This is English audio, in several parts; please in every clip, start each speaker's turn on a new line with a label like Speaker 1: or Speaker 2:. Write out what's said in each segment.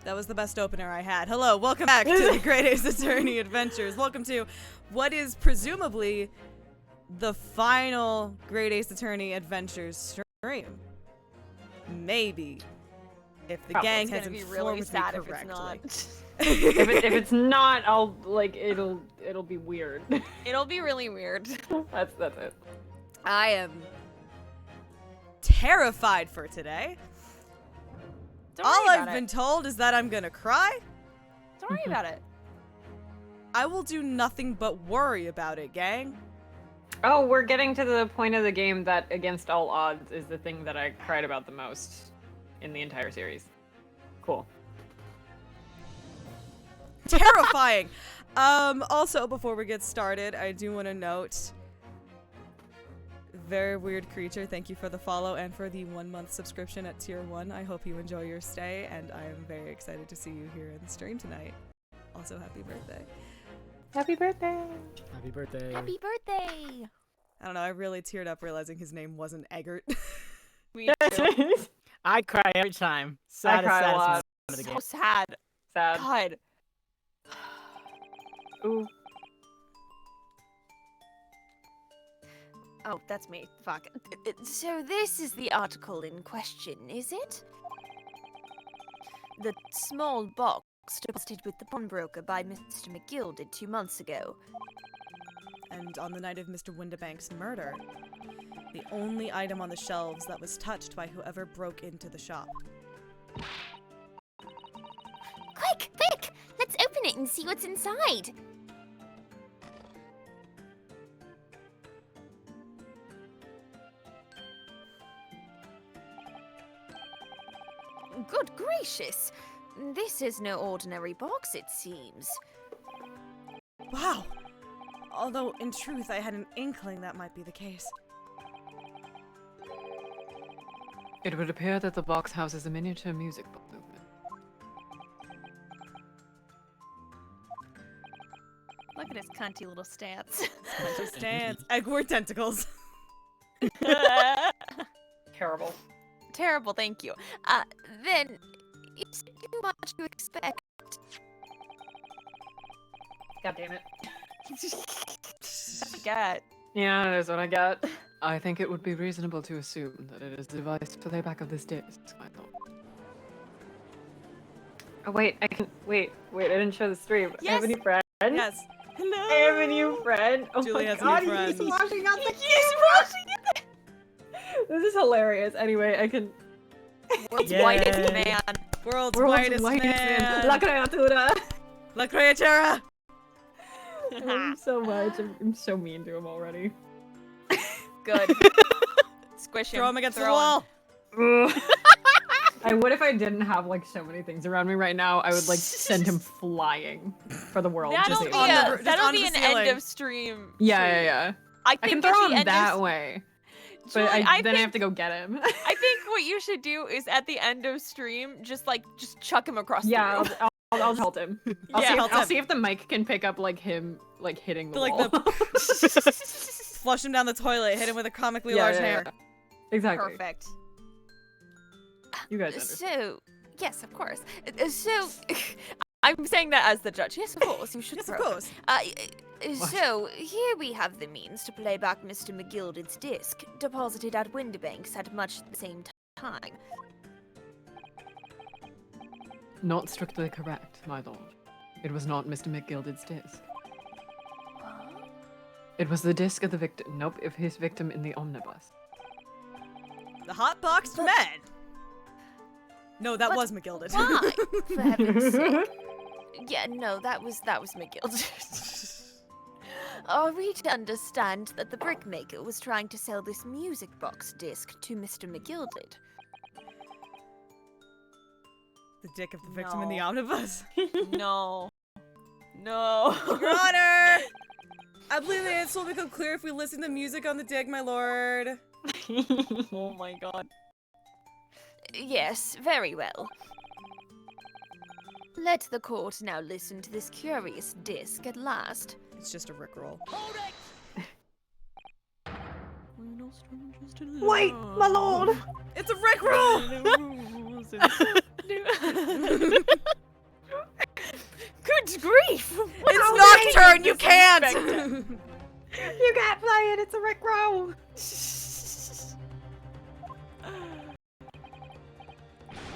Speaker 1: That was the best opener I had. Hello, welcome back to the Great Ace Attorney Adventures. Welcome to what is presumably the final Great Ace Attorney Adventures stream. Maybe. If the gang has informed
Speaker 2: really sad
Speaker 1: me
Speaker 2: if it's
Speaker 1: correctly.
Speaker 2: not.
Speaker 3: if it's not, I'll like it'll be weird.
Speaker 2: It'll be really weird.
Speaker 3: That's it.
Speaker 1: I am terrified for today. All I've been told is that I'm gonna cry.
Speaker 2: Don't worry about it.
Speaker 1: I will do nothing but worry about it, gang.
Speaker 3: Oh, we're getting to the point of the game that against all odds is the thing that I cried about the most in the entire series. Cool.
Speaker 1: Terrifying. Also, before we get started, I do want to note, very weird creature, thank you for the follow and for the 1-month subscription at tier 1. I hope you enjoy your stay, and I am very excited to see you here in the stream tonight. Also, happy birthday.
Speaker 3: Happy birthday.
Speaker 4: Happy birthday.
Speaker 2: Happy birthday.
Speaker 1: I don't know, I really teared up realizing his name wasn't Eggert.
Speaker 2: Me too.
Speaker 4: I cry every time.
Speaker 3: I cry a lot.
Speaker 4: Moment of the
Speaker 2: So
Speaker 4: game.
Speaker 2: sad.
Speaker 3: Sad.
Speaker 2: God.
Speaker 3: Ooh.
Speaker 2: Oh, that's me. Fuck. So this is the article in question, is it? The small box deposited with the pawnbroker by Mr. McGilded 2 months ago.
Speaker 1: And on the night of Mr. Windibank's murder, the only item on the shelves that was touched by whoever broke into the shop.
Speaker 5: Quick, quick! Let's open it and see what's inside.
Speaker 2: Good gracious. This is no ordinary box, it seems.
Speaker 1: Wow! Although, in truth, I had an inkling that might be the case.
Speaker 3: It would appear that the box houses a miniature music book movement.
Speaker 2: Look at his cunty little stance.
Speaker 1: Stance. Eggward tentacles.
Speaker 3: Terrible.
Speaker 2: Terrible, thank you. Then, it's too much to expect.
Speaker 3: God damn it.
Speaker 2: That's a gut.
Speaker 3: Yeah, that is what I got. I think it would be reasonable to assume that it is the device for the back of this disc, I thought. Oh wait, I didn't show the stream.
Speaker 2: Yes.
Speaker 3: I have a new friend.
Speaker 1: Yes. Hello.
Speaker 3: I have a new friend. Oh
Speaker 1: Julie
Speaker 3: my
Speaker 1: has a
Speaker 3: god,
Speaker 1: new friend.
Speaker 3: he's washing up the
Speaker 2: He's washing it!
Speaker 3: This is hilarious. Anyway, I can...
Speaker 2: World's
Speaker 4: Yay.
Speaker 2: whitest man.
Speaker 1: World's whitest man.
Speaker 3: La creatura.
Speaker 1: La creatura.
Speaker 3: I love him so much. I'm so mean to him already.
Speaker 2: Good. Squish him.
Speaker 1: Throw him against the
Speaker 2: Throw him.
Speaker 1: wall.
Speaker 3: I would if I didn't have like so many things around me right now. I would like send him flying for the world.
Speaker 2: That'll
Speaker 3: to
Speaker 2: be,
Speaker 3: see.
Speaker 1: on the-
Speaker 2: a,
Speaker 1: just
Speaker 2: that'll
Speaker 1: onto
Speaker 2: be
Speaker 1: the
Speaker 2: an
Speaker 1: ceiling.
Speaker 2: end of stream.
Speaker 3: Yeah.
Speaker 2: I
Speaker 3: I
Speaker 2: think
Speaker 3: can
Speaker 2: at
Speaker 3: throw
Speaker 2: the
Speaker 3: him
Speaker 2: end
Speaker 3: that
Speaker 2: of,
Speaker 3: way,
Speaker 2: Julie,
Speaker 3: but
Speaker 2: I
Speaker 3: then I
Speaker 2: think,
Speaker 3: have to go get him.
Speaker 2: I think what you should do is at the end of stream, just chuck him across
Speaker 3: Yeah,
Speaker 2: the room.
Speaker 3: I'll halt him.
Speaker 1: Yeah,
Speaker 3: I'll see if the mic can pick up like him like hitting the
Speaker 1: Like
Speaker 3: wall.
Speaker 1: Flush him down the toilet, hit him with a comically large hammer.
Speaker 3: Yeah. Exactly.
Speaker 2: Perfect.
Speaker 3: You guys understand.
Speaker 2: So, yes, of course. So, I'm saying that as the judge. Yes, of course, you should
Speaker 1: Yes, of
Speaker 2: throw him.
Speaker 1: course.
Speaker 2: So, here we have the means to play back Mr. McGilded's disc, deposited at Windibanks at much the same time.
Speaker 3: Not strictly correct, my lord. It was not Mr. McGilded's disc. It was the disc of the victim. Nope, of his victim in the omnibus.
Speaker 1: The hot-boxed man. No, that
Speaker 2: But
Speaker 1: was McGilded.
Speaker 2: Why? For heaven's sake. Yeah, no, that was McGilded. Are we to understand that the brickmaker was trying to sell this music box disc to Mr. McGilded?
Speaker 1: The dick of the victim in the
Speaker 2: No.
Speaker 1: omnibus.
Speaker 2: No. No.
Speaker 1: Your Honor! I believe the answer will become clear if we listen to music on the dick, my lord.
Speaker 2: Oh my god. Yes, very well. Let the court now listen to this curious disc at last.
Speaker 1: It's just a rickroll.
Speaker 3: Wait, my lord!
Speaker 1: It's a rickroll!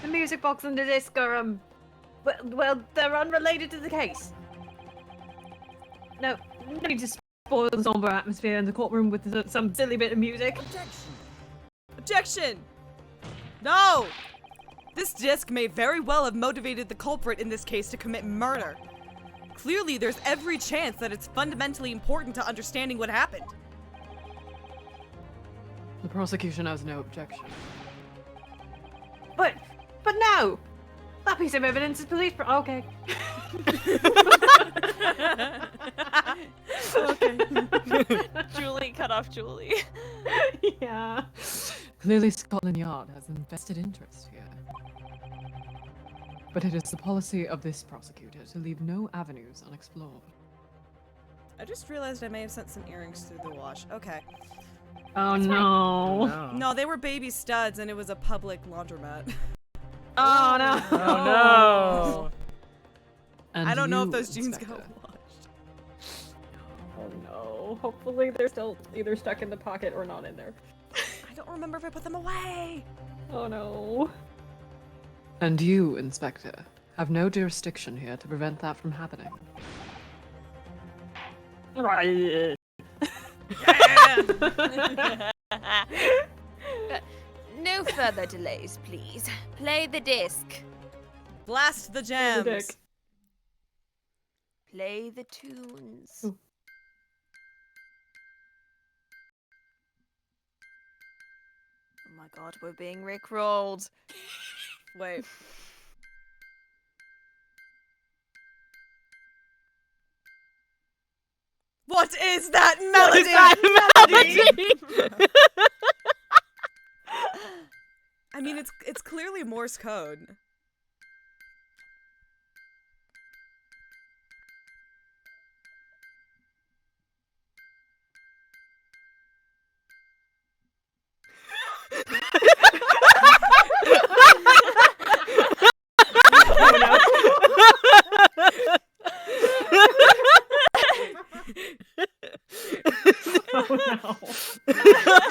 Speaker 3: The music box and the disc are, well, they're unrelated to the case. No need to spoil the somber atmosphere in the courtroom with some silly bit of music.
Speaker 1: Objection! No! This disc may very well have motivated the culprit in this case to commit murder. Clearly, there's every chance that it's fundamentally important to understanding what happened.
Speaker 3: The prosecution has no objection. But no! That piece of evidence is police okay.
Speaker 1: Okay.
Speaker 2: Julie, cut off Julie.
Speaker 3: Yeah. Clearly Scotland Yard has an invested interest here. But it is the policy of this prosecutor to leave no avenues unexplored.
Speaker 1: I just realized I may have sent some earrings through the wash. Okay.
Speaker 3: Oh no.
Speaker 4: No.
Speaker 1: No, they were baby studs and it was a public laundromat.
Speaker 3: Oh no.
Speaker 4: Oh no.
Speaker 3: And
Speaker 1: I don't know if
Speaker 3: you,
Speaker 1: those jeans got
Speaker 3: Inspector.
Speaker 1: washed.
Speaker 3: Oh no. Hopefully they're still either stuck in the pocket or not in there.
Speaker 1: I don't remember if I put them away.
Speaker 3: Oh no. And you, Inspector, have no jurisdiction here to prevent that from happening. Right.
Speaker 2: No further delays, please. Play the disc.
Speaker 1: Blast the gems.
Speaker 2: Play the tunes.
Speaker 3: Ooh.
Speaker 2: Oh my god, we're being rickrolled.
Speaker 1: Wait. What is that melody? I mean, it's clearly Morse code.
Speaker 3: Oh no.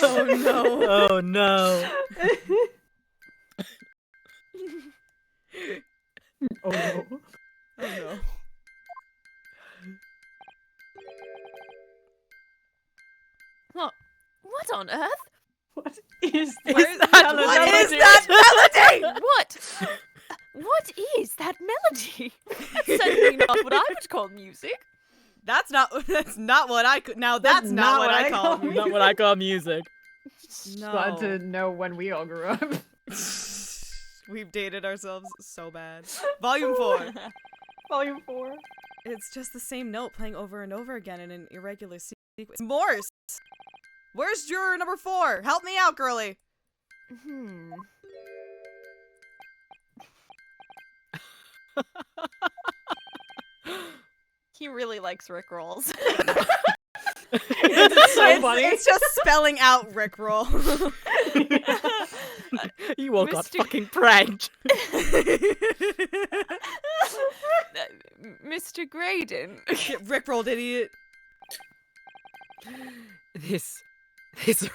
Speaker 1: Oh no.
Speaker 4: Oh no.
Speaker 3: Oh no.
Speaker 1: Oh no.
Speaker 2: What on earth?
Speaker 3: What is this?
Speaker 1: What is
Speaker 3: melody?
Speaker 1: that melody?
Speaker 2: What? What is that melody? That's certainly not what I would call music.
Speaker 1: That's not what I could. Now that's not what I call
Speaker 3: music.
Speaker 4: Not what I call music.
Speaker 3: Glad to
Speaker 1: No.
Speaker 3: know when we all grew up.
Speaker 1: We've dated ourselves so bad. Volume 4.
Speaker 3: Volume 4.
Speaker 1: It's just the same note playing over and over again in an irregular sequence. Morse! Where's juror number 4? Help me out, girly.
Speaker 2: He really likes rickrolls.
Speaker 3: It's so funny.
Speaker 1: It's just spelling out Rickroll.
Speaker 4: You all got
Speaker 2: Mr.
Speaker 4: fucking pranked.
Speaker 2: Mr. Graydon.
Speaker 1: Get Rickrolled, idiot.
Speaker 4: This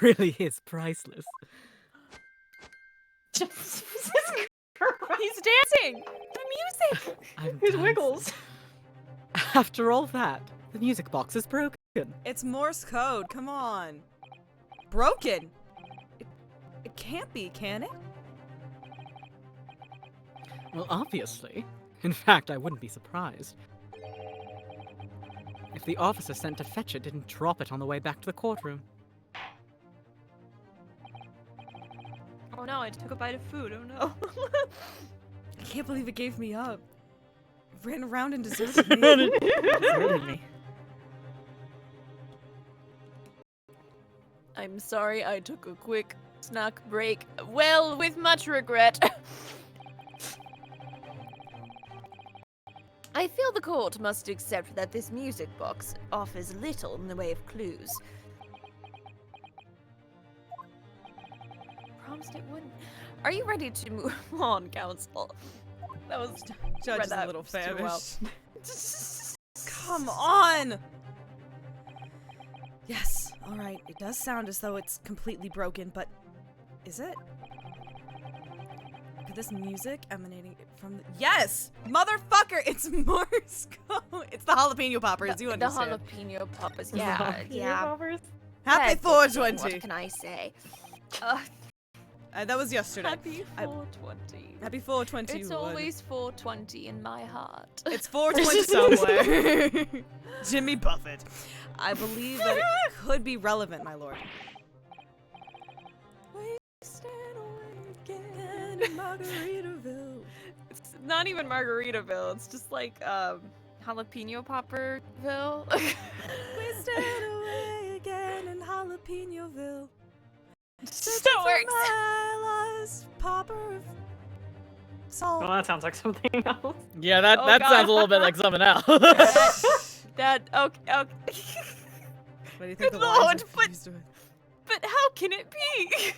Speaker 4: really is priceless.
Speaker 3: Jesus
Speaker 2: He's dancing. The music.
Speaker 4: I'm
Speaker 3: His
Speaker 4: dancing.
Speaker 3: wiggles.
Speaker 4: After all that, the music box is broken.
Speaker 1: It's Morse code. Come on. Broken. It can't be, can it?
Speaker 4: Well, obviously. In fact, I wouldn't be surprised if the officer sent to fetch it didn't drop it on the way back to the courtroom.
Speaker 2: Oh no, I took a bite of food. Oh no.
Speaker 1: I can't believe it gave me up. It ran around and deserted me.
Speaker 4: Deserted me.
Speaker 2: I'm sorry I took a quick snack break. Well, with much regret. I feel the court must accept that this music box offers little in the way of clues. Promised it wouldn't. Are you ready to move on, counsel? That was
Speaker 1: Judge
Speaker 2: read
Speaker 1: is a
Speaker 2: that
Speaker 1: little
Speaker 2: too well.
Speaker 1: famished. Come on! Yes, alright. It does sound as though it's completely broken, but is it? this music emanating from the— Yes! Motherfucker! It's Morse code! It's the jalapeno poppers, you understand.
Speaker 2: The jalapeno poppers,
Speaker 3: The
Speaker 2: yeah,
Speaker 3: jalapeno
Speaker 2: yeah.
Speaker 3: poppers?
Speaker 1: Happy
Speaker 2: What
Speaker 1: 420!
Speaker 2: can I say?
Speaker 1: That was yesterday.
Speaker 2: Happy 420.
Speaker 1: Happy 420.
Speaker 2: It's
Speaker 1: Wood.
Speaker 2: always 420 in my heart.
Speaker 1: It's 420 somewhere. Jimmy Buffett. I believe that it could be relevant, my lord.
Speaker 2: Margaritaville. It's not even Margaritaville. It's just like jalapeno popperville.
Speaker 1: Wasted away again in Jalapenoville.
Speaker 2: That works.
Speaker 1: My last popper of salt.
Speaker 3: Well, that sounds like something else.
Speaker 4: Yeah, that
Speaker 2: Oh,
Speaker 4: that
Speaker 2: God.
Speaker 4: sounds a little bit like something else.
Speaker 2: Okay.
Speaker 1: What do you think
Speaker 2: Good
Speaker 1: the lines
Speaker 2: Lord,
Speaker 1: are
Speaker 2: but-
Speaker 1: fused with?
Speaker 2: But how can it be?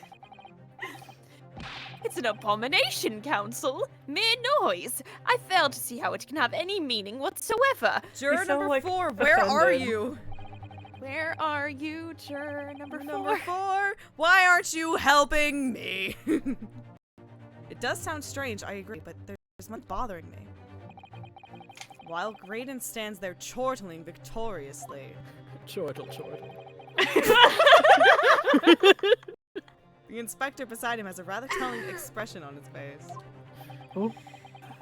Speaker 2: It's an abomination, Council. Mere noise. I fail to see how it can have any meaning whatsoever.
Speaker 1: Juror
Speaker 3: sound
Speaker 1: number
Speaker 3: like
Speaker 1: 4, where are
Speaker 3: offended.
Speaker 1: you?
Speaker 2: Where are you, juror number 4?
Speaker 1: Number 4, why aren't you helping me? It does sound strange, I agree, but there's much bothering me. While Graydon stands there chortling victoriously,
Speaker 4: Chortle.
Speaker 1: the inspector beside him has a rather telling expression on his face.
Speaker 3: Oh.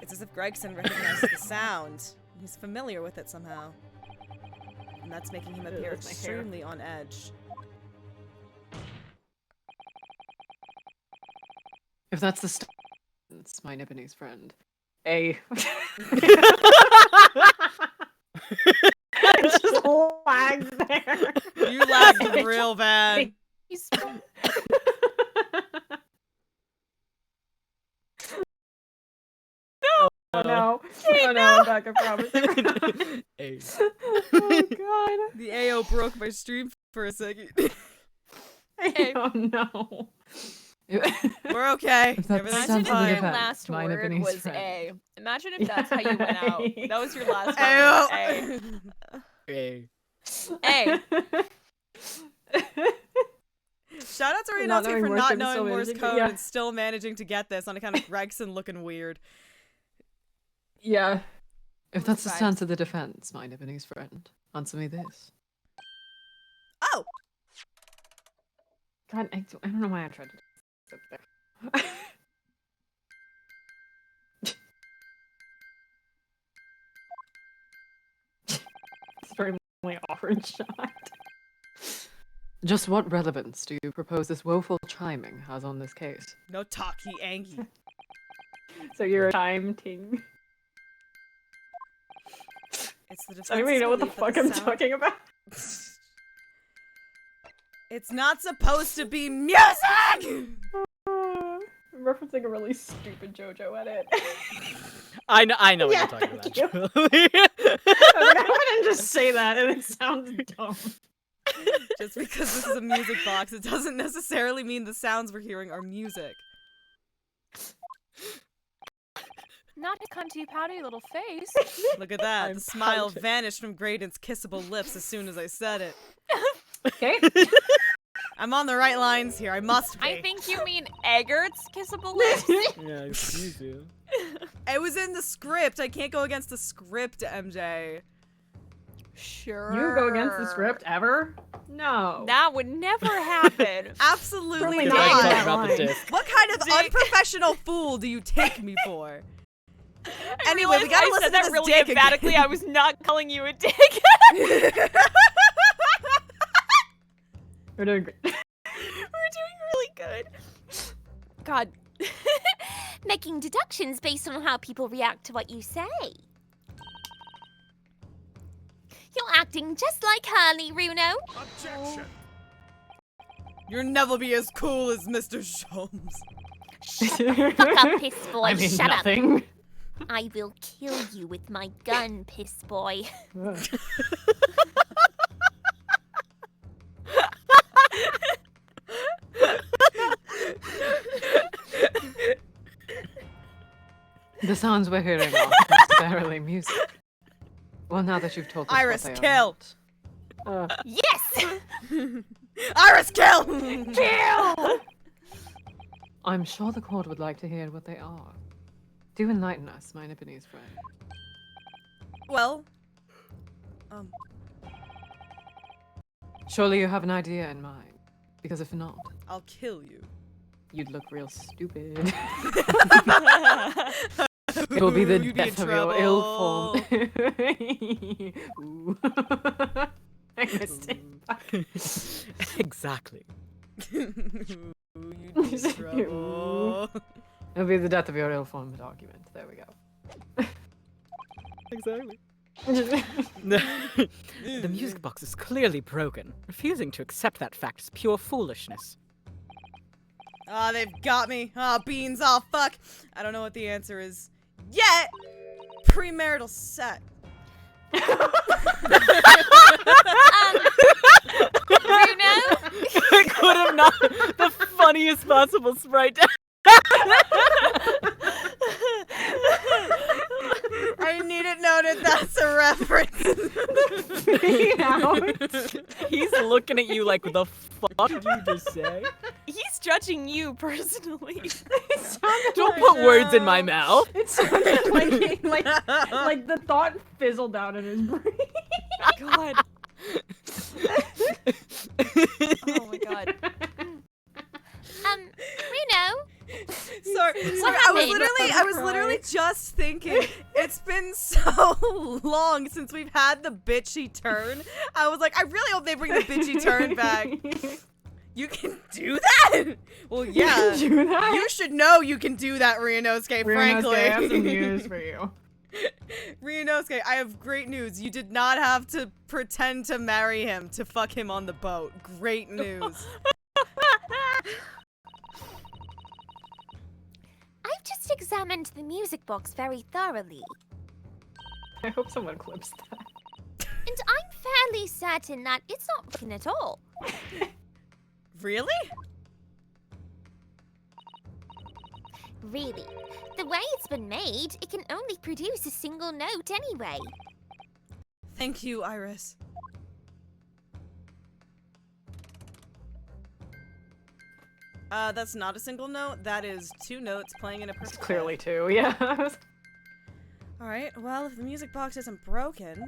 Speaker 1: It's as if Gregson recognizes the sound. He's familiar with it somehow. And that's making him appear
Speaker 3: that's my hair.
Speaker 1: extremely on edge.
Speaker 6: If that's the it's my Nibonese friend. A.
Speaker 3: It just lags there.
Speaker 1: You lagged real bad.
Speaker 2: He's
Speaker 3: Oh no. Oh no, I'm back, I promise.
Speaker 4: Hey.
Speaker 3: Oh god.
Speaker 1: The AO broke my stream for a second.
Speaker 3: Oh no.
Speaker 1: We're okay.
Speaker 6: If that's
Speaker 1: Everything's
Speaker 6: sounds
Speaker 2: Imagine if
Speaker 6: like
Speaker 2: your
Speaker 6: a
Speaker 1: fine.
Speaker 6: fact.
Speaker 2: last
Speaker 6: Mine
Speaker 2: word
Speaker 6: Ebony's
Speaker 2: was
Speaker 6: friend.
Speaker 2: A. Imagine if that's how you went out. That was your last
Speaker 1: AO.
Speaker 2: word.
Speaker 4: Hey.
Speaker 2: A.
Speaker 1: Shout out to
Speaker 3: For not
Speaker 1: Renati
Speaker 3: knowing
Speaker 1: for
Speaker 3: Morse
Speaker 1: not
Speaker 3: code,
Speaker 1: knowing
Speaker 3: still
Speaker 1: Morse
Speaker 3: managing to-
Speaker 1: code
Speaker 3: yeah.
Speaker 1: and still managing to get this on account of Gregson looking weird.
Speaker 3: Yeah.
Speaker 6: If that's the
Speaker 2: Right.
Speaker 6: stance of the defense, my Nibonese friend, answer me this.
Speaker 1: Oh!
Speaker 3: God, I don't know why I tried to sit there. Extremely awkward shot.
Speaker 6: Just what relevance do you propose this woeful chiming has on this case?
Speaker 1: No talkie, Angie.
Speaker 3: So you're a time ting.
Speaker 1: It's the
Speaker 3: Does anybody know what the fuck I'm talking about?
Speaker 1: It's not supposed to be music!
Speaker 3: I'm referencing a really stupid JoJo edit.
Speaker 4: I know what
Speaker 3: Yeah,
Speaker 4: you're talking
Speaker 3: thank
Speaker 4: about.
Speaker 3: I was like, I wouldn't just say that and it sounds dumb.
Speaker 1: Just because this is a music box, it doesn't necessarily mean the sounds we're hearing are music.
Speaker 2: Not his cunty pouty little face.
Speaker 1: Look at that.
Speaker 4: I'm
Speaker 1: The smile
Speaker 4: pouting.
Speaker 1: vanished from Graydon's kissable lips as soon as I said it.
Speaker 3: Okay.
Speaker 1: I'm on the right lines here. I must be.
Speaker 2: I think you mean Eggert's kissable lips.
Speaker 4: Yeah, excuse you.
Speaker 1: It was in the script. I can't go against the script, MJ.
Speaker 2: Sure.
Speaker 3: You go against the script ever? No.
Speaker 2: That would never happen.
Speaker 1: Absolutely
Speaker 3: Certainly
Speaker 4: We're
Speaker 3: not.
Speaker 4: not
Speaker 1: not.
Speaker 4: talking about the
Speaker 3: line.
Speaker 4: disc.
Speaker 1: What kind of
Speaker 2: Dick.
Speaker 1: unprofessional fool do you take me for?
Speaker 2: I
Speaker 1: Anyway, we
Speaker 2: realized
Speaker 1: gotta
Speaker 2: I
Speaker 1: listen
Speaker 2: said
Speaker 1: to
Speaker 2: that
Speaker 1: this
Speaker 2: really
Speaker 1: dick
Speaker 2: emphatically.
Speaker 1: again.
Speaker 2: I was not calling you a dick.
Speaker 3: We're doing great.
Speaker 2: We're doing really good. God.
Speaker 5: Making deductions based on how people react to what you say. You're acting just like Hurley, Runo.
Speaker 1: You'll never be as cool as Mr. Sholmes.
Speaker 5: Fuck up, piss boy.
Speaker 3: I mean
Speaker 5: Shut
Speaker 3: nothing.
Speaker 5: up. I will kill you with my gun, piss boy.
Speaker 6: The sounds we're hearing aren't necessarily music. Well, now that you've told us
Speaker 1: Iris,
Speaker 6: what they
Speaker 1: kill!
Speaker 6: are
Speaker 5: Yes!
Speaker 1: Iris, kill!
Speaker 3: Kill!
Speaker 6: I'm sure the court would like to hear what they are. Do enlighten us, my Nipponese friend.
Speaker 1: Well,
Speaker 6: Surely you have an idea in mind. Because if not,
Speaker 1: I'll kill you.
Speaker 6: you'd look real stupid. It will be the
Speaker 1: You'd be in
Speaker 6: death of your ill
Speaker 1: trouble.
Speaker 6: form. Ooh. I missed it.
Speaker 4: Exactly.
Speaker 1: You'd be in trouble.
Speaker 6: It'll be the death of your ill-formed argument. There we go.
Speaker 4: Exactly. The music box is clearly broken. Refusing to accept that fact is pure foolishness.
Speaker 1: Ah, they've got me. Ah, beans. Oh, fuck. I don't know what the answer is yet. Premarital sex.
Speaker 2: Bruno?
Speaker 4: I could have not the funniest possible sprite.
Speaker 1: I need it noted that's a reference.
Speaker 4: He's looking at you like, the fuck did you just say?
Speaker 2: He's judging you personally.
Speaker 4: Don't put words in my mouth.
Speaker 3: It sounded like the thought fizzled out in his brain.
Speaker 2: God. Oh my god.
Speaker 5: Bruno?
Speaker 1: Sorry, I was literally just thinking, it's been so long since we've had the bitchy turn. I was like, I really hope they bring the bitchy turn back. You can do that? Well, yeah.
Speaker 3: You can do that?
Speaker 1: You should know you can do that, Ryunosuke, frankly.
Speaker 3: I have some news for you.
Speaker 1: Ryunosuke, I have great news. You did not have to pretend to marry him to fuck him on the boat. Great news.
Speaker 5: I've just examined the music box very thoroughly,
Speaker 6: I hope someone clips that.
Speaker 5: and I'm fairly certain that it's not broken at all.
Speaker 1: Really?
Speaker 5: Really. The way it's been made, it can only produce a single note anyway.
Speaker 1: Thank you, Iris. That's not a single note. That is 2 notes playing in a perfect
Speaker 6: Clearly two, yeah.
Speaker 1: Alright, well, if the music box isn't broken,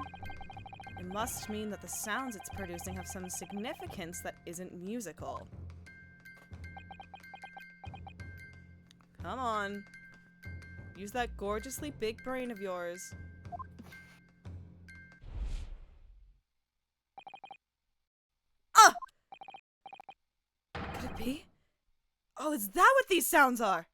Speaker 1: it must mean that the sounds it's producing have some significance that isn't musical. Come on. Use that gorgeously big brain of yours. Ah! Could it be? Oh, is that what these sounds are?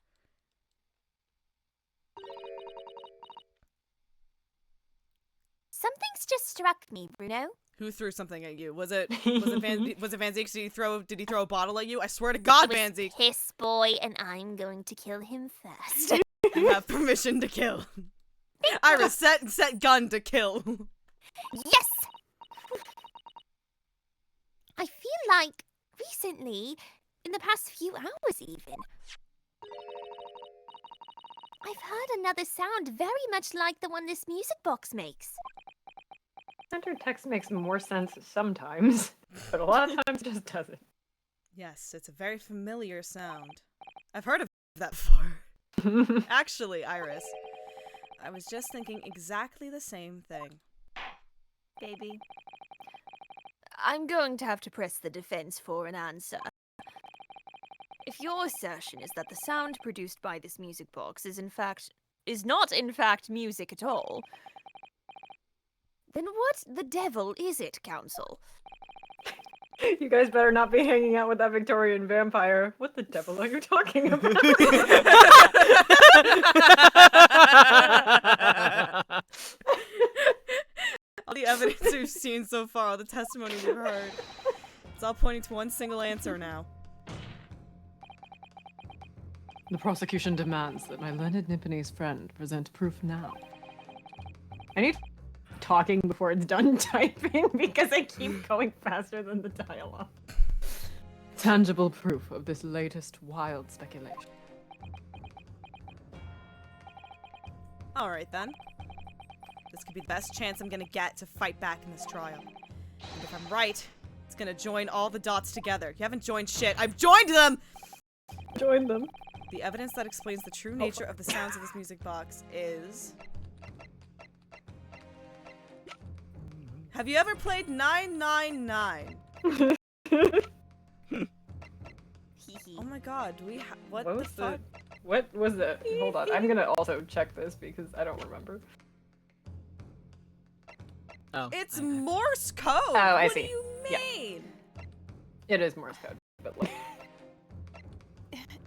Speaker 5: Something's just struck me, Bruno.
Speaker 1: Who threw something at you? Was it Van Zeek? Did he throw a bottle at you? I swear to God,
Speaker 5: It
Speaker 1: Van
Speaker 5: was
Speaker 1: Zeek.
Speaker 5: Piss Boy, and I'm going to kill him first.
Speaker 1: You have permission to kill. Iris, set gun to kill.
Speaker 5: Yes! I feel like, recently, in the past few hours even, I've heard another sound very much like the one this music box makes.
Speaker 6: Center text makes more sense sometimes, but a lot of times it just doesn't.
Speaker 1: Yes, it's a very familiar sound. I've heard of that before. Actually, Iris, I was just thinking exactly the same thing.
Speaker 2: Baby. I'm going to have to press the defense for an answer. If your assertion is that the sound produced by this music box is not in fact music at all, then what the devil is it, Council?
Speaker 6: You guys better not be hanging out with that Victorian vampire. What the devil are you talking about?
Speaker 1: All the evidence we've seen so far, all the testimony we've heard, it's all pointing to one single answer now.
Speaker 6: The prosecution demands that my learned Nipponese friend present proof now. I need talking before it's done typing because I keep going faster than the dialogue. Tangible proof of this latest wild speculation.
Speaker 1: Alright then. This could be the best chance I'm gonna get to fight back in this trial. And if I'm right, it's gonna join all the dots together. You haven't joined shit. I've joined them!
Speaker 6: Join them.
Speaker 1: The evidence that explains the true nature of the sounds of this music box is... Have you ever played 999? Oh my god, do we what the
Speaker 6: was
Speaker 1: fuck?
Speaker 6: What was it? Hold on, I'm gonna also check this because I don't remember.
Speaker 4: Oh.
Speaker 1: It's Morse code!
Speaker 6: Oh, I
Speaker 1: what
Speaker 6: see.
Speaker 1: do you
Speaker 6: Yeah.
Speaker 1: mean?
Speaker 6: It is Morse code, but like...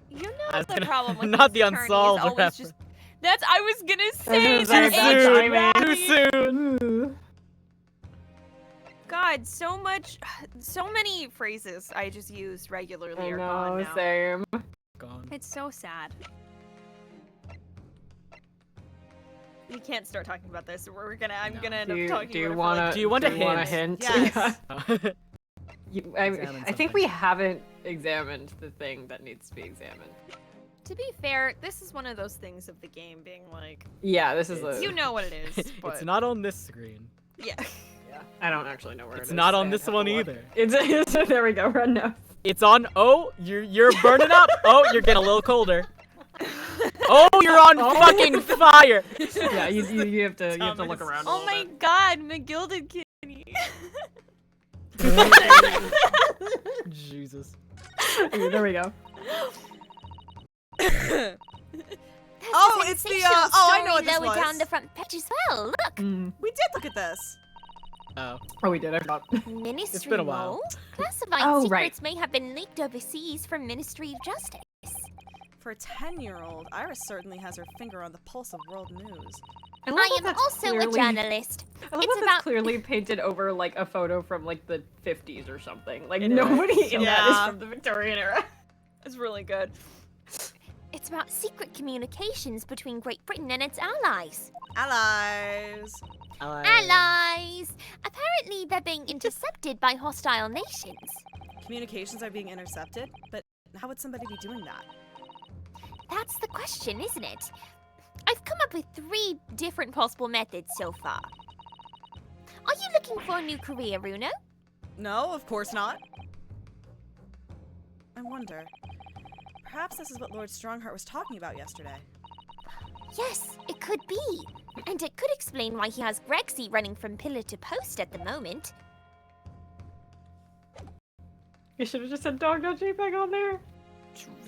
Speaker 2: You know
Speaker 4: I was
Speaker 2: the
Speaker 4: gonna-
Speaker 2: problem with
Speaker 4: not
Speaker 2: these
Speaker 4: the
Speaker 2: attorneys
Speaker 4: unsolved
Speaker 2: always
Speaker 4: reference.
Speaker 2: just. That's I was gonna say
Speaker 6: was
Speaker 2: that
Speaker 6: gonna
Speaker 4: Too
Speaker 6: say,
Speaker 2: age
Speaker 4: soon!
Speaker 2: value.
Speaker 4: Too soon!
Speaker 2: God, so many phrases I just use regularly
Speaker 6: I
Speaker 2: are gone
Speaker 6: know,
Speaker 2: now.
Speaker 6: same.
Speaker 4: Gone.
Speaker 2: It's so sad. We can't start talking about this. I'm
Speaker 4: No.
Speaker 2: gonna end
Speaker 6: Do
Speaker 2: up
Speaker 6: you,
Speaker 2: talking
Speaker 6: do you
Speaker 2: about it
Speaker 6: wanna,
Speaker 4: Do you want a
Speaker 6: do you want a
Speaker 4: hint?
Speaker 6: hint?
Speaker 1: Yes.
Speaker 6: I
Speaker 4: Examine
Speaker 6: think
Speaker 4: something.
Speaker 6: we haven't examined the thing that needs to be examined.
Speaker 2: To be fair, this is one of those things of the game being like,
Speaker 6: Yeah, this is
Speaker 4: It's-
Speaker 6: a...
Speaker 2: you know what it is, but
Speaker 4: It's not on this screen.
Speaker 2: yeah.
Speaker 6: Yeah, I don't actually know where
Speaker 4: It's
Speaker 6: it is.
Speaker 4: not on
Speaker 6: I'd
Speaker 4: this
Speaker 6: have to
Speaker 4: one
Speaker 6: look.
Speaker 4: either.
Speaker 6: It's there we go, run now.
Speaker 4: It's on. Oh, you're burning up. Oh, you're getting a little colder. Oh, you're on fucking fire.
Speaker 6: Yeah, you have to look around. a
Speaker 2: Oh
Speaker 6: little
Speaker 2: my
Speaker 6: bit.
Speaker 2: God, McGilded Kitty.
Speaker 4: Jesus.
Speaker 6: Okay, there we go.
Speaker 1: Oh, it's the, oh, I know what this
Speaker 5: lower down
Speaker 1: was.
Speaker 5: the front page as well. Look,
Speaker 6: Mm.
Speaker 1: We did look at this.
Speaker 4: Oh.
Speaker 6: Oh, we did. I forgot.
Speaker 5: Ministry
Speaker 4: been a while.
Speaker 5: Mole. Classified
Speaker 6: Oh, right.
Speaker 5: secrets may have been leaked overseas from Ministry of Justice.
Speaker 1: For a 10-year-old, Iris certainly has her finger on the pulse of world news.
Speaker 5: I
Speaker 6: love that
Speaker 5: am
Speaker 6: that's
Speaker 5: also a
Speaker 6: clearly-
Speaker 5: journalist.
Speaker 6: I love
Speaker 5: It's
Speaker 6: that
Speaker 5: about-
Speaker 6: that's clearly painted over like a photo from like the 50s or something. Like
Speaker 4: It is.
Speaker 6: nobody in that is
Speaker 1: Yeah.
Speaker 6: from the Victorian era.
Speaker 2: It's really good.
Speaker 5: It's about secret communications between Great Britain and its allies.
Speaker 1: Allies.
Speaker 5: Allies! Apparently, they're being intercepted by hostile nations.
Speaker 1: Communications are being intercepted, but how would somebody be doing that?
Speaker 5: That's the question, isn't it? I've come up with 3 different possible methods so far. Are you looking for a new career, Runo?
Speaker 1: No, of course not. I wonder. Perhaps this is what Lord Strongheart was talking about yesterday.
Speaker 5: Yes, it could be. And it could explain why he has Grexy running from pillar to post at the moment.
Speaker 6: You should have just said dog.jpg on there.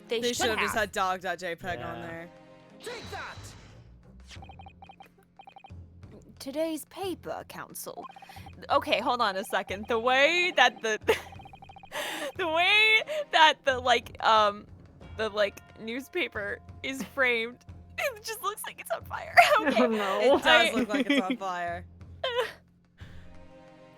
Speaker 1: They should have just had dog.jpg on
Speaker 4: Yeah.
Speaker 1: there.
Speaker 2: Today's paper, Council. Okay, hold on a second. The way that the newspaper is framed, it just looks like it's on fire. Okay.
Speaker 6: Oh no.
Speaker 1: It does look like it's on fire.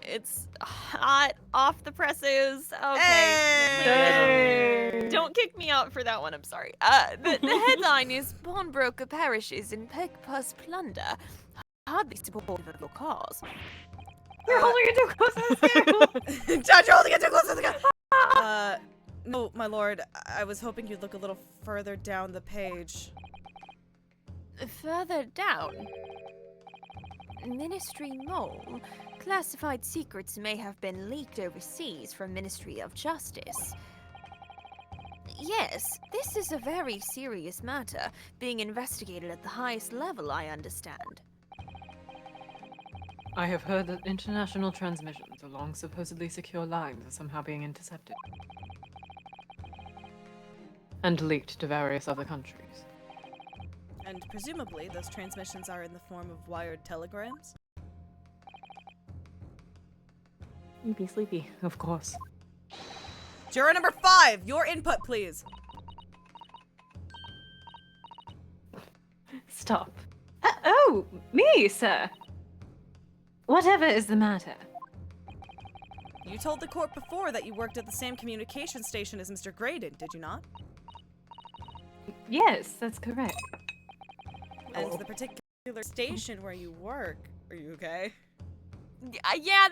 Speaker 2: It's hot off the presses. Okay.
Speaker 1: Hey!
Speaker 2: Don't kick me out for that one, I'm sorry. The headline is Pawnbroker perishes in Pegpuss plunder. Hardly supportive of your cause.
Speaker 6: You're holding it too close to the scale.
Speaker 1: Judge, you're holding it too close to the gun! No, my lord. I was hoping you'd look a little further down the page.
Speaker 2: Further down. Ministry Mole. Classified secrets may have been leaked overseas from Ministry of Justice. Yes, this is a very serious matter, being investigated at the highest level, I understand.
Speaker 6: I have heard that international transmissions along supposedly secure lines are somehow being intercepted. And leaked to various other countries.
Speaker 1: And presumably, those transmissions are in the form of wired telegrams?
Speaker 6: Sleepy, sleepy, of course.
Speaker 1: Juror number 5, your input, please.
Speaker 6: Stop. Oh, me, sir. Whatever is the matter?
Speaker 1: You told the court before that you worked at the same communication station as Mr. Graydon, did you not?
Speaker 6: Yes, that's correct.
Speaker 1: And the particular station where you work, are you okay?
Speaker 2: Yeah,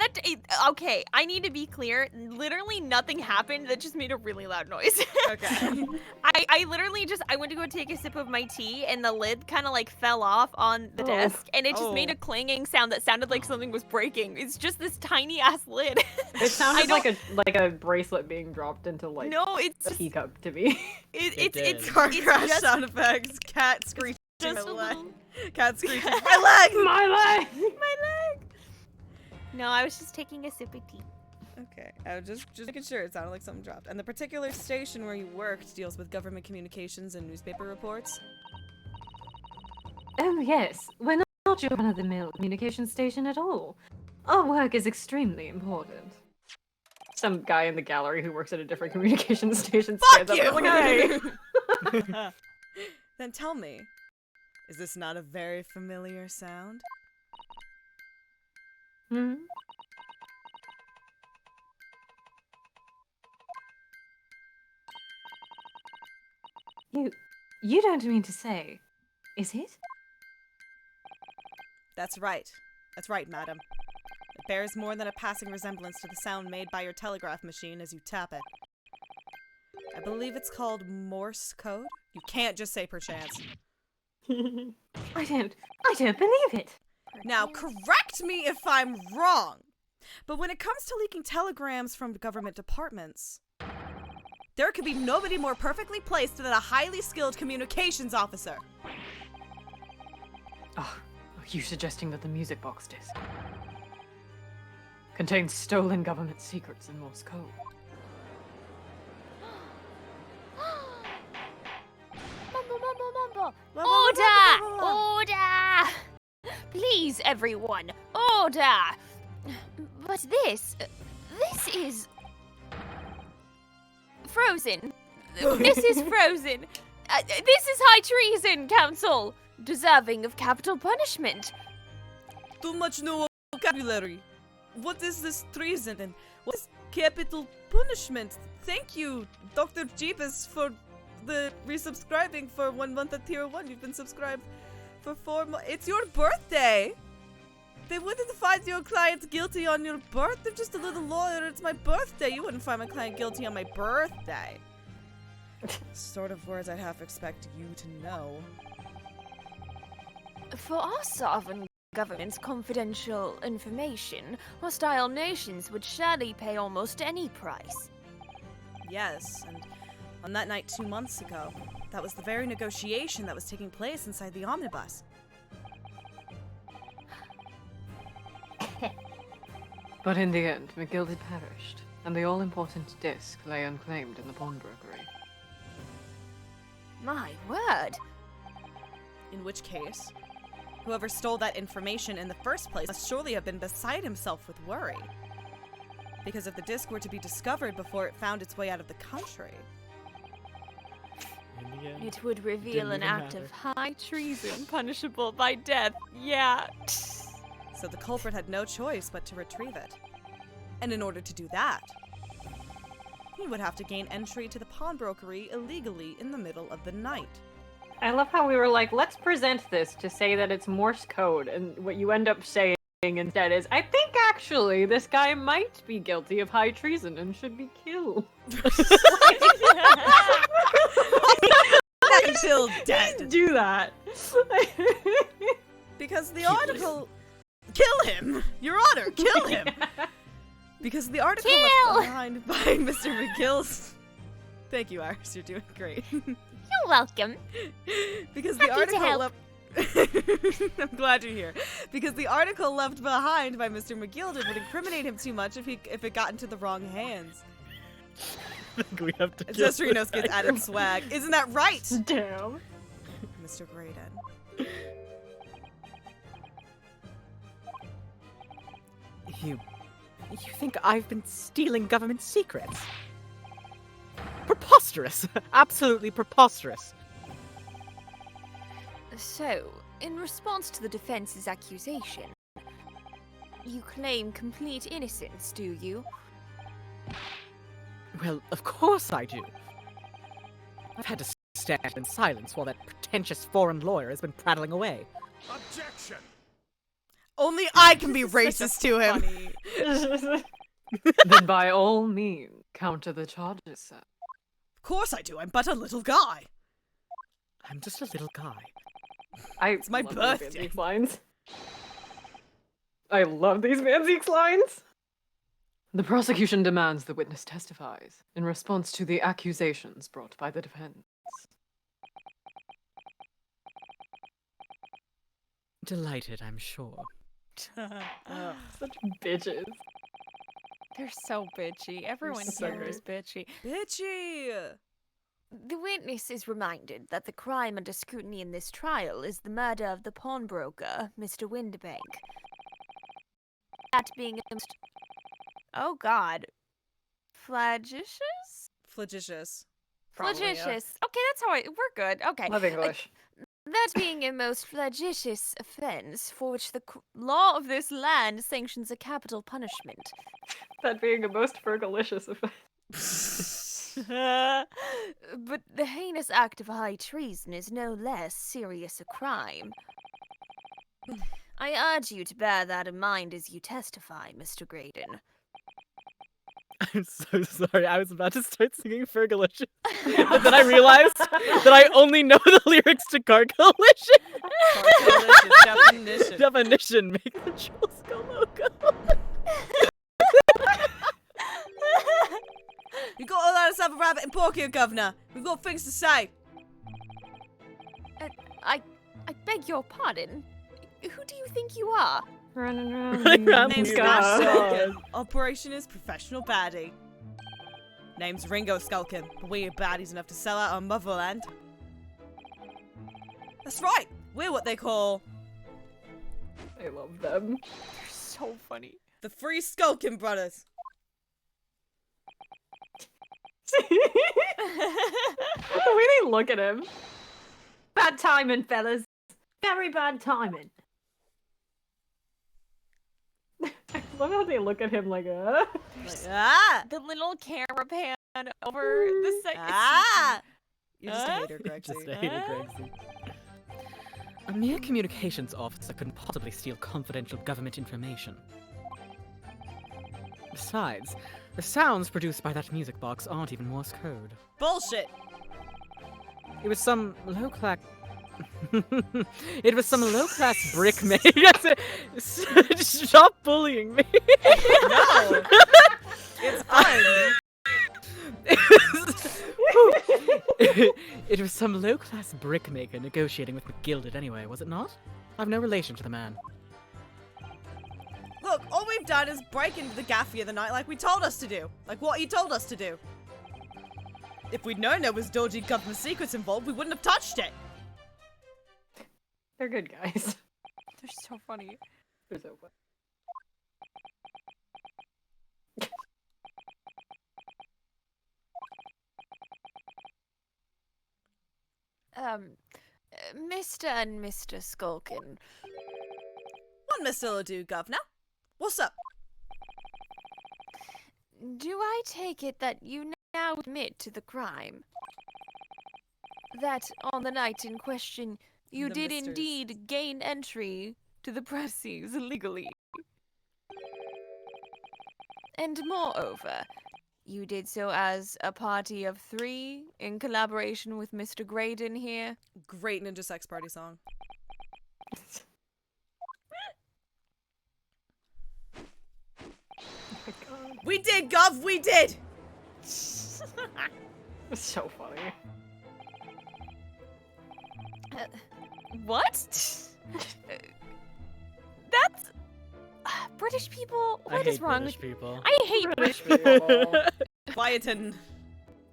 Speaker 2: okay, I need to be clear. Literally nothing happened. That just made a really loud noise.
Speaker 1: Okay.
Speaker 2: I literally I went to go take a sip of my tea and the lid kind of like fell off on the desk and it just made a clanging sound that sounded like something was breaking. It's just this tiny ass lid.
Speaker 6: It sounded like a bracelet being dropped into like
Speaker 2: No, it's
Speaker 6: a
Speaker 2: just,
Speaker 6: teacup to me.
Speaker 2: it's
Speaker 1: Car
Speaker 2: it's
Speaker 1: crash
Speaker 2: just,
Speaker 1: sound effects. Cat screeching.
Speaker 2: just
Speaker 1: My
Speaker 2: a
Speaker 1: leg.
Speaker 2: little...
Speaker 1: Cat screeching. My leg.
Speaker 6: My leg!
Speaker 2: My leg! No, I was just taking a sip of tea.
Speaker 1: Okay, I was just making sure it sounded like something dropped. And the particular station where you worked deals with government communications and newspaper reports?
Speaker 6: Oh yes, we're not your run-of-the-mill communication station at all. Our work is extremely important. Some guy in the gallery who works at a different communication station stands
Speaker 1: Fuck
Speaker 6: up
Speaker 1: you!
Speaker 6: and is like, hey!
Speaker 1: Then tell me, is this not a very familiar sound?
Speaker 6: Hmm? You don't mean to say, is it?
Speaker 1: That's right. That's right, madam. It bears more than a passing resemblance to the sound made by your telegraph machine as you tap it. I believe it's called Morse code. You can't just say perchance.
Speaker 6: I don't believe it.
Speaker 1: Now, correct me if I'm wrong, but when it comes to leaking telegrams from government departments, there could be nobody more perfectly placed than a highly skilled communications officer.
Speaker 6: Oh, are you suggesting that the music box disc contains stolen government secrets in Morse code?
Speaker 5: Mumble. Order! Order! Please, everyone, order! But this is... frozen. This is frozen. This is high treason, Council. Deserving of capital punishment.
Speaker 1: Too much new vocabulary. What is this treason and what is capital punishment? Thank you, Dr. Jeebus, for the resubscribing for 1 month at tier 1. You've been subscribed for 4 months. It's your birthday. They wouldn't find your client guilty on your birthday. I'm just a little lawyer. It's my birthday. You wouldn't find my client guilty on my birthday. Sort of words I'd have to expect you to know.
Speaker 2: For our sovereign government's confidential information, hostile nations would surely pay almost any price.
Speaker 1: Yes, and on that night 2 months ago, that was the very negotiation that was taking place inside the omnibus.
Speaker 6: But in the end, McGill had perished, and the all-important disc lay unclaimed in the pawnbrokery.
Speaker 2: My word!
Speaker 1: In which case, whoever stole that information in the first place must surely have been beside himself with worry. Because if the disc were to be discovered before it found its way out of the country...
Speaker 4: In the end,
Speaker 2: It would reveal
Speaker 4: didn't
Speaker 2: an
Speaker 4: even
Speaker 2: act
Speaker 4: matter.
Speaker 2: of high treason punishable by death. Yeah.
Speaker 1: So the culprit had no choice but to retrieve it. And in order to do that, he would have to gain entry to the pawnbrokery illegally in the middle of the night.
Speaker 6: I love how we were like, let's present this to say that it's Morse code, and what you end up saying instead is, I think actually this guy might be guilty of high treason and should be killed.
Speaker 1: Until dead.
Speaker 6: Do that.
Speaker 1: Because the article... Kill him! Your Honor, kill him! Because the article left behind by Mr. McGill's... Thank you, Iris, you're doing great.
Speaker 5: You're welcome.
Speaker 1: Because the
Speaker 5: Happy to
Speaker 1: article
Speaker 5: help.
Speaker 1: left... I'm glad you're here. Because the article left behind by Mr. McGilded would incriminate him too much if it got into the wrong hands.
Speaker 4: I think we have to kill
Speaker 1: Accessory
Speaker 4: this
Speaker 1: notes gets
Speaker 4: guy.
Speaker 1: added swag. Isn't that right,
Speaker 6: Damn.
Speaker 1: Mr. Graydon?
Speaker 4: You think I've been stealing government secrets? Preposterous! Absolutely preposterous.
Speaker 2: So, in response to the defense's accusation, you claim complete innocence, do you?
Speaker 4: Well, of course I do. I've had to stand in silence while that pretentious foreign lawyer has been prattling away.
Speaker 7: Objection!
Speaker 1: Only I can be
Speaker 2: This is
Speaker 1: racist
Speaker 2: such
Speaker 1: to
Speaker 2: a
Speaker 1: him.
Speaker 2: funny-
Speaker 6: Then by all means, counter the charges, sir.
Speaker 1: Of course I do. I'm but a little guy.
Speaker 4: I'm just a little guy.
Speaker 6: It's
Speaker 1: my
Speaker 6: love
Speaker 1: birthday.
Speaker 6: These Van Zieks lines. I love these Van Zieks lines. The prosecution demands the witness testifies in response to the accusations brought by the defense.
Speaker 4: Delighted, I'm sure.
Speaker 1: Ugh.
Speaker 6: Such bitches.
Speaker 2: They're so bitchy. Everyone
Speaker 6: so
Speaker 2: here is bitchy.
Speaker 1: Bitchy.
Speaker 2: The witness is reminded that the crime under scrutiny in this trial is the murder of the pawnbroker, Mr. Windibank. That being a most... Oh god. Flagitious?
Speaker 1: Flagitious.
Speaker 6: Probably, yeah.
Speaker 2: Flagitious. Okay, that's how we're good. Okay.
Speaker 6: Love English.
Speaker 2: That being a most flagitious offense for which the law of this land sanctions a capital punishment.
Speaker 6: That being a most fergalicious offense.
Speaker 2: But the heinous act of high treason is no less serious a crime. I urge you to bear that in mind as you testify, Mr. Graydon.
Speaker 4: I'm so sorry. I was about to start singing Fergalicious, but then I realized that I only know the lyrics to Gargalicious.
Speaker 1: Carcolicious definition.
Speaker 4: Definition: make the trolls go loco.
Speaker 1: You got to let us have a rabbit and pork here, Governor. We've got things to say.
Speaker 2: I beg your pardon. Who do you think you are?
Speaker 6: Running around.
Speaker 4: Running around
Speaker 1: Name's
Speaker 4: the
Speaker 1: Matt
Speaker 4: sky.
Speaker 1: Skulkin. Operation is Professional Baddie. Name's Ringo Skulkin, but we're baddies enough to sell out our motherland. That's right. We're what they call
Speaker 6: I love them.
Speaker 2: They're so funny.
Speaker 1: the Free Skulkin Brothers.
Speaker 6: The way they look at him. Bad timing, fellas. Very bad timing. I love how they look at him like,
Speaker 1: Like, ah!
Speaker 2: The little camera pan over the side.
Speaker 1: Ah! You're just a hater, Greg.
Speaker 4: Just a hater, Gregsy. A mere communications officer couldn't possibly steal confidential government information. Besides, the sounds produced by that music box aren't even Morse code.
Speaker 1: Bullshit.
Speaker 4: It was some low-class... It was some low-class brick maker. Stop bullying me.
Speaker 1: No. It's fun.
Speaker 4: It was some low-class brick maker negotiating with McGilded anyway, was it not? I've no relation to the man.
Speaker 1: Look, all we've done is break into the gaff the other night like we told us to do. Like what he told us to do. If we'd known there was dodgy government secrets involved, we wouldn't have touched it.
Speaker 6: they're good guys.
Speaker 2: They're so funny.
Speaker 6: They're so fun.
Speaker 2: Mr. and Mr. Skulkin,
Speaker 1: One Mr. Ledoux, Governor. What's up?
Speaker 2: do I take it that you now admit to the crime? That on the night in question, you
Speaker 1: The
Speaker 2: did
Speaker 1: misters.
Speaker 2: indeed gain entry to the premises illegally. And moreover, you did so as a party of 3 in collaboration with Mr. Graydon here.
Speaker 1: Great Ninja Sex Party song.
Speaker 6: Oh my god.
Speaker 1: We did, Gov, we did!
Speaker 6: It's so funny.
Speaker 2: What? That's British people.
Speaker 4: I
Speaker 2: What
Speaker 4: hate
Speaker 2: is wrong
Speaker 4: British
Speaker 2: with?
Speaker 4: people.
Speaker 2: I hate
Speaker 6: British
Speaker 2: British.
Speaker 6: people.
Speaker 1: Quietin.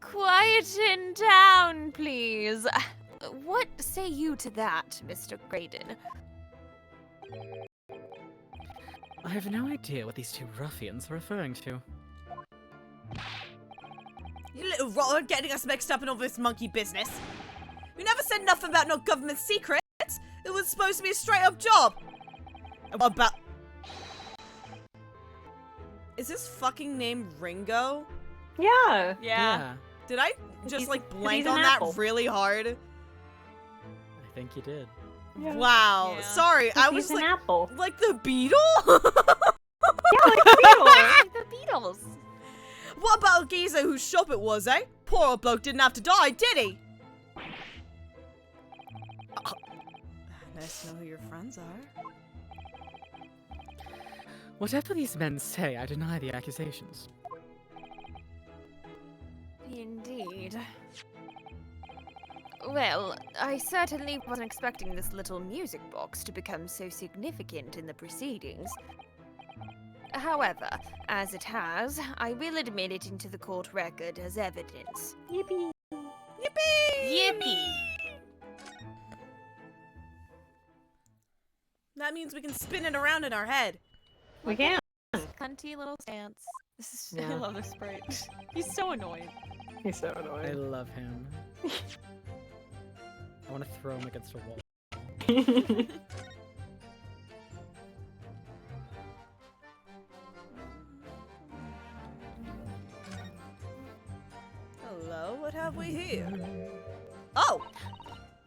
Speaker 2: Quieten down, please. What say you to that, Mr. Graydon?
Speaker 4: I have no idea what these two ruffians are referring to.
Speaker 1: You little rotter, getting us mixed up in all this monkey business. You never said nothing about no government secrets. It was supposed to be a straight-up job. And what about... Is his fucking name Ringo?
Speaker 6: Yeah.
Speaker 1: Did I just,
Speaker 6: He's-
Speaker 1: like, blank
Speaker 6: he's an
Speaker 1: on that
Speaker 6: apple.
Speaker 1: really hard?
Speaker 4: I think you did.
Speaker 1: Wow.
Speaker 2: Yeah.
Speaker 1: Sorry, I was
Speaker 3: He's an
Speaker 1: like,
Speaker 3: apple.
Speaker 1: like the Beatles?
Speaker 2: Like the Beatles.
Speaker 1: What about a geezer whose shop it was, eh? Poor old bloke didn't have to die, did he? Nice to know who your friends are.
Speaker 4: Whatever these men say, I deny the accusations.
Speaker 2: Indeed. Well, I certainly wasn't expecting this little music box to become so significant in the proceedings. However, as it has, I will admit it into the court record as evidence.
Speaker 3: Yippee.
Speaker 2: Yippee!
Speaker 1: That means we can spin it around in our head.
Speaker 3: We can.
Speaker 2: Cunty little stance. This is
Speaker 6: Yeah.
Speaker 2: I love this sprite. He's so annoying.
Speaker 6: He's so
Speaker 4: I
Speaker 6: annoying.
Speaker 4: love him. I want to throw him against a wall.
Speaker 1: Hello, what have we here? Oh,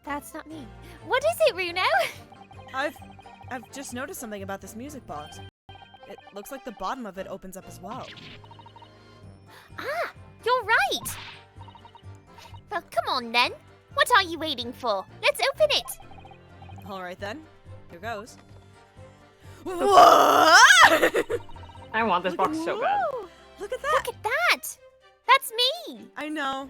Speaker 5: That's not me. What is it, Runo?
Speaker 1: I've just noticed something about this music box. It looks like the bottom of it opens up as well.
Speaker 5: Ah, you're right. Well, come on then. What are you waiting for? Let's open it.
Speaker 1: All right then, here goes. What?
Speaker 6: I want this box so bad.
Speaker 1: Look at that!
Speaker 5: Look at that. That's me.
Speaker 1: I know.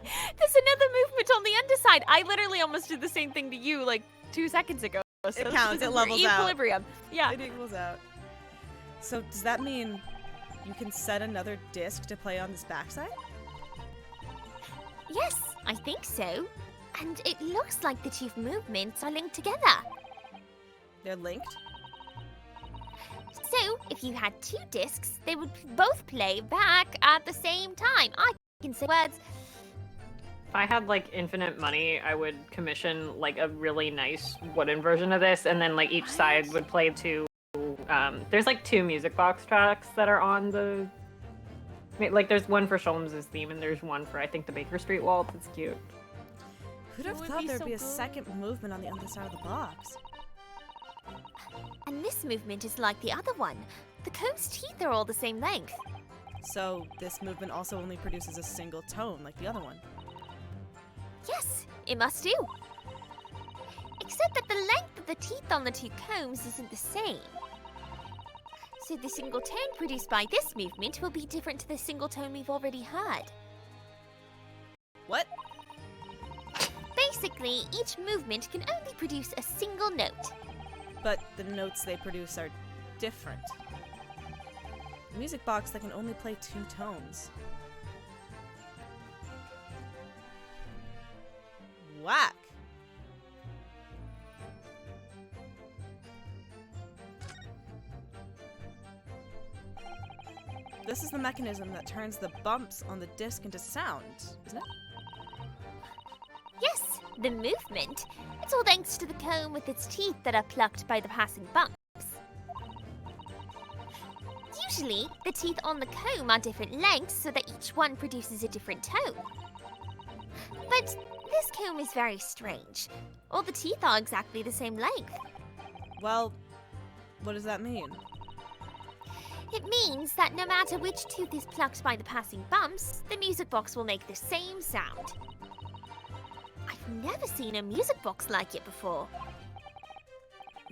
Speaker 2: There's another movement on the underside. I literally almost did the same thing to you like 2 seconds ago. So
Speaker 1: It counts, it
Speaker 2: we're
Speaker 1: levels out.
Speaker 2: equilibrium. Yeah.
Speaker 1: It equals out. So does that mean you can set another disc to play on this backside?
Speaker 5: Yes, I think so. And it looks like the two movements are linked together.
Speaker 1: They're linked?
Speaker 5: So, if you had two discs, they would both play back at the same time. I can say words.
Speaker 6: If I had like infinite money, I would commission like a really nice wooden version of this, and then like each side would play two. There's like 2 music box tracks that are on the. Like there's one for Sholmes' theme, and there's one for I think the Baker Street waltz. It's cute.
Speaker 1: Who'd have
Speaker 2: That would
Speaker 1: thought
Speaker 2: be
Speaker 1: there'd
Speaker 2: so
Speaker 1: be a
Speaker 2: good.
Speaker 1: second movement on the other side of the box?
Speaker 5: And this movement is like the other one. The comb's teeth are all the same length.
Speaker 1: So this movement also only produces a single tone like the other one.
Speaker 5: Yes, it must do. Except that the length of the teeth on the two combs isn't the same. So the single tone produced by this movement will be different to the single tone we've already heard.
Speaker 1: What?
Speaker 5: Basically, each movement can only produce a single note.
Speaker 1: But the notes they produce are different. A music box that can only play 2 tones. Whack. This is the mechanism that turns the bumps on the disc into sound, isn't it?
Speaker 5: Yes, the movement. It's all thanks to the comb with its teeth that are plucked by the passing bumps. Usually, the teeth on the comb are different lengths so that each one produces a different tone. But this comb is very strange. All the teeth are exactly the same length.
Speaker 1: Well, what does that mean?
Speaker 5: It means that no matter which tooth is plucked by the passing bumps, the music box will make the same sound. I've never seen a music box like it before.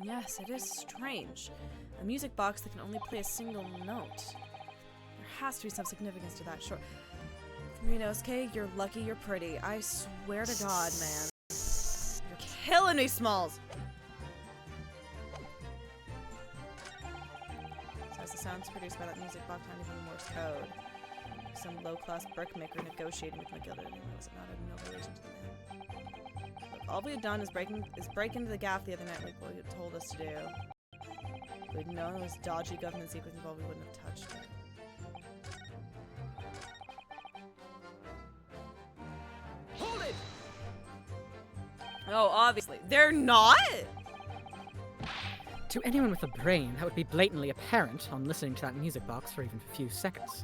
Speaker 1: Yes, it is strange. A music box that can only play a single note. There has to be some significance to that, sure. Renosuke, you're lucky you're pretty. I swear to God, man. You're killing me, Smalls! So as the sounds produced by that music box not even Morse code. Some low-class brickmaker negotiating with McGilda anyway was not in no relation to the man. Look, all we had done is break into the gaff the other night like what you had told us to do. If we'd known it was dodgy government secrets involved, we wouldn't have touched it. Hold it! Oh, obviously. They're not?
Speaker 4: To anyone with a brain, that would be blatantly apparent on listening to that music box for even a few seconds.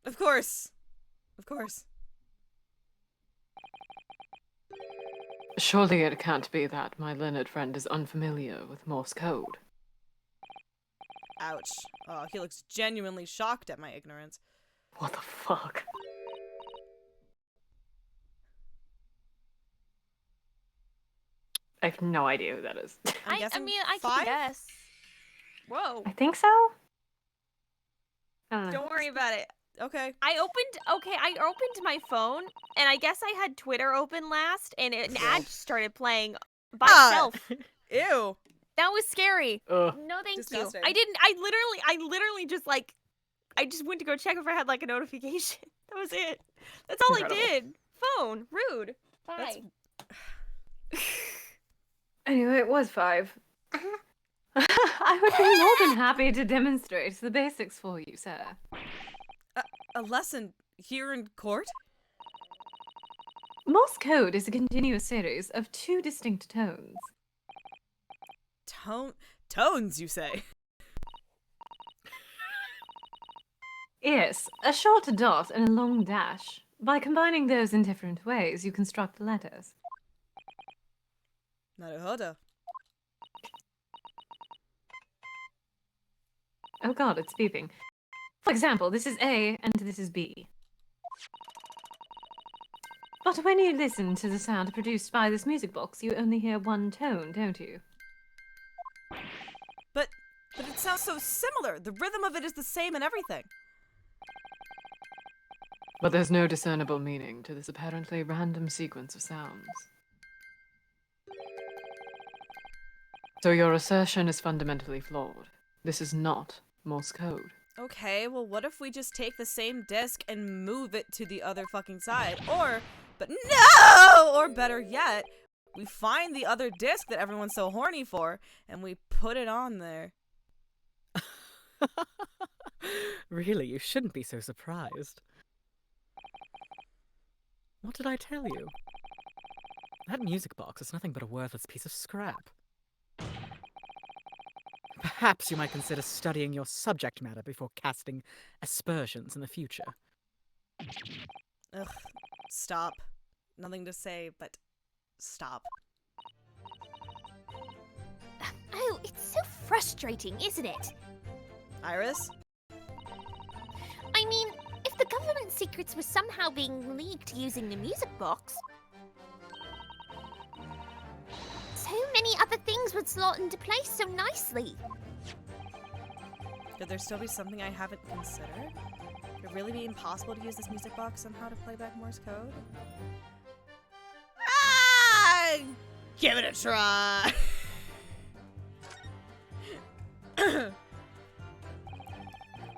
Speaker 1: Of course. Of course.
Speaker 6: Surely it can't be that my learned friend is unfamiliar with Morse code.
Speaker 1: Ouch. Oh, he looks genuinely shocked at my ignorance.
Speaker 6: What the fuck? I have no idea who that is.
Speaker 1: I'm
Speaker 2: I
Speaker 1: guessing
Speaker 2: mean, I
Speaker 1: 5?
Speaker 2: can guess. Whoa.
Speaker 6: I think so? I don't know.
Speaker 2: Don't worry about it.
Speaker 1: Okay.
Speaker 2: I opened my phone, and I guess I had Twitter open last, and an ad started playing by
Speaker 1: Ah.
Speaker 2: itself.
Speaker 1: Ew.
Speaker 2: That was scary.
Speaker 6: Ugh.
Speaker 2: No, thank
Speaker 1: Disgusting.
Speaker 2: you. I literally just like, I just went to go check if I had like a notification. That was it. That's all
Speaker 6: Incredible.
Speaker 2: I did. Phone. Rude.
Speaker 1: That's-
Speaker 2: Bye.
Speaker 6: Anyway, it was 5. I would be more than happy to demonstrate the basics for you, sir.
Speaker 1: A lesson here in court?
Speaker 6: Morse code is a continuous series of 2 distinct tones.
Speaker 1: Tones, you say?
Speaker 6: Yes, a short dot and a long dash. By combining those in different ways, you construct letters.
Speaker 1: Naruhodo.
Speaker 6: Oh god, it's beeping. For example, this is A and this is B. But when you listen to the sound produced by this music box, you only hear one tone, don't you?
Speaker 1: But it sounds so similar. The rhythm of it is the same and everything.
Speaker 6: But there's no discernible meaning to this apparently random sequence of sounds. So your assertion is fundamentally flawed. This is not Morse code.
Speaker 1: Okay, well, what if we just take the same disc and move it to the other fucking side? But no! Or better yet, we find the other disc that everyone's so horny for, and we put it on there.
Speaker 4: Really, you shouldn't be so surprised. What did I tell you? That music box is nothing but a worthless piece of scrap. Perhaps you might consider studying your subject matter before casting aspersions in the future.
Speaker 1: Ugh, stop. Nothing to say, but stop.
Speaker 5: Oh, it's so frustrating, isn't it?
Speaker 1: Iris?
Speaker 5: I mean, if the government secrets were somehow being leaked using the music box, so many other things would slot into place so nicely.
Speaker 1: Could there still be something I haven't considered? Could it really be impossible to use this music box somehow to play back Morse code? Ah! Give it a try!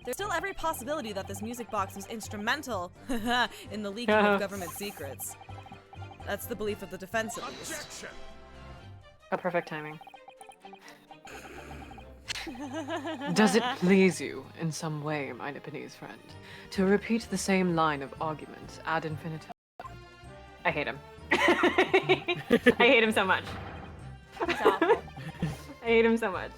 Speaker 1: There's still every possibility that this music box was instrumental in the leaking of government secrets. That's the belief of the defense, at least.
Speaker 6: A perfect timing. Does it please you in some way, my Nipponese friend, to repeat the same line of argument ad infinitum? I hate him. I hate him so much.
Speaker 2: It's awful.
Speaker 6: I hate him so much.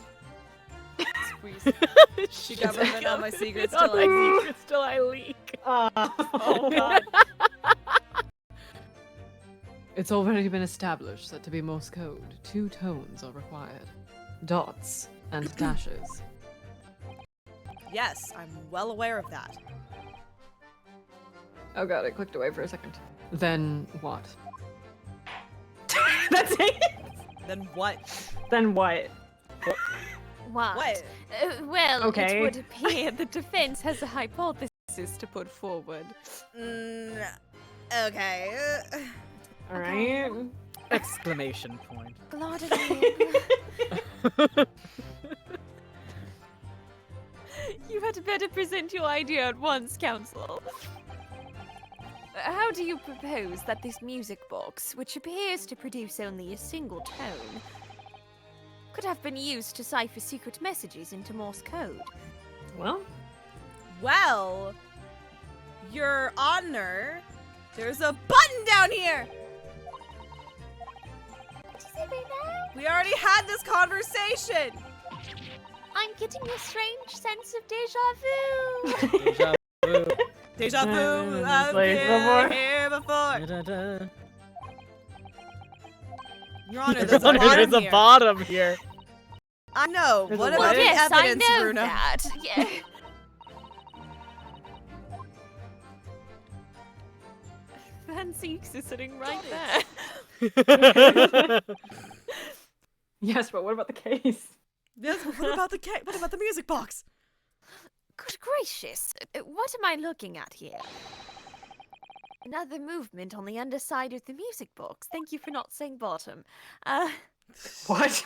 Speaker 1: She government on my secrets
Speaker 4: On
Speaker 1: till
Speaker 4: my
Speaker 1: I
Speaker 4: secrets till I leak.
Speaker 6: Oh god. It's already been established that to be Morse code, 2 tones are required. Dots and dashes.
Speaker 1: Yes, I'm well aware of that.
Speaker 6: Oh god, I clicked away for a second. Then what? That's it!
Speaker 1: Then what?
Speaker 6: Then what?
Speaker 2: What?
Speaker 1: What?
Speaker 2: Well,
Speaker 6: Okay.
Speaker 2: it would appear the defense has a hypothesis to put forward.
Speaker 1: Okay.
Speaker 6: Alright.
Speaker 4: Exclamation point.
Speaker 2: Glad You had better present your idea at once, Counsel. How do you propose that this music box, which appears to produce only a single tone, could have been used to cipher secret messages into Morse code?
Speaker 1: Well, Your Honor, there's a button down here!
Speaker 5: What is it right now?
Speaker 1: We already had this conversation!
Speaker 5: I'm getting a strange sense of deja vu.
Speaker 4: Deja vu.
Speaker 1: Deja vu, I've
Speaker 6: Place
Speaker 1: been
Speaker 6: before.
Speaker 1: here before.
Speaker 4: Da-da-da.
Speaker 1: Your Honor,
Speaker 4: Your
Speaker 1: there's
Speaker 4: Honor,
Speaker 1: a bottom
Speaker 4: there's a
Speaker 1: here.
Speaker 4: bottom here.
Speaker 1: I know.
Speaker 6: There's
Speaker 1: What
Speaker 6: a
Speaker 1: about
Speaker 6: what?
Speaker 1: the
Speaker 5: Yes, I
Speaker 1: evidence,
Speaker 5: know
Speaker 1: Bruno?
Speaker 5: that. Yeah. Van Zeeks is sitting right there.
Speaker 6: Yes, but what about the case?
Speaker 1: Yes, but what about the what about the music box?
Speaker 2: Good gracious, what am I looking at here? Another movement on the underside of the music box. Thank you for not saying bottom.
Speaker 6: What?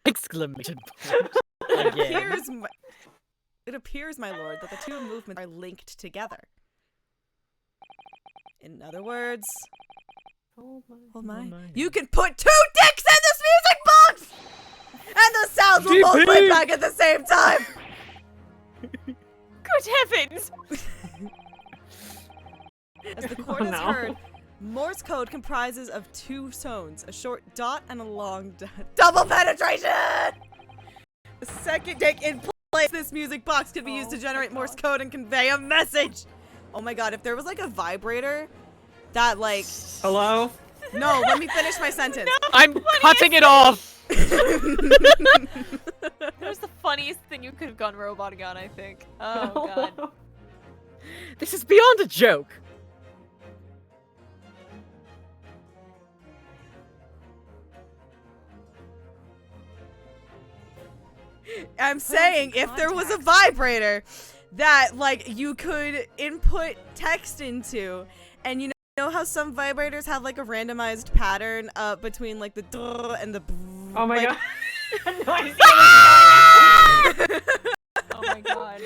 Speaker 4: Exclamation point. Again.
Speaker 1: It appears, my lord, that the two movements are linked together. In other words,
Speaker 6: Oh
Speaker 1: hold my.
Speaker 4: my.
Speaker 1: You can put two dicks in this music box, and the sounds will both play
Speaker 4: GP!
Speaker 1: back at the same time.
Speaker 2: Good heavens!
Speaker 1: As the court
Speaker 6: Oh,
Speaker 1: has
Speaker 6: no.
Speaker 1: heard, Morse code comprises of two tones, a short dot and a long dot. Double penetration! The second dick in place, this music box could be used to generate Morse code and convey a message. Oh my god, if there was like a vibrator that like...
Speaker 6: Hello?
Speaker 1: No, let me finish my sentence.
Speaker 4: I'm cutting it off.
Speaker 2: That was the funniest thing you could have gone roboting on, I think. Oh god.
Speaker 4: This is beyond a joke.
Speaker 1: I'm saying if there was a vibrator that like you could input text into, and you know how some vibrators have like a randomized pattern between like the drrr and the brrr,
Speaker 6: Oh my
Speaker 1: like,
Speaker 6: god. No, I see
Speaker 2: Oh my god.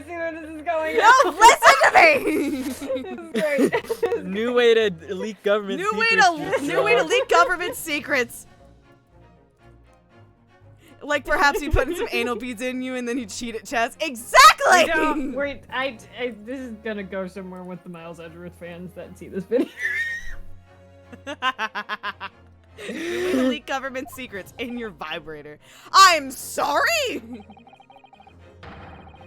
Speaker 6: where this is going.
Speaker 1: No, listen to me.
Speaker 6: This is great. This is
Speaker 4: New way to leak government
Speaker 1: New way
Speaker 4: secrets.
Speaker 1: to leak government secrets. Like perhaps you put in some anal beads in you and then you cheat at chess. Exactly.
Speaker 6: No, wait, this is gonna go somewhere with the Miles Edgeworth fans that see this video.
Speaker 1: New way to leak government secrets in your vibrator. I'm sorry.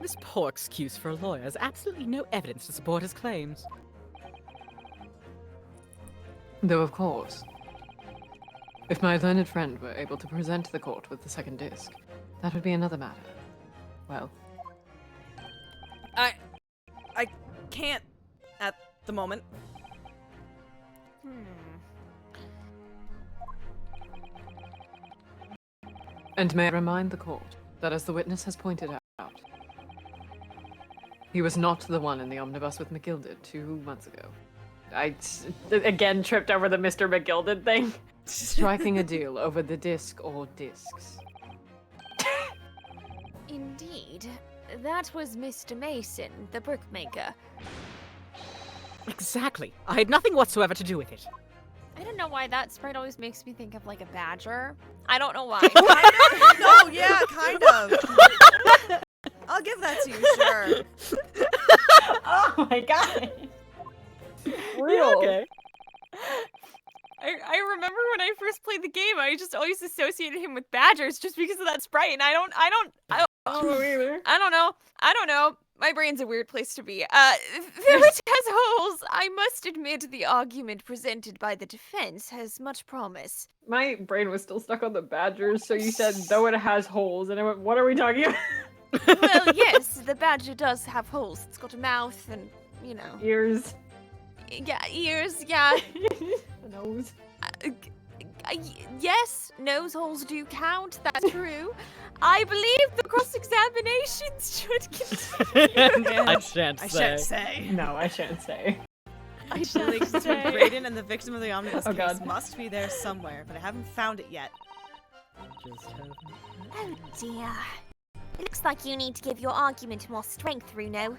Speaker 4: This poor excuse for a lawyer has absolutely no evidence to support his claims.
Speaker 6: Though, of course, if my learned friend were able to present the court with the second disc, that would be another matter. Well,
Speaker 1: I can't at the moment.
Speaker 6: and may I remind the court that as the witness has pointed out, he was not the one in the omnibus with McGilded 2 months ago. I again tripped over the Mr. McGilded thing. Striking a deal over the disc or discs.
Speaker 2: Indeed. That was Mr. Mason, the brickmaker.
Speaker 4: Exactly. I had nothing whatsoever to do with it.
Speaker 2: I don't know why that sprite always makes me think of like a badger. I don't know why.
Speaker 1: No, yeah, kind of. I'll give that to you, sure.
Speaker 6: Oh my god!
Speaker 4: Real. Okay.
Speaker 2: I remember when I first played the game, I just always associated him with badgers just because of that sprite, and I don't
Speaker 6: Oh, either.
Speaker 2: I don't know. My brain's a weird place to be. Though it has holes, I must admit the argument presented by the defense has much promise.
Speaker 6: My brain was still stuck on the badgers, so you said, though it has holes, and I went, what are we talking about?
Speaker 2: Well, yes, the badger does have holes. It's got a mouth and, you know.
Speaker 6: Ears.
Speaker 2: Yeah, ears, yeah.
Speaker 6: A nose.
Speaker 2: Yes, nose holes do count, that's true. I believe the cross-examinations should continue.
Speaker 4: I shan't
Speaker 1: I
Speaker 4: say.
Speaker 1: shan't say.
Speaker 6: No, I shan't say.
Speaker 2: I
Speaker 1: The
Speaker 2: shall
Speaker 1: links between
Speaker 2: say.
Speaker 1: Brayden and the victim of the omnibus
Speaker 6: Oh,
Speaker 1: case
Speaker 6: God.
Speaker 1: must be there somewhere, but I haven't found it yet.
Speaker 4: Just haven't.
Speaker 5: Oh dear. It looks like you need to give your argument more strength, Runo.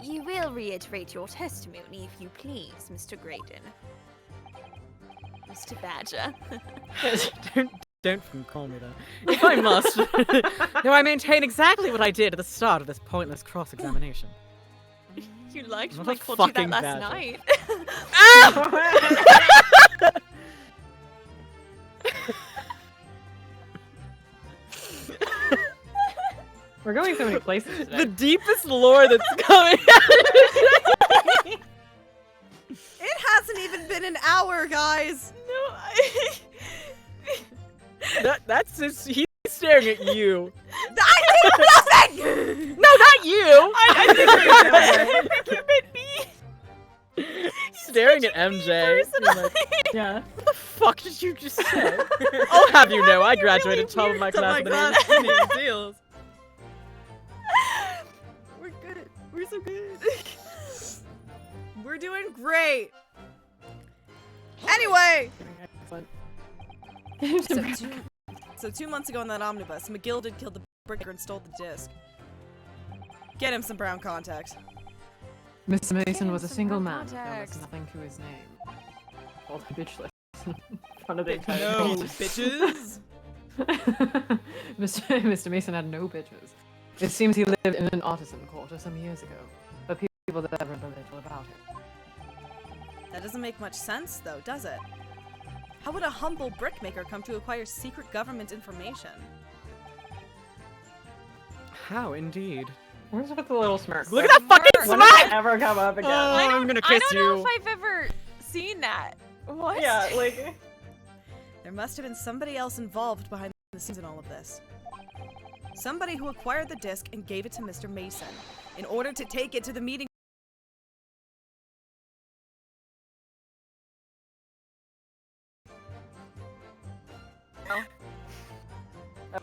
Speaker 2: You will reiterate your testimony, if you please, Mr. Graydon. Mr. Badger.
Speaker 4: Don't fucking call me that. If I must, no, I maintain exactly what I did at the start of this pointless cross-examination.
Speaker 2: You liked
Speaker 4: I'm
Speaker 2: when I
Speaker 4: a
Speaker 2: called you that
Speaker 4: fucking
Speaker 2: last
Speaker 4: badger.
Speaker 2: night.
Speaker 6: We're going so many places
Speaker 4: The
Speaker 6: today.
Speaker 4: deepest lore that's coming out.
Speaker 1: here, guys.
Speaker 4: No, that's just he's staring at you.
Speaker 1: I did nothing.
Speaker 4: No, not you.
Speaker 2: I think me.
Speaker 4: Staring at MJ. You're like,
Speaker 6: Yeah.
Speaker 4: what the fuck did you just say? I'll have you know, I graduated top of my
Speaker 1: Stuff
Speaker 4: class.
Speaker 1: like
Speaker 4: with
Speaker 1: that.
Speaker 4: Name deals.
Speaker 1: We're good. We're so good. We're doing great. Anyway. So 2 months ago in that omnibus, McGill did kill the bricker and stole the disc. Get him some brown contacts.
Speaker 6: Mr. Mason was a
Speaker 2: some
Speaker 6: single
Speaker 2: brown
Speaker 6: man. There was
Speaker 2: contacts.
Speaker 6: nothing to his name. All the bitchless. In front of the entire
Speaker 1: No,
Speaker 6: page.
Speaker 1: bitches.
Speaker 6: Mr. Mason had no bitches. It seems he lived in an artisan quarter some years ago, but people that ever belittle about it.
Speaker 1: That doesn't make much sense, though, does it? How would a humble brickmaker come to acquire secret government information?
Speaker 4: How indeed.
Speaker 6: Where's with the little smirk?
Speaker 4: Look at that fucking
Speaker 6: When does it
Speaker 4: smirk!
Speaker 6: ever come up again?
Speaker 4: Oh, I'm gonna kiss
Speaker 2: I don't
Speaker 4: you.
Speaker 2: know if I've ever seen that. What?
Speaker 6: Yeah, like.
Speaker 1: There must have been somebody else involved behind the scenes in all of this. Somebody who acquired the disc and gave it to Mr. Mason in order to take it to the meeting.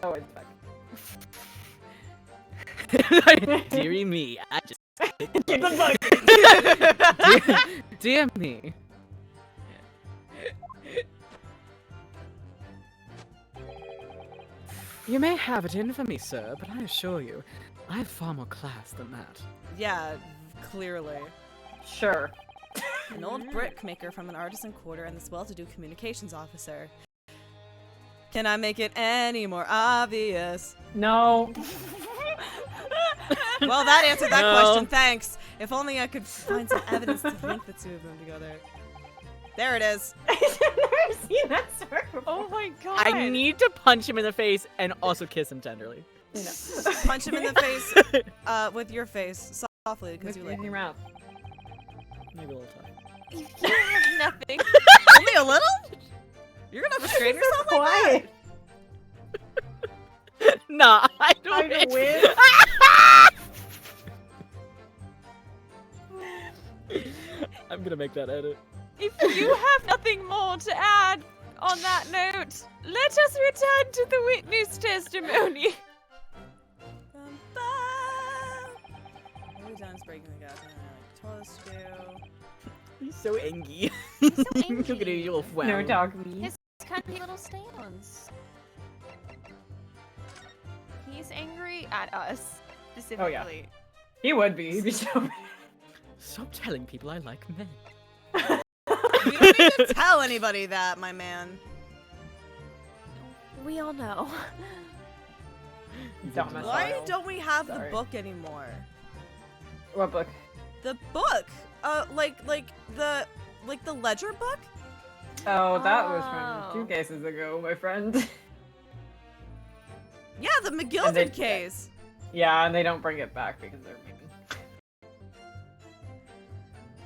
Speaker 6: Oh, it's back.
Speaker 4: Dearie me, I just.
Speaker 6: Keep the book.
Speaker 4: Dear me. You may have it in for me, sir, but I assure you, I have far more class than that.
Speaker 1: Yeah, clearly.
Speaker 6: Sure.
Speaker 1: An old brickmaker from an artisan quarter and this well-to-do communications officer. Can I make it any more obvious?
Speaker 6: No.
Speaker 1: Well, that answered that
Speaker 4: No.
Speaker 1: question, thanks. If only I could find some evidence to link the two of them together. There it is.
Speaker 6: I've never seen that smirk before.
Speaker 2: Oh my god.
Speaker 4: I need to punch him in the face and also kiss him tenderly.
Speaker 6: You know.
Speaker 1: Punch him in the face with your face, softly, because you like
Speaker 6: your mouth.
Speaker 4: Maybe a little tough.
Speaker 2: You have nothing.
Speaker 1: Only a little? You're gonna restrain yourself like that?
Speaker 4: Nah, I don't
Speaker 6: I
Speaker 4: wish.
Speaker 6: win.
Speaker 4: I'm gonna make that edit.
Speaker 2: If you have nothing more to add on that note, let us return to the witness testimony.
Speaker 1: Bum, bum. What we done is breaking the gas. Told us to do.
Speaker 4: He's so angry.
Speaker 2: So
Speaker 4: Look at
Speaker 2: angry.
Speaker 4: you, wow.
Speaker 6: No dog me.
Speaker 2: His kind of little stance. He's angry at us, specifically.
Speaker 6: He would be. He'd be so mad.
Speaker 4: Stop telling people I like men.
Speaker 1: We don't need to tell anybody that, my man.
Speaker 2: We all know.
Speaker 6: Dumbass.
Speaker 1: Why
Speaker 6: Sorry.
Speaker 1: don't we have
Speaker 6: Sorry.
Speaker 1: the book anymore?
Speaker 6: What book?
Speaker 1: The book, like the ledger book.
Speaker 6: Oh, that was from
Speaker 2: Oh.
Speaker 6: 2 cases ago, my friend.
Speaker 1: Yeah, the
Speaker 6: And they-
Speaker 1: McGilded case.
Speaker 6: Yeah, and they don't bring it back because they're mean.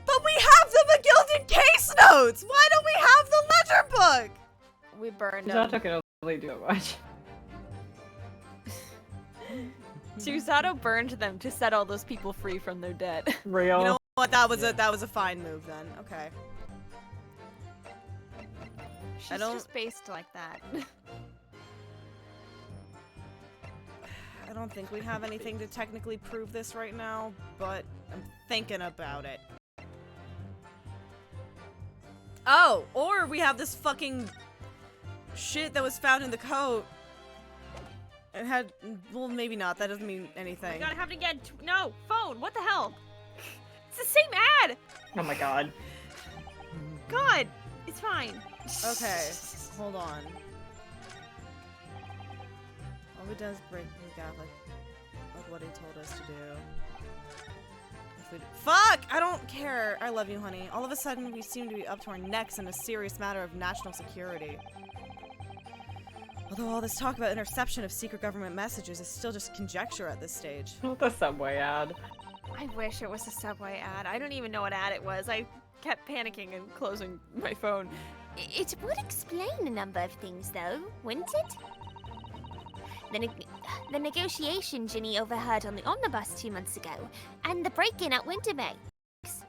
Speaker 1: But we have the McGilded case notes. Why don't we have the ledger book?
Speaker 2: We burned
Speaker 6: That
Speaker 2: him.
Speaker 6: took really do it much.
Speaker 2: Susato burned them to set all those people free from their debt.
Speaker 6: Real.
Speaker 1: You know what? That was a fine move then. Okay.
Speaker 2: She's
Speaker 1: don't-
Speaker 2: just based like that.
Speaker 1: I don't think we have anything to technically prove this right now, but I'm thinking about it. Oh, or we have this fucking shit that was found in the coat. It had, well, maybe not. That doesn't mean anything.
Speaker 2: Gotta have it again. No, phone. What the hell? It's the same ad.
Speaker 6: Oh my god.
Speaker 2: God, it's fine.
Speaker 1: Okay, hold on. All we do is break the gap like what he told us to do. Fuck! I don't care. I love you, honey. All of a sudden, we seem to be up to our necks in a serious matter of national security. Although all this talk about interception of secret government messages is still just conjecture at this stage.
Speaker 6: Not the subway ad.
Speaker 2: I wish it was a Subway ad. I don't even know what ad it was. I kept panicking and closing my phone.
Speaker 5: It would explain a number of things, though, wouldn't it? The negotiation Ginny overheard on the omnibus 2 months ago, and the break-in at Wintermake's.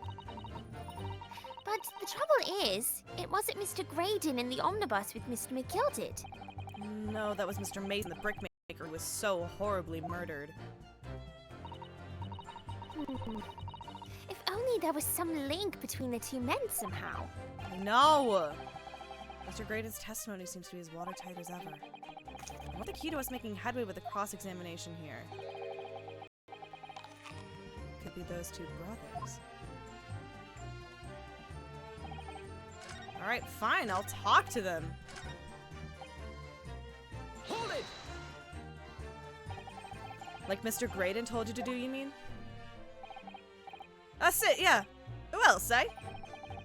Speaker 5: But the trouble is, it wasn't Mr. Graydon in the omnibus with Mr. McGilded.
Speaker 1: No, that was Mr. Mason, the brickmaker, who was so horribly murdered.
Speaker 5: If only there was some link between the two men somehow.
Speaker 1: I know! Mr. Graydon's testimony seems to be as watertight as ever. What the key to us making headway with the cross-examination here? Could be those two brothers. Alright, fine, I'll talk to them. Hold it! Like Mr. Graydon told you to do, you mean? That's it, yeah. Who else, eh?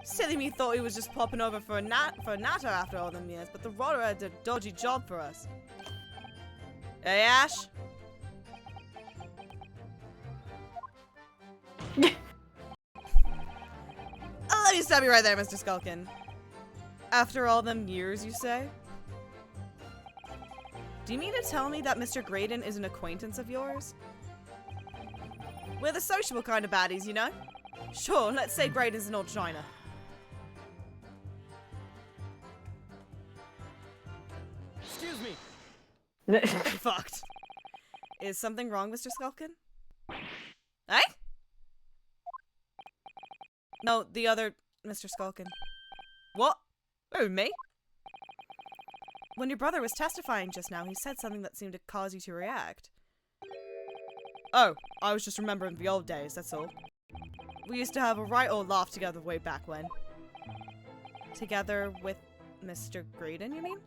Speaker 1: Silly me thought he was just popping over for a natter after all them years, but the rotter had a dodgy job for us. Hey, Ash? Let me stop you right there, Mr. Skulkin. After all them years, you say? Do you mean to tell me that Mr. Graydon is an acquaintance of yours? We're the sociable kind of baddies, you know? Sure, let's say Graydon's an old China.
Speaker 4: Excuse me.
Speaker 1: Fucked. Is something wrong, Mr. Skulkin? Eh? No, the other Mr. Skulkin. What? Oh, me? When your brother was testifying just now, he said something that seemed to cause you to react. Oh, I was just remembering the old days, that's all. We used to have a right old laugh together way back when. Together with Mr. Graydon, you mean?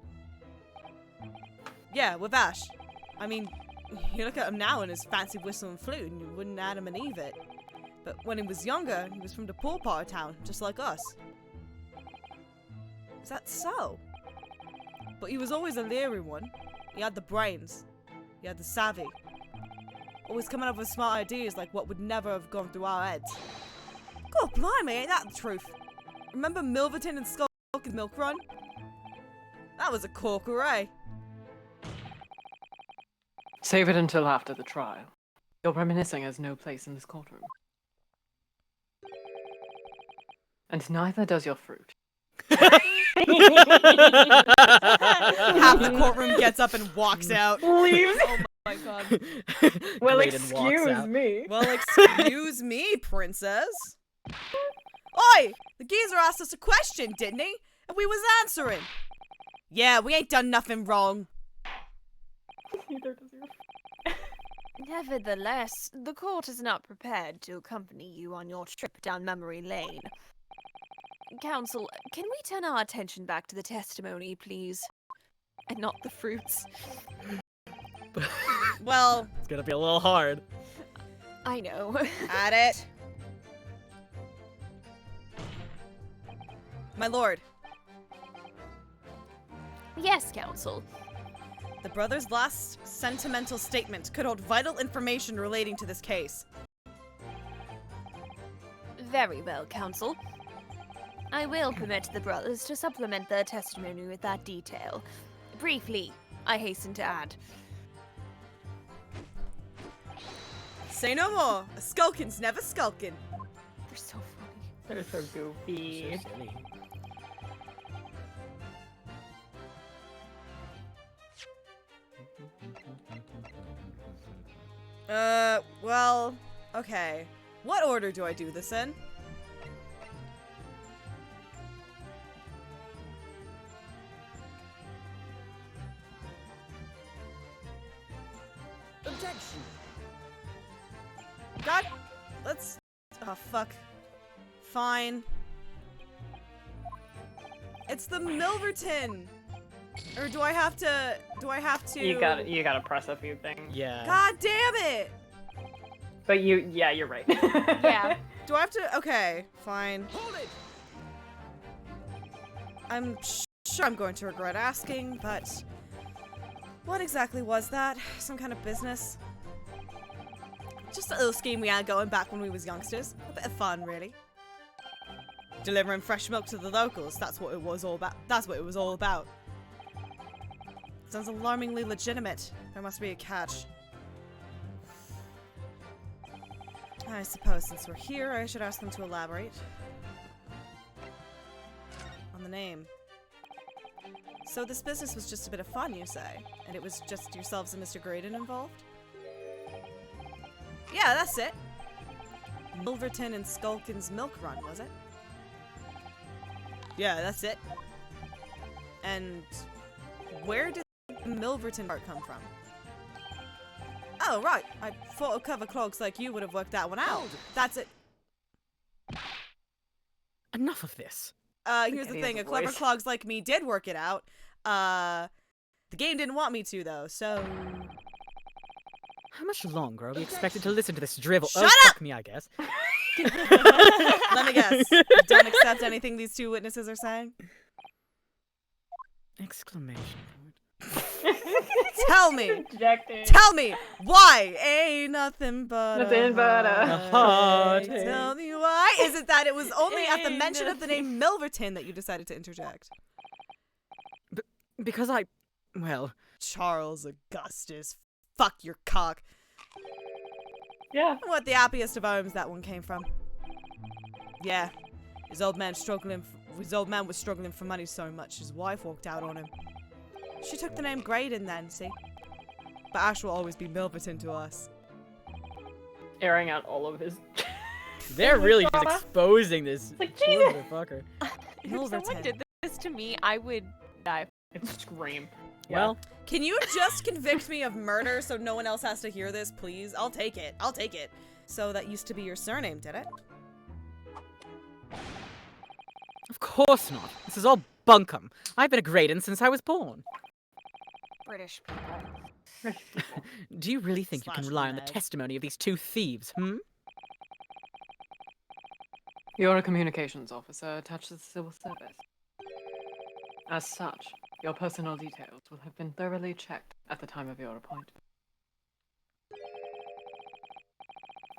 Speaker 1: Yeah, with Ash. I mean, you look at him now in his fancy whistle and flute and you wouldn't Adam and Eve it. But when he was younger, he was from the poor part of town, just like us. Is that so? But he was always a leery one. He had the brains. He had the savvy. Always coming up with smart ideas like what would never have gone through our heads. God blimey, ain't that the truth? Remember Milverton and Skulkin's milk run? That was a corker, eh?
Speaker 6: Save it until after the trial. Your reminiscing has no place in this courtroom. And neither does your fruit.
Speaker 1: Half the courtroom gets up and walks out.
Speaker 6: Leaves.
Speaker 1: Oh my god.
Speaker 6: Well,
Speaker 4: Graydon walks
Speaker 6: excuse
Speaker 4: out.
Speaker 6: me.
Speaker 1: Well, excuse me, princess. Oi! The geezer asked us a question, didn't he? And we was answering. Yeah, we ain't done nothing wrong.
Speaker 6: Neither does your
Speaker 2: Nevertheless, the court is not prepared to accompany you on your trip down memory lane. Counsel, can we turn our attention back to the testimony, please? And not the fruits.
Speaker 1: Well,
Speaker 4: It's gonna be a little hard.
Speaker 2: I know.
Speaker 1: at it. My lord,
Speaker 2: Yes, Counsel.
Speaker 1: the brother's last sentimental statement could hold vital information relating to this case.
Speaker 2: Very well, Counsel. I will permit the brothers to supplement their testimony with that detail. Briefly, I hasten to add.
Speaker 1: Say no more. A skulkin's never skulkin'.
Speaker 2: They're so funny.
Speaker 6: They're so goofy.
Speaker 4: So silly.
Speaker 1: Well, okay. What order do I do this in?
Speaker 4: Objection.
Speaker 1: God, let's. Oh fuck. Fine. It's the Milverton. Or do I have to? Do I have to?
Speaker 6: You gotta press a few things.
Speaker 4: Yeah.
Speaker 1: God damn it!
Speaker 6: But yeah, you're right.
Speaker 2: Yeah.
Speaker 1: Do I have to? Okay, fine.
Speaker 4: Hold it.
Speaker 1: I'm sure I'm going to regret asking, but what exactly was that? Some kind of business? Just a little scheme we had going back when we was youngsters. A bit of fun, really. delivering fresh milk to the locals. That's what it was all about. That's what it was all about. Sounds alarmingly legitimate. There must be a catch. I suppose since we're here, I should ask them to elaborate on the name. So this business was just a bit of fun, you say? And it was just yourselves and Mr. Graydon involved? Yeah, that's it. Milverton and Skulkin's milk run, was it? Yeah, that's it. And where did the Milverton part come from? Oh, right. I thought a cover clogs like you would have worked that one out. That's it.
Speaker 4: Enough of this.
Speaker 1: Here's the thing. A clever clogs like me did work it out. The game didn't want me to, though, so...
Speaker 4: How much longer are we expected to listen to this drivel?
Speaker 1: Shut
Speaker 4: oh,
Speaker 1: up!
Speaker 4: Fuck me, I guess.
Speaker 1: Let me guess. You don't accept anything these two witnesses are saying?
Speaker 4: Exclamation point.
Speaker 1: Tell me!
Speaker 6: Rejected.
Speaker 1: Tell me! Why? Ain't nothing but
Speaker 6: Nothing but a
Speaker 1: heartache.
Speaker 4: heartache.
Speaker 1: Tell me why? Is it that it was only at the mention of the name Milverton that you decided to interject?
Speaker 4: Because well...
Speaker 1: Charles Augustus. Fuck your cock.
Speaker 6: Yeah.
Speaker 1: What the happiest of homes that one came from. Yeah. His old man was struggling for money so much his wife walked out on him. She took the name Graydon then, see? But Ash will always be Milverton to us.
Speaker 6: Airing out all of his.
Speaker 4: They're really just exposing this
Speaker 6: Like,
Speaker 4: poor
Speaker 6: Jesus.
Speaker 4: motherfucker.
Speaker 2: If someone
Speaker 1: Milverton.
Speaker 2: did this to me, I would die.
Speaker 6: I'd scream.
Speaker 4: Well,
Speaker 1: Can you just convict me of murder so no one else has to hear this, please? I'll take it. I'll take it. So that used to be your surname, did it?
Speaker 4: of course not. This is all bunkum. I've been a Graydon since I was born.
Speaker 2: British people.
Speaker 4: Do you really think you can
Speaker 1: Slash
Speaker 4: rely on the
Speaker 1: Meg.
Speaker 4: testimony of these two thieves, hmm?
Speaker 6: You're a communications officer attached to the civil service. As such, your personal details will have been thoroughly checked at the time of your appointment.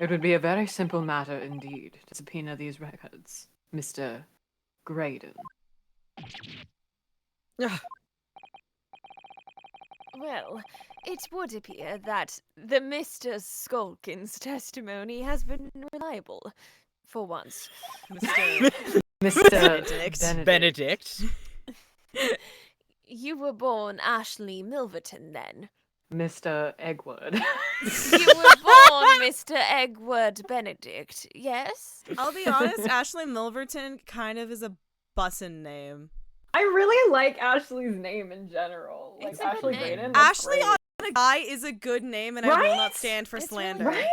Speaker 6: It would be a very simple matter indeed to subpoena these records, Mr. Graydon.
Speaker 4: Ugh,
Speaker 2: Well, it would appear that the Mr. Skulkin's testimony has been reliable. For once.
Speaker 1: Mr.
Speaker 6: Mr.
Speaker 1: Benedict.
Speaker 4: Benedict.
Speaker 2: You were born Ashley Milverton then.
Speaker 6: Mr. Eggwood.
Speaker 2: You were born Mr. Eggwood Benedict, yes?
Speaker 1: I'll be honest, Ashley Milverton kind of is a bussin' name.
Speaker 6: I really like Ashley's name in general. Like
Speaker 2: It's a good
Speaker 6: Ashley
Speaker 2: name.
Speaker 6: Graydon. that's
Speaker 1: Ashley
Speaker 6: great.
Speaker 1: on a guy is a good name, and I will not
Speaker 6: Right?
Speaker 1: stand for
Speaker 2: It's really
Speaker 1: slander.
Speaker 6: Right?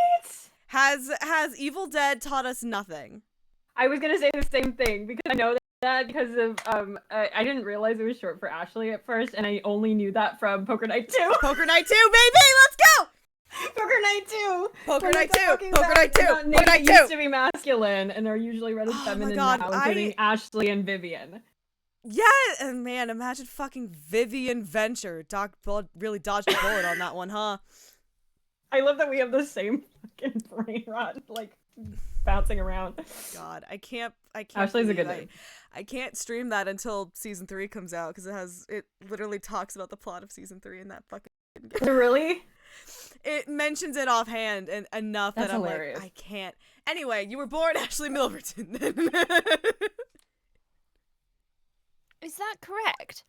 Speaker 1: Has Evil Dead taught us nothing?
Speaker 6: I was gonna say the same thing because I know that because of I didn't realize it was short for Ashley at first, and I only knew that from Poker Night 2.
Speaker 1: Poker Night 2, baby! Let's go!
Speaker 6: Poker Night 2.
Speaker 1: Poker
Speaker 6: When
Speaker 1: Night
Speaker 6: we're
Speaker 1: 2!
Speaker 6: talking
Speaker 1: Poker
Speaker 6: about-
Speaker 1: Night 2!
Speaker 6: about
Speaker 1: Poker
Speaker 6: names
Speaker 1: Night
Speaker 6: that
Speaker 1: 2!
Speaker 6: used to be masculine, and they're usually read as
Speaker 1: Oh my
Speaker 6: feminine
Speaker 1: God,
Speaker 6: now, including
Speaker 1: I-
Speaker 6: Ashley and Vivian.
Speaker 1: Yeah, and man, imagine fucking Vivian Venture. Doc really dodged a bullet on that one, huh?
Speaker 6: I love that we have the same fucking brain rot, like bouncing around.
Speaker 1: God, I can't.
Speaker 6: Ashley's a good
Speaker 1: believe
Speaker 6: name.
Speaker 1: I can't stream that until season 3 comes out because it literally talks about the plot of season 3 in that fucking.
Speaker 6: Really?
Speaker 1: It mentions it offhand and enough
Speaker 6: That's
Speaker 1: that I'm
Speaker 6: hilarious.
Speaker 1: like, I can't. Anyway, you were born Ashley Milverton.
Speaker 2: Is that correct?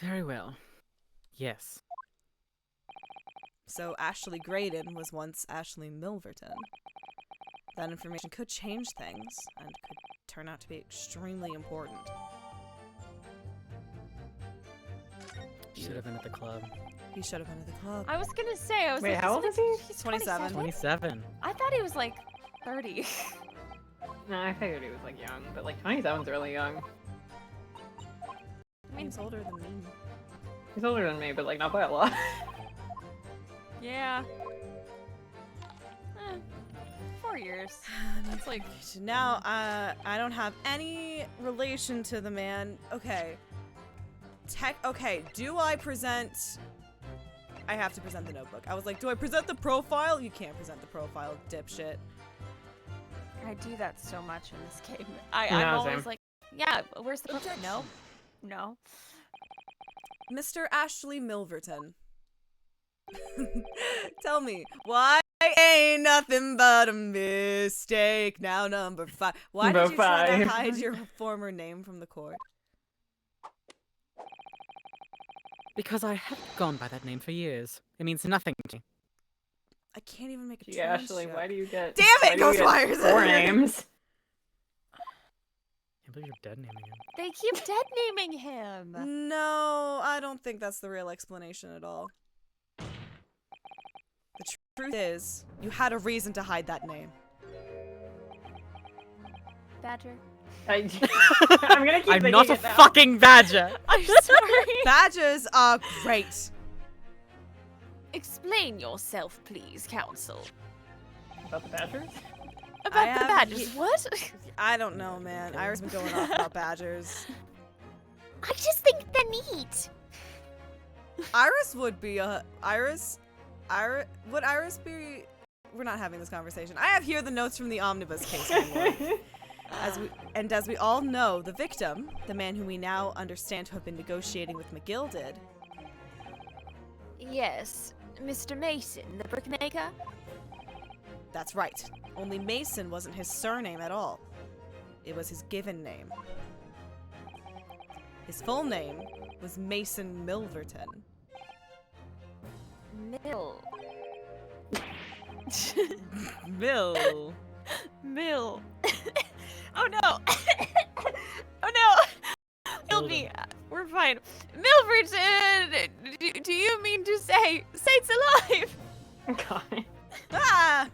Speaker 4: Very well. Yes.
Speaker 1: So Ashley Graydon was once Ashley Milverton. That information could change things and could turn out to be extremely important.
Speaker 4: Should have been at the club.
Speaker 1: He should have been at the club.
Speaker 2: I was gonna say, I was
Speaker 6: Wait,
Speaker 2: like,
Speaker 6: how old is he?
Speaker 2: He's
Speaker 1: 27.
Speaker 4: 27.
Speaker 2: I thought he was like 30.
Speaker 6: No, I figured he was like young, but like 27's really young.
Speaker 2: I mean,
Speaker 1: He's older than me.
Speaker 6: He's older than me, but like not by a lot.
Speaker 2: yeah. 4 years. That's like,
Speaker 1: Now, I don't have any relation to the man. Okay. Okay, do I present... I have to present the notebook. I was like, do I present the profile? You can't present the profile, dipshit.
Speaker 2: I do that so much in this game.
Speaker 6: No,
Speaker 2: I'm always
Speaker 6: same.
Speaker 2: like, yeah, where's the book? No. No.
Speaker 1: Mr. Ashley Milverton. Tell me, why ain't nothing but a mistake? Now number 5. Why did you try to
Speaker 6: Number
Speaker 1: hide your former name from the court?
Speaker 4: Because I have gone by that name for years. It means nothing to me.
Speaker 1: I can't even make a
Speaker 6: Gee, Ashley,
Speaker 1: check.
Speaker 6: why do you get?
Speaker 1: Damn
Speaker 6: why
Speaker 1: it,
Speaker 6: do you get
Speaker 1: Ghostwires!
Speaker 6: 4 names.
Speaker 4: I believe you're dead naming him.
Speaker 2: They keep dead naming him.
Speaker 1: No, I don't think that's the real explanation at all. The truth is, you had a reason to hide that name.
Speaker 2: Badger.
Speaker 3: I'm gonna keep
Speaker 4: I'm
Speaker 3: thinking
Speaker 4: not a
Speaker 3: it now.
Speaker 4: fucking badger!
Speaker 2: I'm sorry.
Speaker 1: Badges are great.
Speaker 2: Explain yourself, please, Counsel.
Speaker 3: About the Badgers?
Speaker 2: About
Speaker 1: have
Speaker 2: the badgers. What?
Speaker 1: I don't know, man. Iris been going off about badgers.
Speaker 5: I just think they're neat.
Speaker 1: Iris would be a would Iris be? We're not having this conversation. I have here the notes from the omnibus case. As we all know, the victim, the man who we now understand to have been negotiating with McGilded.
Speaker 2: Yes, Mr. Mason, the brickmaker.
Speaker 1: That's right. Only Mason wasn't his surname at all. It was his given name. His full name was Mason Milverton.
Speaker 2: Mill.
Speaker 1: Mill.
Speaker 2: Mill. Oh no! Oh no! Killed me. We're fine. Milverton! Do you mean to say Saint's alive?
Speaker 3: God.
Speaker 1: Ah!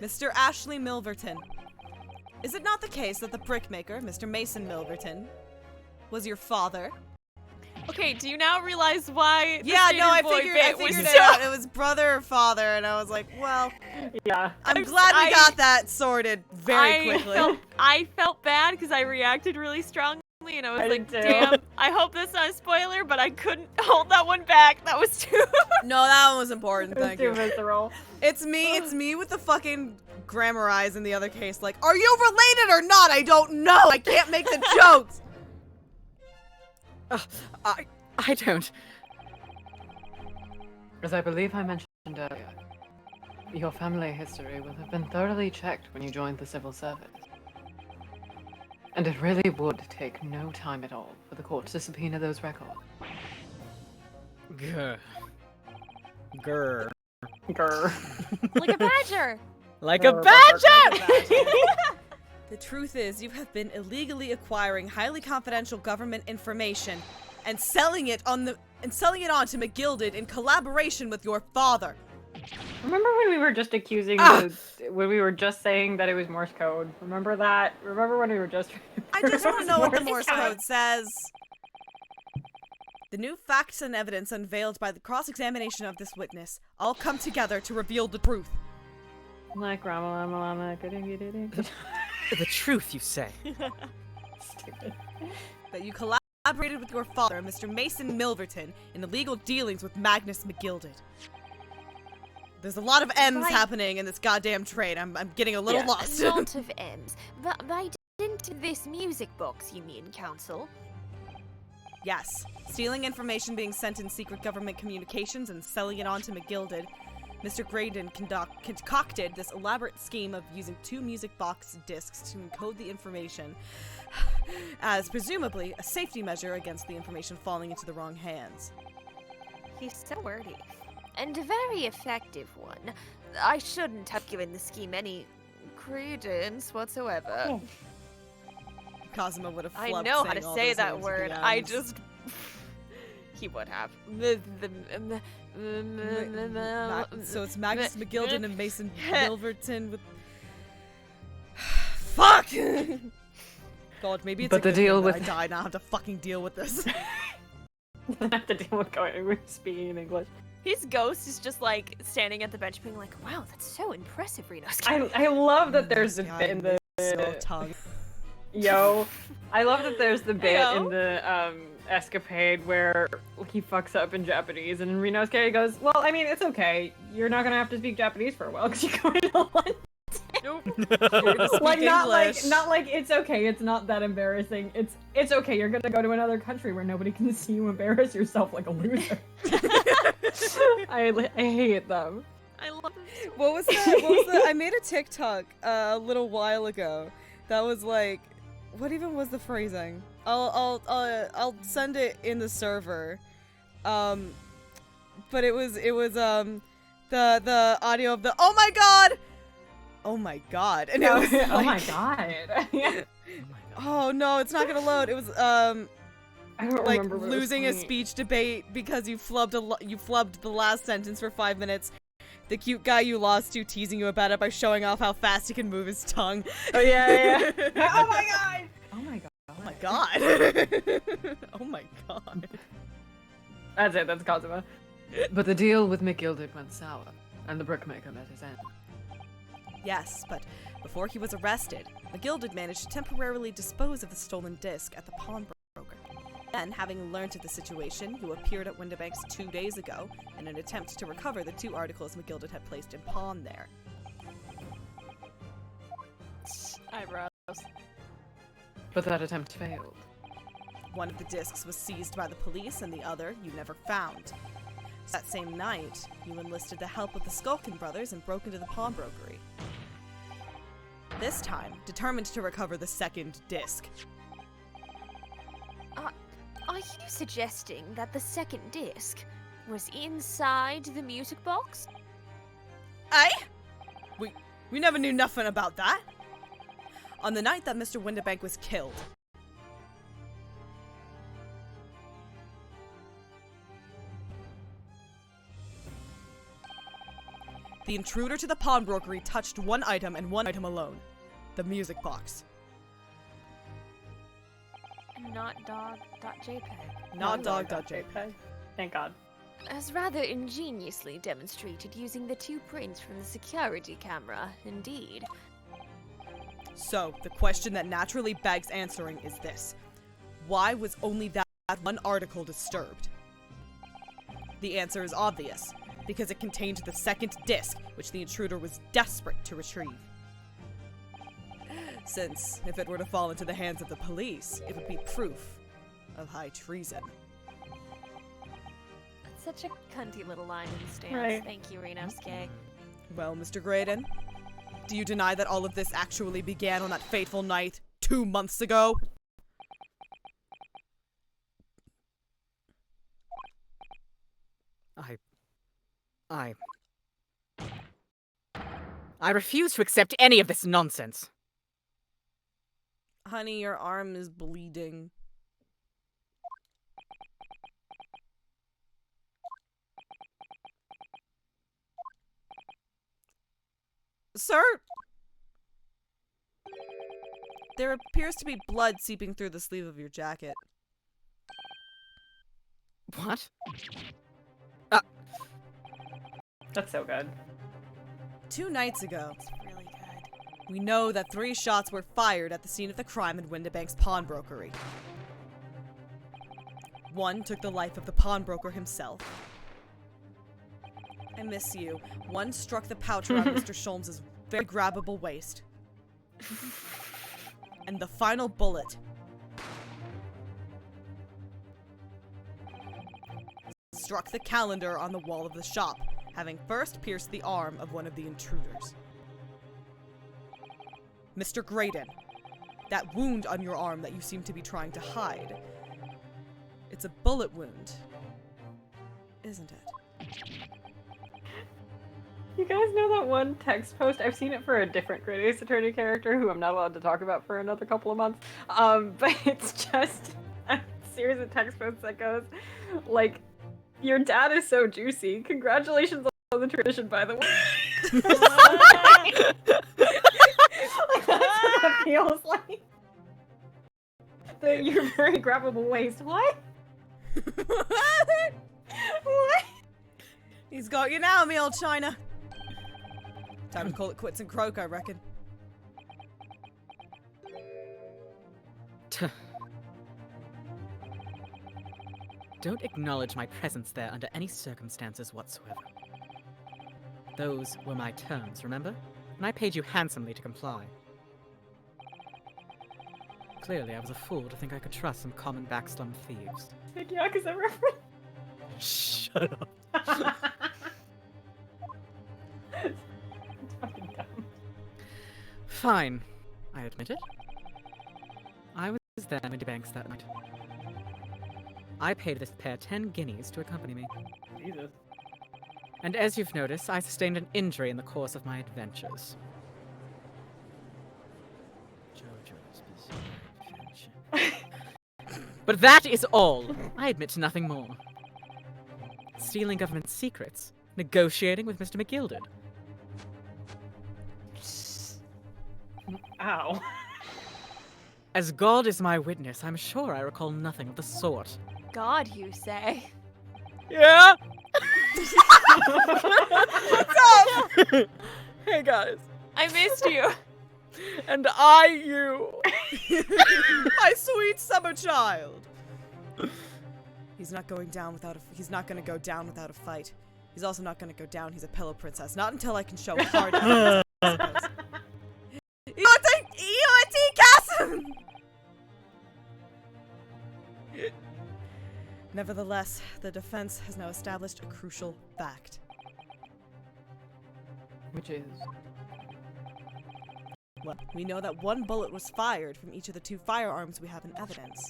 Speaker 1: Mr. Ashley Milverton. Is it not the case that the brickmaker, Mr. Mason Milverton, was your father?
Speaker 2: Okay, do you now realize why the
Speaker 1: Yeah, no, I
Speaker 2: Skater Boy
Speaker 1: figured
Speaker 2: bit was
Speaker 1: it
Speaker 2: so-
Speaker 1: out. It was brother or father, and I was like, well,
Speaker 3: Yeah.
Speaker 1: I'm glad we got that sorted very quickly.
Speaker 2: I felt bad because I reacted really strongly, and I was
Speaker 3: I
Speaker 2: like,
Speaker 3: did too.
Speaker 2: damn, I hope that's not a spoiler, but I couldn't hold that one back. That was too...
Speaker 1: No, that one was important, thank
Speaker 3: Too
Speaker 1: you.
Speaker 3: visceral.
Speaker 1: It's me with the fucking grammar eyes in the other case, like, are you related or not? I don't know! I can't make the jokes!
Speaker 4: I don't.
Speaker 6: As I believe I mentioned earlier, your family history will have been thoroughly checked when you joined the civil service. And it really would take no time at all for the court to subpoena those records.
Speaker 4: Grr. Grr.
Speaker 3: Grr.
Speaker 2: like a badger.
Speaker 4: Like a
Speaker 3: Grr,
Speaker 4: badger!
Speaker 1: The truth is, you have been illegally acquiring highly confidential government information and selling it on to McGilded in collaboration with your father.
Speaker 3: Remember when we were just accusing when we were just saying that it was Morse code? Remember that? Remember when we were just
Speaker 1: I just want to know what the Morse code says. The new facts and evidence unveiled by the cross-examination of this witness all come together to reveal the truth.
Speaker 3: Like Ramalama.
Speaker 4: The truth, you say.
Speaker 3: Stupid.
Speaker 1: That you collaborated with your father, Mr. Mason Milverton, in illegal dealings with Magnus McGilded. There's a lot of M's happening in this goddamn trade. I'm getting a little lost.
Speaker 5: A lot of M's. But by into this music box, you mean, Counsel?
Speaker 1: Yes. Stealing information being sent in secret government communications and selling it on to McGilded, Mr. Graydon concocted this elaborate scheme of using 2 music box discs to encode the information as presumably a safety measure against the information falling into the wrong hands.
Speaker 2: He's so wordy.
Speaker 5: And a very effective one. I shouldn't have given the scheme any credence whatsoever.
Speaker 1: Cosmo would have
Speaker 2: I
Speaker 1: flubbed
Speaker 2: know how
Speaker 1: saying
Speaker 2: to
Speaker 1: all
Speaker 2: say
Speaker 1: those
Speaker 2: that
Speaker 1: names at
Speaker 2: word.
Speaker 1: the
Speaker 2: I
Speaker 1: end.
Speaker 2: just... he would have.
Speaker 1: So it's Magnus McGilded and Mason Milverton with... Fuck! God, maybe it's
Speaker 6: But
Speaker 1: a
Speaker 6: the
Speaker 1: good
Speaker 6: deal
Speaker 1: thing that
Speaker 6: with-
Speaker 1: I die and I have to fucking deal with this.
Speaker 3: Doesn't have to deal with speaking in English.
Speaker 2: His ghost is just like standing at the bench being like, wow, that's so impressive, Renos.
Speaker 3: I love that there's a
Speaker 1: God,
Speaker 3: bit in the
Speaker 1: so tongue.
Speaker 3: Yo, I love that there's the bit
Speaker 2: Yo.
Speaker 3: in the escapade where he fucks up in Japanese and Renosuke goes, well, I mean, it's okay. You're not gonna have to speak Japanese for a while because you're going to London.
Speaker 1: You're gonna speak
Speaker 6: Like not
Speaker 1: English.
Speaker 6: like it's okay. It's not that embarrassing. It's okay. You're gonna go to another country where nobody can see you embarrass yourself like a loser. I hate them.
Speaker 2: I love it.
Speaker 1: What was that? What was that? I made a TikTok a little while ago that was like, what even was the phrasing? I'll send it in the server. But it was the audio of the oh my god, and it was like,
Speaker 6: oh my god.
Speaker 1: oh no, it's not gonna load. It was
Speaker 6: I don't
Speaker 1: like
Speaker 6: remember what it was
Speaker 1: losing a
Speaker 6: called.
Speaker 1: speech debate because you flubbed the last sentence for 5 minutes. The cute guy you lost to teasing you about it by showing off how fast he can move his tongue.
Speaker 6: Oh yeah. Oh my god. Oh my god.
Speaker 1: Oh my god. Oh my god.
Speaker 6: That's it. That's Kazuma. But the deal with McGilded went sour, and the brickmaker met his end.
Speaker 1: Yes, but before he was arrested, McGilded managed to temporarily dispose of the stolen disc at the pawnbroker. Then, having learned of the situation, you appeared at Windibank's 2 days ago in an attempt to recover the 2 articles McGilded had placed in pawn there.
Speaker 2: Eyebrows.
Speaker 6: But that attempt failed.
Speaker 1: One of the discs was seized by the police, and the other you never found. That same night, you enlisted the help of the Skulkin brothers and broke into the pawnbrokery. This time, determined to recover the second disc.
Speaker 2: Are you suggesting that the second disc was inside the music box?
Speaker 1: Eh? We never knew nothing about that. On the night that Mr. Windibank was killed, the intruder to the pawnbrokery touched one item and one item alone. The music box.
Speaker 2: Not dog.jpg.
Speaker 1: Not dog.jpg.
Speaker 6: Thank God.
Speaker 2: As rather ingeniously demonstrated using the 2 prints from the security camera, indeed.
Speaker 1: So, the question that naturally begs answering is this. Why was only that one article disturbed? The answer is obvious, because it contained the second disc, which the intruder was desperate to retrieve. Since, if it were to fall into the hands of the police, it would be proof of high treason.
Speaker 2: Such a cunty little line in the stance.
Speaker 6: Right.
Speaker 2: Thank you, Renosuke.
Speaker 1: Well, Mr. Graydon, do you deny that all of this actually began on that fateful night 2 months ago?
Speaker 4: I refuse to accept any of this nonsense.
Speaker 1: Honey, your arm is bleeding. Sir? There appears to be blood seeping through the sleeve of your jacket.
Speaker 4: What?
Speaker 6: That's so good.
Speaker 1: 2 nights ago,
Speaker 2: It's really good.
Speaker 1: we know that 3 shots were fired at the scene of the crime in Windibank's pawnbrokery. 1 took the life of the pawnbroker himself. I miss you. 1 struck the pouch around Mr. Sholmes's very grabbable waist. And the final bullet struck the calendar on the wall of the shop, having first pierced the arm of one of the intruders. Mr. Graydon, that wound on your arm that you seem to be trying to hide, it's a bullet wound, isn't it?
Speaker 6: You guys know that one text post? I've seen it for a different Great Ace Attorney character who I'm not allowed to talk about for another couple of months. But it's just a series of text posts that goes, like, your dad is so juicy. Congratulations on the tradition, by the way. Like, that's what it feels like. Your very grabbable waist. What? What?
Speaker 1: He's got you now, me old China. Time to call it quits and croak, I reckon.
Speaker 4: Don't acknowledge my presence there under any circumstances whatsoever. Those were my terms, remember? and I paid you handsomely to comply. Clearly, I was a fool to think I could trust some common backslum thieves.
Speaker 6: Big Yakuza reference.
Speaker 4: Shut up.
Speaker 6: It's fucking dumb.
Speaker 4: Fine, I admit it. I was there in the banks that night. I paid this pair 10 guineas to accompany me.
Speaker 6: Jesus.
Speaker 4: And as you've noticed, I sustained an injury in the course of my adventures. But that is all. I admit to nothing more. Stealing government secrets, negotiating with Mr. McGilded.
Speaker 6: Ow.
Speaker 4: As God is my witness, I'm sure I recall nothing of the sort.
Speaker 2: God, you say?
Speaker 4: Yeah? Hey guys.
Speaker 2: I missed you.
Speaker 4: And you.
Speaker 1: My sweet summer child. He's not going down without he's not going to go down without a fight. He's also not going to go down. He's a pillow princess. Not until I can show hard evidence. Nevertheless, the defense has now established a crucial fact.
Speaker 6: Which is?
Speaker 1: Well, we know that one bullet was fired from each of the 2 firearms we have in evidence.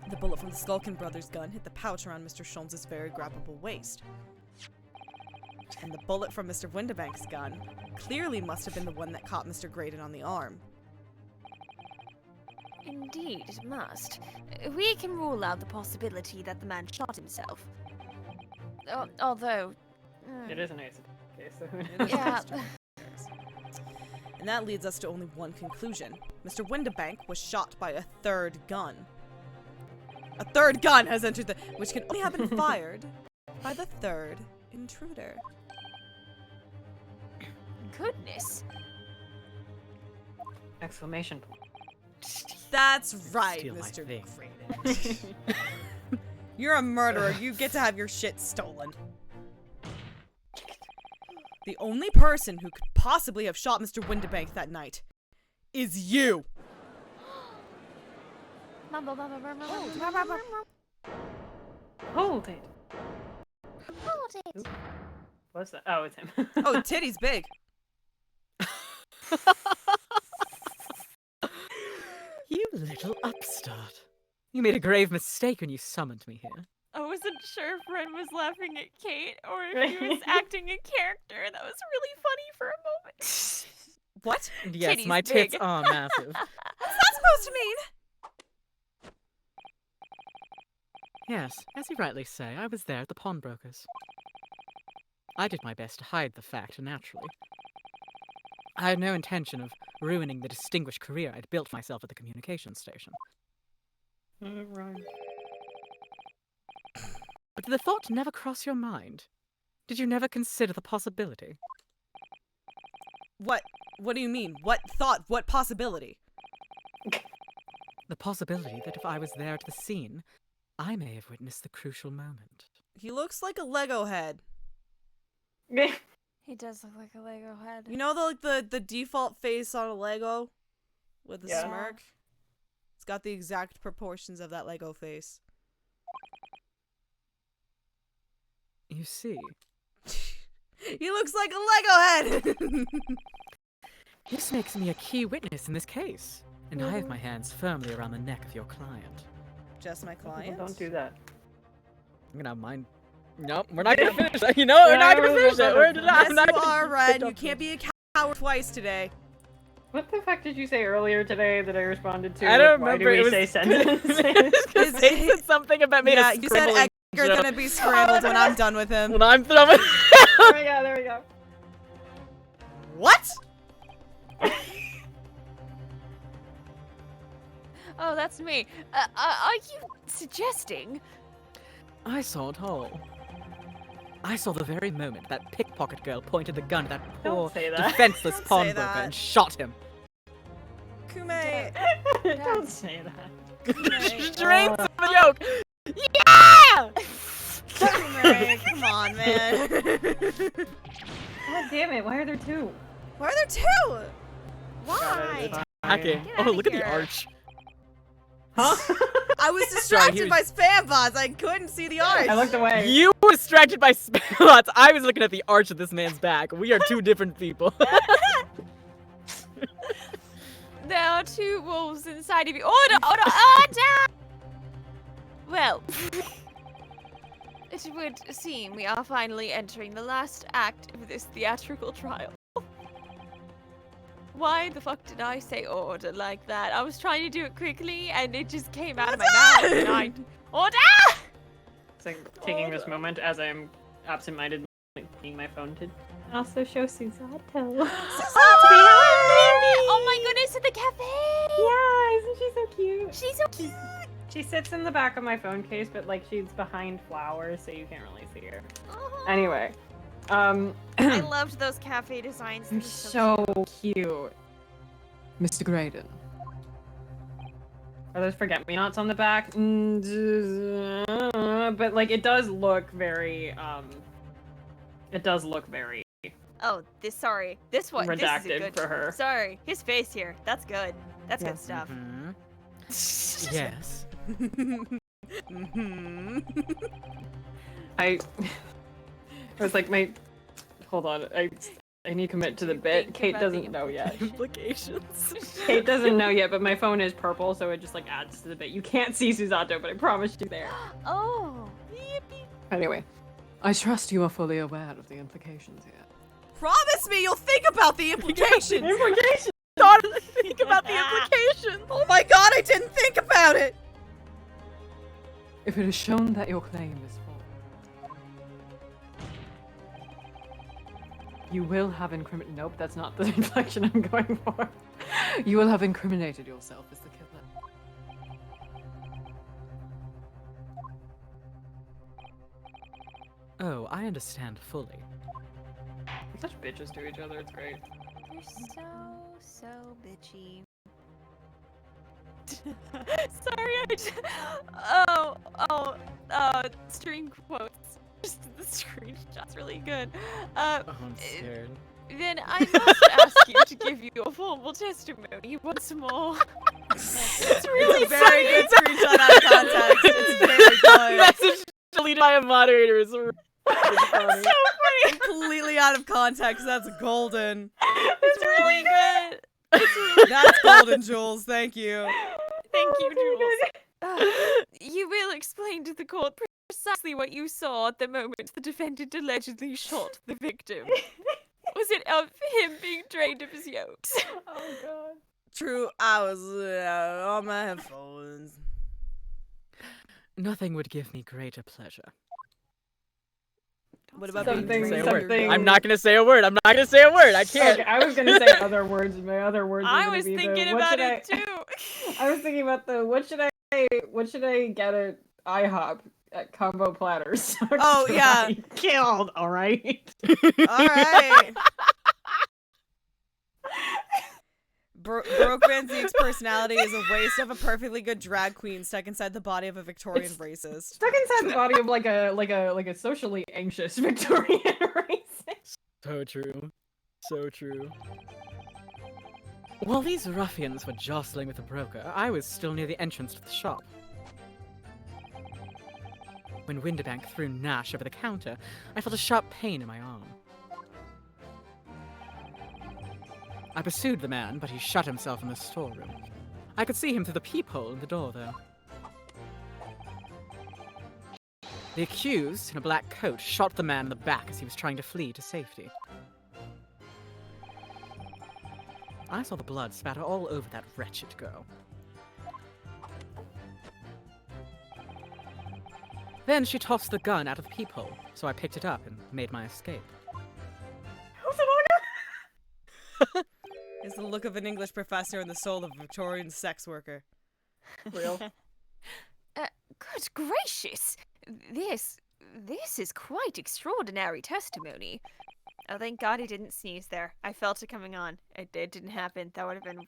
Speaker 1: The bullet from the Skulkin brothers' gun hit the pouch around Mr. Sholmes' very grabbable waist. And the bullet from Mr. Windibank's gun clearly must have been the one that caught Mr. Graydon on the arm.
Speaker 2: Indeed, it must. We can rule out the possibility that the man shot himself. Although...
Speaker 6: It is an ace case, so who
Speaker 1: It
Speaker 6: knows?
Speaker 1: is
Speaker 2: Yeah.
Speaker 1: And that leads us to only one conclusion. Mr. Windibank was shot by a 3rd gun. A 3rd gun has entered the... which can only have been fired by the 3rd intruder.
Speaker 2: Goodness.
Speaker 6: Exclamation point.
Speaker 1: That's right,
Speaker 4: Steal my
Speaker 1: Mr.
Speaker 4: thing.
Speaker 1: Graydon. You're a murderer. You get to have your shit stolen. The only person who could possibly have shot Mr. Windibank that night is you.
Speaker 6: Hold it.
Speaker 5: Hold it.
Speaker 6: What's that? Oh, it's him.
Speaker 1: Oh, titty's big.
Speaker 4: You little upstart. You made a grave mistake when you summoned me here.
Speaker 2: I wasn't sure if Ren was laughing at Kate or if he was acting a character. That was really funny for a moment.
Speaker 1: What?
Speaker 4: And yes,
Speaker 2: Titty's
Speaker 4: my tits
Speaker 2: big.
Speaker 4: are massive.
Speaker 1: What's that supposed to mean?
Speaker 4: Yes, as you rightly say, I was there at the pawnbrokers. I did my best to hide the fact, naturally. I had no intention of ruining the distinguished career I'd built for myself at the communications station.
Speaker 6: Right.
Speaker 4: But did the thought never cross your mind? Did you never consider the possibility?
Speaker 1: What? What do you mean? What thought? What possibility?
Speaker 4: The possibility that if I was there at the scene, I may have witnessed the crucial moment.
Speaker 1: He looks like a Lego head.
Speaker 2: He does look like a Lego head.
Speaker 1: You know the default face on a Lego with a
Speaker 6: Yeah.
Speaker 1: smirk? It's got the exact proportions of that Lego face.
Speaker 4: You see,
Speaker 1: He looks like a Lego head.
Speaker 4: this makes me a key witness in this case, and I have my hands firmly around the neck of your client.
Speaker 1: Just my client.
Speaker 6: Don't do that.
Speaker 4: I'm gonna have mine. Nope, we're not gonna finish that. You know, we're not gonna finish it. We're
Speaker 1: Yes,
Speaker 4: I'm not
Speaker 1: you
Speaker 4: gonna
Speaker 1: are,
Speaker 4: pick
Speaker 1: Red.
Speaker 4: up
Speaker 1: You can't
Speaker 4: this.
Speaker 1: be a coward twice today.
Speaker 6: What the fuck did you say earlier today that I responded to?
Speaker 4: I don't
Speaker 6: Why
Speaker 4: remember.
Speaker 6: do
Speaker 4: it
Speaker 6: we
Speaker 4: was
Speaker 6: say sentences?
Speaker 4: Because they said something about me.
Speaker 1: Yeah, you said Edgar's gonna be scrambled when I'm done with him.
Speaker 4: When I'm throwing.
Speaker 6: There we go, there we go.
Speaker 1: What?
Speaker 2: Oh, that's me. Are you suggesting?
Speaker 4: I saw it all. I saw the very moment that pickpocket girl pointed the gun at that
Speaker 6: Don't
Speaker 4: poor,
Speaker 6: say that.
Speaker 4: defenseless
Speaker 1: Don't say
Speaker 4: pawnbroker
Speaker 1: that.
Speaker 4: and shot him.
Speaker 1: Kume.
Speaker 6: Don't say that.
Speaker 4: Straight to the yoke. Yeah!
Speaker 1: Kume, come on, man.
Speaker 6: God damn it, why are there two?
Speaker 1: Why are there two?
Speaker 2: Why?
Speaker 4: Hacking.
Speaker 2: Get
Speaker 4: Oh,
Speaker 2: outta
Speaker 4: look at the
Speaker 2: here.
Speaker 4: arch.
Speaker 6: Huh?
Speaker 1: I was
Speaker 4: Sorry,
Speaker 1: distracted by spam bots. I couldn't see the arch.
Speaker 6: I looked away.
Speaker 4: You were distracted by spots. I was looking at the arch of this man's back. We are two different people.
Speaker 2: There are two wolves inside of you. Order! Well, it would seem we are finally entering the last act of this theatrical trial. Why the fuck did I say order like that? I was trying to do it quickly and it just came out of my mouth. And I... Order!
Speaker 6: So taking this moment as I'm absent-minded, taking my phone to also show Susato.
Speaker 2: Oh my goodness, at the cafe!
Speaker 6: Yeah, isn't she so cute?
Speaker 2: She's so cute.
Speaker 6: She sits in the back of my phone case, but like she's behind flowers, so you can't really see her.
Speaker 2: Oh.
Speaker 6: Anyway,
Speaker 2: I loved those cafe designs.
Speaker 6: they're
Speaker 2: They're
Speaker 6: so cute. Mr. Graydon. Are those forget-me-nots on the back? But like it does look very
Speaker 2: Oh, this one. This is a
Speaker 6: redacted
Speaker 2: good
Speaker 6: for her.
Speaker 2: Sorry, his face here. That's good. That's good stuff.
Speaker 4: Mhm. Yes.
Speaker 1: Mhm.
Speaker 6: I was like hold on, I need to commit to the bit.
Speaker 2: Think
Speaker 6: Kate
Speaker 2: about the
Speaker 6: doesn't know yet.
Speaker 4: Implications.
Speaker 6: Kate doesn't know yet, but my phone is purple, so it just like adds to the bit. You can't see Susato, but I promise you there.
Speaker 2: Oh.
Speaker 6: Anyway, I trust you are fully aware of the implications here.
Speaker 1: Promise me you'll think about the implications.
Speaker 6: Implications?
Speaker 4: Think about the implications.
Speaker 1: Oh my god, I didn't think about it.
Speaker 6: If it is shown that your claim is false, you will have Nope, that's not the inflection I'm going for. You will have incriminated yourself as the killer.
Speaker 4: Oh, I understand fully.
Speaker 6: We're such bitches to each other, it's great.
Speaker 2: You're so bitchy. Sorry, I just... stream quotes. Just the screenshot's really good.
Speaker 4: Oh, I'm scared.
Speaker 2: Then I must ask you to give you a formal testimony once more. It's really
Speaker 1: It's a very good screenshot out of context. It's very good.
Speaker 4: Message deleted by a moderator is really funny.
Speaker 1: Completely out of context. That's golden.
Speaker 2: It's really good.
Speaker 1: That's golden, Jules. Thank you.
Speaker 2: Thank you, Jules. You will explain to the court precisely what you saw at the moment the defendant allegedly shot the victim. Was it of him being drained of his yolks?
Speaker 6: Oh god.
Speaker 1: True, I was on my headphones.
Speaker 4: Nothing would give me greater pleasure.
Speaker 1: What about
Speaker 6: Something-
Speaker 1: being
Speaker 4: Say a
Speaker 1: drained of
Speaker 4: word.
Speaker 1: your
Speaker 4: I'm not gonna say a word. I'm not gonna say a word. I can't.
Speaker 6: Okay, I was gonna say other words, and my other words were
Speaker 2: I
Speaker 6: gonna
Speaker 2: was
Speaker 6: be
Speaker 2: thinking
Speaker 6: the, what
Speaker 2: about
Speaker 6: should
Speaker 2: it too.
Speaker 6: I was thinking about the what should I get at IHOP at combo platters?
Speaker 1: Oh, yeah.
Speaker 6: Killed, alright.
Speaker 1: All right. Brooke Van Zeke's personality is a waste of a perfectly good drag queen stuck inside the body of a Victorian racist.
Speaker 6: Stuck inside the body of like a socially anxious Victorian racist.
Speaker 4: So true. So true. While these ruffians were jostling with the broker, I was still near the entrance to the shop. When Winterbank threw Nash over the counter, I felt a sharp pain in my arm. I pursued the man, but he shut himself in the storeroom. I could see him through the peephole in the door, though. The accused, in a black coat, shot the man in the back as he was trying to flee to safety. I saw the blood spatter all over that wretched girl. Then she tossed the gun out of the peephole, so I picked it up and made my escape.
Speaker 1: Is the look of an English professor and the soul of a Victorian sex worker.
Speaker 6: Real.
Speaker 2: Good gracious! This is quite extraordinary testimony. Oh, thank God he didn't sneeze there. I felt it coming on. It didn't happen. That would have been...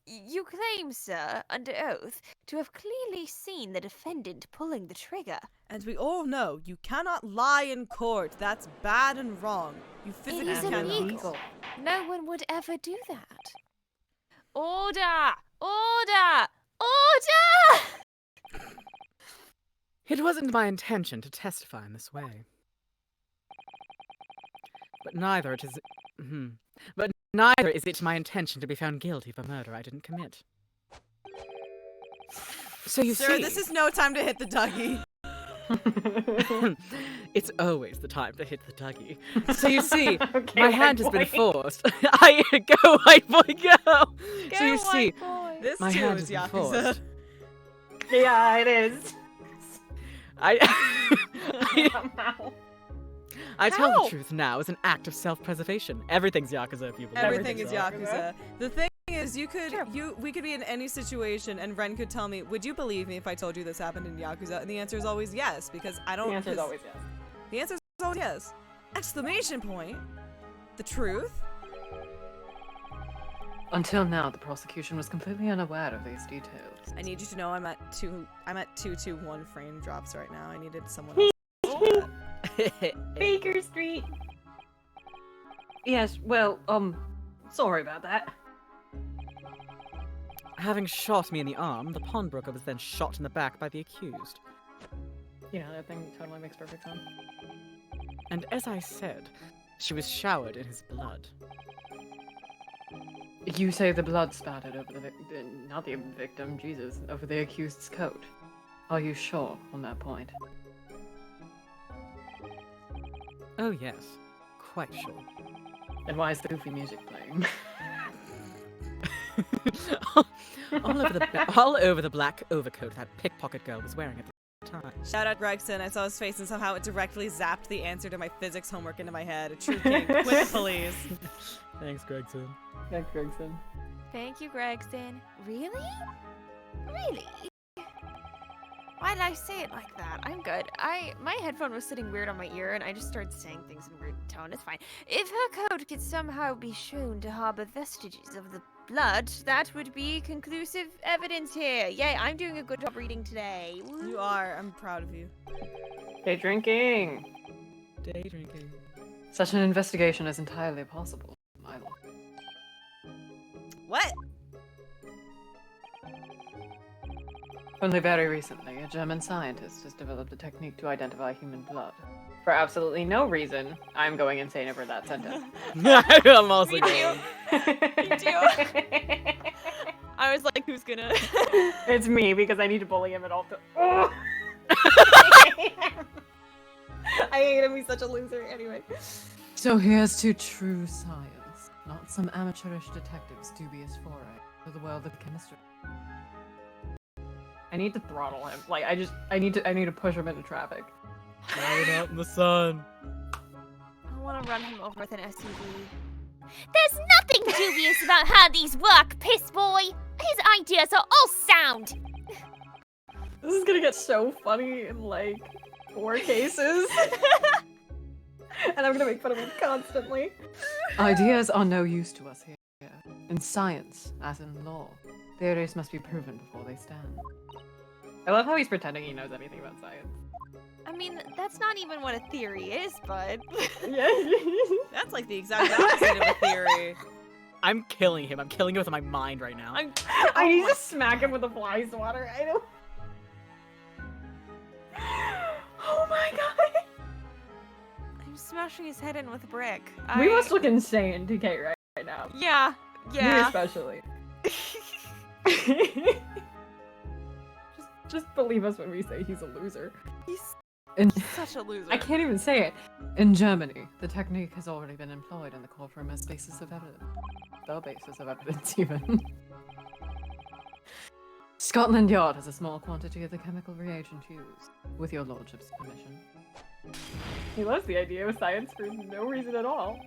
Speaker 2: You claim, sir, under oath, to have clearly seen the defendant pulling the trigger.
Speaker 1: And we all know you cannot lie in court. That's bad and wrong. You physically
Speaker 2: is
Speaker 1: cannot.
Speaker 2: illegal. No one would ever do that. Order! Order! Order!
Speaker 4: It wasn't my intention to testify in this way. But neither is it my intention to be found guilty of a murder I didn't commit. So you
Speaker 1: Sir,
Speaker 4: see,
Speaker 1: this is no time to hit the Dougie.
Speaker 4: it's always the time to hit the Dougie. So you see,
Speaker 6: Okay,
Speaker 4: my
Speaker 6: white
Speaker 4: hand has been
Speaker 6: boy.
Speaker 4: forced. Go, white boy, go! So you see,
Speaker 1: This
Speaker 4: my
Speaker 1: too
Speaker 4: hand
Speaker 1: is
Speaker 4: has been
Speaker 1: Yakuza.
Speaker 4: forced.
Speaker 6: Yeah, it is.
Speaker 4: I tell
Speaker 6: How?
Speaker 4: the truth now as an act of self-preservation. Everything's Yakuza if you believe
Speaker 1: Everything
Speaker 4: it.
Speaker 1: is
Speaker 4: so.
Speaker 1: Yakuza. The thing is, we could be in any situation, and Ren could tell me, "Would you believe me if I told you this happened in Yakuza?" And the answer is always yes, because I don't.
Speaker 6: The answer is
Speaker 1: 'cause
Speaker 6: always yes.
Speaker 1: The answer is always yes. Exclamation point. The truth.
Speaker 6: Until now, the prosecution was completely unaware of these details.
Speaker 1: I need you to know I'm at 221 frame drops right now. I needed someone else. to do that.
Speaker 3: Baker Street. Yes, well, sorry about that.
Speaker 4: Having shot me in the arm, the pawnbroker was then shot in the back by the accused.
Speaker 6: Yeah, that thing totally makes perfect sense.
Speaker 4: And as I said, she was showered in his blood.
Speaker 6: You say the blood spattered over not the victim, Jesus, over the accused's coat. Are you sure on that point?
Speaker 4: Oh yes, quite sure.
Speaker 6: And why is the goofy music playing?
Speaker 4: all over the black overcoat that pickpocket girl was wearing at the time.
Speaker 1: Shout out Gregson. I saw his face and somehow it directly zapped the answer to my physics homework into my head. A true king. Quit the police.
Speaker 4: Thanks, Gregson.
Speaker 6: Thanks, Gregson.
Speaker 2: Thank you, Gregson. Really? Really? Why did I say it like that? I'm good. My headphone was sitting weird on my ear, and I just started saying things in a weird tone. It's fine. If her coat could somehow be shown to harbor vestiges of the blood, that would be conclusive evidence here. Yay, I'm doing a good job reading today. Woo.
Speaker 1: You are. I'm proud of you.
Speaker 6: Day drinking.
Speaker 4: Day drinking.
Speaker 6: Such an investigation is entirely possible, Milo.
Speaker 1: What?
Speaker 6: Only very recently, a German scientist has developed a technique to identify human blood. For absolutely no reason, I'm going insane over that sentence.
Speaker 4: I'm also
Speaker 2: Me
Speaker 4: going.
Speaker 2: Me too. I was like, who's gonna?
Speaker 6: It's me, because I need to bully him at all times. Oh! I hate him, he's such a loser. Anyway. So here's to true science, not some amateurish detective's dubious foray to the world of chemistry. I need to throttle him. Like, I need to push him into traffic.
Speaker 4: Right out in the sun.
Speaker 2: I want to run him over with an SUV.
Speaker 5: There's nothing dubious about how these work, piss boy. His ideas are all sound.
Speaker 6: This is gonna get so funny in like 4 cases. And I'm gonna make fun of him constantly. Ideas are no use to us here. In science, as in law, theories must be proven before they stand. I love how he's pretending he knows anything about science.
Speaker 2: I mean, that's not even what a theory is, bud.
Speaker 6: Yeah.
Speaker 1: That's like the exact opposite of a theory.
Speaker 4: I'm killing him. I'm killing him with my mind right now.
Speaker 6: I need to smack him with a fly swatter. I don't. Oh my god.
Speaker 2: I'm smashing his head in with a brick.
Speaker 6: We must look insane, TK, right now.
Speaker 2: Yeah.
Speaker 6: Me
Speaker 2: Yeah.
Speaker 6: especially. just believe us when we say he's a loser.
Speaker 2: He's
Speaker 6: In,
Speaker 2: such a loser.
Speaker 6: I can't even say it. In Germany, the technique has already been employed in the courtroom as basis of evidence. The basis of evidence, even. Scotland Yard has a small quantity of the chemical reagent used, with your lordship's permission. He loves the idea of science for no reason at all.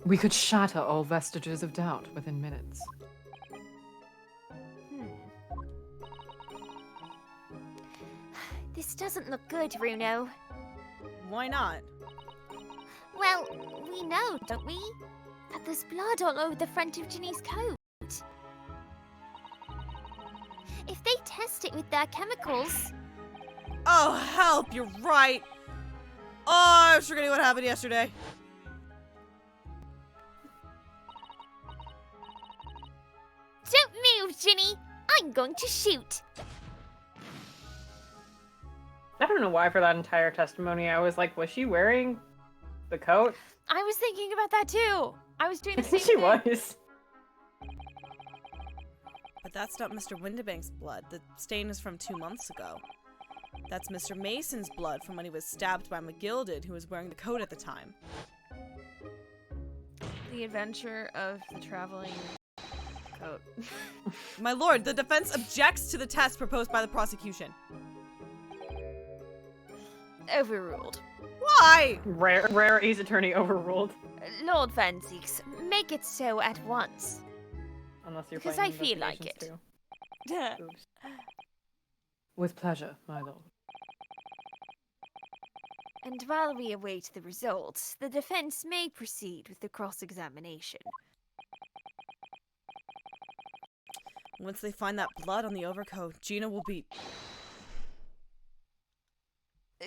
Speaker 6: We could shatter all vestiges of doubt within minutes.
Speaker 5: This doesn't look good, Runo.
Speaker 1: Why not?
Speaker 5: Well, we know, don't we? That there's blood all over the front of Ginny's coat. If they test it with their chemicals,
Speaker 1: Oh, help, you're right. Oh, I'm forgetting what happened yesterday.
Speaker 5: Don't move, Ginny. I'm going to shoot.
Speaker 6: I don't know why for that entire testimony I was like, was she wearing the coat?
Speaker 2: I was thinking about that too. I was doing the
Speaker 6: I
Speaker 2: same
Speaker 6: think she
Speaker 2: thing.
Speaker 6: was.
Speaker 1: But that's not Mr. Windibank's blood. The stain is from 2 months ago. That's Mr. Mason's blood from when he was stabbed by McGilded, who was wearing the coat at the time.
Speaker 2: The adventure of the traveling coat.
Speaker 1: My lord, the defense objects to the test proposed by the prosecution.
Speaker 2: Overruled.
Speaker 1: Why?
Speaker 6: Rare Ace Attorney overruled.
Speaker 2: Lord Van Zieks, make it so at once.
Speaker 6: Unless you're
Speaker 2: Because
Speaker 6: playing
Speaker 2: I feel like
Speaker 6: investigations
Speaker 2: it.
Speaker 6: too. Oops. With pleasure, my lord.
Speaker 2: And while we await the results, the defense may proceed with the cross-examination.
Speaker 1: Once they find that blood on the overcoat, Gina will be...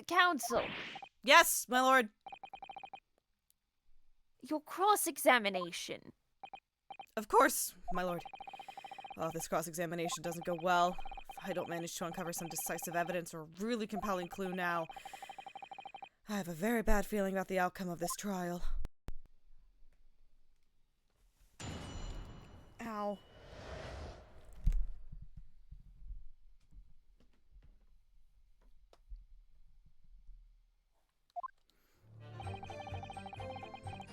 Speaker 2: Counsel,
Speaker 1: Yes, my lord.
Speaker 2: your cross-examination.
Speaker 1: Of course, my lord. Well, if this cross-examination doesn't go well, if I don't manage to uncover some decisive evidence or a really compelling clue now, I have a very bad feeling about the outcome of this trial. Ow.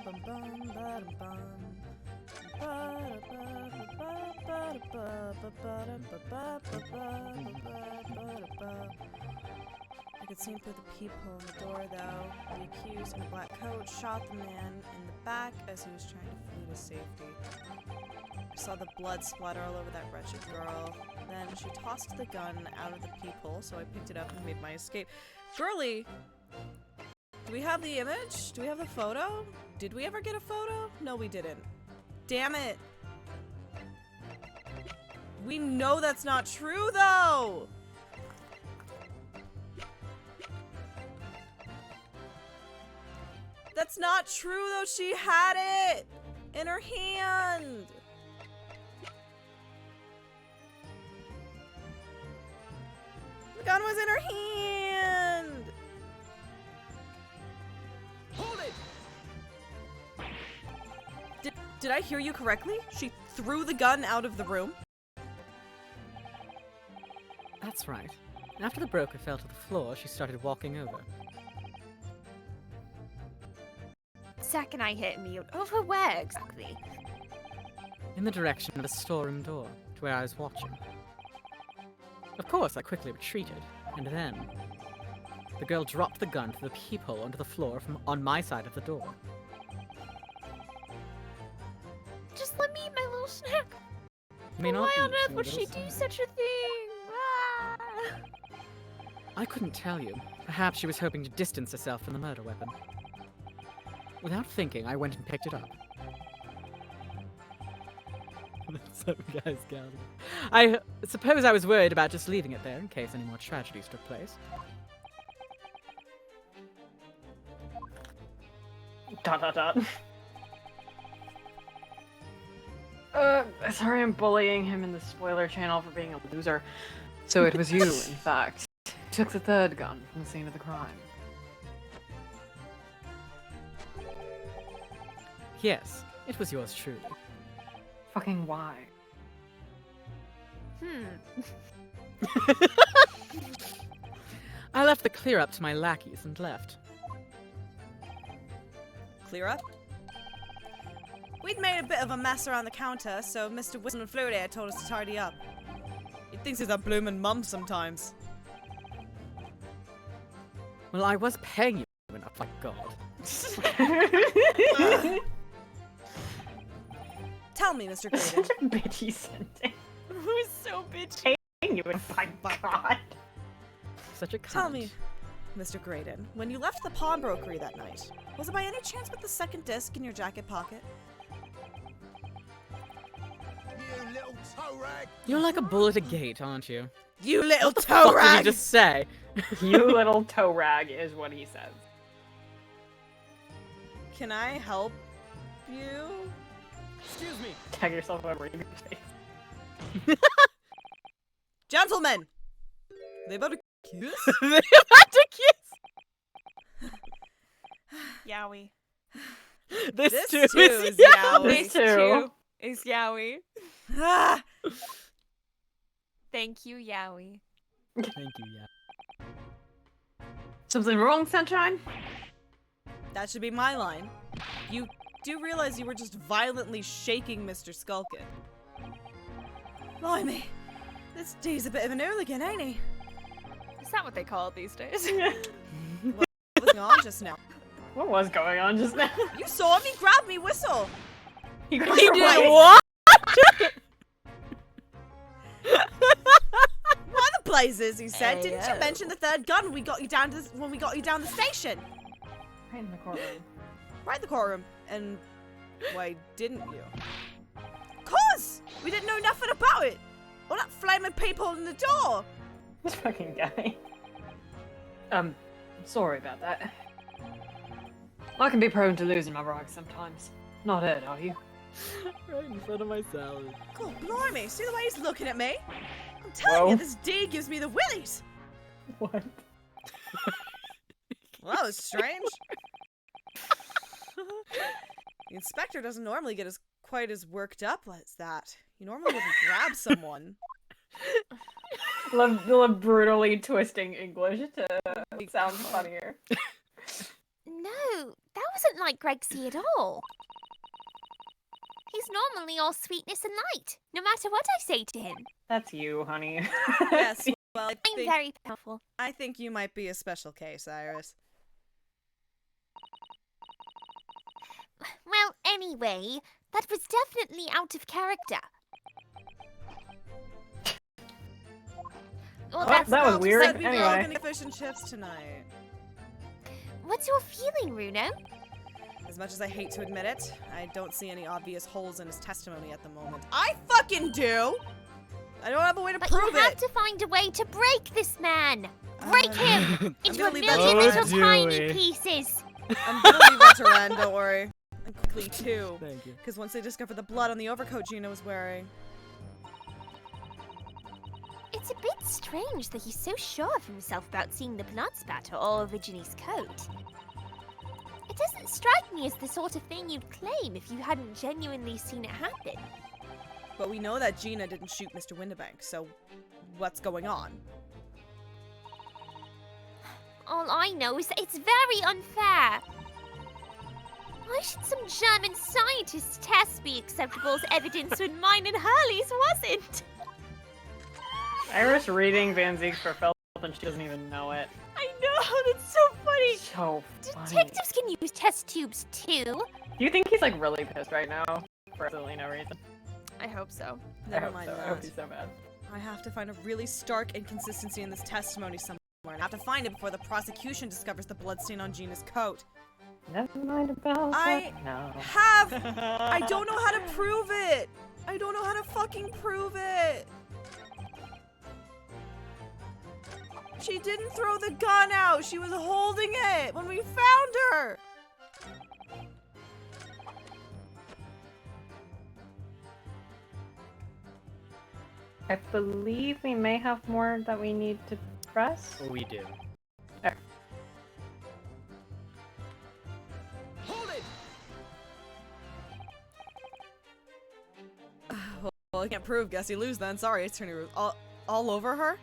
Speaker 1: Bum bum ba dum bum. I could see him through the peephole in the door, though. The accused in a black coat shot the man in the back as he was trying to flee to safety. I saw the blood splatter all over that wretched girl. Then she tossed the gun out of the peephole, so I picked it up and made my escape. Girlie! Do we have the image? Do we have the photo? Did we ever get a photo? No, we didn't. Damn it! We know that's not true, though! That's not true, though. She had it in her hand. The gun was in her hand.
Speaker 7: Hold it!
Speaker 1: Did I hear you correctly? She threw the gun out of the room?
Speaker 4: That's right. After the broker fell to the floor, she started walking over.
Speaker 2: Zack and I hit Mute. Over where exactly?
Speaker 4: In the direction of the storeroom door, to where I was watching. Of course, I quickly retreated, and then... the girl dropped the gun through the peephole onto the floor from on my side of the door.
Speaker 2: Just let me eat my little snack.
Speaker 4: You may not
Speaker 2: Why on
Speaker 4: eat
Speaker 2: earth
Speaker 4: your
Speaker 2: would she
Speaker 4: little
Speaker 2: do
Speaker 4: snack.
Speaker 2: such a thing? Ah!
Speaker 4: I couldn't tell you. Perhaps she was hoping to distance herself from the murder weapon. Without thinking, I went and picked it up. Some guy's gathered. I suppose I was worried about just leaving it there in case any more tragedies took place. ...
Speaker 6: Sorry I'm bullying him in the spoiler channel for being a loser. So it was you, in fact, who took the third gun from the scene of the crime.
Speaker 4: Yes, it was yours truly.
Speaker 6: Fucking why?
Speaker 4: I left the clear up to my lackeys and left.
Speaker 1: Clear up? We'd made a bit of a mess around the counter, so Mr. Wilson and Flirty told us to tidy up. He thinks he's a bloomin' mum sometimes.
Speaker 4: Well, I was paying you enough, my god.
Speaker 1: Tell me, Mr.
Speaker 6: Such
Speaker 1: Graydon.
Speaker 6: a bitchy sentence.
Speaker 2: Who's so bitchy?
Speaker 6: You and my god.
Speaker 4: Such a
Speaker 1: Tell
Speaker 4: cunt.
Speaker 1: me, Mr. Graydon, when you left the pawnbrokery that night, was it by any chance with the second disc in your jacket pocket?
Speaker 7: you little toe rag.
Speaker 4: You're like a bull at a gate, aren't you?
Speaker 1: You little
Speaker 4: What the
Speaker 1: toe
Speaker 4: fuck did
Speaker 1: rag!
Speaker 4: you just say?
Speaker 6: You little toe rag is what he says.
Speaker 1: Can I help you?
Speaker 7: Excuse me.
Speaker 6: Tag yourself over in your face.
Speaker 1: Gentlemen! They about to kiss?
Speaker 4: They're about to kiss!
Speaker 2: Yowie.
Speaker 4: This,
Speaker 1: This
Speaker 4: too
Speaker 1: too
Speaker 4: is
Speaker 1: is
Speaker 4: Yowie.
Speaker 1: Yowie.
Speaker 2: This too is Yowie.
Speaker 1: Ah!
Speaker 2: Thank you, Yowie.
Speaker 4: Thank you, yeah.
Speaker 6: Something wrong, Sunshine?
Speaker 1: That should be my line. You do realize you were just violently shaking Mr. Skulkin. Blimey. This D's a bit of an hooligan, ain't he?
Speaker 2: Is that what they call it these days?
Speaker 1: What was going on just now?
Speaker 6: What was going on just now?
Speaker 1: You saw him, he grabbed me whistle!
Speaker 6: He
Speaker 4: He
Speaker 6: your
Speaker 4: did
Speaker 6: wife.
Speaker 4: what?
Speaker 1: Why the blazes, he said. Didn't you
Speaker 2: Ayo.
Speaker 1: mention the third gun when we got you down to when we got you down the station?
Speaker 6: Right in the courtroom.
Speaker 1: Right in the courtroom. And why didn't you? Cause we didn't know nothing about it. All that flaming people in the door.
Speaker 6: This fucking guy. Sorry about that. I can be prone to losing my rag sometimes. Not hurt, are you?
Speaker 4: Right in front of my salad.
Speaker 1: God blimey, see the way he's looking at me? I'm telling you,
Speaker 6: Whoa.
Speaker 1: this D gives me the willies.
Speaker 6: What?
Speaker 1: Well, that was strange. The inspector doesn't normally get quite as worked up as that. He normally wouldn't grab someone.
Speaker 6: Love brutally twisting English to sound funnier.
Speaker 5: No, that wasn't like Gregsy at all. He's normally all sweetness and light, no matter what I say to him.
Speaker 6: That's you, honey.
Speaker 1: Yes, well,
Speaker 5: I'm very powerful.
Speaker 1: I think you might be a special case, Iris.
Speaker 5: Well, anyway, that was definitely out of character. Well,
Speaker 6: Oh,
Speaker 5: that's
Speaker 6: that was
Speaker 5: not-
Speaker 6: weird.
Speaker 1: Said we were all
Speaker 6: Anyway.
Speaker 1: gonna fish and chips tonight.
Speaker 5: What's your feeling, Runo?
Speaker 1: As much as I hate to admit it, I don't see any obvious holes in his testimony at the moment. I fucking do! I don't have a way to
Speaker 5: But
Speaker 1: prove
Speaker 5: you have
Speaker 1: it!
Speaker 5: to find a way to break this man. Break him into
Speaker 1: gonna
Speaker 5: a
Speaker 1: leave that
Speaker 5: million
Speaker 1: to
Speaker 5: little
Speaker 4: you.
Speaker 5: tiny
Speaker 4: Dewey.
Speaker 5: pieces.
Speaker 1: I'm gonna leave that to Ren, don't worry. And quickly, too.
Speaker 4: Thank you.
Speaker 1: Because once they discover the blood on the overcoat Gina was wearing.
Speaker 5: It's a bit strange that he's so sure of himself about seeing the blood spatter all over Ginny's coat. It doesn't strike me as the sort of thing you'd claim if you hadn't genuinely seen it happen.
Speaker 1: But we know that Gina didn't shoot Mr. Windibank, so what's going on?
Speaker 5: All I know is that it's very unfair. Why should some German scientist's test be acceptable as evidence when mine and Hurley's wasn't?
Speaker 6: Iris reading Van Zieg's for Philip and she doesn't even know it.
Speaker 5: I know, that's so funny.
Speaker 6: So funny.
Speaker 5: Detectives can use test tubes too.
Speaker 6: Do you think he's like really pissed right now? For absolutely no reason.
Speaker 2: I hope so.
Speaker 1: Never
Speaker 6: I hope
Speaker 1: mind
Speaker 6: so.
Speaker 1: that.
Speaker 6: I hope he's so bad.
Speaker 1: I have to find a really stark inconsistency in this testimony somewhere, and I have to find it before the prosecution discovers the bloodstain on Gina's coat.
Speaker 6: Never mind about
Speaker 1: I
Speaker 6: that. No.
Speaker 1: have! I don't know how to prove it! I don't know how to fucking prove it! She didn't throw the gun out! She was holding it when we found her!
Speaker 6: I believe we may have more that we need to press.
Speaker 4: We do.
Speaker 7: Hold it.
Speaker 1: Well, I can't prove. Guess you lose then. Sorry, Attorney Ruth. All over her?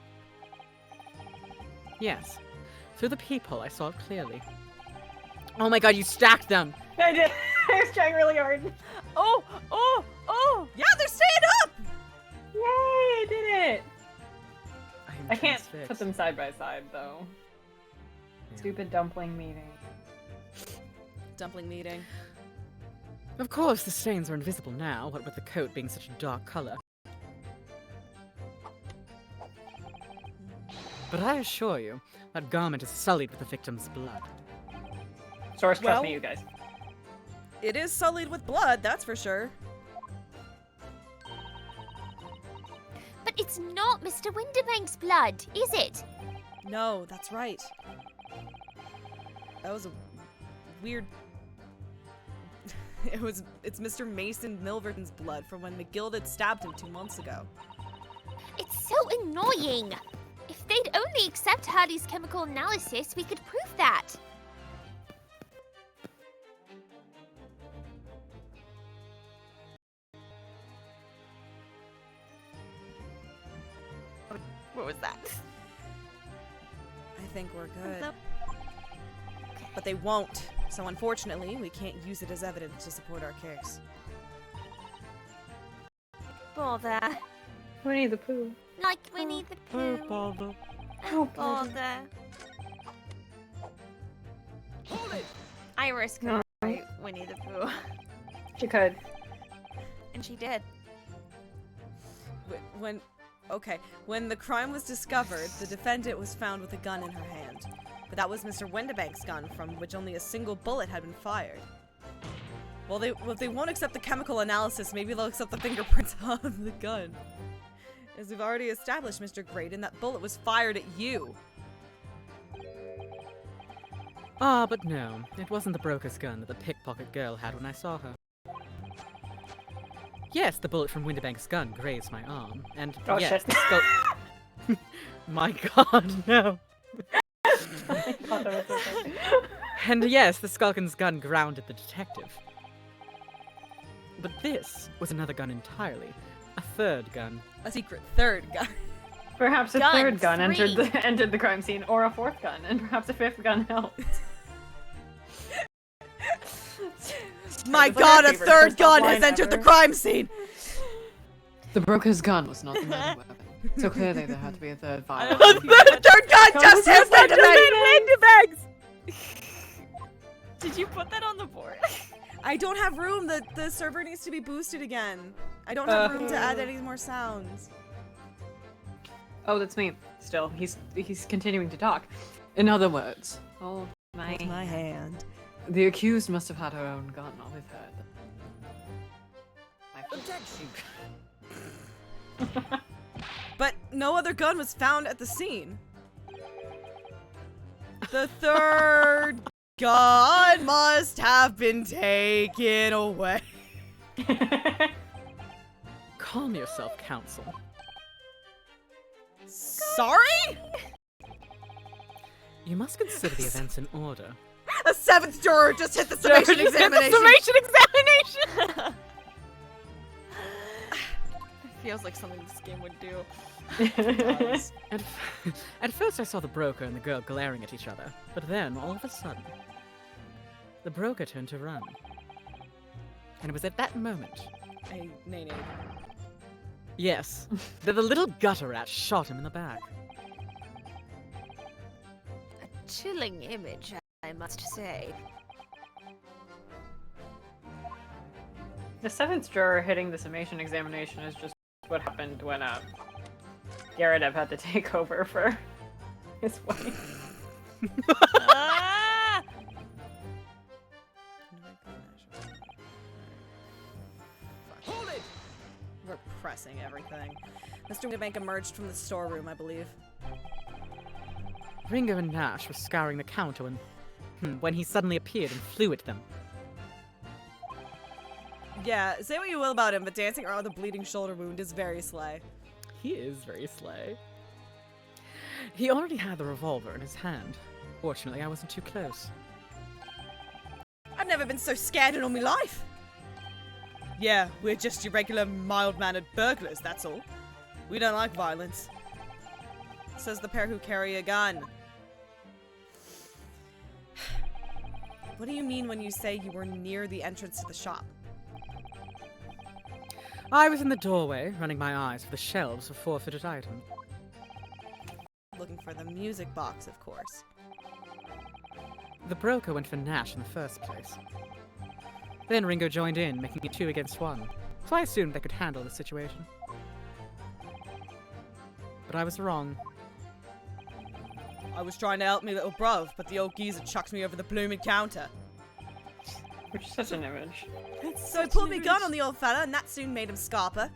Speaker 4: Yes. Through the peephole, I saw it clearly. Oh my god, you stacked them!
Speaker 6: I did. I was trying really hard.
Speaker 2: Oh! Oh! Oh!
Speaker 1: Yeah, they're staying up!
Speaker 6: Yay! I did it.
Speaker 4: I'm
Speaker 6: I can't
Speaker 4: transfixed.
Speaker 6: put them side by side though.
Speaker 4: Yeah.
Speaker 6: Stupid dumpling meeting.
Speaker 1: Dumpling meeting.
Speaker 4: Of course, the stains are invisible now, what with the coat being such a dark color. But I assure you, that garment is sullied with the victim's blood.
Speaker 6: Source, trust
Speaker 1: Well-
Speaker 6: me, you guys.
Speaker 1: It is sullied with blood, that's for sure.
Speaker 5: It's not Mr. Winterbank's blood, is it?
Speaker 1: No, that's right. That was a weird... It's Mr. Mason Milverton's blood from when McGill had stabbed him 2 months ago.
Speaker 5: It's so annoying. If they'd only accept Hardy's chemical analysis, we could prove that.
Speaker 2: What was that?
Speaker 1: I think we're good. But they won't. So unfortunately, we can't use it as evidence to support our case.
Speaker 2: Bother.
Speaker 3: Winnie the Pooh.
Speaker 5: Like Winnie the Pooh.
Speaker 4: bother.
Speaker 2: Bother.
Speaker 7: Hold it!
Speaker 2: Iris could write Winnie the Pooh.
Speaker 3: She could.
Speaker 2: And she did.
Speaker 1: When the crime was discovered, the defendant was found with a gun in her hand. But that was Mr. Winterbank's gun, from which only a single bullet had been fired. Well, if they won't accept the chemical analysis, maybe they'll accept the fingerprints on the gun. As we've already established, Mr. Graydon, that bullet was fired at you.
Speaker 4: Ah, but no. It wasn't the broker's gun that the pickpocket girl had when I saw her. Yes, the bullet from Winterbank's gun grazed my arm, and
Speaker 3: Oh,
Speaker 4: yes,
Speaker 3: shit.
Speaker 4: the skull... My god, no. And yes, the Skulkin's gun grounded the detective. But this was another gun entirely. A third gun.
Speaker 1: A secret third gun.
Speaker 3: Perhaps a
Speaker 2: Gun
Speaker 3: third gun entered
Speaker 2: three.
Speaker 3: entered the crime scene, or a fourth gun, and perhaps a fifth gun helped.
Speaker 1: My
Speaker 3: It's like
Speaker 1: god,
Speaker 3: our
Speaker 1: a
Speaker 3: favorite
Speaker 1: third
Speaker 3: Christoph
Speaker 1: gun
Speaker 3: line
Speaker 1: has entered the
Speaker 3: ever.
Speaker 1: crime scene!
Speaker 6: The broker's gun was not the murder weapon. So clearly there had to be a third vial.
Speaker 1: A third gun just hit Winterbank!
Speaker 2: Did you put that on the board?
Speaker 1: I don't have room. The server needs to be boosted again. I don't have room to add any more sounds.
Speaker 3: Oh, that's me. Still, he's continuing to talk.
Speaker 6: In other words, hold
Speaker 3: My
Speaker 1: My hand.
Speaker 6: the accused must have had her own gun, not with her.
Speaker 7: Objection!
Speaker 1: But no other gun was found at the scene. The third gun must have been taken away.
Speaker 4: Calm yourself, counsel.
Speaker 1: Sorry?
Speaker 4: You must consider the events in order.
Speaker 1: A seventh juror just hit the summation examination.
Speaker 2: examination! Feels like something this game would do.
Speaker 4: At first I saw the broker and the girl glaring at each other, but then, all of a sudden, the broker turned to run. And it was at that moment,
Speaker 1: Hey, nay.
Speaker 4: yes, that the little gutter rat shot him in the back.
Speaker 2: A chilling image, I must say.
Speaker 3: The seventh juror hitting the summation examination is just what happened when Garadev had to take over for his wife.
Speaker 2: Ah!
Speaker 7: Hold it!
Speaker 1: We're pressing everything. Mr. Winterbank emerged from the storeroom, I believe.
Speaker 4: Ringo and Nash were scouring the counter when he suddenly appeared and flew at them.
Speaker 1: Yeah, say what you will about him, but dancing around with a bleeding shoulder wound is very slay.
Speaker 4: He is very slay. He already had the revolver in his hand. Fortunately, I wasn't too close.
Speaker 1: I've never been so scared in all my life. Yeah, we're just your regular mild-mannered burglars, that's all. We don't like violence. Says the pair who carry a gun. What do you mean when you say you were near the entrance to the shop?
Speaker 4: I was in the doorway, running my eyes for the shelves of forfeited items.
Speaker 1: Looking for the music box, of course.
Speaker 4: The broker went for Nash in the first place. Then Ringo joined in, making it 2 against 1, so I assumed they could handle the situation. But I was wrong.
Speaker 1: I was trying to help me little bruv, but the old geezer chucked me over the blooming counter.
Speaker 3: Which is such an image.
Speaker 1: So I pulled me gun on the old fella, and that soon made him scarper.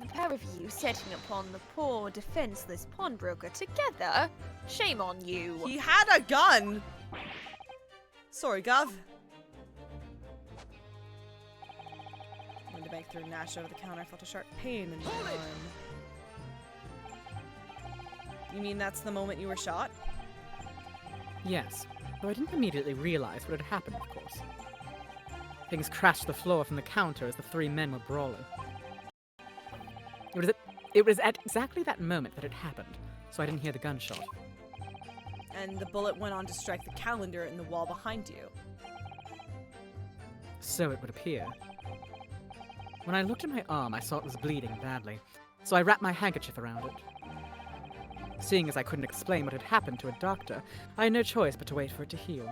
Speaker 2: The pair of you setting upon the poor, defenseless pawnbroker together. Shame on you.
Speaker 1: He had a gun! Sorry, Gov. Windibank threw Nash over the counter. I felt a sharp pain in my arm. You mean that's the moment you were shot?
Speaker 4: Yes, though I didn't immediately realize what had happened, of course. Things crashed to the floor from the counter as the three men were brawling. It was at exactly that moment that it happened, so I didn't hear the gunshot.
Speaker 1: And the bullet went on to strike the calendar in the wall behind you.
Speaker 4: So it would appear. When I looked at my arm, I saw it was bleeding badly, so I wrapped my handkerchief around it. Seeing as I couldn't explain what had happened to a doctor, I had no choice but to wait for it to heal.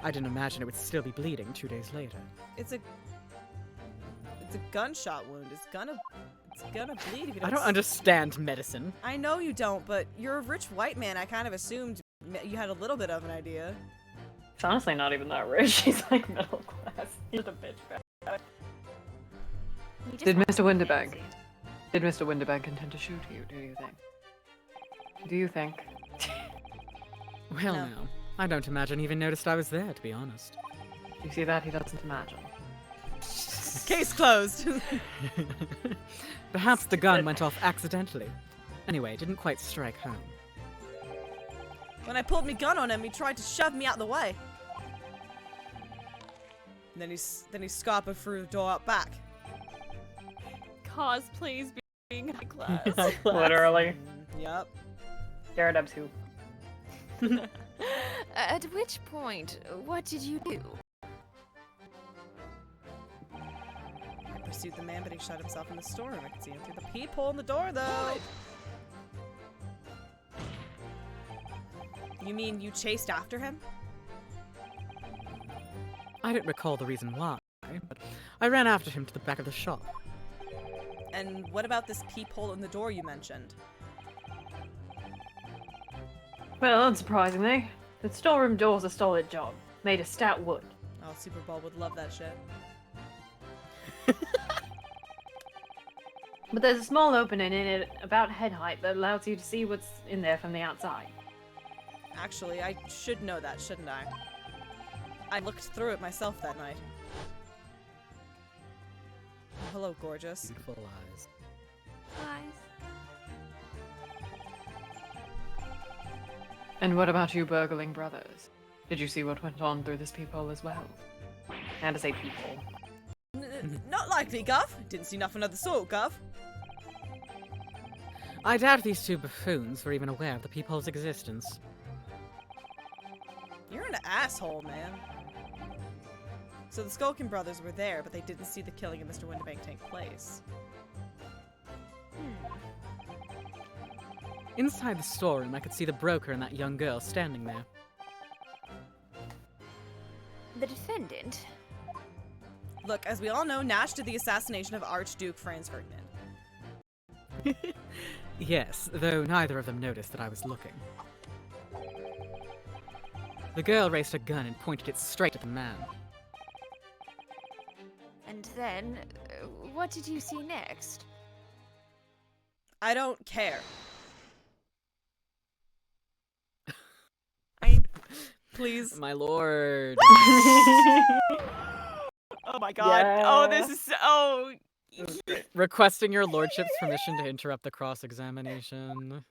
Speaker 4: I didn't imagine it would still be bleeding 2 days later.
Speaker 1: It's a gunshot wound. It's gonna bleed if you don't.
Speaker 4: I don't understand medicine.
Speaker 1: I know you don't, but you're a rich white man. I kind of assumed you had a little bit of an idea.
Speaker 6: She's honestly not even that rich. She's like middle class. He's a bitch bag. Did Mr. Windibank? Did Mr. Windibank intend to shoot you, do you think? Do you think?
Speaker 4: Well,
Speaker 1: No.
Speaker 4: now, I don't imagine he even noticed I was there, to be honest.
Speaker 6: You see that? He doesn't imagine.
Speaker 1: Case closed.
Speaker 4: Perhaps the gun went off accidentally. Anyway, it didn't quite strike home.
Speaker 1: When I pulled my gun on him, he tried to shove me out the way. And then he scarpered through the door out back.
Speaker 2: Cosplays being high class.
Speaker 6: Literally.
Speaker 1: Yep.
Speaker 6: Daredev's who?
Speaker 2: At which point, what did you do?
Speaker 1: I pursued the man, but he shut himself in the storeroom. I could see him through the peephole in the door, though. You mean you chased after him?
Speaker 4: I don't recall the reason why, but I ran after him to the back of the shop.
Speaker 1: And what about this peephole in the door you mentioned?
Speaker 3: Well, unsurprisingly, the storeroom door's a solid job, made of stout wood.
Speaker 1: Oh, Super Bowl would love that shit.
Speaker 3: But there's a small opening in it about head height that allows you to see what's in there from the outside.
Speaker 1: Actually, I should know that, shouldn't I? I looked through it myself that night. Oh, hello, gorgeous.
Speaker 4: Beautiful eyes.
Speaker 6: And what about you burgling brothers? Did you see what went on through this peephole as well? And to say peephole.
Speaker 1: Not likely, Gov. Didn't see nothing of the sort, Gov.
Speaker 4: I doubt these two buffoons were even aware of the peephole's existence.
Speaker 1: You're an asshole, man. So the Skulkin brothers were there, but they didn't see the killing of Mr. Windibank take place.
Speaker 4: Inside the storeroom, I could see the broker and that young girl standing there.
Speaker 2: The defendant?
Speaker 1: Look, as we all know, Nash did the assassination of Archduke Franz Ferdinand.
Speaker 4: Yes, though neither of them noticed that I was looking. The girl raised her gun and pointed it straight at the man.
Speaker 2: And then, what did you see next?
Speaker 1: I don't care. Please.
Speaker 4: My lord.
Speaker 2: Oh my god.
Speaker 6: Yeah.
Speaker 2: Oh, this is so...
Speaker 4: Requesting your lordship's permission to interrupt the cross-examination.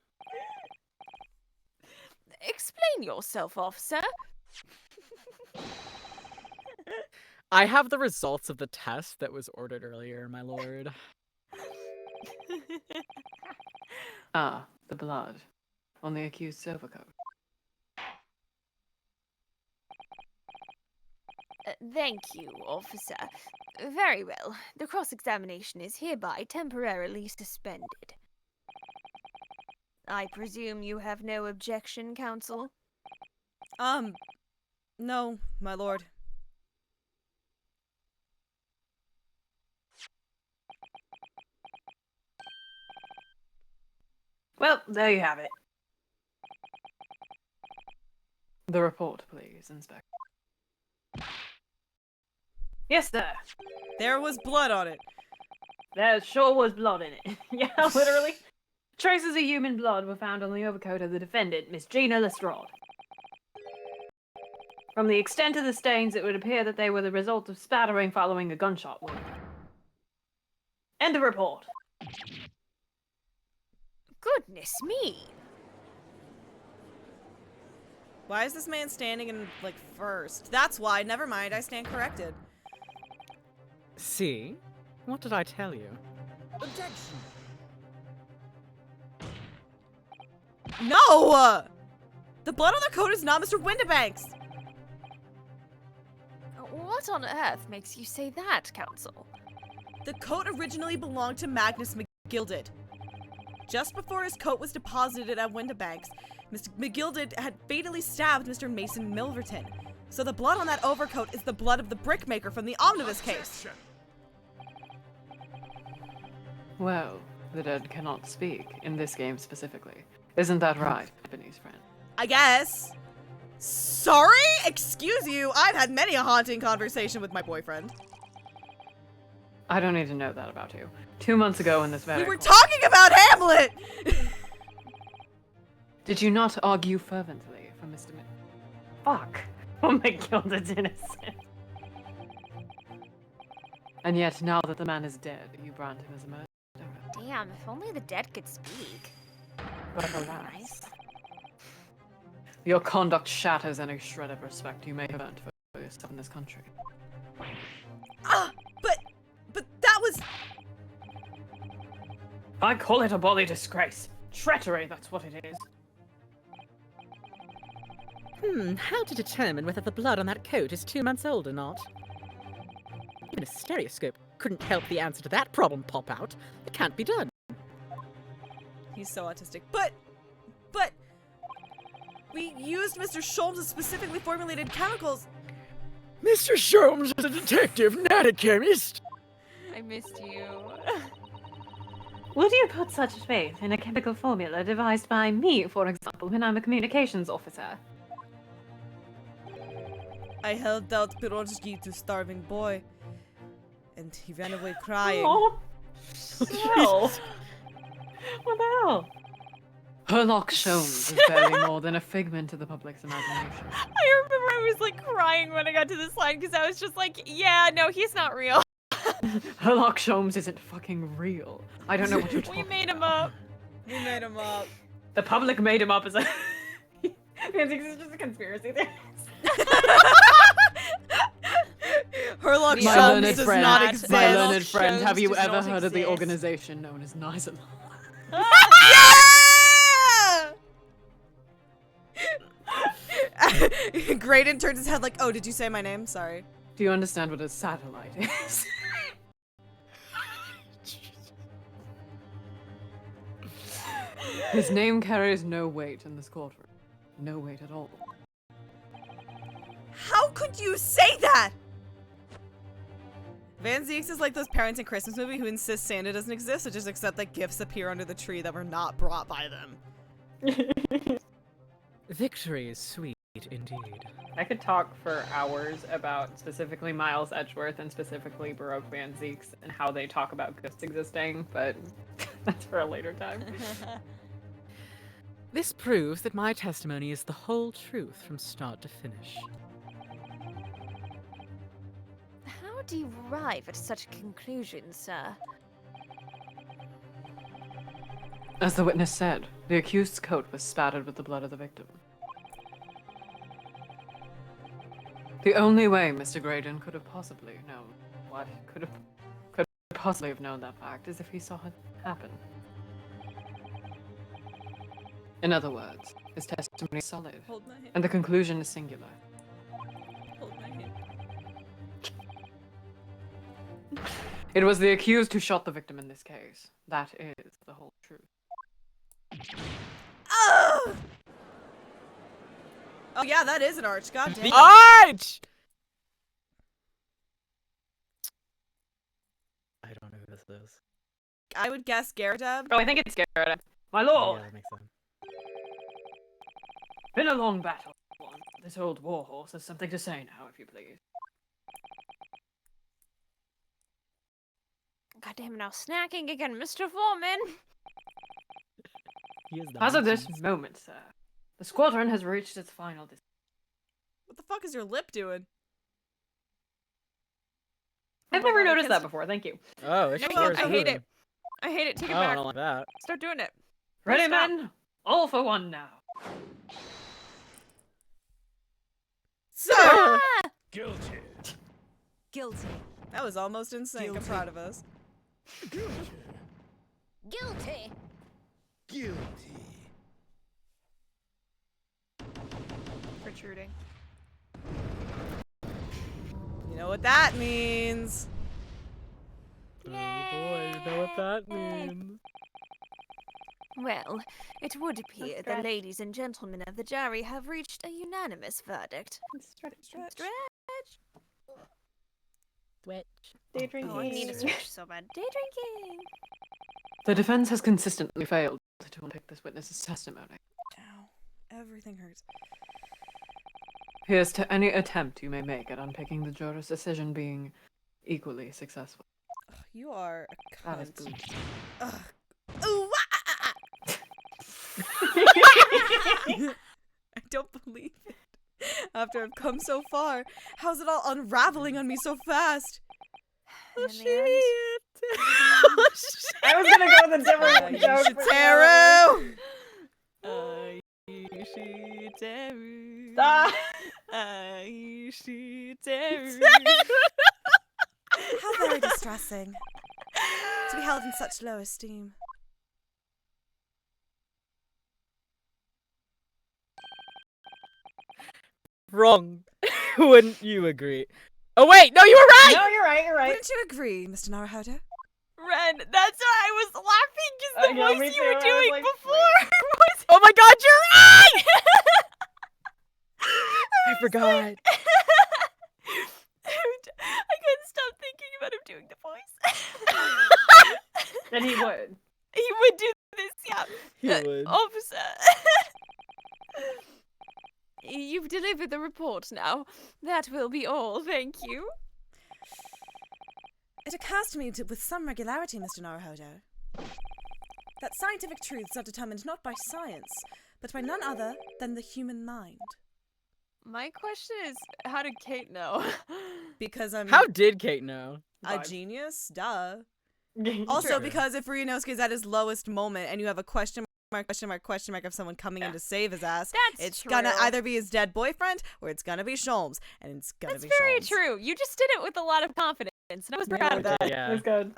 Speaker 2: Explain yourself, officer.
Speaker 4: I have the results of the test that was ordered earlier, my lord.
Speaker 6: Ah, the blood. On the accused's overcoat.
Speaker 2: Thank you, officer. Very well. The cross-examination is hereby temporarily suspended. I presume you have no objection, counsel?
Speaker 1: No, my lord.
Speaker 3: Well, there you have it.
Speaker 6: The report, please, Inspector.
Speaker 3: Yes, sir.
Speaker 1: There was blood on it.
Speaker 3: There sure was blood in it. Yeah, literally. Traces of human blood were found on the overcoat of the defendant, Miss Gina Lestrade. From the extent of the stains, it would appear that they were the result of spattering following a gunshot wound. End of report.
Speaker 2: Goodness me.
Speaker 1: Why is this man standing in, like, first? That's why. Never mind. I stand corrected.
Speaker 4: See? What did I tell you?
Speaker 7: Objection.
Speaker 1: No! The blood on the coat is not Mr. Windibank's.
Speaker 2: What on earth makes you say that, Counsel?
Speaker 1: The coat originally belonged to Magnus McGilded. Just before his coat was deposited at Windibank's, Mr. McGilded had fatally stabbed Mr. Mason Milverton. So the blood on that overcoat is the blood of the brickmaker from the omnibus case.
Speaker 6: Well, the dead cannot speak, in this game specifically. Isn't that right, Ebony's friend?
Speaker 1: I guess. Sorry? Excuse you. I've had many a haunting conversation with my boyfriend.
Speaker 6: I don't need to know that about you. 2 months ago in this very
Speaker 1: We were
Speaker 6: court-
Speaker 1: talking about Hamlet!
Speaker 6: Did you not argue fervently for Mr.
Speaker 3: Fuck. Oh my god, that's innocent.
Speaker 6: And yet, now that the man is dead, you brand him as a murderer.
Speaker 2: Damn, if only the dead could speak.
Speaker 6: But alas, your conduct shatters any shred of respect you may have earned for yourself in this country.
Speaker 1: But that was...
Speaker 3: I call it a bloody disgrace. Treachery, that's what it is.
Speaker 4: How to determine whether the blood on that coat is 2 months old or not? Even a stereoscope couldn't help the answer to that problem pop out. It can't be done.
Speaker 1: He's so autistic. But... We used Mr. Sholmes' specifically formulated chemicals.
Speaker 8: Mr. Sholmes is a detective, not a chemist.
Speaker 2: I missed you.
Speaker 3: Would you put such faith in a chemical formula devised by me, for example, when I'm a communications officer?
Speaker 1: I held out Pirozhki to starving boy. And he ran away crying.
Speaker 3: Oh, no. What the hell?
Speaker 6: Herlock Sholmes is barely more than a figment of the public's imagination.
Speaker 2: I remember I was like crying when I got to this line because I was just like, yeah, no, he's not real.
Speaker 6: Herlock Sholmes isn't fucking real. I don't know what you're talking
Speaker 2: We made him up.
Speaker 1: We made him up.
Speaker 3: The public made him up as a... Fancy, this is just a conspiracy theory.
Speaker 1: Herlock
Speaker 6: My
Speaker 1: Sholmes
Speaker 6: learned
Speaker 1: does
Speaker 6: friend,
Speaker 1: not
Speaker 2: Herlock
Speaker 1: exist.
Speaker 6: my learned friend,
Speaker 2: Sholmes
Speaker 6: have you
Speaker 2: does
Speaker 6: ever
Speaker 2: not
Speaker 6: heard of the
Speaker 2: exist.
Speaker 6: organization known as Nizam?
Speaker 1: Yeah! Graydon turns his head like, oh, did you say my name? Sorry.
Speaker 6: Do you understand what a satellite is? His name carries no weight in this courtroom. No weight at all.
Speaker 1: How could you say that? Van Zieks is like those parents in Christmas movie who insist Santa doesn't exist, or just accept that gifts appear under the tree that were not brought by them.
Speaker 4: Victory is sweet indeed.
Speaker 3: I could talk for hours about specifically Miles Edgeworth and specifically Baroque Van Zieks and how they talk about ghosts existing, but that's for a later time.
Speaker 4: This proves that my testimony is the whole truth from start to finish.
Speaker 2: How do you arrive at such a conclusion, sir?
Speaker 6: As the witness said, the accused's coat was spattered with the blood of the victim. The only way Mr. Graydon could have possibly known what could possibly have known that fact is if he saw it happen. In other words, his testimony is solid,
Speaker 1: Hold my hand.
Speaker 6: and the conclusion is singular.
Speaker 1: Hold my hand.
Speaker 6: It was the accused who shot the victim in this case. That is the whole truth.
Speaker 1: Oh! Oh yeah, that is an arch. God damn.
Speaker 8: Arch!
Speaker 4: I don't know who this is.
Speaker 1: I would guess Gyarados.
Speaker 3: Oh, I think it's Garrett. My
Speaker 4: Yeah,
Speaker 3: lord!
Speaker 4: that makes sense.
Speaker 3: Been a long battle. This old warhorse has something to say now, if you please.
Speaker 2: God damn, now snacking again, Mr. Foreman.
Speaker 4: He is the
Speaker 6: As of this
Speaker 4: nonsense.
Speaker 6: moment, sir, the squadron has reached its final distance.
Speaker 1: What the fuck is your lip doing?
Speaker 6: I've
Speaker 2: my
Speaker 6: never
Speaker 2: God, I
Speaker 6: noticed
Speaker 2: can't
Speaker 6: that before. Thank you.
Speaker 4: Oh, it's
Speaker 1: No,
Speaker 4: sure
Speaker 1: I hate
Speaker 4: moving.
Speaker 1: it.
Speaker 2: I hate it. Take it
Speaker 4: Oh, I
Speaker 2: back.
Speaker 4: don't like that.
Speaker 2: Start doing it.
Speaker 6: Ready,
Speaker 2: Stop.
Speaker 6: men? All for one now.
Speaker 1: Sir!
Speaker 7: Guilty.
Speaker 1: Guilty. That was almost in sync. I'm
Speaker 7: Guilty.
Speaker 1: proud of us.
Speaker 7: Guilty.
Speaker 5: Guilty.
Speaker 7: Guilty.
Speaker 2: Protruding.
Speaker 1: You know what that means.
Speaker 4: Oh boy, you know what that means.
Speaker 2: Well, it would appear the
Speaker 6: stretch.
Speaker 2: ladies and gentlemen of the jury have reached a unanimous verdict.
Speaker 1: Stretch.
Speaker 4: Switch.
Speaker 6: Day
Speaker 2: Oh, I need a switch so bad. Day drinking.
Speaker 6: The defense has consistently failed to unpick this witness's testimony.
Speaker 1: Ow. Everything hurts.
Speaker 6: Here's to any attempt you may make at unpicking the juror's decision being equally successful.
Speaker 1: Ugh, you are a
Speaker 6: That is
Speaker 1: cunt.
Speaker 6: boots.
Speaker 1: Ugh. Ooh, I don't believe it. After I've come so far, how's it all unraveling on me so fast?
Speaker 2: And in the end,
Speaker 6: I was gonna go with a different joke. but
Speaker 1: Aishiteru.
Speaker 6: Ah.
Speaker 1: Aishiteru. How very distressing to be held in such low esteem.
Speaker 4: Wrong. Wouldn't you agree? Oh wait, no, you were right!
Speaker 6: No, you're right, you're right.
Speaker 1: Wouldn't you agree, Mr. Naruhodo?
Speaker 2: Ren, that's why I was laughing because the
Speaker 6: know, me
Speaker 2: voice you
Speaker 6: too, I
Speaker 2: were
Speaker 6: was
Speaker 2: doing
Speaker 6: like,
Speaker 2: before was.
Speaker 4: Oh my god, you're right! I forgot.
Speaker 2: I couldn't stop thinking about him doing the voice.
Speaker 6: And he would.
Speaker 2: He would do this, yeah.
Speaker 4: He would.
Speaker 2: Officer. You've delivered the report now. That will be all, thank you.
Speaker 1: It occurs to me with some regularity, Mr. Naruhodo, that scientific truths are determined not by science, but by none other than the human mind.
Speaker 2: My question is, how did Kate know?
Speaker 1: Because I'm
Speaker 4: How did Kate know?
Speaker 1: a genius, duh.
Speaker 6: Also,
Speaker 1: Also, because if Ryunosuke's at his lowest moment and you have a question mark of someone coming in to save his ass,
Speaker 2: That's
Speaker 1: it's
Speaker 2: true.
Speaker 1: gonna either be his dead boyfriend or it's gonna be Sholmes, and it's gonna
Speaker 2: That's
Speaker 1: be
Speaker 2: very
Speaker 1: Sholmes.
Speaker 2: true. You just did it with a lot of confidence, and I was proud of that.
Speaker 4: Yeah.
Speaker 6: That's good.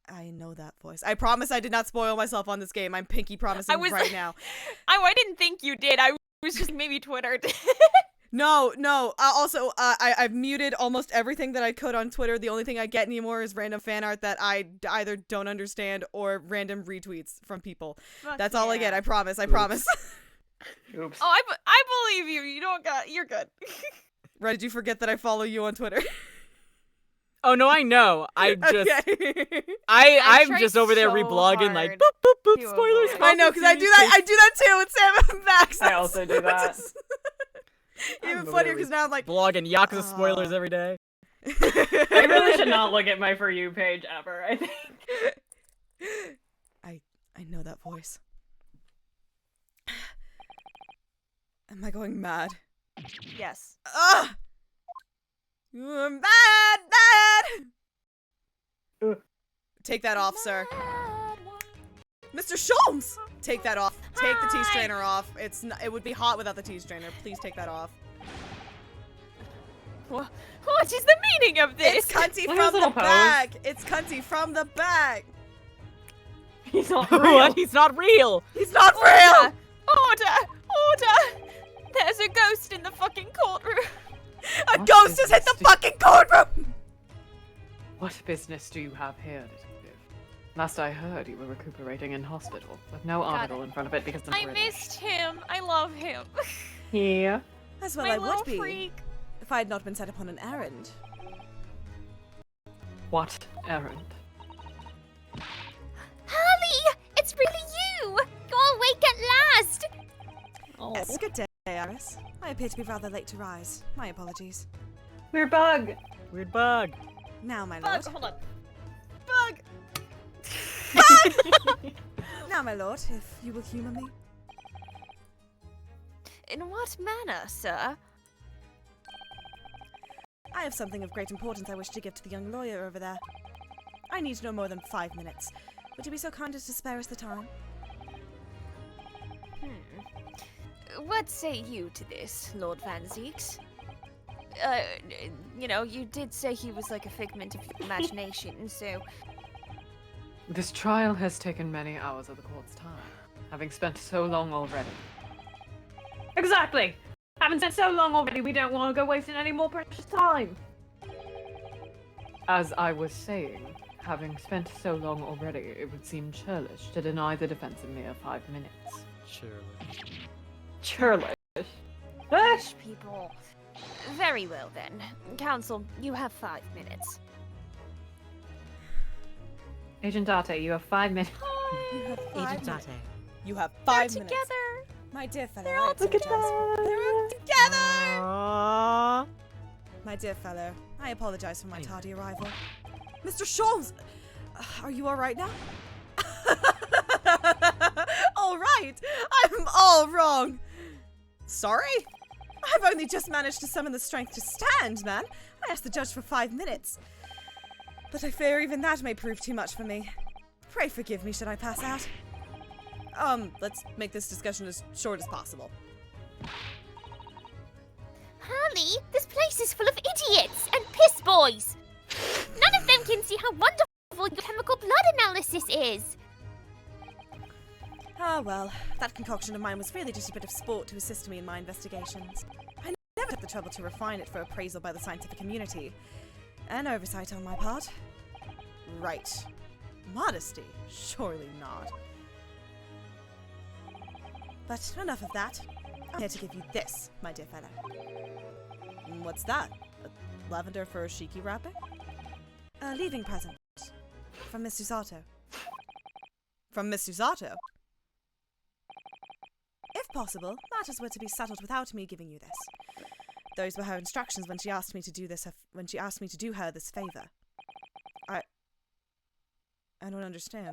Speaker 1: I know that voice. I promise I did not spoil myself on this game. I'm pinky promising
Speaker 2: I was
Speaker 1: right now.
Speaker 2: I didn't think you did. I was just maybe Twittered.
Speaker 1: No. Also, I've muted almost everything that I could on Twitter. The only thing I get anymore is random fan art that I either don't understand or random retweets from people. That's all I get. I promise. I promise.
Speaker 6: Oops.
Speaker 2: Oh, I believe you. You don't got. You're good.
Speaker 1: Right? Did you forget that I follow you on Twitter?
Speaker 4: Oh no, I know. I just
Speaker 1: Okay.
Speaker 4: I'm
Speaker 2: tried
Speaker 4: just over there
Speaker 2: so
Speaker 4: reblogging like
Speaker 2: hard
Speaker 4: boop boop boop
Speaker 2: to
Speaker 4: spoilers.
Speaker 2: avoid-
Speaker 1: I know, because I do that too with Sam and Max.
Speaker 6: I also do that.
Speaker 1: Even funnier because now I'm like,
Speaker 4: blogging Yakuza
Speaker 1: Oh.
Speaker 4: spoilers every day.
Speaker 6: I really should not look at my For You page ever, I think.
Speaker 1: I know that voice. Am I going mad?
Speaker 2: Yes.
Speaker 1: Ugh! I'm bad!
Speaker 6: Ugh.
Speaker 1: Take that off, sir. Mr. Sholmes! Take that off. Take the tea strainer off. It would be hot without the tea strainer. Please take that off.
Speaker 2: What is the meaning of this?
Speaker 1: It's cunty
Speaker 6: Look at his
Speaker 1: from the
Speaker 6: little pose.
Speaker 1: back. It's cunty from the back.
Speaker 6: He's not real.
Speaker 4: What? He's not real.
Speaker 1: He's not real.
Speaker 2: Order! There's a ghost in the fucking courtroom.
Speaker 1: A
Speaker 6: What
Speaker 1: ghost has hit the
Speaker 6: business
Speaker 1: fucking courtroom.
Speaker 6: What business do you have here, detective? Last I heard, you were recuperating in hospital, with no article in front of it because of
Speaker 2: I
Speaker 6: British.
Speaker 2: missed him. I love him.
Speaker 6: Here.
Speaker 1: As well
Speaker 2: My
Speaker 1: I
Speaker 2: little
Speaker 1: would be
Speaker 2: freak.
Speaker 1: if I had not been set upon an errand.
Speaker 6: What errand?
Speaker 5: Holly! It's really you! You're awake at last!
Speaker 6: Oh.
Speaker 1: Yes, good day, Iris. I appear to be rather late to rise. My apologies.
Speaker 6: Weird bug!
Speaker 4: Weird bug.
Speaker 1: Now, my
Speaker 2: Bug,
Speaker 1: lord.
Speaker 2: hold on. Bug!
Speaker 1: Now, my lord, if you will humor me.
Speaker 2: In what manner, sir?
Speaker 1: I have something of great importance I wish to give to the young lawyer over there. I need no more than 5 minutes. Would you be so kind as to spare us the time?
Speaker 2: What say you to this, Lord Van Zeeks? You did say he was like a figment of your imagination, so...
Speaker 6: This trial has taken many hours of the court's time, having spent so long already.
Speaker 3: Exactly! Having spent so long already, we don't want to go wasting any more precious time.
Speaker 6: As I was saying, having spent so long already, it would seem churlish to deny the defense a mere 5 minutes.
Speaker 4: Surely.
Speaker 6: Churlish?
Speaker 2: Gosh, people. Very well then. Counsel, you have 5 minutes.
Speaker 3: Agent Date, you have 5 minutes.
Speaker 1: You have 5
Speaker 4: Agent
Speaker 1: minutes.
Speaker 4: Date.
Speaker 1: You have
Speaker 2: They're
Speaker 1: 5 minutes.
Speaker 2: together!
Speaker 1: My dear fellow,
Speaker 2: They're
Speaker 1: I
Speaker 2: all
Speaker 1: apologize.
Speaker 3: together.
Speaker 1: They're all together!
Speaker 4: Aww.
Speaker 1: My dear fellow, I apologize for my tardy arrival. Mr. Sholmes! Are you alright now? Alright! I'm all wrong! Sorry? I've only just managed to summon the strength to stand, man. I asked the judge for 5 minutes. But I fear even that may prove too much for me. Pray forgive me should I pass out. Let's make this discussion as short as possible.
Speaker 5: Harley, this place is full of idiots and piss boys. None of them can see how wonderful your chemical blood analysis is.
Speaker 1: Ah, well, that concoction of mine was really just a bit of sport to assist me in my investigations. I never took the trouble to refine it for appraisal by the scientific community. An oversight on my part. Right. Modesty? Surely not. But enough of that. I'm here to give you this, my dear fellow. What's that? A lavender for a shiki wrapping? A leaving present. From Miss Susato. From Miss Susato? If possible, matters were to be settled without me giving you this. Those were her instructions when she asked me to do this. When she asked me to do her this favor. I don't understand.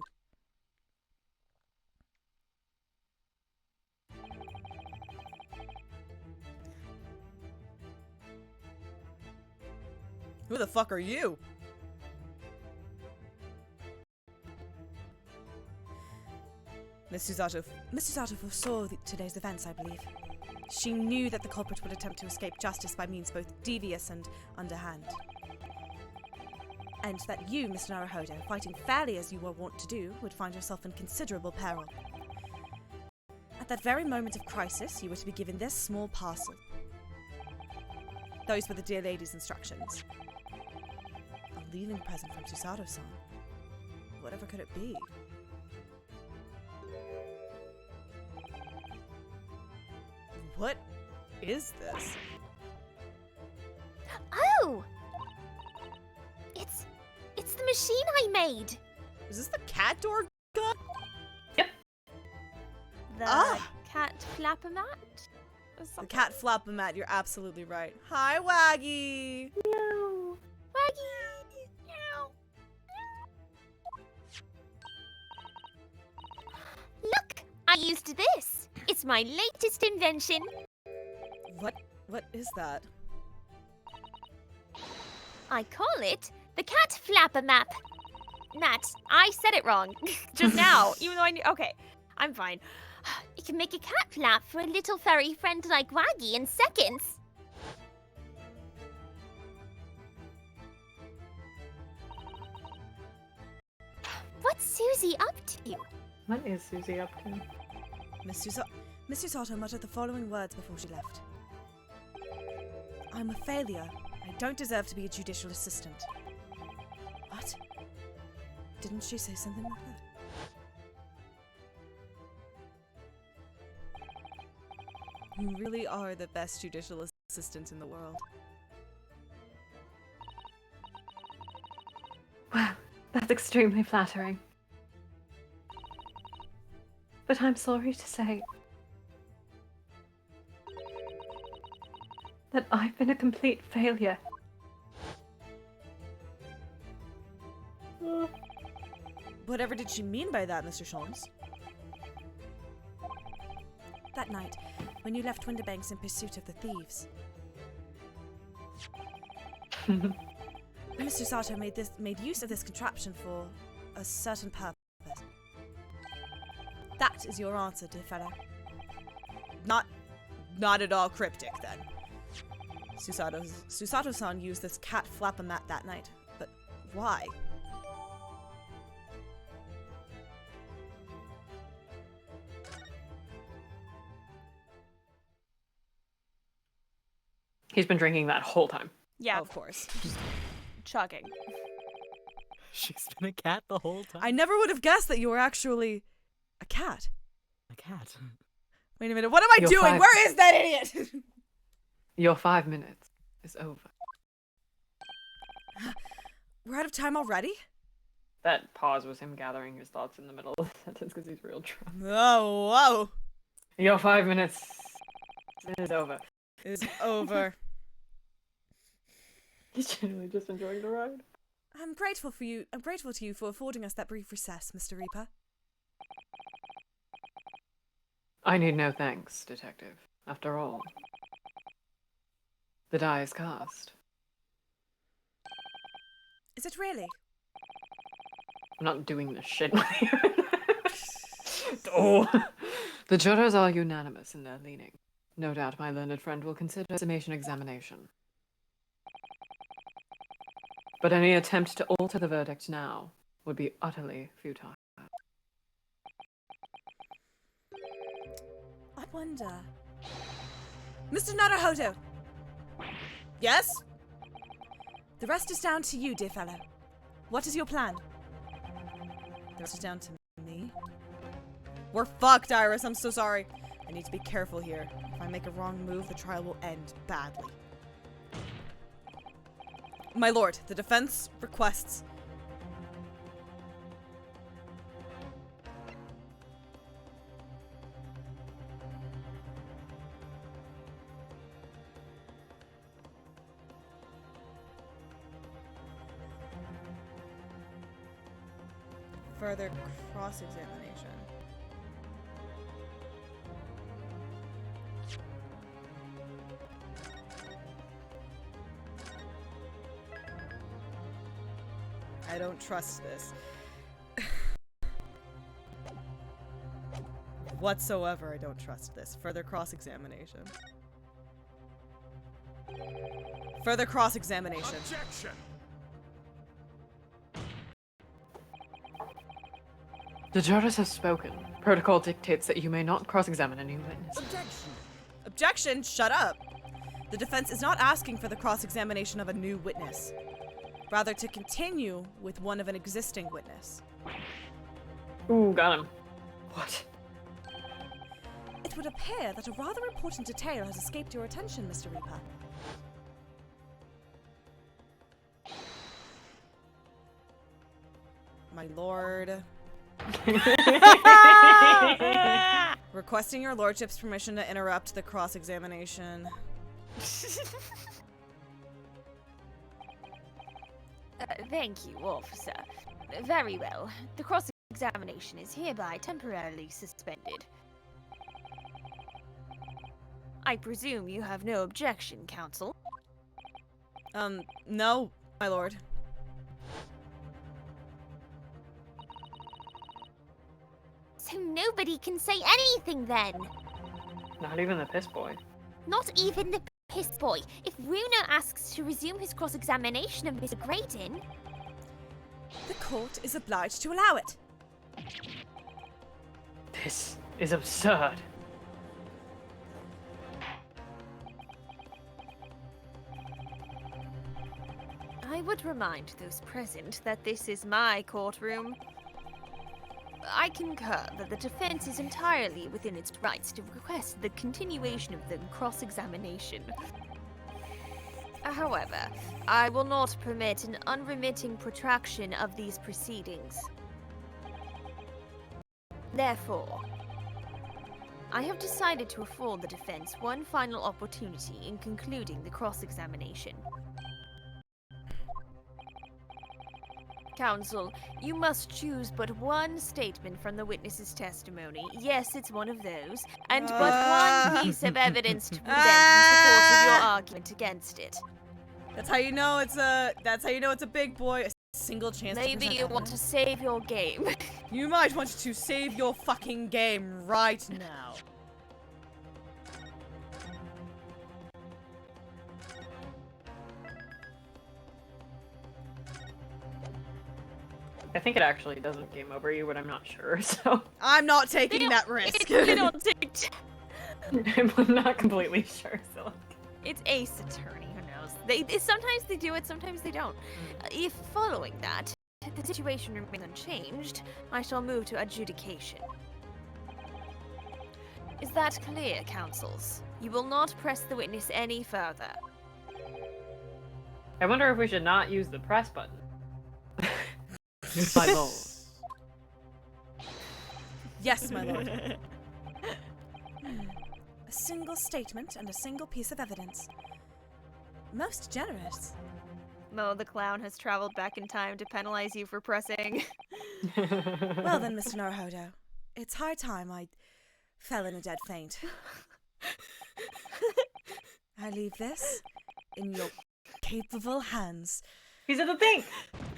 Speaker 1: Who the fuck are you? Miss Susato foresaw today's events, I believe. She knew that the culprit would attempt to escape justice by means both devious and underhand. And that you, Mr. Naruhodo, fighting fairly as you were wont to do, would find yourself in considerable peril. At that very moment of crisis, you were to be given this small parcel. Those were the dear lady's instructions. A leaving present from Susato-san. Whatever could it be? What is this?
Speaker 5: Oh! It's the machine I made.
Speaker 1: Is this the cat door gun?
Speaker 2: The
Speaker 1: Ah!
Speaker 2: cat flapper-mat? Or
Speaker 1: The
Speaker 2: something?
Speaker 1: cat flap-a-mat, you're absolutely right. Hi, Waggy!
Speaker 5: Waggy. Look, I used this. It's my latest invention.
Speaker 1: What is that?
Speaker 5: I call it the cat flapper map. Nat, I said it wrong just now, even though I knew. Okay, I'm fine. It can make a cat flap for a little furry friend like Waggy in seconds. What's Susie up to?
Speaker 6: What is Susie up to?
Speaker 1: Miss Susato muttered the following words before she left. I'm a failure. I don't deserve to be a judicial assistant. What? Didn't she say something like that? You really are the best judicial assistant in the world.
Speaker 3: Well, that's extremely flattering. But I'm sorry to say that I've been a complete failure.
Speaker 1: Whatever did she mean by that, Mr. Sholmes? That night, when you left Winterbanks in pursuit of the thieves. Mr. Sato made use of this contraption for a certain purpose. That is your answer, dear fellow. Not at all cryptic, then. Susato-san used this cat flap-a-mat that night, but why?
Speaker 6: He's been drinking that whole time.
Speaker 2: Yeah,
Speaker 1: Of course.
Speaker 2: chugging.
Speaker 4: She's been a cat the whole time.
Speaker 1: I never would have guessed that you were actually a cat.
Speaker 4: A cat.
Speaker 1: Wait a minute, what am I
Speaker 6: You're
Speaker 1: doing?
Speaker 6: fine.
Speaker 1: Where is that idiot?
Speaker 6: Your 5 minutes is over.
Speaker 1: We're out of time already?
Speaker 6: That pause was him gathering his thoughts in the middle of the sentence because he's real drunk.
Speaker 1: Oh, whoa.
Speaker 6: Your 5 minutes is over.
Speaker 1: Is over.
Speaker 6: He's genuinely just enjoying the ride.
Speaker 1: I'm grateful to you for affording us that brief recess, Mr. Reaper.
Speaker 6: I need no thanks, Detective. After all, the die is cast.
Speaker 1: Is it really?
Speaker 6: I'm not doing this shit. Oh. The jurors are unanimous in their leaning. No doubt my learned friend will consider a summation examination. But any attempt to alter the verdict now would be utterly futile.
Speaker 1: I wonder... Mr. Naruhodo! Yes? The rest is down to you, dear fellow. What is your plan? The rest is down to me? We're fucked, Iris. I'm so sorry. I need to be careful here. If I make a wrong move, the trial will end badly. My lord, the defense requests... further cross-examination. I don't trust this. Whatsoever, I don't trust this. Further cross-examination. Further cross-examination.
Speaker 7: Objection!
Speaker 6: The jurors have spoken. Protocol dictates that you may not cross-examine any witness.
Speaker 1: Objection. Objection? Shut up. The defense is not asking for the cross-examination of a new witness. Rather, to continue with one of an existing witness.
Speaker 6: Ooh, got him. What?
Speaker 1: It would appear that a rather important detail has escaped your attention, Mr. Reaper. My lord. Requesting your lordship's permission to interrupt the cross-examination.
Speaker 2: Thank you, officer. Very well. The cross-examination is hereby temporarily suspended. I presume you have no objection, counsel?
Speaker 1: No, my lord.
Speaker 5: So nobody can say anything then.
Speaker 6: Not even the piss boy.
Speaker 5: Not even the piss boy. If Runa asks to resume his cross-examination of Mr. Grayton...
Speaker 1: The court is obliged to allow it.
Speaker 6: This is absurd.
Speaker 2: I would remind those present that this is my courtroom. I concur that the defense is entirely within its rights to request the continuation of the cross-examination. However, I will not permit an unremitting protraction of these proceedings. Therefore, I have decided to afford the defense one final opportunity in concluding the cross-examination. Counsel, you must choose but one statement from the witness's testimony. Yes, it's one of those. And but one piece of evidence to present in support of your argument against it.
Speaker 1: That's how you know it's a big boy. A single chance.
Speaker 2: Maybe
Speaker 1: to
Speaker 2: you want to save your game.
Speaker 1: You might want to save your fucking game right now.
Speaker 6: I think it actually doesn't game over you, but I'm not sure, so...
Speaker 1: I'm not taking that risk.
Speaker 2: They don't take
Speaker 6: I'm not completely sure, so...
Speaker 2: It's Ace Attorney, who knows? Sometimes they do it, sometimes they don't. If following that, the situation remains unchanged, I shall move to adjudication. Is that clear, counsels? You will not press the witness any further.
Speaker 6: I wonder if we should not use the press button.
Speaker 4: My lord.
Speaker 1: Yes, my lord. A single statement and a single piece of evidence. Most generous.
Speaker 2: Mo the clown has traveled back in time to penalize you for pressing.
Speaker 1: Well then, Mr. Naruhodo, it's high time I fell in a dead faint. I leave this in your capable hands.
Speaker 6: These are the things!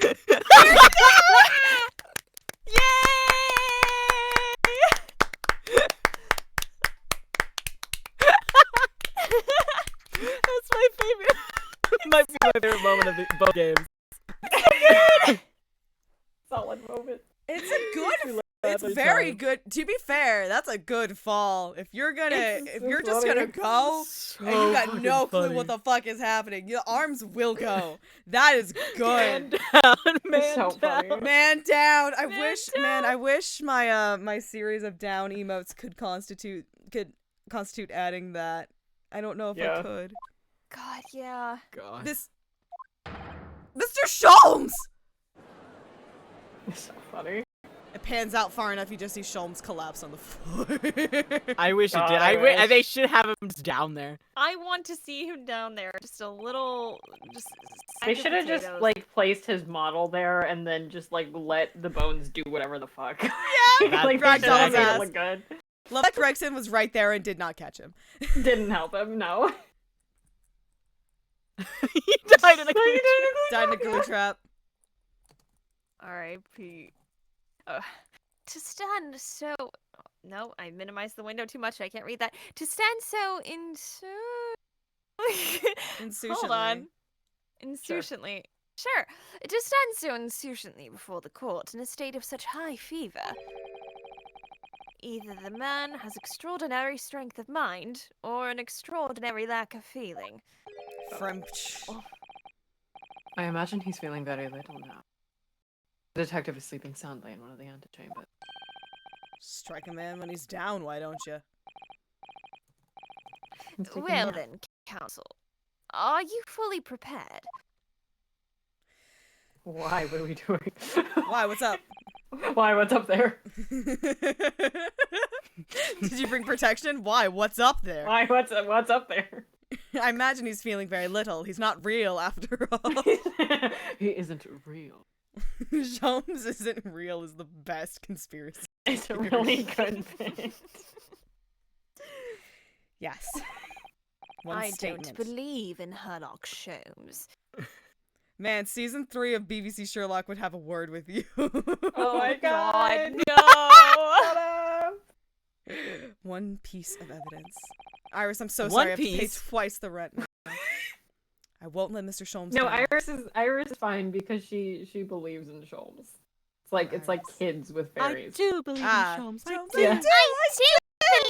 Speaker 4: That's my favorite. Might be my favorite moment of both games.
Speaker 6: Solid moment.
Speaker 1: It's a good. It's very good. To be fair, that's a good fall. If you're just gonna go and you got no clue what the fuck is happening, your arms will go. That is good.
Speaker 6: Man so funny.
Speaker 1: Man down. I wish my series of down emotes could constitute adding that. I don't know if I could.
Speaker 2: God, yeah.
Speaker 4: God.
Speaker 1: This Mr. Sholmes!
Speaker 6: It's so funny.
Speaker 1: It pans out far enough, you just see Sholmes collapse on the floor.
Speaker 4: I wish it
Speaker 6: God,
Speaker 4: did.
Speaker 6: I wish.
Speaker 4: They should have him just down there.
Speaker 2: I want to see him down there. Just a little.
Speaker 6: They should have just, like, placed his model there and then just, like, let the bones do whatever the fuck.
Speaker 1: Yeah!
Speaker 6: Like,
Speaker 1: Ragdoll's
Speaker 6: they should have made
Speaker 1: ass.
Speaker 6: it look good.
Speaker 1: Love that Gregson was right there and did not catch him.
Speaker 6: Didn't help him, no.
Speaker 4: He died in a glue
Speaker 1: Died in a glue trap.
Speaker 2: R.I.P. To stand so. No, I minimized the window too much. I can't read that. To stand so Hold on. Insouciantly. Sure. To stand so insouciantly before the court in a state of such high fever. Either the man has extraordinary strength of mind, or an extraordinary lack of feeling.
Speaker 1: French.
Speaker 6: I imagine he's feeling very little now. The detective is sleeping soundly in one of the antechambers.
Speaker 1: Strike a man when he's down, why don't you?
Speaker 2: Well then, counsel, are you fully prepared?
Speaker 6: Why? What are we doing?
Speaker 1: Why? What's up?
Speaker 6: Why? What's up there?
Speaker 1: Did you bring protection? Why? What's up there?
Speaker 6: Why? What's up there?
Speaker 1: I imagine he's feeling very little. He's not real after all.
Speaker 6: He isn't real.
Speaker 1: Sholmes isn't real is the best conspiracy.
Speaker 6: It's a really good thing.
Speaker 1: Yes. One
Speaker 2: I
Speaker 1: statement.
Speaker 2: don't believe in Sherlock Holmes.
Speaker 1: Man, season 3 of BBC Sherlock would have a word with you.
Speaker 6: Oh my god,
Speaker 2: no!
Speaker 1: One piece of evidence. Iris, I'm so
Speaker 4: One
Speaker 1: sorry. I have to pay
Speaker 4: piece?
Speaker 1: twice the rent now. I won't let Mr. Sholmes
Speaker 6: No,
Speaker 1: down.
Speaker 6: Iris is fine because she believes in Sholmes. It's like kids with fairies.
Speaker 4: I do believe in Sholmes. I
Speaker 1: Sholmes,
Speaker 4: do.
Speaker 6: Yeah.
Speaker 5: I do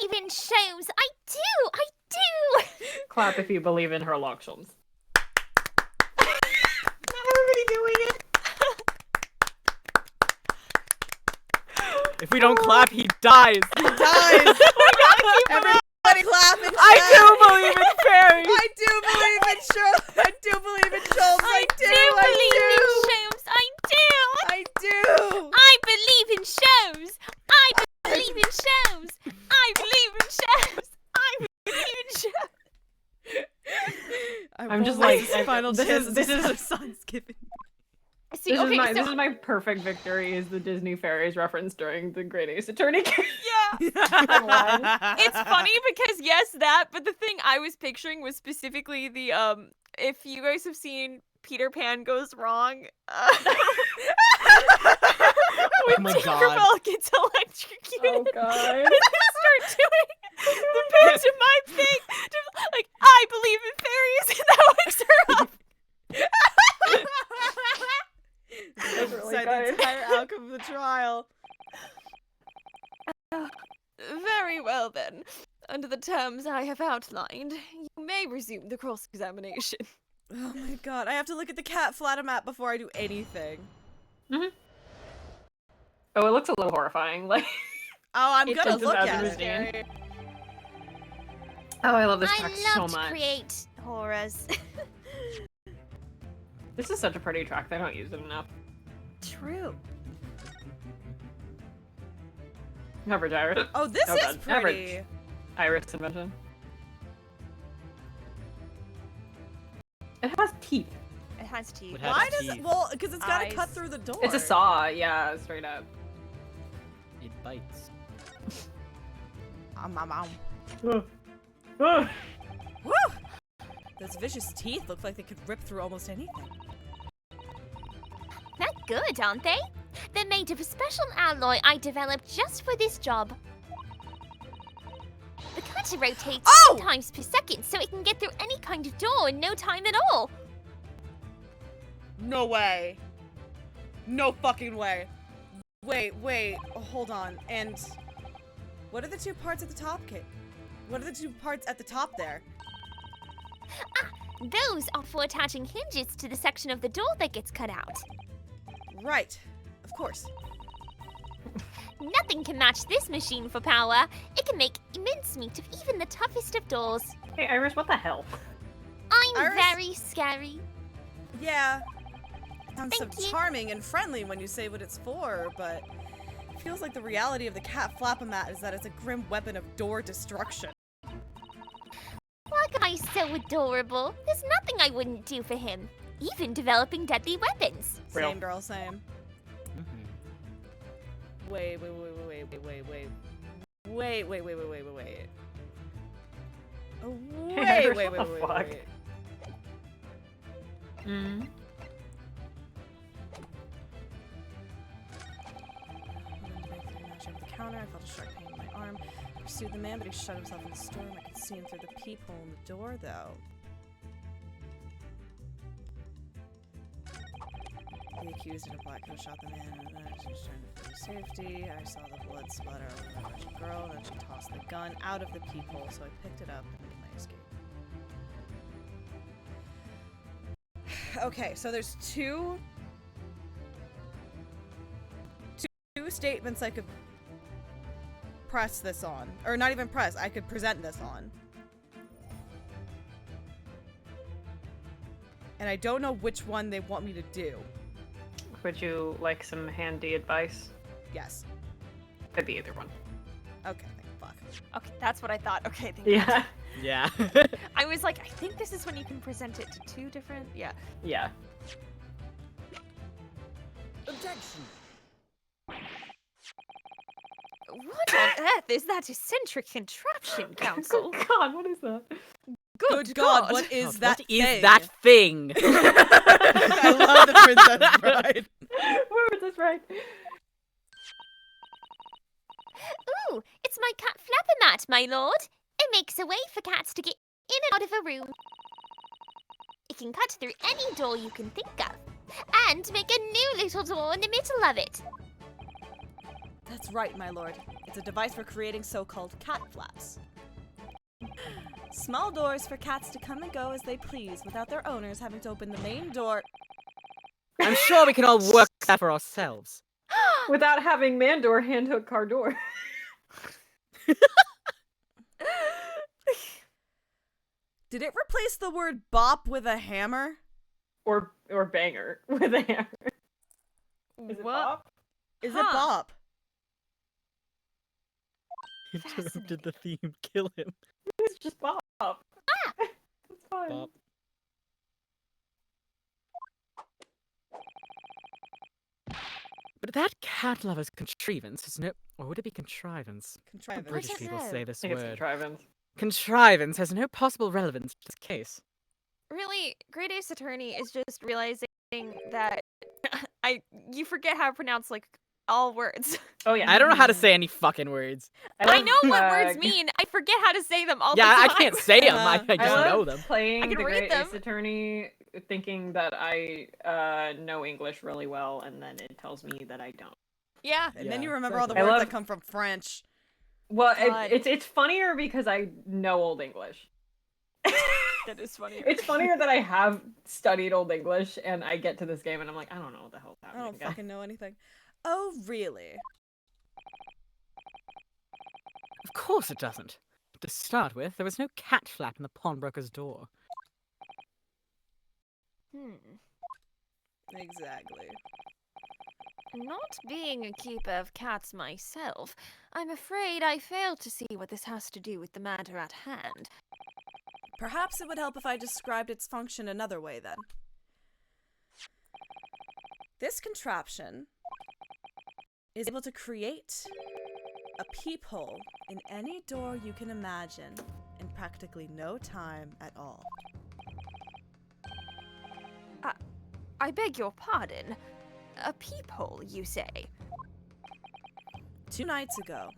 Speaker 5: believe in Sholmes. I do.
Speaker 6: Clap if you believe in Sherlock Holmes.
Speaker 4: If we don't clap, he dies.
Speaker 1: He dies! Everybody clap in
Speaker 4: I
Speaker 1: chat!
Speaker 4: do believe in fairies.
Speaker 1: I do believe in Sherlock! I do believe in Sholmes!
Speaker 5: I do believe in Sholmes. I do.
Speaker 1: I do!
Speaker 5: I believe in Sholmes. I believe in Sholmes. I believe in Sholmes. I believe in Sholmes.
Speaker 6: I'm just like,
Speaker 1: final
Speaker 6: this
Speaker 1: chance
Speaker 6: is-
Speaker 1: his son's given.
Speaker 2: As See,
Speaker 6: This,
Speaker 2: okay,
Speaker 6: is my,
Speaker 2: so
Speaker 6: this is my perfect victory, is the Disney fairies reference during the Great Ace Attorney case.
Speaker 2: yeah, it's funny because yes, that, but the thing I was picturing was specifically the if you guys have seen Peter Pan Goes Wrong, when
Speaker 4: my
Speaker 2: Tinkerbell gets electrocuted,
Speaker 6: Oh god.
Speaker 2: and they start doing the pantomime thing, like I believe in fairies, and that wakes her up.
Speaker 6: That's really
Speaker 1: Decide the
Speaker 6: good.
Speaker 1: entire outcome of the trial.
Speaker 2: Very well then. Under the terms I have outlined, you may resume the cross-examination.
Speaker 1: Oh my god, I have to look at the cat flatomat before I do anything.
Speaker 6: Oh, it looks a little horrifying. Like,
Speaker 1: Oh, I'm
Speaker 2: It
Speaker 1: gonna
Speaker 6: does
Speaker 1: look
Speaker 6: have
Speaker 1: at
Speaker 6: the
Speaker 1: it.
Speaker 6: routine. Oh, I love this
Speaker 5: I
Speaker 6: track
Speaker 5: love
Speaker 6: so
Speaker 5: to
Speaker 6: much.
Speaker 5: create horrors.
Speaker 6: This is such a pretty track. They don't use it enough.
Speaker 2: True.
Speaker 6: Coverage Iris.
Speaker 1: Oh, this
Speaker 6: Oh,
Speaker 1: is
Speaker 6: God.
Speaker 1: pretty.
Speaker 6: Iris invention. It has teeth.
Speaker 2: It has teeth.
Speaker 4: What has
Speaker 1: Why does it?
Speaker 4: teeth.
Speaker 1: Well, because it's gotta cut
Speaker 2: Eyes.
Speaker 1: through the door.
Speaker 6: It's a saw, yeah, straight up.
Speaker 4: It bites.
Speaker 1: Woo! Those vicious teeth look like they could rip through almost anything.
Speaker 5: They're good, aren't they? They're made of a special alloy I developed just for this job. The cutter rotates
Speaker 1: Oh!
Speaker 5: 10 times per second, so it can get through any kind of door in no time at all.
Speaker 1: No way. No fucking way. Wait, oh, hold on. And what are the two parts at the top, Kate? What are the two parts at the top there?
Speaker 5: Those are for attaching hinges to the section of the door that gets cut out.
Speaker 1: Right. Of course.
Speaker 5: Nothing can match this machine for power. It can make mincemeat of even the toughest of doors.
Speaker 6: Hey, Iris, what the hell?
Speaker 5: I'm
Speaker 1: Iris-
Speaker 5: very scary.
Speaker 1: Yeah. It sounds so
Speaker 5: Thank you.
Speaker 1: charming and friendly when you say what it's for, but it feels like the reality of the cat flapomat is that it's a grim weapon of door destruction.
Speaker 5: That guy's so adorable. There's nothing I wouldn't do for him. Even developing deadly weapons.
Speaker 6: Real.
Speaker 1: Same girl, same.
Speaker 4: Mhm.
Speaker 1: Wait. Oh,
Speaker 6: Hey,
Speaker 1: wait.
Speaker 6: what the fuck?
Speaker 1: I'm over the counter. I felt a sharp pain in my arm. I pursued the man, but he shut himself in the storeroom. I could see him through the peephole in the door, though. The accused in a black coat shot the man, and then she was trying to flee safety. I saw the blood splatter over the wretched girl, then she tossed the gun out of the peephole, so I picked it up and made my escape. Okay, so there's two statements I could press this on. Or not even press, I could present this on. And I don't know which one they want me to do.
Speaker 6: Would you like some handy advice?
Speaker 1: Yes.
Speaker 6: Could be either one.
Speaker 1: Okay, thank fuck.
Speaker 2: Okay, that's what I thought. Okay, thank you.
Speaker 6: Yeah.
Speaker 4: Yeah.
Speaker 2: I was like, I think this is when you can present it to two different. Yeah.
Speaker 6: Yeah.
Speaker 7: Objection.
Speaker 2: What on earth is that eccentric contraption, Council?
Speaker 6: God, what is that?
Speaker 1: Good God, what is
Speaker 4: God,
Speaker 1: that
Speaker 4: what is
Speaker 1: thing?
Speaker 4: that thing?
Speaker 1: I love the Princess Bride.
Speaker 6: Where was this right?
Speaker 5: Ooh, it's my cat flapper mat, my lord. It makes a way for cats to get in and out of a room. It can cut through any door you can think of, and make a new little door in the middle of it.
Speaker 1: That's right, my lord. It's a device for creating so-called cat flaps. Small doors for cats to come and go as they please without their owners having to open the main door.
Speaker 4: I'm sure we can all work that for ourselves.
Speaker 6: Without having Mandor hand hook car door.
Speaker 1: Did it replace the word bop with a hammer?
Speaker 6: or banger with a hammer. Is it
Speaker 2: What?
Speaker 6: Bob?
Speaker 1: Is
Speaker 2: Huh.
Speaker 1: it bop?
Speaker 4: Interrupted the theme. Kill him.
Speaker 6: It's just Bob. It's fine.
Speaker 4: Bop. But that cat lover's contrivance has no... Or would it be contrivance?
Speaker 1: Contrivance.
Speaker 4: British
Speaker 2: don't
Speaker 4: people
Speaker 2: know.
Speaker 4: say
Speaker 6: I
Speaker 4: this
Speaker 6: think it's
Speaker 4: word.
Speaker 6: contrivance.
Speaker 4: Contrivance has no possible relevance to this case.
Speaker 2: Really, Great Ace Attorney is just realizing that you forget how to pronounce like all words.
Speaker 6: Oh yeah.
Speaker 4: I don't know how to say any fucking words.
Speaker 2: I
Speaker 6: love,
Speaker 2: know what words mean. I forget how to say them all
Speaker 4: Yeah,
Speaker 2: the
Speaker 4: I
Speaker 2: time.
Speaker 4: can't say them. I
Speaker 1: I
Speaker 6: I
Speaker 4: just
Speaker 6: love
Speaker 4: know them.
Speaker 6: playing
Speaker 2: I can
Speaker 6: the
Speaker 2: read
Speaker 6: Great
Speaker 2: them.
Speaker 6: Ace Attorney, thinking that I know English really well, and then it tells me that I don't.
Speaker 2: Yeah.
Speaker 1: And then
Speaker 4: Yeah,
Speaker 1: you remember all the
Speaker 4: exactly.
Speaker 1: words
Speaker 6: I
Speaker 1: that come from French.
Speaker 6: Well,
Speaker 2: God.
Speaker 6: it's funnier because I know Old English.
Speaker 2: That is funny.
Speaker 6: It's funnier that I have studied Old English, and I get to this game, and I'm like, I don't know what the hell's
Speaker 1: I
Speaker 6: happening.
Speaker 1: don't
Speaker 6: guys.
Speaker 1: fucking know anything. Oh, really?
Speaker 4: Of course it doesn't. To start with, there was no cat flap in the pawnbroker's door.
Speaker 1: Exactly.
Speaker 2: Not being a keeper of cats myself, I'm afraid I fail to see what this has to do with the matter at hand.
Speaker 1: Perhaps it would help if I described its function another way, then. This contraption is able to create a peephole in any door you can imagine in practically no time at all.
Speaker 2: I beg your pardon. A peephole, you say?
Speaker 1: 2 nights ago,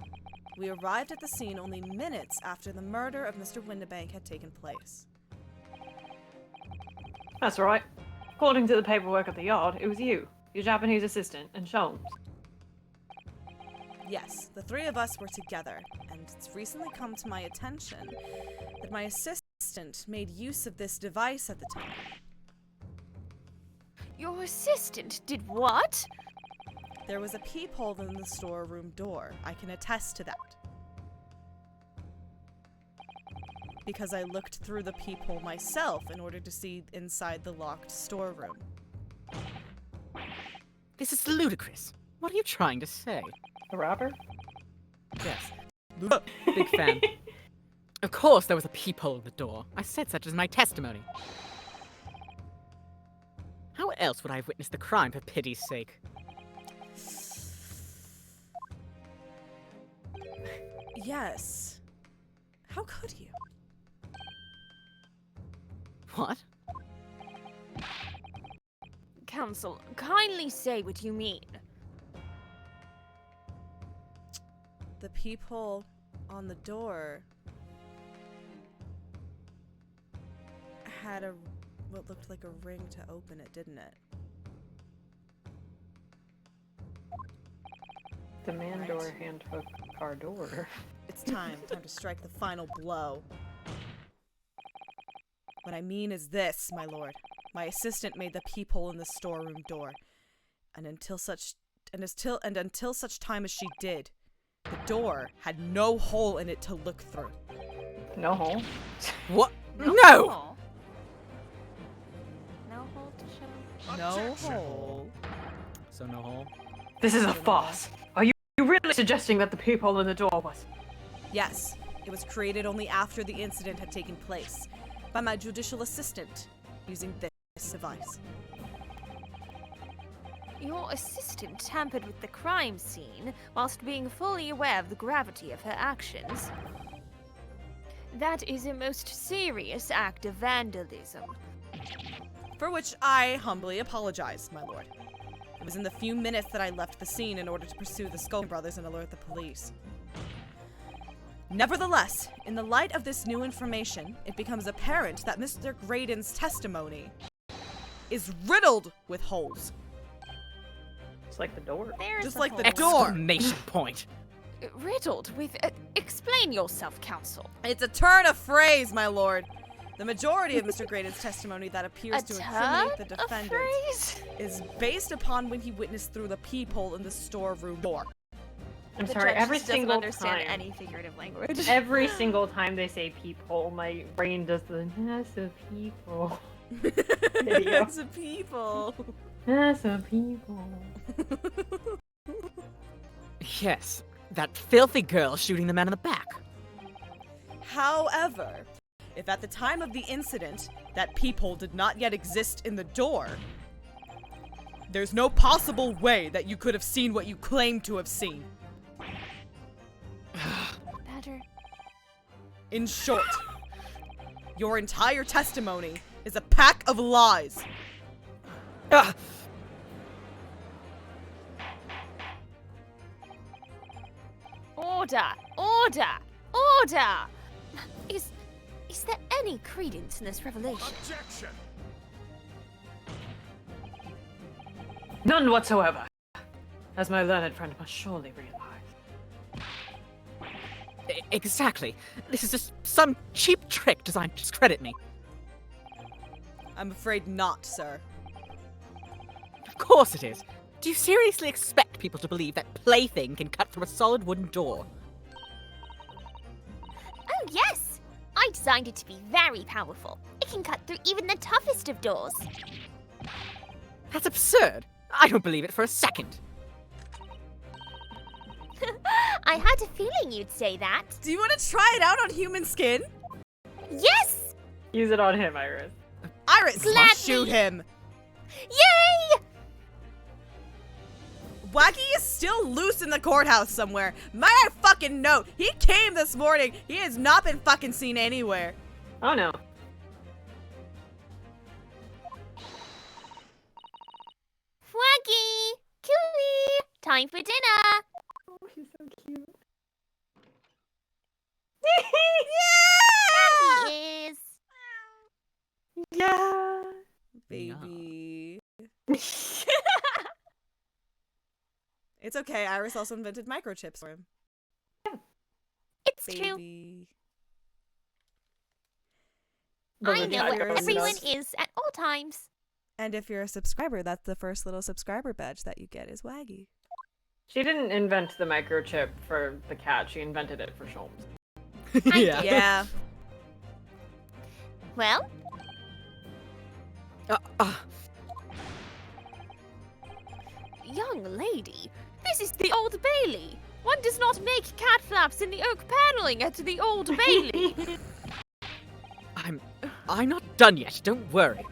Speaker 1: we arrived at the scene only minutes after the murder of Mr. Windibank had taken place.
Speaker 3: That's right. According to the paperwork at the yard, it was you, your Japanese assistant, and Sholmes.
Speaker 1: Yes, the 3 of us were together, and it's recently come to my attention that my assistant made use of this device at the time.
Speaker 2: Your assistant did what?
Speaker 1: There was a peephole in the storeroom door. I can attest to that. Because I looked through the peephole myself in order to see inside the locked storeroom.
Speaker 4: This is ludicrous. What are you trying to say?
Speaker 6: The rapper?
Speaker 4: Yes. Big fan. Of course there was a peephole in the door. I said such as my testimony. How else would I have witnessed the crime, for pity's sake?
Speaker 1: Yes. How could you?
Speaker 4: What?
Speaker 2: Counsel, kindly say what you mean.
Speaker 1: The peephole on the door had what looked like a ring to open it, didn't it?
Speaker 6: The man
Speaker 1: Right.
Speaker 6: door hand hook our door.
Speaker 1: It's time to strike the final blow. What I mean is this, my lord. My assistant made the peephole in the storeroom door. And until such time as she did, the door had no hole in it to look through.
Speaker 6: No hole.
Speaker 4: What?
Speaker 2: No!
Speaker 4: No!
Speaker 2: hole. No hole to show.
Speaker 1: No hole.
Speaker 4: So no hole?
Speaker 3: This is a farce. Are you really suggesting that the peephole in the door was...
Speaker 1: Yes, it was created only after the incident had taken place by my judicial assistant using this device.
Speaker 2: Your assistant tampered with the crime scene whilst being fully aware of the gravity of her actions. That is a most serious act of vandalism.
Speaker 1: For which I humbly apologize, my lord. It was in the few minutes that I left the scene in order to pursue the Scully brothers and alert the police. Nevertheless, in the light of this new information, it becomes apparent that Mr. Graydon's testimony is riddled with holes.
Speaker 6: It's like the door.
Speaker 2: There's
Speaker 1: Just
Speaker 2: a
Speaker 1: like the
Speaker 2: hole.
Speaker 1: door.
Speaker 4: Exclamation point.
Speaker 2: Riddled with... explain yourself, counsel.
Speaker 1: It's a turn of phrase, my lord. The majority of Mr. Graydon's testimony that appears to incriminate the defendant
Speaker 2: phrase?
Speaker 1: is based upon when he witnessed through the peephole in the storeroom door.
Speaker 6: I'm
Speaker 2: The
Speaker 6: sorry,
Speaker 2: judge
Speaker 6: every
Speaker 2: just doesn't
Speaker 6: single
Speaker 2: understand
Speaker 6: time.
Speaker 2: any figurative language.
Speaker 6: Every single time they say peephole, my brain does the that's a peephole. Video.
Speaker 1: It's a peephole.
Speaker 6: That's a peephole.
Speaker 4: Yes, that filthy girl shooting the man in the back.
Speaker 1: However, if at the time of the incident that peephole did not yet exist in the door, There's no possible way that you could have seen what you claim to have seen.
Speaker 2: Better.
Speaker 1: In short, your entire testimony is a pack of lies.
Speaker 4: Ah!
Speaker 2: Order! Order! Order! Is there any credence in this revelation?
Speaker 7: Objection!
Speaker 6: None whatsoever. As my learned friend must surely realize.
Speaker 4: Exactly. This is just some cheap trick designed to discredit me.
Speaker 1: I'm afraid not, sir.
Speaker 4: Of course it is. Do you seriously expect people to believe that plaything can cut through a solid wooden door?
Speaker 5: Oh, yes! I designed it to be very powerful. It can cut through even the toughest of doors.
Speaker 4: That's absurd. I don't believe it for a second.
Speaker 5: I had a feeling you'd say that.
Speaker 1: Do you want to try it out on human skin?
Speaker 5: Yes!
Speaker 6: Use it on him, Iris.
Speaker 1: Iris,
Speaker 5: Gladly.
Speaker 1: shoot him.
Speaker 5: Yay!
Speaker 1: Wacky is still loose in the courthouse somewhere. May I fucking note, he came this morning. He has not been fucking seen anywhere.
Speaker 6: Oh no.
Speaker 5: Waggy! Cooey! Time for dinner!
Speaker 6: Oh, he's so cute.
Speaker 5: He is.
Speaker 6: Yeah.
Speaker 1: Baby. It's okay, Iris also invented microchips for him.
Speaker 5: It's true.
Speaker 1: Baby.
Speaker 5: I know where
Speaker 1: Iris.
Speaker 5: everyone is at all times.
Speaker 1: And if you're a subscriber, that's the first little subscriber badge that you get is Waggy.
Speaker 6: She didn't invent the microchip for the cat, she invented it for Sholmes.
Speaker 4: Yeah.
Speaker 1: Yeah.
Speaker 5: Well,
Speaker 2: Young lady, this is the Old Bailey. One does not make cat flaps in the oak paneling at the Old Bailey.
Speaker 4: I'm not done yet, don't worry.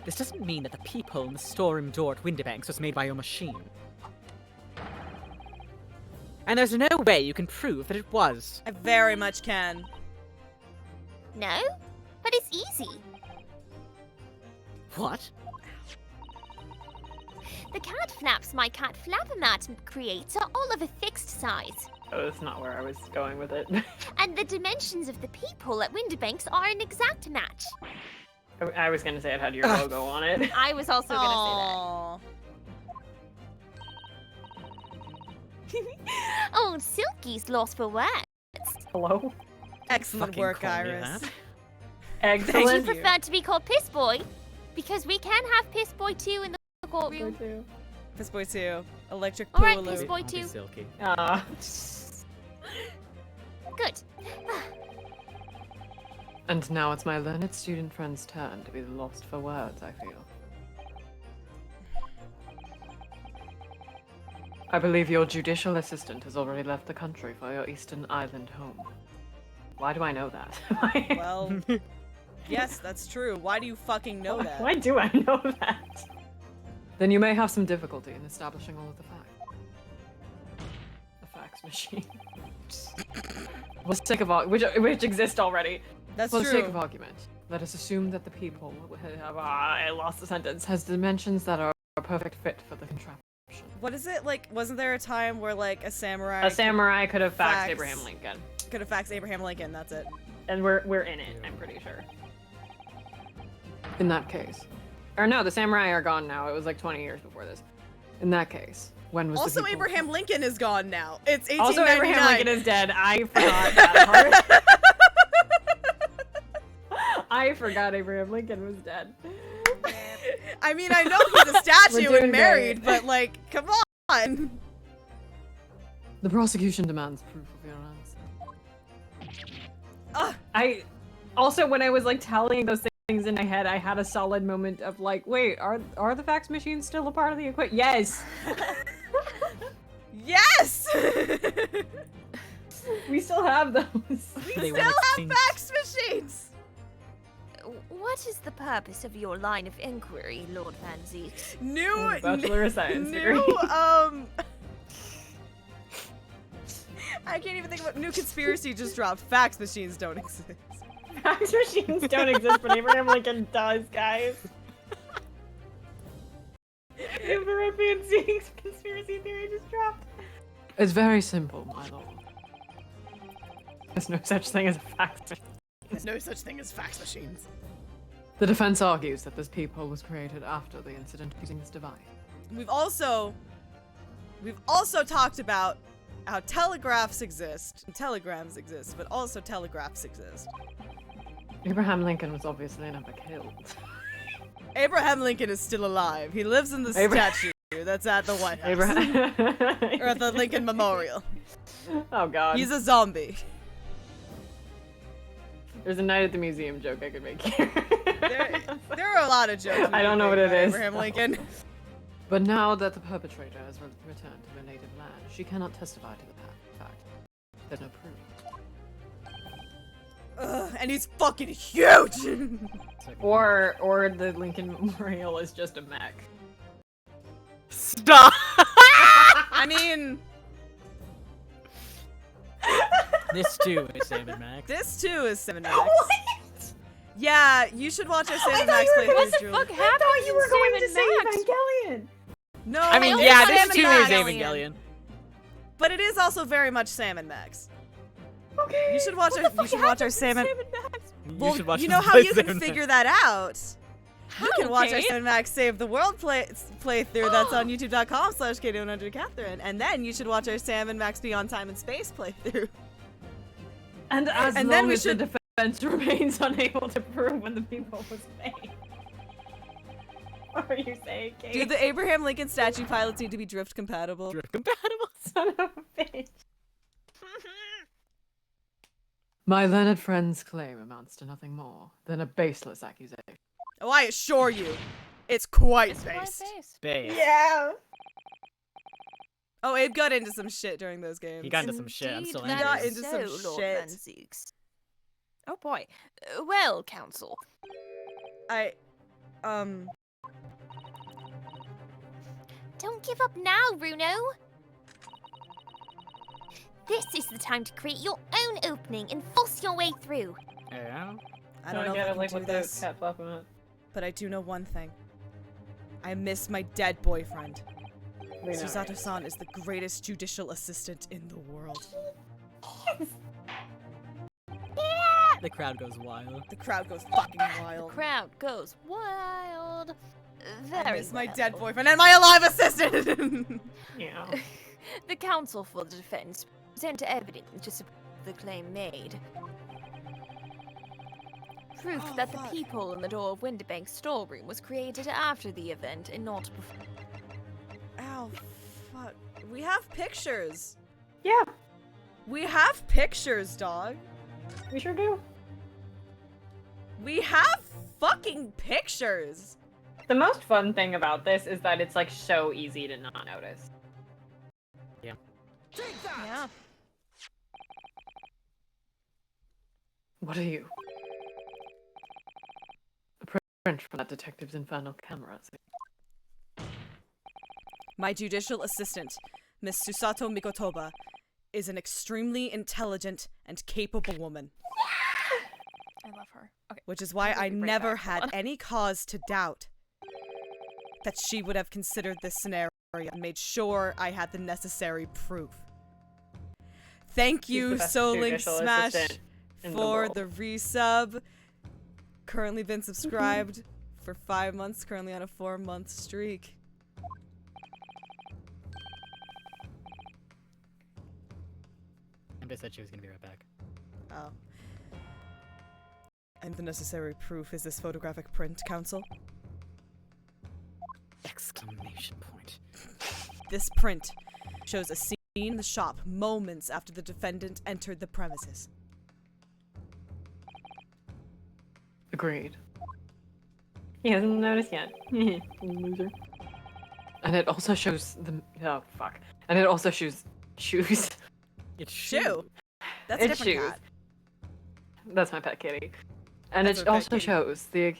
Speaker 4: This doesn't mean that the peephole in the storeroom door at Windybanks was made by your machine. And there's no way you can prove that it was.
Speaker 1: I very much can.
Speaker 5: no, but it's easy.
Speaker 4: What?
Speaker 5: The cat flaps my cat flapper-mat creates are all of a fixed size.
Speaker 6: Oh, that's not where I was going with it.
Speaker 5: And the dimensions of the peephole at Windybanks are an exact match.
Speaker 6: I was gonna say it had your logo on it.
Speaker 2: I was also gonna
Speaker 1: Aww.
Speaker 5: say that. Old Silky's lost for words.
Speaker 6: Hello?
Speaker 1: Excellent
Speaker 4: Fucking
Speaker 1: work,
Speaker 4: call me
Speaker 1: Iris.
Speaker 4: that.
Speaker 5: Would
Speaker 6: Excellent.
Speaker 5: you prefer to be called Piss Boy? Because we can have Piss Boy 2 in the courtroom.
Speaker 1: Piss Boy 2. Electric
Speaker 5: All right,
Speaker 1: Poolaloo.
Speaker 5: Piss Boy
Speaker 4: I'll be
Speaker 5: 2.
Speaker 4: silky.
Speaker 5: Good.
Speaker 6: And now it's my learned student friend's turn to be lost for words, I feel. I believe your judicial assistant has already left the country for your Eastern Island home. Why do I know that?
Speaker 1: Well, yes, that's true. Why do you fucking know that?
Speaker 6: Why do I know that? Then you may have some difficulty in establishing all of the facts. The fax machine. For the sake of which exist already.
Speaker 1: That's
Speaker 6: For the
Speaker 1: true.
Speaker 6: sake of argument, let us assume that the people have I lost the sentence has dimensions that are a perfect fit for the contraption.
Speaker 1: What is it? Like, wasn't there a time where, like, a samurai
Speaker 6: A samurai could have faxed
Speaker 1: fax-
Speaker 6: Abraham Lincoln,
Speaker 1: could have faxed Abraham Lincoln? That's it.
Speaker 6: and we're in it. I'm pretty sure. In that case, or no, the samurai are gone now. It was like 20 years before this. In that case, when was
Speaker 1: Also,
Speaker 6: the people...
Speaker 1: Abraham Lincoln is gone now. It's 1899.
Speaker 6: Also, Abraham Lincoln is dead. I forgot that part. I forgot Abraham Lincoln was dead.
Speaker 1: I mean, I know he's a statue
Speaker 6: doing
Speaker 1: and married,
Speaker 6: great.
Speaker 1: but, like, come on.
Speaker 6: The prosecution demands proof of your answer.
Speaker 1: Ugh.
Speaker 6: I also, when I was like tallying those things in my head, I had a solid moment of like, wait, are the fax machines still a part of the equipment? Yes.
Speaker 1: Yes!
Speaker 6: We still have those.
Speaker 1: We
Speaker 4: They
Speaker 1: still
Speaker 4: went
Speaker 1: have
Speaker 4: extinct.
Speaker 1: fax machines!
Speaker 2: What is the purpose of your line of inquiry, Lord Van Zeeks?
Speaker 1: New
Speaker 6: Bachelor of Science degree.
Speaker 1: new I can't even think of what new conspiracy just dropped. Fax machines don't exist.
Speaker 6: Fax machines don't exist, but Abraham Lincoln does, guys. European Zeeks conspiracy theory just dropped. It's very simple, my lord. There's no such thing as a fax machine.
Speaker 1: There's no such thing as fax machines.
Speaker 6: The defense argues that this peephole was created after the incident using this device.
Speaker 1: We've also talked about how telegraphs exist, and telegrams exist, but also telegraphs exist.
Speaker 6: Abraham Lincoln was obviously never killed.
Speaker 1: Abraham Lincoln is still alive. He lives in the statue that's at the White House. Or at the Lincoln Memorial.
Speaker 6: Oh god.
Speaker 1: He's a zombie.
Speaker 6: There's a night at the museum joke I could make here.
Speaker 1: There are a lot of jokes.
Speaker 6: I don't know what it is.
Speaker 1: Abraham Lincoln.
Speaker 6: But now that the perpetrator has returned to her native land, she cannot testify to the fact. There's no proof.
Speaker 1: Ugh, and he's fucking huge!
Speaker 6: Or the Lincoln Memorial is just a mech.
Speaker 4: Stop!
Speaker 1: I mean...
Speaker 4: This too is Sam and Max.
Speaker 1: This too is Sam and Max. Yeah, you should watch our Sam and Max
Speaker 2: What
Speaker 1: playthrough,
Speaker 2: the
Speaker 1: Julie.
Speaker 2: fuck happened
Speaker 6: you were going to say
Speaker 2: Max?
Speaker 6: Evangelion!
Speaker 1: No,
Speaker 4: I mean,
Speaker 1: it's
Speaker 4: yeah,
Speaker 1: Sam
Speaker 4: this
Speaker 1: and
Speaker 4: too
Speaker 1: Max.
Speaker 4: is Evangelion.
Speaker 1: But it is also very much Sam and Max.
Speaker 6: Okay.
Speaker 1: You should watch our Sam and... Well,
Speaker 4: should watch
Speaker 1: you
Speaker 4: us
Speaker 1: know how
Speaker 4: play
Speaker 1: you
Speaker 4: Sam
Speaker 1: can
Speaker 4: and
Speaker 1: figure that out? You can watch our
Speaker 2: Okay.
Speaker 1: Sam and Max Save the World playthrough that's on youtube.com/K100Catherine. And then you should watch our Sam and Max Beyond Time and Space playthrough.
Speaker 6: And as
Speaker 1: And
Speaker 6: long
Speaker 1: then we
Speaker 6: as
Speaker 1: should-
Speaker 6: the defense remains unable to prove when the people was made. What are you saying, Kate?
Speaker 1: Do the Abraham Lincoln statue pilots need to be drift compatible?
Speaker 4: Drift compatible.
Speaker 6: Son of a bitch. My learned friend's claim amounts to nothing more than a baseless accusation.
Speaker 1: Oh, I assure you, it's quite
Speaker 2: It's my
Speaker 1: based.
Speaker 2: face.
Speaker 4: Space.
Speaker 6: Yeah.
Speaker 1: Oh, Abe got into some shit during those games.
Speaker 4: He got into some shit. I'm
Speaker 2: Indeed,
Speaker 4: still
Speaker 2: that
Speaker 1: got
Speaker 4: angry.
Speaker 2: is
Speaker 1: into some
Speaker 2: so, Lord
Speaker 1: shit.
Speaker 2: Van Zeeks. Oh boy. Well, counsel.
Speaker 5: Don't give up now, Bruno. This is the time to create your own opening and force your way through.
Speaker 4: Yeah.
Speaker 1: I don't know if I can do this,
Speaker 6: cat flapping it.
Speaker 1: but I do know one thing. I miss my dead boyfriend.
Speaker 6: We know,
Speaker 1: Susato-san is the greatest judicial assistant in the world.
Speaker 4: The crowd goes wild.
Speaker 1: The crowd goes fucking wild.
Speaker 2: Crowd goes wild.
Speaker 1: I
Speaker 2: Very
Speaker 1: miss my
Speaker 2: well.
Speaker 1: dead boyfriend and my alive assistant!
Speaker 6: Yeah.
Speaker 2: The counsel for the defense present evidence to support the claim made. Proof
Speaker 1: Oh,
Speaker 2: that
Speaker 1: fuck.
Speaker 2: the peephole in the door of Winterbank's storeroom was created after the event and not before.
Speaker 1: Ow, fuck. We have pictures.
Speaker 6: Yeah,
Speaker 1: We have pictures, dog.
Speaker 6: we sure do.
Speaker 1: We have fucking pictures.
Speaker 6: The most fun thing about this is that it's like so easy to not notice.
Speaker 2: Yeah.
Speaker 6: What are you? A print from that detective's infernal cameras.
Speaker 1: My judicial assistant, Miss Susato Mikotoba, is an extremely intelligent and capable woman,
Speaker 2: I love her. Okay.
Speaker 1: which is why
Speaker 2: I'll
Speaker 1: I
Speaker 2: be right
Speaker 1: never
Speaker 2: back, hold
Speaker 1: had
Speaker 2: on.
Speaker 1: any cause to doubt that she would have considered this scenario and made sure I had the necessary proof. Thank
Speaker 6: She's
Speaker 1: you,
Speaker 6: the best
Speaker 1: So Link
Speaker 6: judicial
Speaker 1: Smash,
Speaker 6: assistant in the
Speaker 1: for
Speaker 6: world.
Speaker 1: the resub. Currently been subscribed for 5 months, currently on a 4-month streak.
Speaker 4: Amber said she was gonna be right back.
Speaker 1: Oh. And the necessary proof is this photographic print, Counsel.
Speaker 4: Exclamation point.
Speaker 1: This print shows a scene in the shop moments after the defendant entered the premises.
Speaker 6: Agreed. He hasn't noticed yet. Loser. And it also shows the oh fuck. And it also shows shoes.
Speaker 4: It's
Speaker 1: Shoe. That's a
Speaker 6: It's
Speaker 1: different
Speaker 6: shoes.
Speaker 1: cat.
Speaker 6: That's my pet kitty. And
Speaker 1: That's
Speaker 6: it
Speaker 1: okay,
Speaker 6: also
Speaker 1: Katie.
Speaker 6: shows the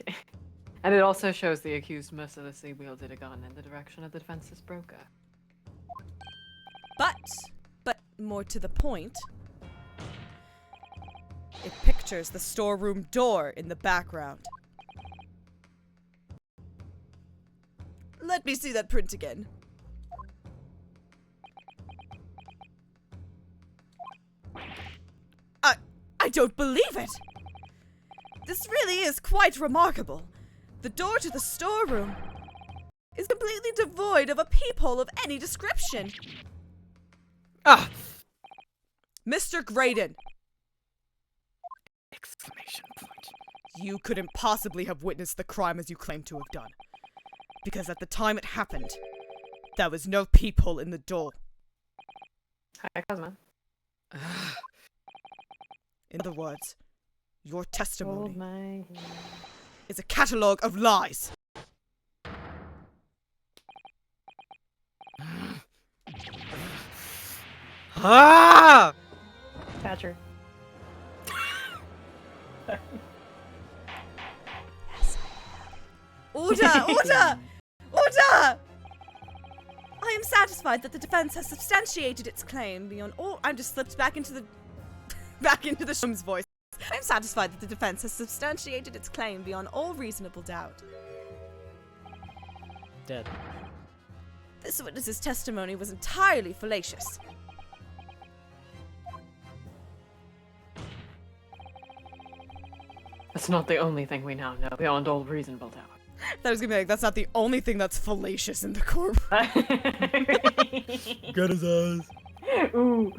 Speaker 6: and it also shows the accused mercilessly wielded a gun in the direction of the defense's broker.
Speaker 1: But more to the point, it pictures the storeroom door in the background. Let me see that print again. I don't believe it! This really is quite remarkable. The door to the storeroom is completely devoid of a peephole of any description.
Speaker 4: Ah!
Speaker 1: Mr. Graydon,
Speaker 4: Exclamation point.
Speaker 1: you couldn't possibly have witnessed the crime as you claim to have done. Because at the time it happened, there was no peephole in the door.
Speaker 6: Hi, Cosmo.
Speaker 1: In other words, your testimony
Speaker 6: Hold my hand.
Speaker 1: is a catalogue of lies.
Speaker 4: Ah!
Speaker 3: Thatcher.
Speaker 1: Order! Order! Order! I am satisfied that the defense has substantiated its claim beyond all. I'm just slipped back into the Shroom's voice. I'm satisfied that the defense has substantiated its claim beyond all reasonable doubt.
Speaker 4: Dead.
Speaker 1: This witness's testimony was entirely fallacious.
Speaker 6: That's not the only thing we now know beyond all reasonable doubt.
Speaker 1: That was gonna be like, that's not the only thing that's fallacious in the courtroom.
Speaker 4: Got his eyes.
Speaker 6: Ooh.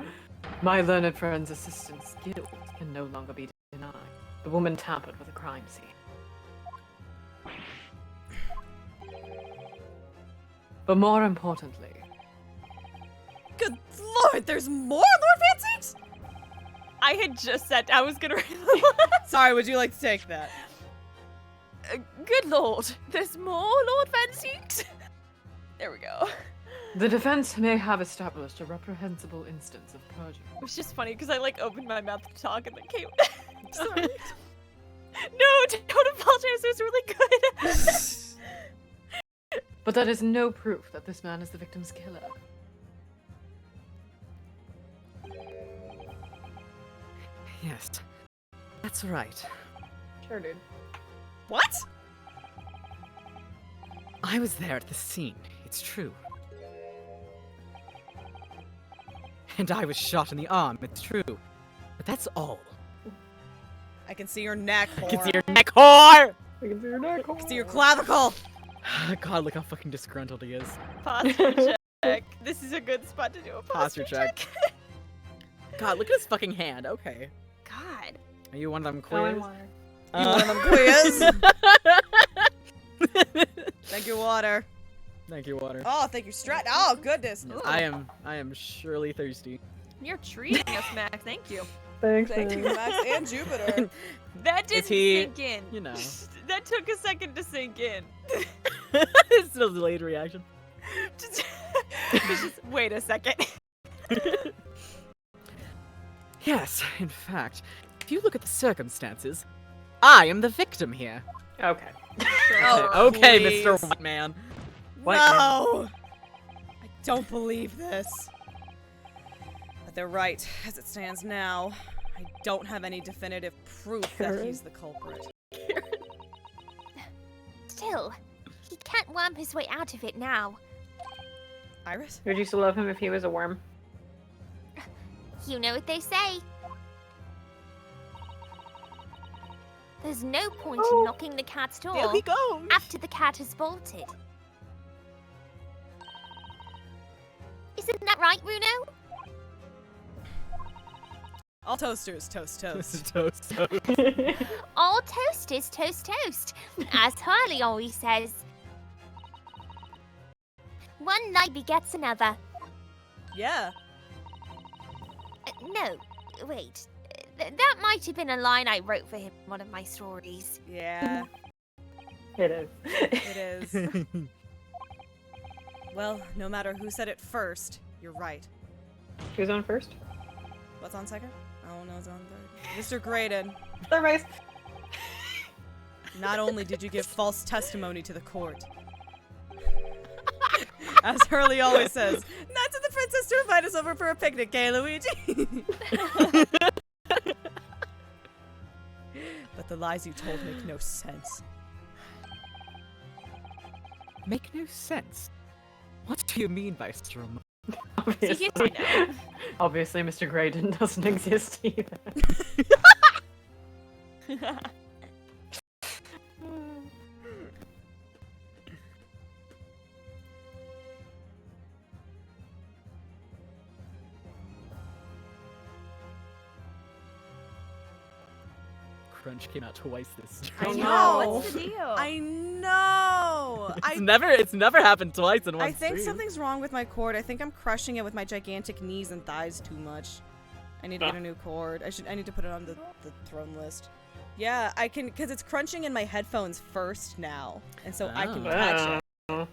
Speaker 6: My learned friend's assistant's skills can no longer be denied. The woman tampered with a crime scene. But more importantly,
Speaker 1: Good lord, there's more Lord Fanseeks?
Speaker 2: I had just said I was gonna.
Speaker 1: Sorry, would you like to take that?
Speaker 2: Good lord, there's more Lord Fanseeks? There we go.
Speaker 6: the defense may have established a reprehensible instance of perjury.
Speaker 2: It was just funny because I like opened my mouth to talk and then came. Sorry. No, don't apologize. It was really good.
Speaker 6: But that is no proof that this man is the victim's killer.
Speaker 4: Yes. That's right.
Speaker 6: Sure, dude.
Speaker 1: What?
Speaker 4: I was there at the scene. It's true. And I was shot in the arm. It's true. But that's all.
Speaker 1: I can see your neck,
Speaker 4: I can
Speaker 1: whore.
Speaker 4: see your neck, whore!
Speaker 6: I can see your neck.
Speaker 1: I can see your clavicle.
Speaker 4: God, look how fucking disgruntled he is.
Speaker 2: Posture check. This is a good spot to do a
Speaker 4: Posture
Speaker 2: posture
Speaker 4: check. God, look at his fucking hand. Okay.
Speaker 2: God.
Speaker 4: Are you one of them
Speaker 6: Oh, and
Speaker 4: queers?
Speaker 6: water.
Speaker 1: You want them quiz? Thank you, water.
Speaker 4: Thank you, water.
Speaker 1: Oh, thank you, Strat. Oh, goodness.
Speaker 4: I am surely thirsty.
Speaker 2: You're treating us, Max. Thank you.
Speaker 6: Thanks,
Speaker 1: Thank you, Max and Jupiter.
Speaker 2: That didn't
Speaker 4: he-
Speaker 2: sink in.
Speaker 4: you know.
Speaker 2: That took a second to sink in.
Speaker 4: It's still a delayed reaction.
Speaker 2: Just wait a second.
Speaker 4: Yes, in fact, if you look at the circumstances, I am the victim here.
Speaker 6: Okay.
Speaker 1: Oh,
Speaker 4: Okay,
Speaker 1: please.
Speaker 4: Mr. White Man.
Speaker 1: No! I don't believe this. But they're right. As it stands now, I don't have any definitive proof that he's the culprit.
Speaker 5: Still, he can't worm his way out of it now.
Speaker 1: Iris?
Speaker 3: Would you still love him if he was a worm?
Speaker 5: You know what they say. There's no point in locking the cat's door
Speaker 4: There we go.
Speaker 5: after the cat has bolted. Isn't that right, Bruno?
Speaker 1: All toasters, toast, toast.
Speaker 4: Toast.
Speaker 5: All toast is toast toast, as Harley always says. One lie begets another.
Speaker 1: Yeah.
Speaker 5: No, wait. That might have been a line I wrote for him in one of my stories.
Speaker 1: Yeah,
Speaker 3: It is.
Speaker 1: it is. Well, no matter who said it first, you're right.
Speaker 3: Who's on first?
Speaker 1: What's on second? Oh, no, it's on third. Mr. Graydon.
Speaker 3: Surprise.
Speaker 1: Not only did you give false testimony to the court, as Hurley always says, not to the princess to invite us over for a picnic, eh, Luigi? But the lies you told make no sense.
Speaker 4: Make no sense. What do you mean by Strom?
Speaker 6: Obviously, obviously, Mr. Graydon doesn't exist either.
Speaker 4: Crunch came out twice this
Speaker 1: I
Speaker 4: stream.
Speaker 1: know.
Speaker 2: What's the deal?
Speaker 1: I know.
Speaker 4: It's never happened twice in one
Speaker 1: I think
Speaker 4: stream.
Speaker 1: something's wrong with my cord. I think I'm crushing it with my gigantic knees and thighs too much. I need to get a new cord. I need to put it on the throne list. Yeah, I can, because it's crunching in my headphones first now, and so I can catch it.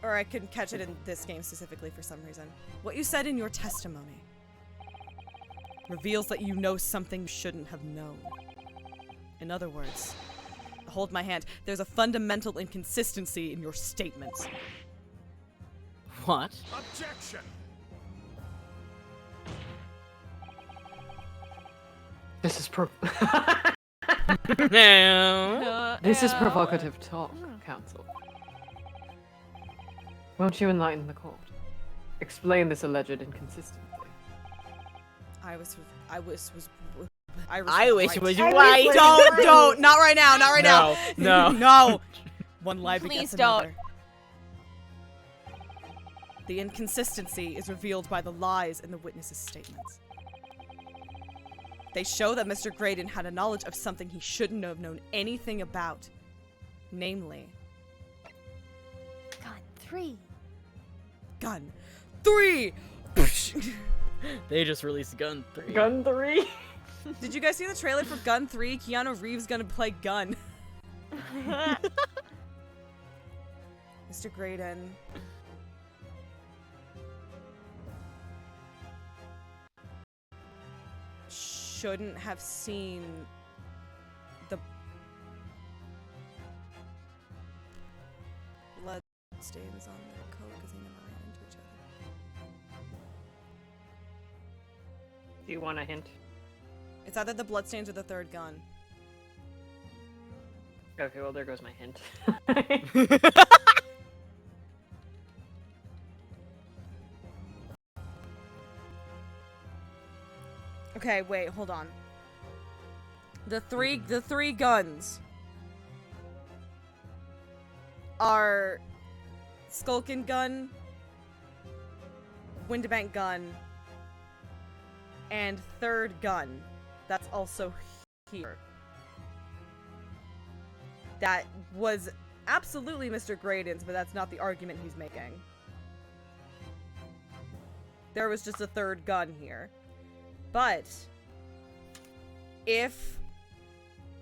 Speaker 1: Or I can catch it in this game specifically for some reason. What you said in your testimony reveals that you know something you shouldn't have known. In other words, hold my hand. There's a fundamental inconsistency in your statements.
Speaker 4: What?
Speaker 7: Objection!
Speaker 6: This is
Speaker 4: No.
Speaker 6: this is provocative talk, Counsel. Won't you enlighten the court? Explain this alleged inconsistency.
Speaker 1: I wish
Speaker 4: it was right.
Speaker 1: Don't, not right now, not right now.
Speaker 4: No.
Speaker 1: No. One lie
Speaker 2: Please
Speaker 1: begets
Speaker 2: don't.
Speaker 1: another. The inconsistency is revealed by the lies in the witnesses' statements. They show that Mr. Graydon had a knowledge of something he shouldn't have known anything about. Namely,
Speaker 5: Gun 3.
Speaker 1: Gun 3!
Speaker 4: They just released Gun 3.
Speaker 6: Gun 3?
Speaker 1: Did you guys see the trailer for Gun 3? Keanu Reeves gonna play Gun. Mr. Graydon. Shouldn't have seen the blood stains on their coat because they never ran into each other.
Speaker 6: Do you want a hint?
Speaker 1: It's either the bloodstains or the third gun.
Speaker 6: Okay, well, there goes my hint.
Speaker 1: Okay, wait, hold on. The three guns are Skulkin gun, Windibank gun, and third gun. That's also here. That was absolutely Mr. Graydon's, but that's not the argument he's making. There was just a third gun here. But if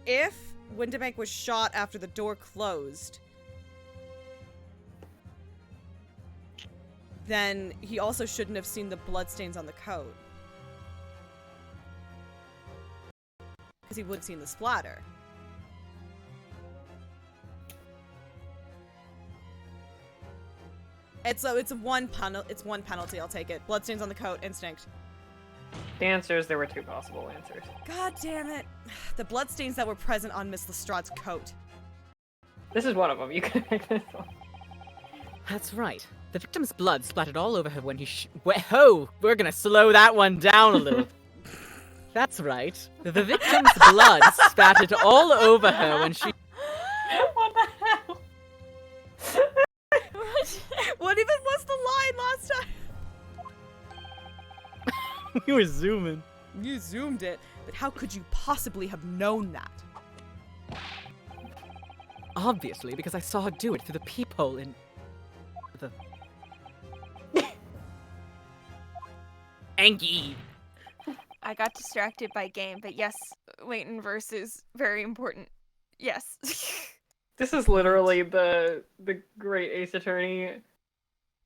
Speaker 1: Windibank was shot after the door closed, then he also shouldn't have seen the bloodstains on the coat. Because he would have seen the splatter. It's one penalty, I'll take it. Bloodstains on the coat, instinct.
Speaker 6: The answer is there were two possible answers.
Speaker 1: God damn it. The bloodstains that were present on Miss Lestrade's coat.
Speaker 6: This is one of them. You can make this one.
Speaker 4: That's right. The victim's blood splattered all over her when he Ho! We're gonna slow that one down a little. That's right. The victim's blood spattered all over her when she...
Speaker 6: What the hell?
Speaker 1: What even was the line last time?
Speaker 4: We were zooming.
Speaker 1: You zoomed it, but how could you possibly have known that?
Speaker 4: Obviously, because I saw her do it through the peephole in... the... Angie!
Speaker 2: I got distracted by game, but yes, Leighton verse is very important. Yes.
Speaker 6: This is literally the Great Ace Attorney.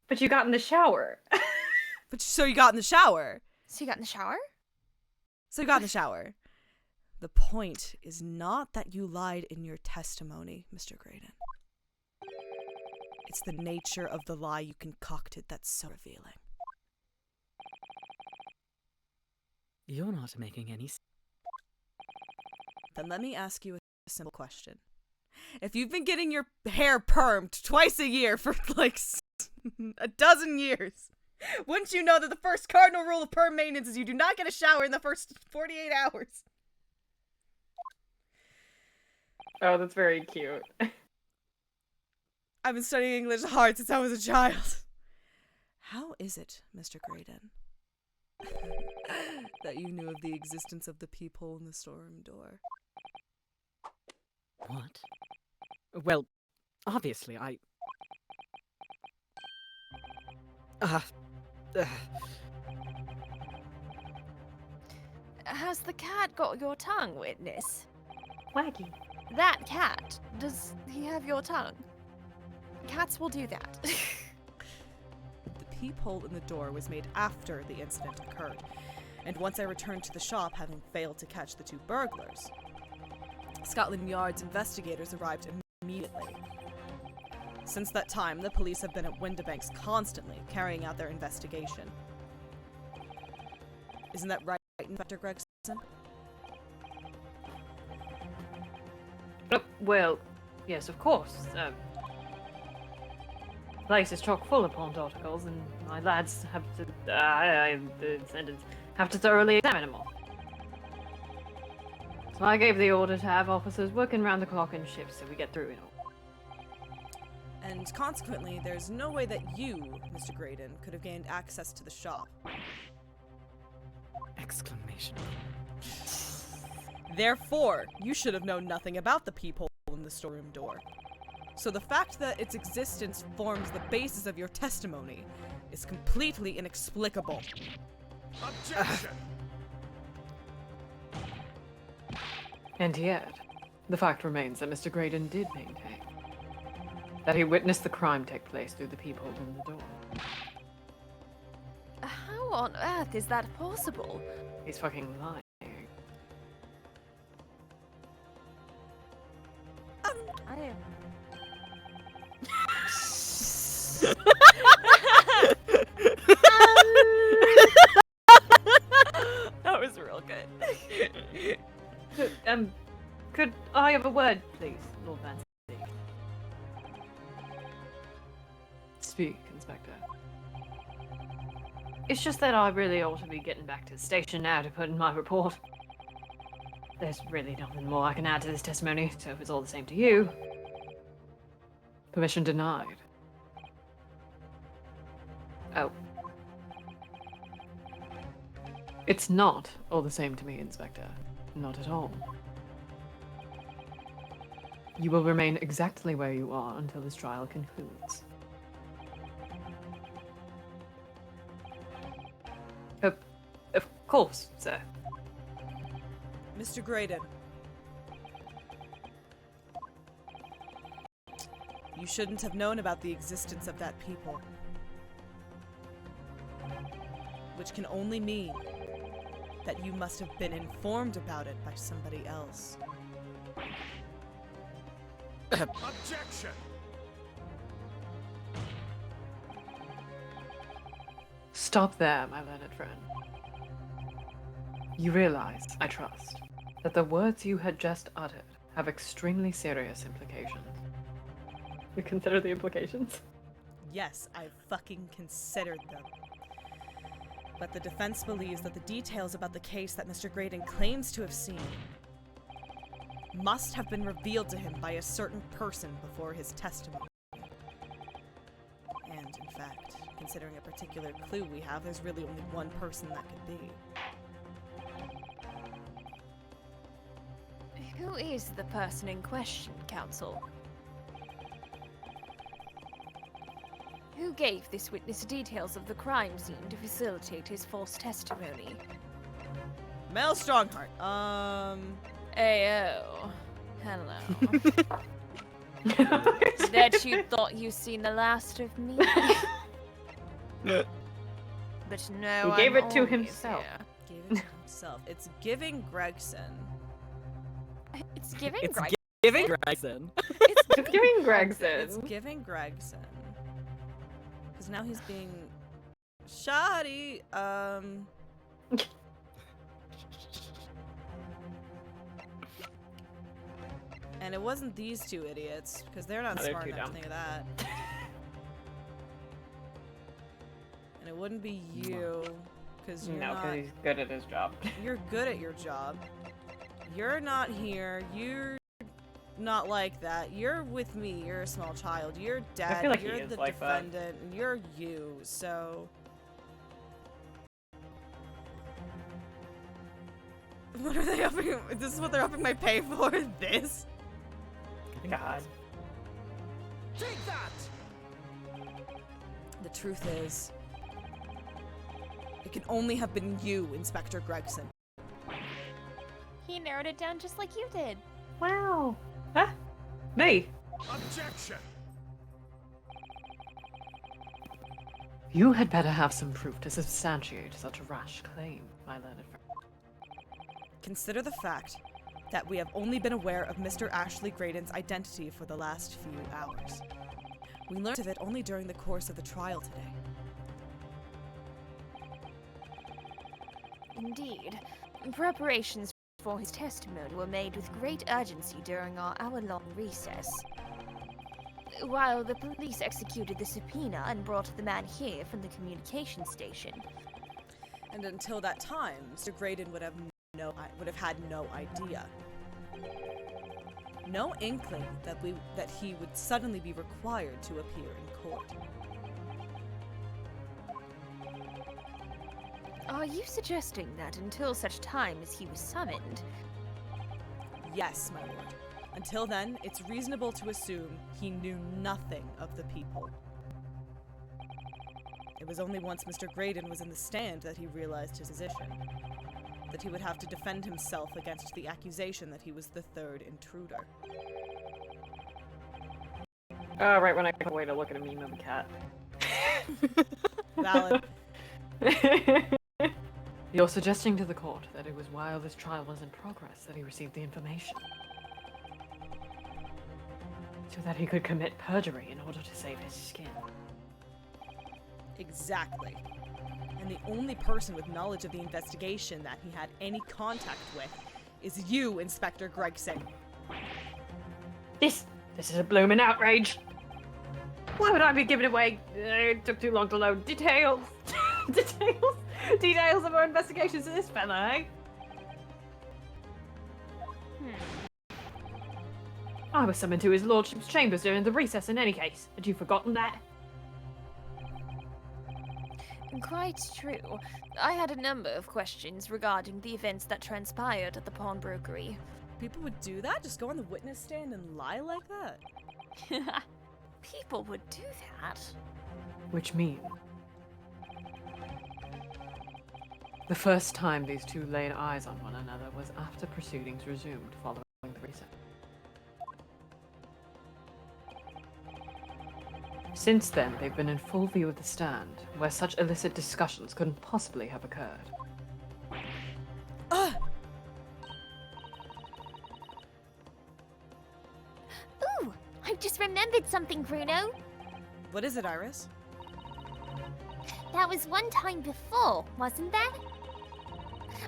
Speaker 6: But you got in the shower.
Speaker 1: But so you got in the shower.
Speaker 2: So you got in the shower?
Speaker 1: So you got in the shower. The point is not that you lied in your testimony, Mr. Graydon. It's the nature of the lie you concocted that's so revealing.
Speaker 4: You're not making any sense.
Speaker 1: Then let me ask you a simple question. If you've been getting your hair permed twice a year for like a dozen years, wouldn't you know that the first cardinal rule of perm maintenance is you do not get a shower in the first 48 hours?
Speaker 6: Oh, that's very cute.
Speaker 1: I've been studying English hard since I was a child. How is it, Mr. Graydon, that you knew of the existence of the peephole in the storeroom door?
Speaker 4: What? Well, obviously, I...
Speaker 2: Has the cat got your tongue, witness?
Speaker 3: Waggy.
Speaker 2: That cat, does he have your tongue? Cats will do that.
Speaker 1: The peephole in the door was made after the incident occurred, and once I returned to the shop, having failed to catch the two burglars. Scotland Yard's investigators arrived immediately. Since that time, the police have been at Windibanks constantly, carrying out their investigation. Isn't that right, Inspector Gregson?
Speaker 3: Oh, well, yes, of course. The place is chock full of pawned articles, and my lads have to, have to thoroughly examine them all. So I gave the order to have officers working round the clock in shifts so we get through it all.
Speaker 1: And consequently, there's no way that you, Mr. Graydon, could have gained access to the shop.
Speaker 4: Exclamation.
Speaker 1: Therefore, you should have known nothing about the peephole in the storeroom door. So the fact that its existence forms the basis of your testimony is completely inexplicable.
Speaker 7: Objection!
Speaker 6: And yet, the fact remains that Mr. Graydon did maintain that he witnessed the crime take place through the peephole in the door.
Speaker 2: How on earth is that possible?
Speaker 6: He's fucking lying.
Speaker 2: I
Speaker 1: That was real good.
Speaker 3: Could I have a word, please, Lord Van?
Speaker 6: Speak, Inspector.
Speaker 3: It's just that I really ought to be getting back to the station now to put in my report. There's really nothing more I can add to this testimony, so if it's all the same to you...
Speaker 6: Permission denied.
Speaker 3: Oh.
Speaker 6: It's not all the same to me, Inspector. Not at all. You will remain exactly where you are until this trial concludes.
Speaker 3: Of course, sir.
Speaker 1: Mr. Graydon. You shouldn't have known about the existence of that peephole. Which can only mean that you must have been informed about it by somebody else.
Speaker 7: Objection!
Speaker 6: Stop there, my learned friend. You realize, I trust, that the words you had just uttered have extremely serious implications. You consider the implications?
Speaker 1: Yes, I fucking considered them. But the defense believes that the details about the case that Mr. Graydon claims to have seen must have been revealed to him by a certain person before his testimony. And, in fact, considering a particular clue we have, there's really only one person that could be.
Speaker 2: Who is the person in question, Counsel? Who gave this witness details of the crime scene to facilitate his false testimony?
Speaker 1: Mel Strongheart.
Speaker 2: Ayo. Hello. That you thought you seen the last of me? But no,
Speaker 3: He gave
Speaker 2: I'm
Speaker 3: it to
Speaker 2: always
Speaker 3: himself.
Speaker 2: here.
Speaker 1: Gave it to himself. It's giving Gregson
Speaker 2: It's giving
Speaker 4: It's
Speaker 2: Greg.
Speaker 4: giving Gregson.
Speaker 3: It's giving Gregson.
Speaker 1: It's giving Gregson. Because now he's being shoddy. And it wasn't these two idiots, because they're not
Speaker 3: No, they're
Speaker 1: smart
Speaker 3: too
Speaker 1: enough
Speaker 3: dumb.
Speaker 1: to think of that. And it wouldn't be you, because you're
Speaker 3: No,
Speaker 1: not.
Speaker 3: because he's good at his job.
Speaker 1: You're good at your job. You're not here. You're not like that. You're with me. You're a small child. You're dad.
Speaker 3: feel like he
Speaker 1: you're
Speaker 3: is
Speaker 1: the
Speaker 3: like that.
Speaker 1: defendant. And you're you. So. What are they upping? This is what they're upping my pay for? This?
Speaker 3: God.
Speaker 7: Take that!
Speaker 1: The truth is, it can only have been you, Inspector Gregson.
Speaker 5: He narrowed it down just like you did.
Speaker 3: Wow. Huh? Me?
Speaker 7: Objection!
Speaker 6: You had better have some proof to substantiate such a rash claim, my learned friend.
Speaker 1: Consider the fact that we have only been aware of Mr. Ashley Graydon's identity for the last few hours. We learned of it only during the course of the trial today.
Speaker 2: Indeed. Preparations for his testimony were made with great urgency during our hour-long recess. While the police executed the subpoena and brought the man here from the communication station.
Speaker 1: And until that time, Mr. Graydon would have had no idea. No inkling that he would suddenly be required to appear in court.
Speaker 2: Are you suggesting that until such time as he was summoned,
Speaker 1: Yes, my lord. Until then, it's reasonable to assume he knew nothing of the people. It was only once Mr. Graydon was in the stand that he realized his position. That he would have to defend himself against the accusation that he was the third intruder.
Speaker 3: Oh, right when I cut away to look at a meme of a cat.
Speaker 1: Valid.
Speaker 6: You're suggesting to the court that it was while this trial was in progress that he received the information. So that he could commit perjury in order to save his skin.
Speaker 1: Exactly. And the only person with knowledge of the investigation that he had any contact with is you, Inspector Gregson.
Speaker 3: This is a blooming outrage. Why would I be giving away? It took too long to load details. Details of our investigations to this fella, eh? I was summoned to his lordship's chambers during the recess in any case. Had you forgotten that?
Speaker 2: quite true. I had a number of questions regarding the events that transpired at the pawnbrokery.
Speaker 1: People would do that? Just go on the witness stand and lie like that?
Speaker 2: People would do that.
Speaker 6: Which means the first time these two laid eyes on one another was after proceedings resumed following the recess. Since then, they've been in full view of the stand, where such illicit discussions couldn't possibly have occurred.
Speaker 5: Ooh, I've just remembered something, Bruno.
Speaker 1: What is it, Iris?
Speaker 5: That was one time before, wasn't there?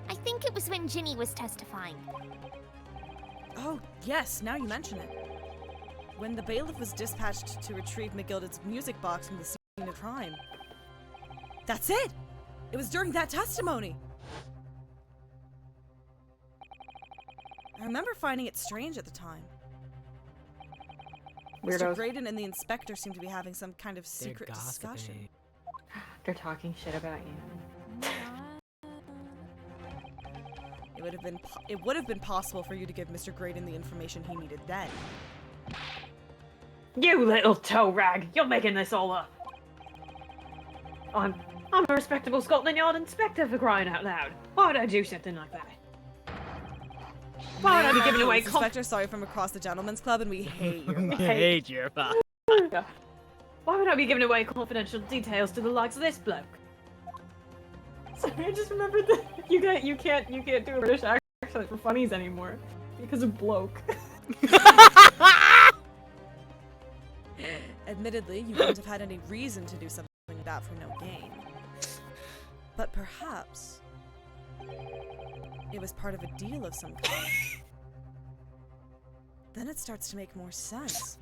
Speaker 5: I think it was when Ginny was testifying.
Speaker 1: Oh, yes, now you mention it. When the bailiff was dispatched to retrieve McGilded's music box from the scene of crime. That's it! It was during that testimony! I remember finding it strange at the time. Mr.
Speaker 3: Weirdos.
Speaker 1: Graydon and the inspector seemed to be having some kind of secret discussion.
Speaker 3: They're talking shit about you.
Speaker 1: It would have been possible for you to give Mr. Graydon the information he needed then.
Speaker 3: You little toe rag! You're making this all up. I'm a respectable Scotland Yard inspector, for crying out loud. Why would I do something like that? Why would I be giving away
Speaker 1: Inspector, sorry from across the gentleman's club, and we hate your vibe.
Speaker 4: hate your vibe.
Speaker 3: Why would I be giving away confidential details to the likes of this bloke? Sorry, I just remembered that you can't do a British accent for funnies anymore.
Speaker 6: Because of bloke.
Speaker 1: Admittedly, you wouldn't have had any reason to do something like that for no gain. But perhaps it was part of a deal of some kind. Then it starts to make more sense.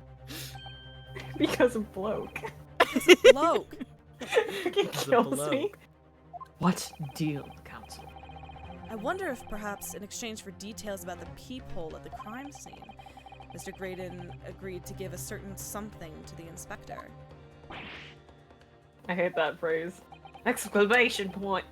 Speaker 6: Because of bloke.
Speaker 1: Bloke.
Speaker 6: Fucking kills me. What deal, Council?
Speaker 1: I wonder if perhaps in exchange for details about the peephole at the crime scene, Mr. Graydon agreed to give a certain something to the inspector.
Speaker 3: I hate that phrase. Exclamation point.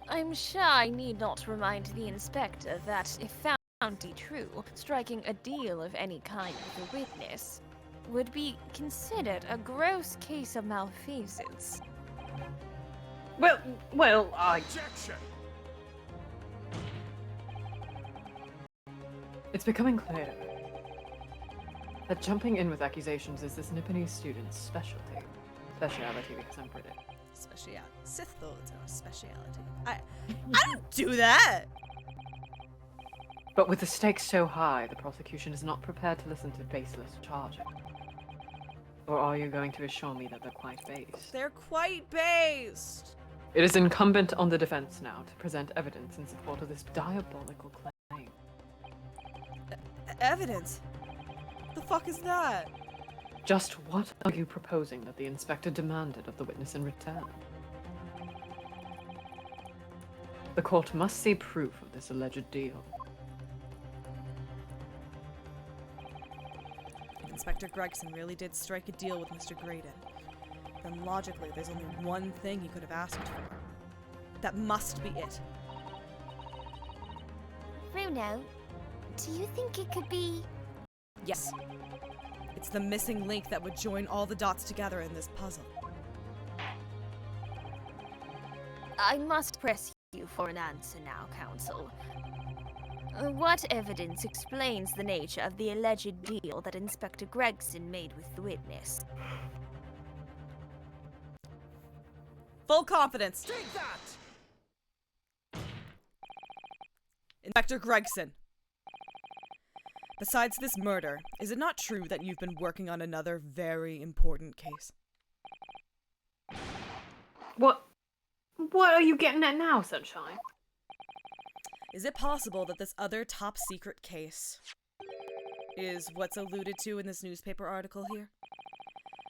Speaker 2: I'm sure I need not remind the inspector that, if found to be true, striking a deal of any kind with a witness would be considered a gross case of malfeasance.
Speaker 3: Well, I...
Speaker 7: Objection!
Speaker 6: It's becoming clear that jumping in with accusations is this Nipponese student's specialty. Speciality, because I'm British.
Speaker 1: Speciality. Sith Lords are a speciality. I don't do that!
Speaker 6: But with the stakes so high, the prosecution is not prepared to listen to baseless charges. Or are you going to assure me that they're quite based?
Speaker 1: They're quite based!
Speaker 6: It is incumbent on the defense now to present evidence in support of this diabolical claim.
Speaker 1: Evidence? The fuck is that?
Speaker 6: Just what are you proposing that the inspector demanded of the witness in return? The court must see proof of this alleged deal.
Speaker 1: If Inspector Gregson really did strike a deal with Mr. Graydon, then logically there's only one thing he could have asked for. That must be it.
Speaker 5: Bruno, do you think it could be...
Speaker 1: Yes. It's the missing link that would join all the dots together in this puzzle.
Speaker 2: I must press you for an answer now, Counsel. What evidence explains the nature of the alleged deal that Inspector Gregson made with the witness?
Speaker 1: Full confidence.
Speaker 7: Take that!
Speaker 1: Inspector Gregson. Besides this murder, is it not true that you've been working on another very important case?
Speaker 3: What are you getting at now, Sunshine?
Speaker 1: Is it possible that this other top secret case is what's alluded to in this newspaper article here?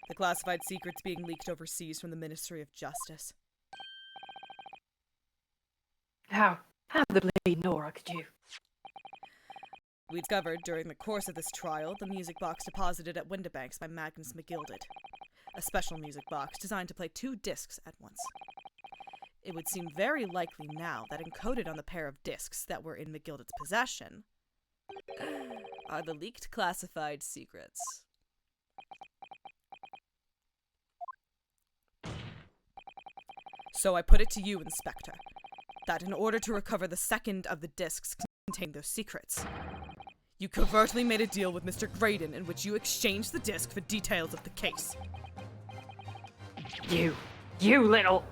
Speaker 1: The classified secrets being leaked overseas from the Ministry of Justice.
Speaker 3: How the bloody Nora could you?
Speaker 1: We discovered during the course of this trial the music box deposited at Windibanks by Magnus McGilded. A special music box designed to play 2 discs at once. It would seem very likely now that encoded on the pair of discs that were in McGilded's possession are the leaked classified secrets. So I put it to you, Inspector, that in order to recover the second of the discs containing those secrets, you covertly made a deal with Mr. Graydon in which you exchanged the disc for details of the case.
Speaker 3: You little...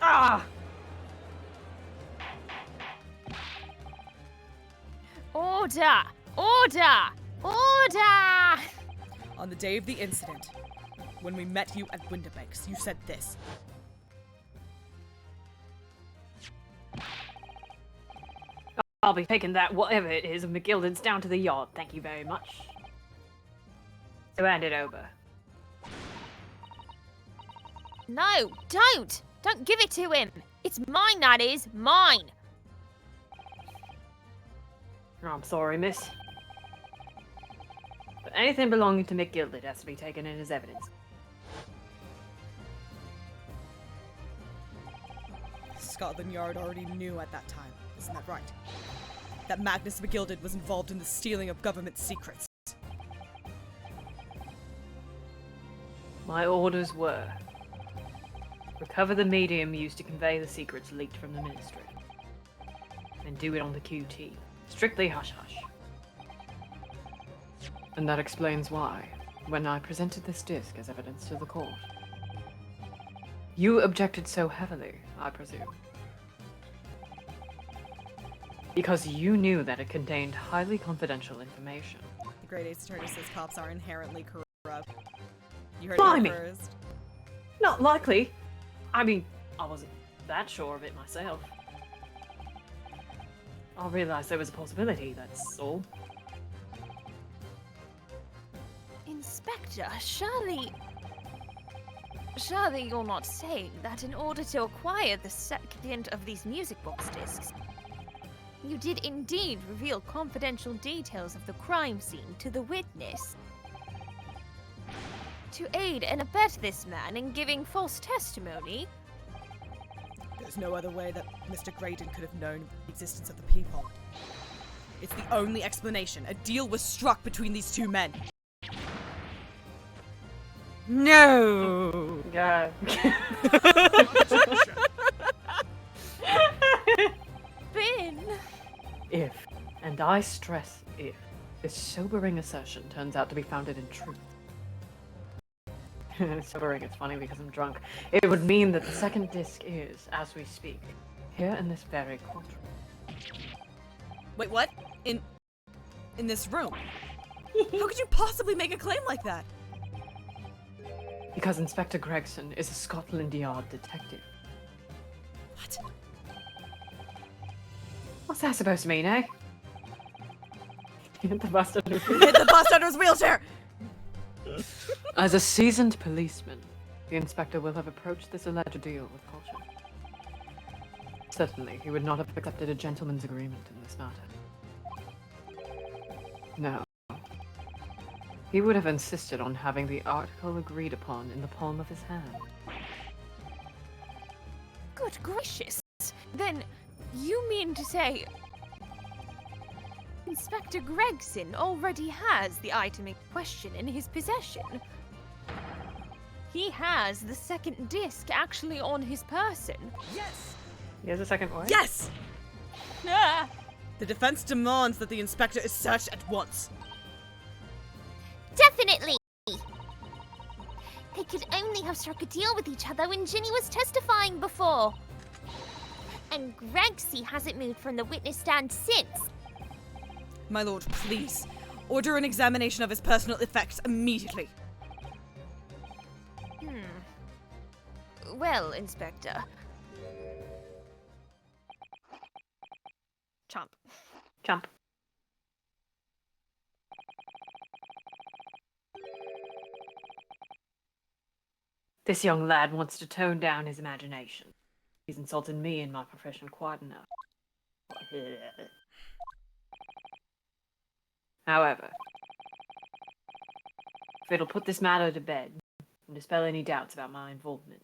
Speaker 3: Ah!
Speaker 2: Order! Order! Order!
Speaker 1: On the day of the incident, when we met you at Windibanks, you said this.
Speaker 3: I'll be taking that, whatever it is, of McGilded's down to the yard, thank you very much. So hand it over.
Speaker 2: No, don't! Don't give it to him! It's mine, that is! Mine!
Speaker 3: I'm sorry, miss. But anything belonging to McGilded has to be taken in as evidence.
Speaker 1: Scotland Yard already knew at that time, isn't that right? That Magnus McGilded was involved in the stealing of government secrets.
Speaker 3: My orders were: recover the medium used to convey the secrets leaked from the ministry. And do it on the QT. Strictly hush-hush.
Speaker 6: And that explains why, when I presented this disc as evidence to the court, you objected so heavily, I presume. Because you knew that it contained highly confidential information.
Speaker 1: The Great Ace Attorney says cops are inherently corrupt. You heard
Speaker 3: Blimey.
Speaker 1: it first.
Speaker 3: Not likely. I mean, I wasn't that sure of it myself. I realized there was a possibility, that's all.
Speaker 2: Inspector, surely you're not saying that in order to acquire the second of these music box discs, you did indeed reveal confidential details of the crime scene to the witness to aid and abet this man in giving false testimony?
Speaker 1: There's no other way that Mr. Graydon could have known the existence of the people. It's the only explanation. A deal was struck between these two men.
Speaker 4: No!
Speaker 3: Yeah.
Speaker 2: Ben!
Speaker 6: If, and I stress if, this sobering assertion turns out to be founded in truth. Sobering, it's funny because I'm drunk. It would mean that the second disc is, as we speak, here in this very courtroom.
Speaker 1: Wait, what? In this room? How could you possibly make a claim like that?
Speaker 6: Because Inspector Gregson is a Scotland Yard detective.
Speaker 1: What?
Speaker 6: What's that supposed to mean, eh? Hit the bus under his
Speaker 1: Hit the bus under his wheelchair!
Speaker 6: As a seasoned policeman, the inspector will have approached this alleged deal with caution. Certainly, he would not have accepted a gentleman's agreement in this matter. No. He would have insisted on having the article agreed upon in the palm of his hand.
Speaker 2: Good gracious! Then, you mean to say Inspector Gregson already has the item in question in his possession? He has the second disc actually on his person.
Speaker 1: Yes!
Speaker 6: He has a second one?
Speaker 1: Yes!
Speaker 2: Ah!
Speaker 1: The defense demands that the inspector is searched at once.
Speaker 5: Definitely! They could only have struck a deal with each other when Ginny was testifying before. And Gregsy hasn't moved from the witness stand since.
Speaker 1: My lord, please. Order an examination of his personal effects immediately.
Speaker 2: Well, Inspector. Chomp.
Speaker 3: Chump. This young lad wants to tone down his imagination. He's insulted me in my profession quite enough. However, if it'll put this matter to bed and dispel any doubts about my involvement,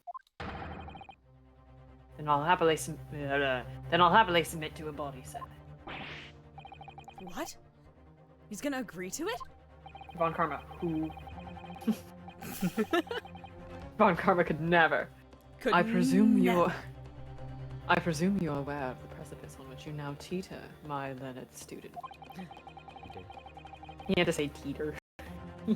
Speaker 3: then I'll happily submit to a body set.
Speaker 1: What? He's gonna agree to it?
Speaker 3: Von Karma, who? Von Karma could never.
Speaker 1: Could
Speaker 6: I presume
Speaker 1: never.
Speaker 6: you're aware of the precipice on which you now teeter, my learned student.
Speaker 3: He had to say teeter. I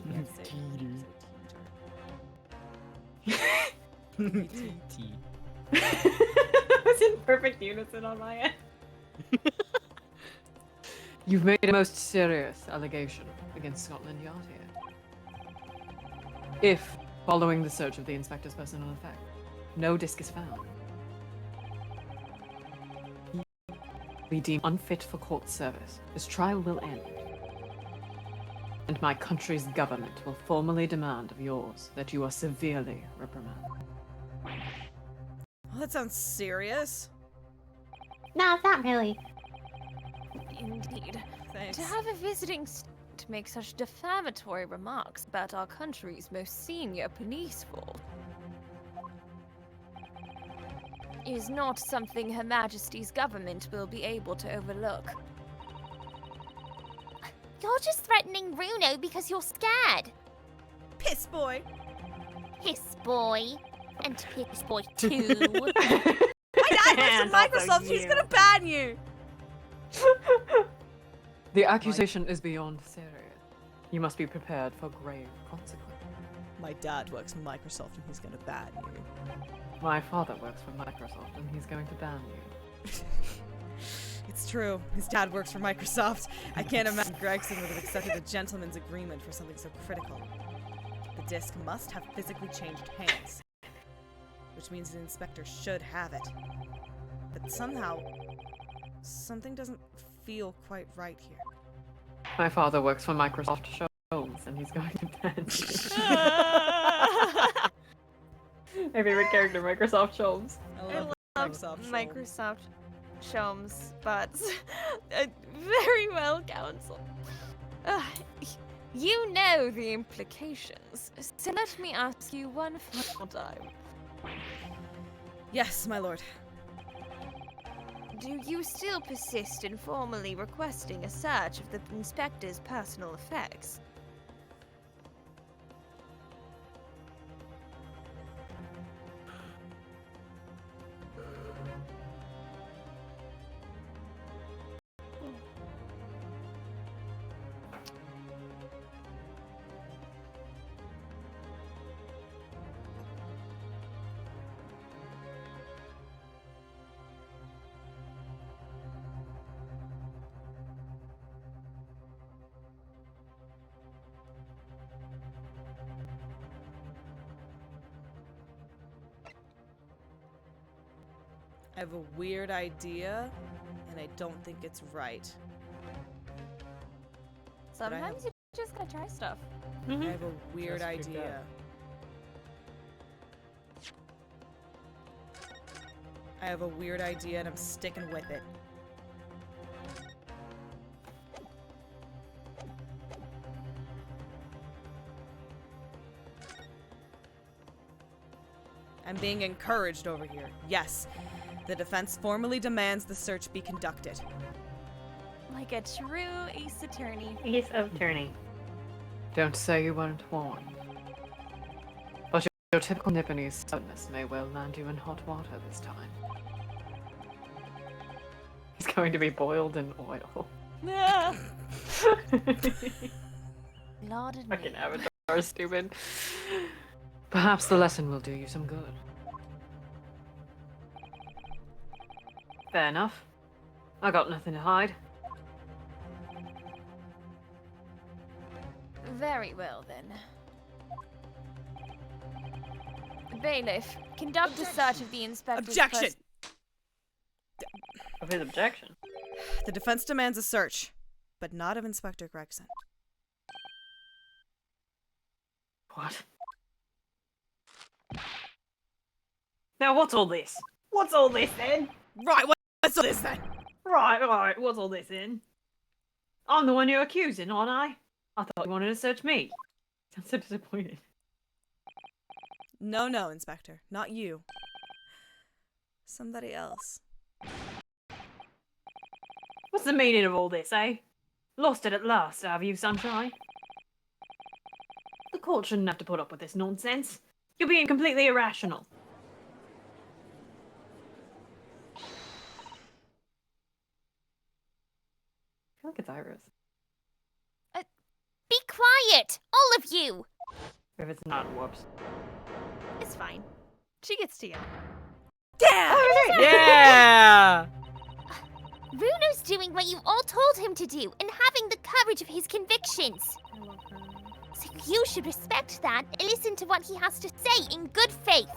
Speaker 3: was in perfect unison on my end.
Speaker 6: You've made a most serious allegation against Scotland Yard here. If, following the search of the inspector's personal effect, no disc is found, he will be deemed unfit for court service. His trial will end. And my country's government will formally demand of yours that you are severely reprimanded.
Speaker 1: Well, that sounds serious.
Speaker 5: Nah, not really.
Speaker 2: Indeed.
Speaker 1: Thanks.
Speaker 2: To have a visiting to make such defamatory remarks about our country's most senior police force is not something Her Majesty's government will be able to overlook.
Speaker 5: You're just threatening Bruno because you're scared.
Speaker 1: Piss boy.
Speaker 5: Piss boy. And piss boy too.
Speaker 1: My dad works
Speaker 3: And
Speaker 1: for
Speaker 3: also
Speaker 1: Microsoft. He's
Speaker 3: you.
Speaker 1: gonna ban you.
Speaker 6: The accusation is beyond serious. You must be prepared for grave consequences.
Speaker 1: My dad works for Microsoft and he's gonna ban you.
Speaker 6: My father works for Microsoft and he's going to ban you.
Speaker 1: It's true. His dad works for Microsoft. I can't imagine Gregson would have accepted a gentleman's agreement for something so critical. The disc must have physically changed hands, which means the inspector should have it. But somehow, something doesn't feel quite right here.
Speaker 6: My father works for Microsoft Shows, and he's going to bed. My favorite character, Microsoft Shows.
Speaker 1: I love Microsoft.
Speaker 2: Microsoft Showms, but very well, Counsel. You know the implications, so let me ask you one final time.
Speaker 1: Yes, my lord.
Speaker 2: Do you still persist in formally requesting a search of the inspector's personal effects?
Speaker 1: I have a weird idea, and I don't think it's right.
Speaker 2: Sometimes you just gotta try stuff.
Speaker 1: I have a weird
Speaker 4: Just pick
Speaker 1: idea. I have a weird idea, and I'm sticking with it. I'm being encouraged over here. Yes. The defense formally demands the search be conducted.
Speaker 2: Like a true ace attorney.
Speaker 3: Ace Attorney.
Speaker 6: Don't say you weren't warned. But your typical Nipponese stubbornness may well land you in hot water this time. He's going to be boiled in oil.
Speaker 2: Yeah. Lord and
Speaker 6: Fucking
Speaker 2: me.
Speaker 6: Avatar, stupid. Perhaps the lesson will do you some good. Fair enough. I got nothing to hide.
Speaker 2: Very well, then. Bailiff, conduct a search of the inspector's
Speaker 1: Objection!
Speaker 6: Of his objection.
Speaker 1: The defense demands a search, but not of Inspector Gregson.
Speaker 6: What? Now what's all this? What's all this then?
Speaker 1: Right, what's all this then?
Speaker 3: Right, what's all this in? I'm the one you're accusing, aren't I? I thought you wanted to search me.
Speaker 6: I'm so disappointed.
Speaker 1: No, no, Inspector. Not you. Somebody else.
Speaker 3: What's the meaning of all this, eh? Lost it at last, have you, Sunshine? The court shouldn't have to put up with this nonsense. You're being completely irrational.
Speaker 6: I feel like it's Iris.
Speaker 5: Be quiet, all of you!
Speaker 6: If it's not, whoops.
Speaker 2: It's fine. She gets to yell.
Speaker 4: Yeah!
Speaker 5: Bruno's doing what you all told him to do and having the courage of his convictions. So you should respect that and listen to what he has to say in good faith.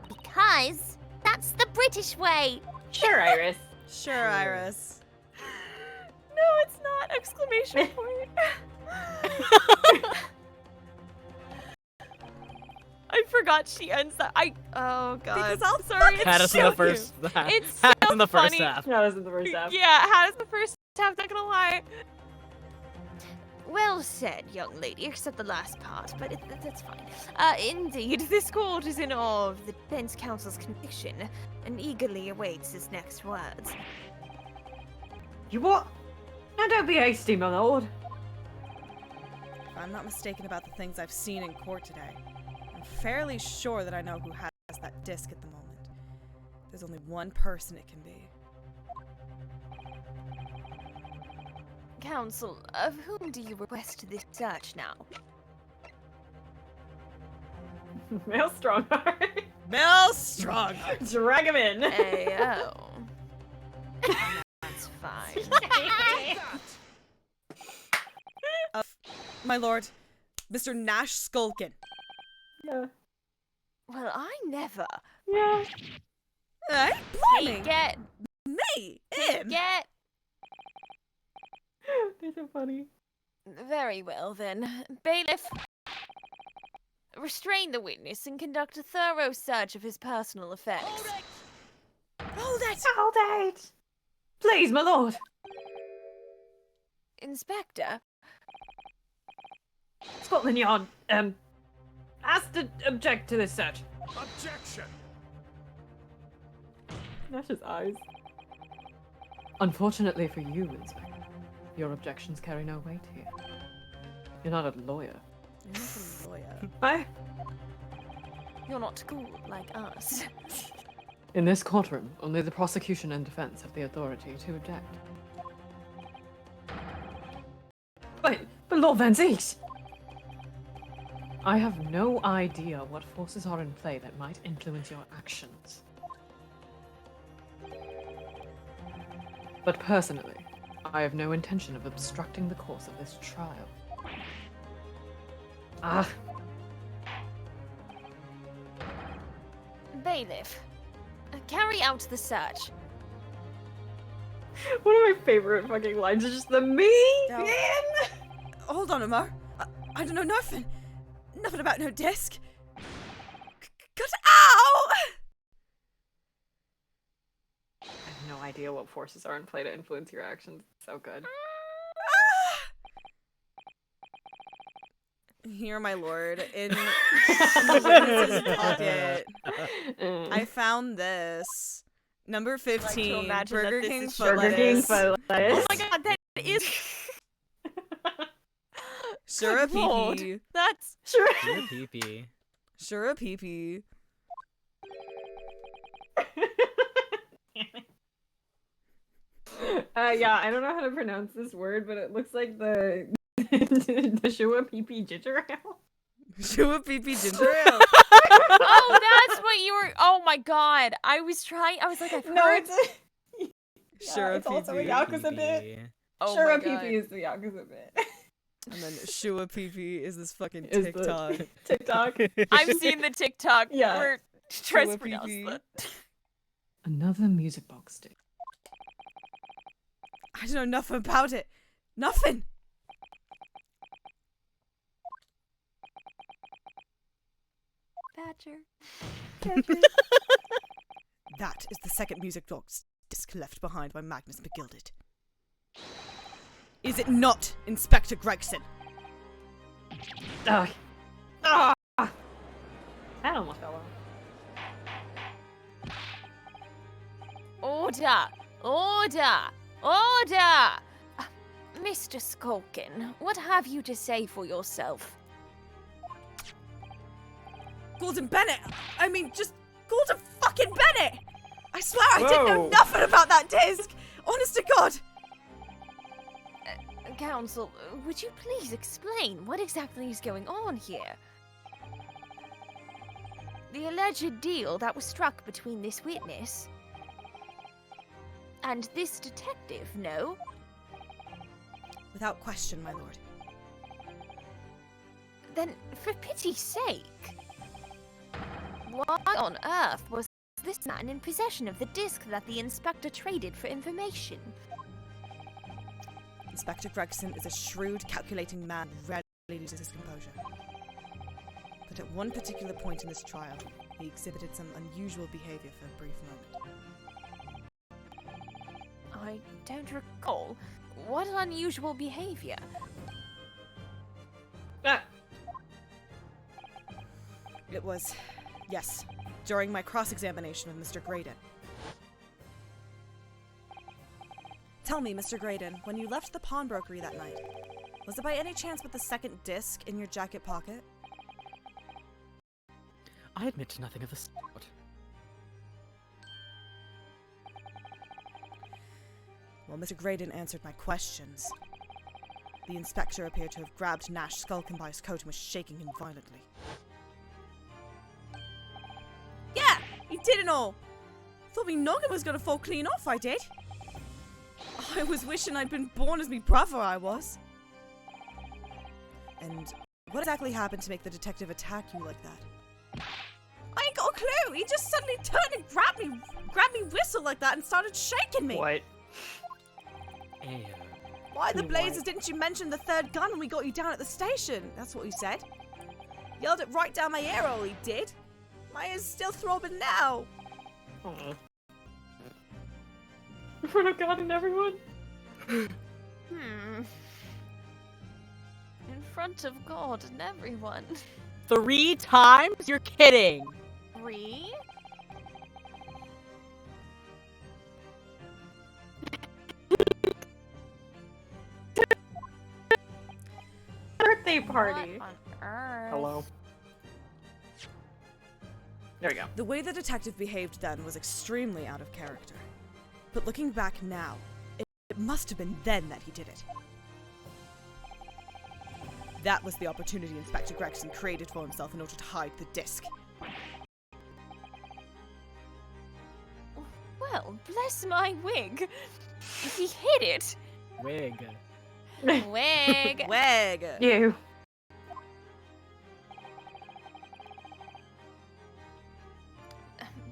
Speaker 5: Because that's the British way.
Speaker 3: Sure, Iris.
Speaker 1: Sure, Iris.
Speaker 2: No, it's not! Exclamation point. I forgot she ends that. Oh god.
Speaker 1: Because I'll
Speaker 2: sorry. It's
Speaker 4: Had us in
Speaker 2: so
Speaker 4: the first half.
Speaker 2: It's
Speaker 4: Had us
Speaker 2: so
Speaker 4: in the first
Speaker 2: funny.
Speaker 4: half.
Speaker 6: That was in the first half.
Speaker 2: Yeah, had us the first half. Not gonna lie. Well said, young lady, except the last part, but that's fine. Indeed, this court is in awe of the defense counsel's conviction and eagerly awaits his next words.
Speaker 3: You what? Now don't be hasty, my lord.
Speaker 1: If I'm not mistaken about the things I've seen in court today, I'm fairly sure that I know who has that disc at the moment. There's only one person it can be.
Speaker 2: Counsel, of whom do you request this search now?
Speaker 6: Male Strongheart.
Speaker 1: Mel Strongheart!
Speaker 6: Drag him in.
Speaker 2: Ayo.
Speaker 1: My lord, Mr. Nash Skulkin.
Speaker 6: Yeah.
Speaker 2: Well, I never.
Speaker 6: Yeah.
Speaker 1: Hey, blimey!
Speaker 2: Get.
Speaker 1: Me! Him!
Speaker 2: Get.
Speaker 6: They're so funny.
Speaker 2: Very well then. Bailiff. Restrain the witness and conduct a thorough search of his personal effects.
Speaker 1: Hold it!
Speaker 3: Hold it! Please, my lord.
Speaker 2: Inspector,
Speaker 3: Scotland Yard, has to object to this search.
Speaker 7: Objection!
Speaker 6: Nash's eyes. Unfortunately for you, Inspector, your objections carry no weight here. You're not a lawyer.
Speaker 1: You're not a lawyer.
Speaker 3: I...
Speaker 2: you're not cool like us.
Speaker 6: In this courtroom, only the prosecution and defense have the authority to object.
Speaker 3: But Lord Van Zeeks!
Speaker 6: I have no idea what forces are in play that might influence your actions. But personally, I have no intention of obstructing the course of this trial.
Speaker 3: Ah,
Speaker 2: Bailiff, carry out the search.
Speaker 6: One of my favorite fucking lines is just the me
Speaker 1: No.
Speaker 6: in.
Speaker 1: Hold on, Amar. I don't know nothing. Nothing about no disc. Cut out!
Speaker 6: I have no idea what forces are in play to influence your actions. So good.
Speaker 1: Here, my lord, in the witness's pocket, I found this. Number 15,
Speaker 2: imagine that
Speaker 1: Burger
Speaker 2: this
Speaker 1: King
Speaker 2: is
Speaker 1: foot
Speaker 6: Burger King
Speaker 1: lettuce.
Speaker 6: foot lettuce.
Speaker 2: Oh my god, that is.
Speaker 1: Sure a
Speaker 2: Good lord.
Speaker 1: pee-pee.
Speaker 2: That's.
Speaker 6: Sure.
Speaker 4: Dear pee-pee.
Speaker 1: Sure a pee-pee.
Speaker 6: Yeah, I don't know how to pronounce this word, but it looks like the the Shua PP ginger ale.
Speaker 1: Sure a pee-pee ginger ale.
Speaker 2: Oh, that's what you were. Oh my god, I was trying. I was like, I've heard.
Speaker 6: No, it's a,
Speaker 1: Sure a
Speaker 6: it's also a
Speaker 1: pee-pee.
Speaker 6: Yakuza bit.
Speaker 4: Pee-pee.
Speaker 2: Oh
Speaker 6: Sure,
Speaker 2: my
Speaker 6: a
Speaker 2: god.
Speaker 6: PP is the Yakuza bit.
Speaker 1: And then Shua pee-pee is this fucking
Speaker 6: Is the
Speaker 1: TikTok.
Speaker 6: TikTok.
Speaker 2: I've seen the TikTok
Speaker 6: Yeah.
Speaker 2: where she tries to
Speaker 1: Shua
Speaker 2: pronounce
Speaker 1: pee-pee.
Speaker 2: that.
Speaker 6: Another music box stick.
Speaker 1: I don't know nothing about it. Nothing.
Speaker 2: Badger.
Speaker 1: That is the second music box disc left behind by Magnus McGilded. Is it not, Inspector Gregson?
Speaker 3: ah, ah. That almost fell off.
Speaker 2: Order! Order! Order! Mr. Skulkin, what have you to say for yourself?
Speaker 1: Gordon Bennett! I mean, just Gordon fucking Bennett! I swear I didn't know nothing about that disc! Honest to God!
Speaker 2: Counsel, would you please explain what exactly is going on here? The alleged deal that was struck between this witness and this detective, no?
Speaker 1: Without question, my lord.
Speaker 2: Then, for pity's sake, why on earth was this man in possession of the disc that the inspector traded for information?
Speaker 1: Inspector Gregson is a shrewd, calculating man who rarely loses his composure. But at one particular point in this trial, he exhibited some unusual behavior for a brief moment.
Speaker 2: I don't recall. What unusual behavior?
Speaker 3: Ah,
Speaker 1: It was, yes, during my cross-examination with Mr. Graydon. Tell me, Mr. Graydon, when you left the pawnbrokery that night, was it by any chance with the second disc in your jacket pocket?
Speaker 4: I admit to nothing of the sort.
Speaker 1: Well, Mr. Graydon answered my questions. The inspector appeared to have grabbed Nash Skulkin by his coat and was shaking him violently. Yeah, he did it all! Thought me noggin was gonna fall clean off, I did. I was wishing I'd been born as me brother, I was. And what exactly happened to make the detective attack you like that? I ain't got a clue. He just suddenly turned and grabbed me whistle like that and started shaking me.
Speaker 3: What?
Speaker 1: Why the blazes didn't you mention the third gun when we got you down at the station? That's what he said. Yelled it right down my ear hole, he did. My ear's still throbbing now.
Speaker 3: Aw. In front of God and everyone?
Speaker 2: In front of God and everyone.
Speaker 4: 3 times? You're kidding!
Speaker 2: 3?
Speaker 3: Birthday party.
Speaker 2: What on earth?
Speaker 3: Hello. There we go.
Speaker 1: The way the detective behaved then was extremely out of character. But looking back now, it must have been then that he did it. That was the opportunity Inspector Gregson created for himself in order to hide the disc.
Speaker 2: Well, bless my wig. He hid it.
Speaker 4: Wig.
Speaker 2: Wig.
Speaker 1: Weg!
Speaker 3: You.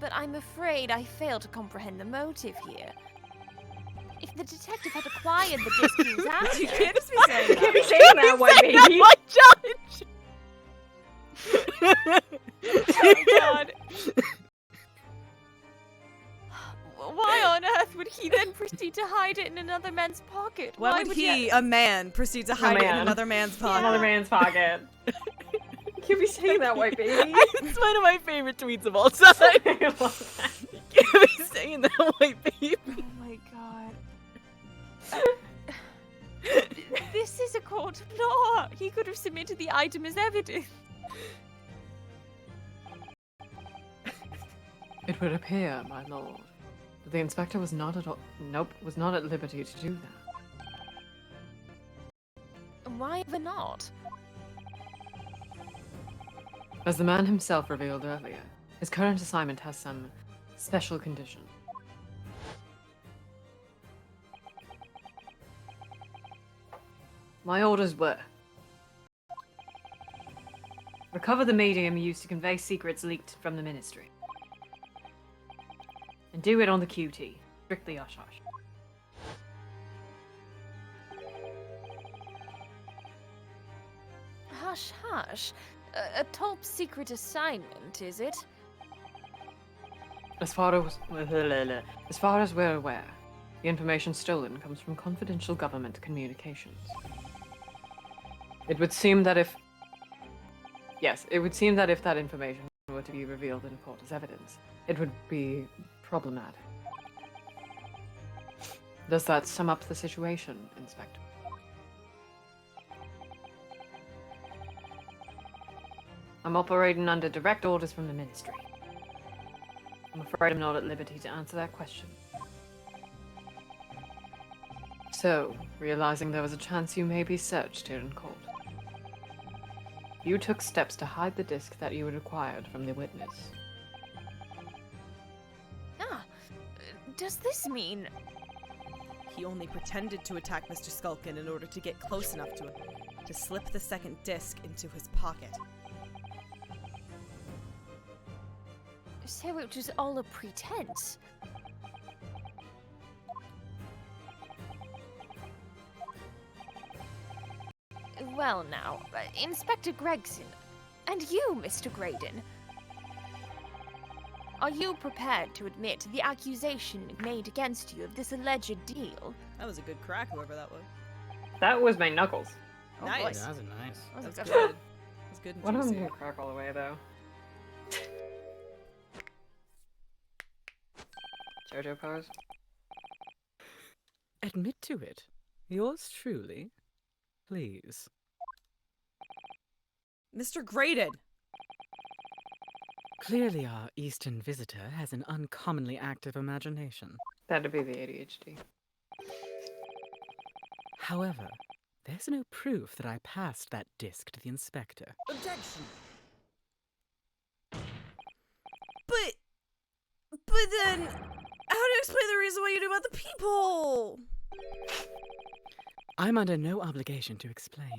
Speaker 2: But I'm afraid I fail to comprehend the motive here. If the detective had acquired the disc he was after...
Speaker 1: You can't just be saying
Speaker 3: Can't be
Speaker 1: that.
Speaker 3: saying that, white baby.
Speaker 4: My judge!
Speaker 2: Oh God. Why on earth would he then proceed to hide it in another man's pocket?
Speaker 1: Why would he, a man, proceed to hide it in
Speaker 3: man.
Speaker 1: another man's pocket?
Speaker 3: Another man's pocket. You can't be saying that, white baby.
Speaker 4: It's one of my favorite tweets of all time.
Speaker 3: I love that.
Speaker 4: You can't be saying that, white baby.
Speaker 2: Oh my God. This is a court of law. He could have submitted the item as evidence.
Speaker 6: It would appear, my lord, that the inspector was not at was not at liberty to do that.
Speaker 2: Why ever not?
Speaker 6: As the man himself revealed earlier, his current assignment has some special conditions. My orders were: recover the medium used to convey secrets leaked from the ministry. And do it on the QT. Strictly hush-hush.
Speaker 2: Hush, hush. A top secret assignment, is it?
Speaker 6: As far as we're aware, the information stolen comes from confidential government communications. It would seem that if... Yes, it would seem that if that information were to be revealed in court as evidence, it would be problematic. Does that sum up the situation, Inspector? I'm operating under direct orders from the Ministry. I'm afraid I'm not at liberty to answer that question. So, realizing there was a chance you may be searched here in court, you took steps to hide the disc that you had acquired from the witness.
Speaker 2: Does this mean...
Speaker 1: He only pretended to attack Mr. Skulkin in order to get close enough to him to slip the second disc into his pocket.
Speaker 2: So it was all a pretense? Well now, Inspector Gregson, and you, Mr. Graydon, are you prepared to admit the accusation made against you of this alleged deal?
Speaker 1: That was a good crack, whoever that was.
Speaker 3: That was my knuckles.
Speaker 2: Oh,
Speaker 1: Nice.
Speaker 2: boy.
Speaker 4: That was nice.
Speaker 1: That's
Speaker 2: That's
Speaker 1: good. That's good and
Speaker 3: One of them
Speaker 1: juicy.
Speaker 3: didn't crack all the way, though. Jojo pose.
Speaker 4: Admit to it. Yours truly. Please.
Speaker 1: Mr. Graydon!
Speaker 4: Clearly our eastern visitor has an uncommonly active imagination.
Speaker 3: That'd be the ADHD.
Speaker 4: However, there's no proof that I passed that disc to the inspector.
Speaker 7: Objection!
Speaker 1: But then, how do you explain the reason why you knew about the people?
Speaker 4: I'm under no obligation to explain.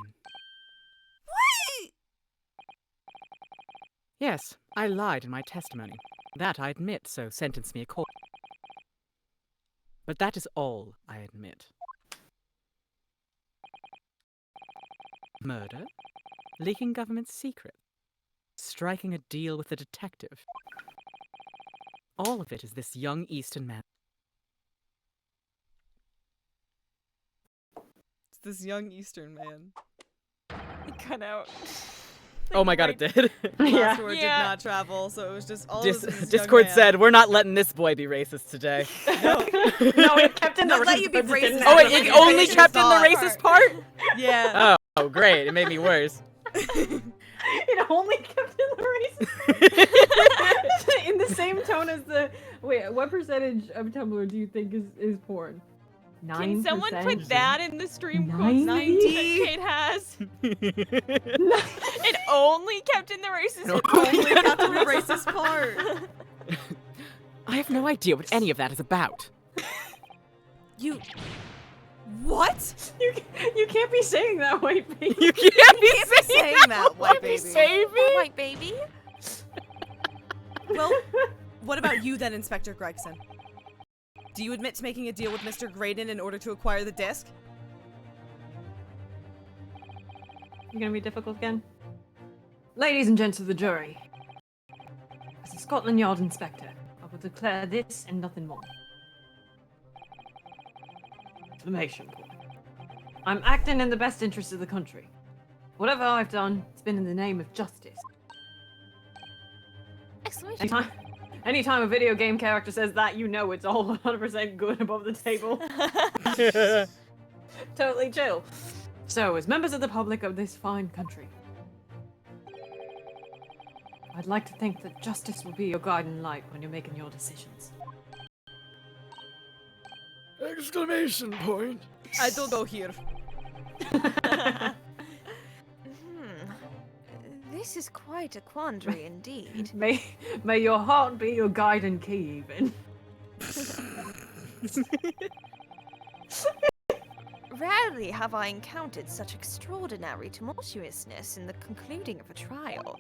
Speaker 1: Wait!
Speaker 4: Yes, I lied in my testimony. That I admit, so sentence me accordingly. But that is all I admit. Murder, leaking government secrets, striking a deal with a detective. All of it is this young Eastern man.
Speaker 1: It's this young Eastern man.
Speaker 2: It cut out.
Speaker 4: Oh my god, it did.
Speaker 1: Last
Speaker 6: Yeah.
Speaker 1: word did
Speaker 2: Yeah.
Speaker 1: not travel, so it was just all of this young
Speaker 4: Discord
Speaker 1: man.
Speaker 4: said, we're not letting this boy be racist today.
Speaker 6: No, it kept in the
Speaker 1: They'll let you be
Speaker 6: racist, but it didn't
Speaker 1: racist.
Speaker 4: Oh,
Speaker 6: have
Speaker 4: it,
Speaker 6: the
Speaker 4: it only
Speaker 1: racist
Speaker 4: kept in the
Speaker 1: part.
Speaker 4: racist part?
Speaker 1: Yeah.
Speaker 4: Oh, great. It made me worse.
Speaker 6: It only kept in the racist. In the same tone as the. Wait, what percentage of Tumblr do you think is porn? 9%?
Speaker 2: Can someone put that in the stream quotes
Speaker 6: 90?
Speaker 2: that Kate has? It only kept in the racist.
Speaker 1: Only got to the racist part.
Speaker 4: I have no idea what any of that is about.
Speaker 1: You. What?
Speaker 6: You can't be saying that, white baby.
Speaker 4: You can't be
Speaker 1: Saying that, white baby.
Speaker 2: White baby.
Speaker 1: Well, what about you then, Inspector Gregson? Do you admit to making a deal with Mr. Graydon in order to acquire the disc?
Speaker 6: You're gonna be difficult again? Ladies and gents of the jury, as a Scotland Yard inspector, I will declare this and nothing more. Exclamation point. I'm acting in the best interest of the country. Whatever I've done, it's been in the name of justice.
Speaker 2: Exclamation.
Speaker 6: Anytime a video game character says that, you know it's all 100% good above the table. Totally chill. So, as members of the public of this fine country, I'd like to think that justice will be your guiding light when you're making your decisions.
Speaker 8: Exclamation point.
Speaker 1: I don't go here.
Speaker 2: This is quite a quandary indeed.
Speaker 6: May your heart be your guide and key, even.
Speaker 2: Rarely have I encountered such extraordinary tumultuousness in the concluding of a trial.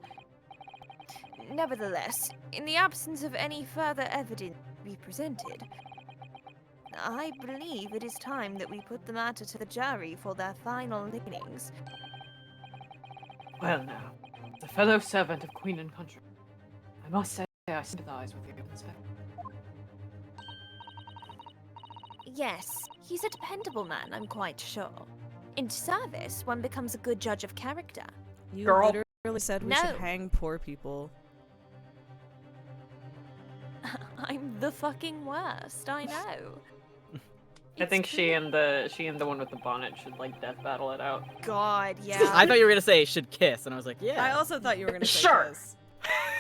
Speaker 2: Nevertheless, in the absence of any further evidence to be presented, I believe it is time that we put the matter to the jury for their final reckonings.
Speaker 6: Well now, as a fellow servant of Queen and country, I must say I sympathize with you, Inspector.
Speaker 2: Yes, he's a dependable man, I'm quite sure. In service, one becomes a good judge of character.
Speaker 1: You
Speaker 6: Girl.
Speaker 1: literally said we
Speaker 2: No.
Speaker 1: should hang poor people.
Speaker 2: I'm the fucking worst, I know.
Speaker 6: I think she and the one with the bonnet should like death battle it out.
Speaker 2: God, yeah.
Speaker 4: I thought you were gonna say should kiss, and I was like, yeah.
Speaker 1: I also thought you were gonna say
Speaker 6: Sure.
Speaker 1: this.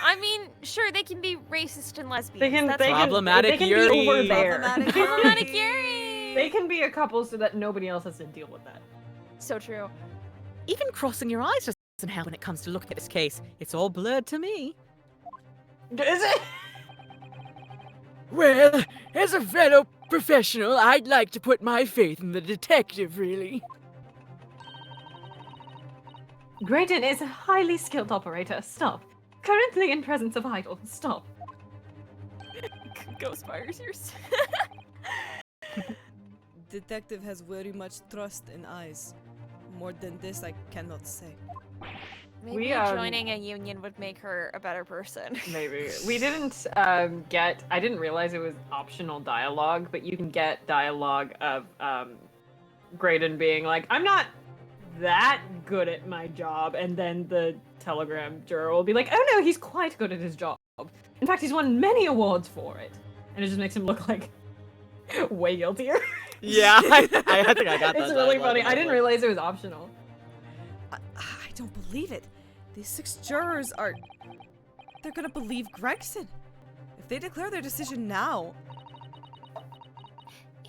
Speaker 2: I mean, sure, they can be racist and lesbian.
Speaker 6: They can,
Speaker 2: That's
Speaker 6: they can,
Speaker 4: Problematic
Speaker 6: they can
Speaker 4: Yuri.
Speaker 6: be over there.
Speaker 1: Problematic
Speaker 2: problematic
Speaker 1: Yuri.
Speaker 2: Yuri.
Speaker 6: They can be a couple so that nobody else has to deal with that.
Speaker 2: So true.
Speaker 4: Even crossing your eyes doesn't help when it comes to looking at this case. It's all blurred to me.
Speaker 6: Is it?
Speaker 8: Well, as a fellow professional, I'd like to put my faith in the detective, really.
Speaker 6: Graydon is a highly skilled operator. Stop. Currently in presence of idol. Stop.
Speaker 2: Ghost fires yours.
Speaker 1: Detective has very much trust in eyes. More than this, I cannot say.
Speaker 2: Maybe
Speaker 6: We,
Speaker 2: joining a union would make her a better person.
Speaker 6: Maybe. We didn't get... I didn't realize it was optional dialogue, but you can get dialogue of Graydon being like, I'm not that good at my job, and then the Telegram juror will be like, oh no, he's quite good at his job. In fact, he's won many awards for it. And it just makes him look like way guiltier.
Speaker 4: Yeah, I think I got that.
Speaker 6: It's really
Speaker 4: dialogue
Speaker 6: funny.
Speaker 4: in
Speaker 6: I
Speaker 4: that
Speaker 6: didn't
Speaker 4: one.
Speaker 6: realize it was optional.
Speaker 1: I don't believe it. These 6 jurors are... They're gonna believe Gregson. If they declare their decision now...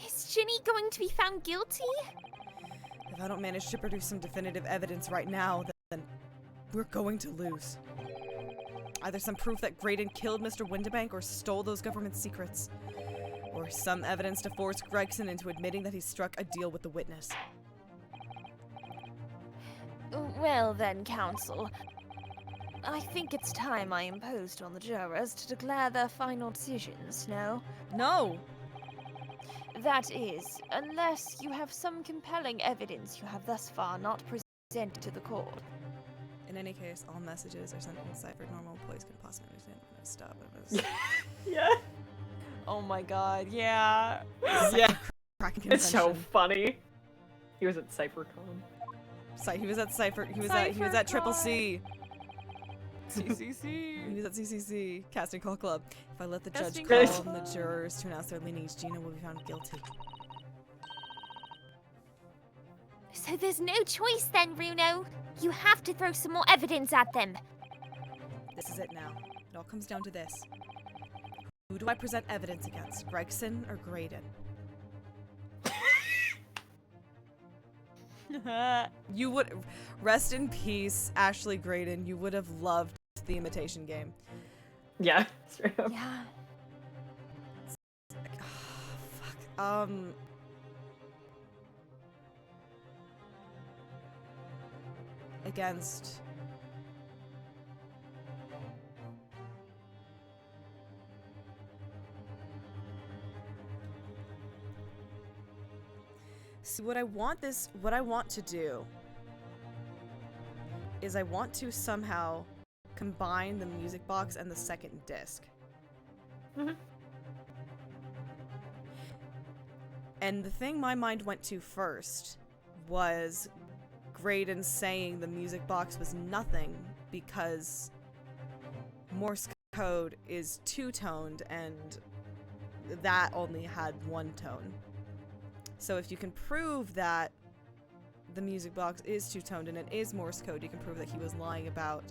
Speaker 5: Is Ginny going to be found guilty?
Speaker 1: If I don't manage to produce some definitive evidence right now, then we're going to lose. Either some proof that Graydon killed Mr. Windibank or stole those government secrets. or some evidence to force Gregson into admitting that he struck a deal with the witness.
Speaker 2: Well then, Counsel. I think it's time I imposed on the jurors to declare their final decisions, no?
Speaker 1: No!
Speaker 2: That is, unless you have some compelling evidence you have thus far not presented to the court.
Speaker 1: In any case, all messages are sent in cipher. Normal employees can possibly understand. I'm gonna stop. I'm gonna
Speaker 6: Yeah.
Speaker 2: Oh my god, yeah.
Speaker 4: Yeah.
Speaker 1: cracking
Speaker 6: It's so
Speaker 1: convention.
Speaker 6: funny. He was at CypherCon.
Speaker 1: He was at Cypher. He was at Triple C.
Speaker 2: CCC.
Speaker 1: He was at CCC, Casting Call Club. If I let the judge
Speaker 2: Casting
Speaker 1: call
Speaker 6: Call
Speaker 1: on the jurors to announce their leanings, Gina will be found guilty.
Speaker 5: So there's no choice then, Runo. You have to throw some more evidence at them.
Speaker 1: This is it now. It all comes down to this. Who do I present evidence against, Gregson or Graydon? You would rest in peace, Ashley Graydon. You would have loved the Imitation Game.
Speaker 6: Yeah, straight up.
Speaker 2: Yeah.
Speaker 1: Fuck. Against. See, what I want to do is I want to somehow combine the music box and the second disc.
Speaker 6: Mhm.
Speaker 1: And the thing my mind went to first was Graydon saying the music box was nothing because Morse code is two-toned and that only had one tone. So if you can prove that the music box is two-toned and it is Morse code, you can prove that he was lying about,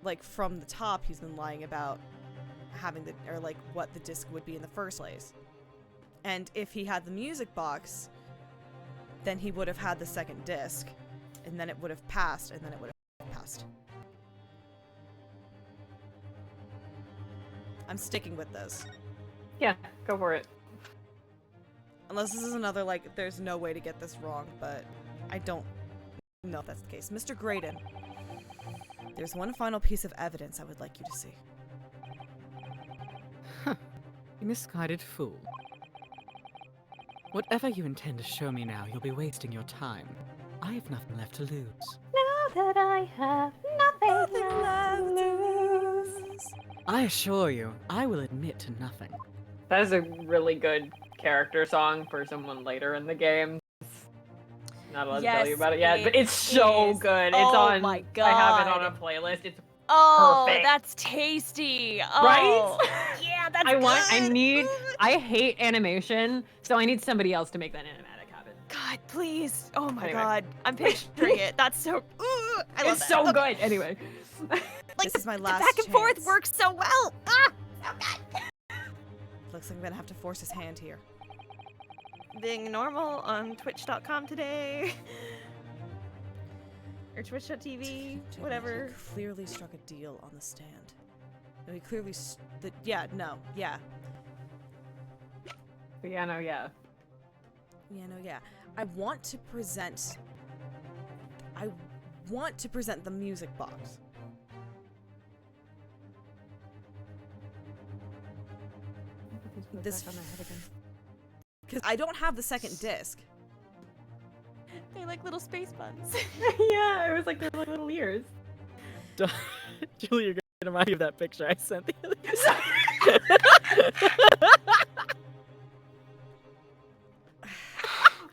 Speaker 1: like, from the top he's been lying about having the, or like what the disc would be in the first place. And if he had the music box, then he would have had the second disc, and then it would have passed, and then it would have passed. I'm sticking with this.
Speaker 6: Yeah, go for it.
Speaker 1: Unless this is another, like, there's no way to get this wrong, but I don't know if that's the case. Mr. Graydon, there's one final piece of evidence I would like you to see.
Speaker 4: You misguided fool. Whatever you intend to show me now, you'll be wasting your time. I have nothing left to lose.
Speaker 3: Now that I have nothing left to lose.
Speaker 4: I assure you, I will admit to nothing.
Speaker 6: That is a really good character song for someone later in the game. Not allowed to tell you about it yet, but it's so good. It's on.
Speaker 2: My
Speaker 6: I have it
Speaker 2: God.
Speaker 6: on a playlist. It's
Speaker 2: Oh,
Speaker 6: perfect.
Speaker 2: that's tasty. Oh.
Speaker 6: Right?
Speaker 2: Yeah, that's
Speaker 6: I hate animation, so I need somebody else to make that animatic happen.
Speaker 2: God, please. Oh my
Speaker 6: Anyway.
Speaker 2: God. I'm picturing it. That's so. I love
Speaker 6: It's
Speaker 2: that.
Speaker 6: so
Speaker 2: Okay.
Speaker 6: good. Anyway.
Speaker 2: Like,
Speaker 1: This is my last
Speaker 2: the back and forth
Speaker 1: chance.
Speaker 2: works so well. Ah, so good.
Speaker 1: Looks like I'm gonna have to force his hand here.
Speaker 2: Being normal on twitch.com today. Or twitch.tv, whatever.
Speaker 1: He clearly struck a deal on the stand. No, he clearly yeah.
Speaker 6: Yeah, no, yeah.
Speaker 1: Yeah, no, yeah. I want to present the music box. This because I don't have the second disc.
Speaker 2: They're like little space buns.
Speaker 6: Yeah, it was like their little ears.
Speaker 4: Julie, you're gonna remind me of that picture I sent the other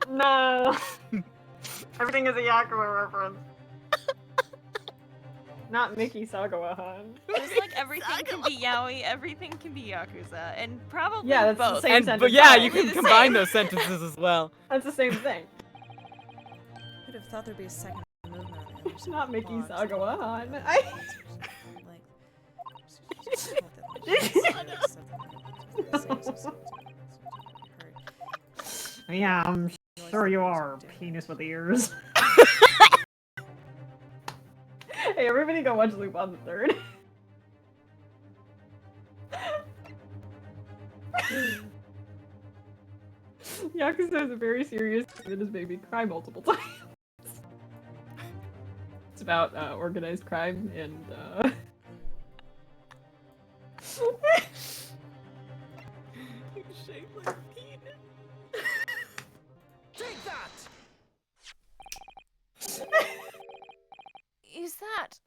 Speaker 6: No. Everything is a Yakuza reference. Not Mickey Sagawa-han.
Speaker 2: Just like everything can be yaoi, everything can be yakuza, and probably
Speaker 6: Yeah, that's the
Speaker 2: both.
Speaker 6: same
Speaker 4: And
Speaker 6: sentence.
Speaker 4: but yeah,
Speaker 6: Probably
Speaker 4: you can
Speaker 2: the
Speaker 4: combine
Speaker 2: same.
Speaker 4: those sentences as well.
Speaker 6: That's the same thing.
Speaker 1: Who'd have thought there'd be a second movement on the other side
Speaker 6: Not
Speaker 1: of the
Speaker 6: Mickey
Speaker 1: box?
Speaker 6: Sagawa-han. Yeah, I'm sure you are. Penis with ears. Hey, everybody go watch Loop on the 3rd. Yakuza is a very serious game that has made me cry multiple times. It's about organized crime and
Speaker 7: You shape like a penis. Take that!
Speaker 2: Is that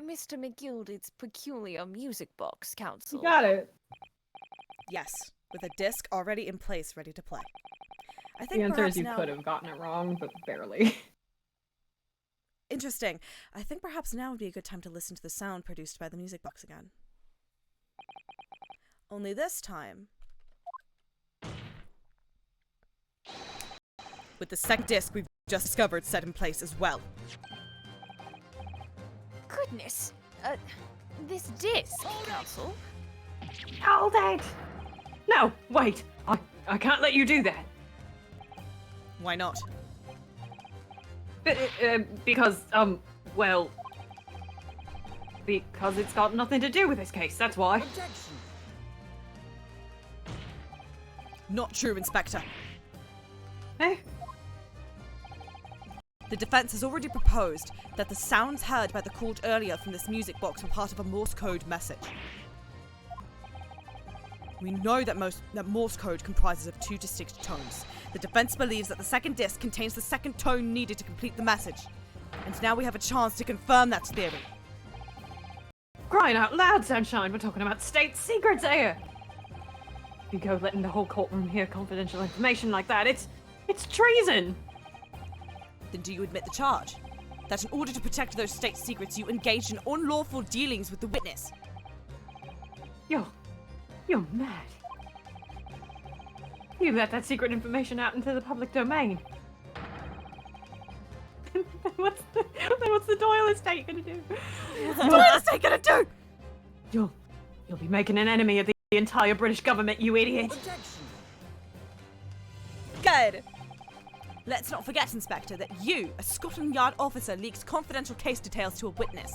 Speaker 2: Mr. McGilded's peculiar music box,
Speaker 6: You
Speaker 2: Council?
Speaker 6: got it.
Speaker 1: Yes, with a disc already in place, ready to play. I think
Speaker 6: The answer
Speaker 1: perhaps
Speaker 6: is you
Speaker 1: now...
Speaker 6: could have gotten it wrong, but barely.
Speaker 1: Interesting. I think perhaps now would be a good time to listen to the sound produced by the music box again. Only this time, with the second disc we've just discovered set in place as well.
Speaker 2: Goodness! This disc, Council?
Speaker 3: Hold it! No, wait. I can't let you do that.
Speaker 1: Why not?
Speaker 3: Because, well... Because it's got nothing to do with this case, that's why.
Speaker 7: Objection!
Speaker 1: Not true, Inspector.
Speaker 3: Eh?
Speaker 1: The defense has already proposed that the sounds heard by the court earlier from this music box were part of a Morse code message. We know that Morse code comprises of 2 distinct tones. The defense believes that the second disc contains the second tone needed to complete the message. And now we have a chance to confirm that theory.
Speaker 3: Crying out loud, Sunshine, we're talking about state secrets here! You go letting the whole courtroom hear confidential information like that, it's treason!
Speaker 1: Then do you admit the charge? That in order to protect those state secrets, you engaged in unlawful dealings with the witness?
Speaker 3: You're mad. You let that secret information out into the public domain. What's the Doyle estate gonna do?
Speaker 1: What is they gonna do?
Speaker 3: You'll be making an enemy of the entire British government, you idiot.
Speaker 7: Objection!
Speaker 1: Good. Let's not forget, Inspector, that you, a Scotland Yard officer, leaks confidential case details to a witness.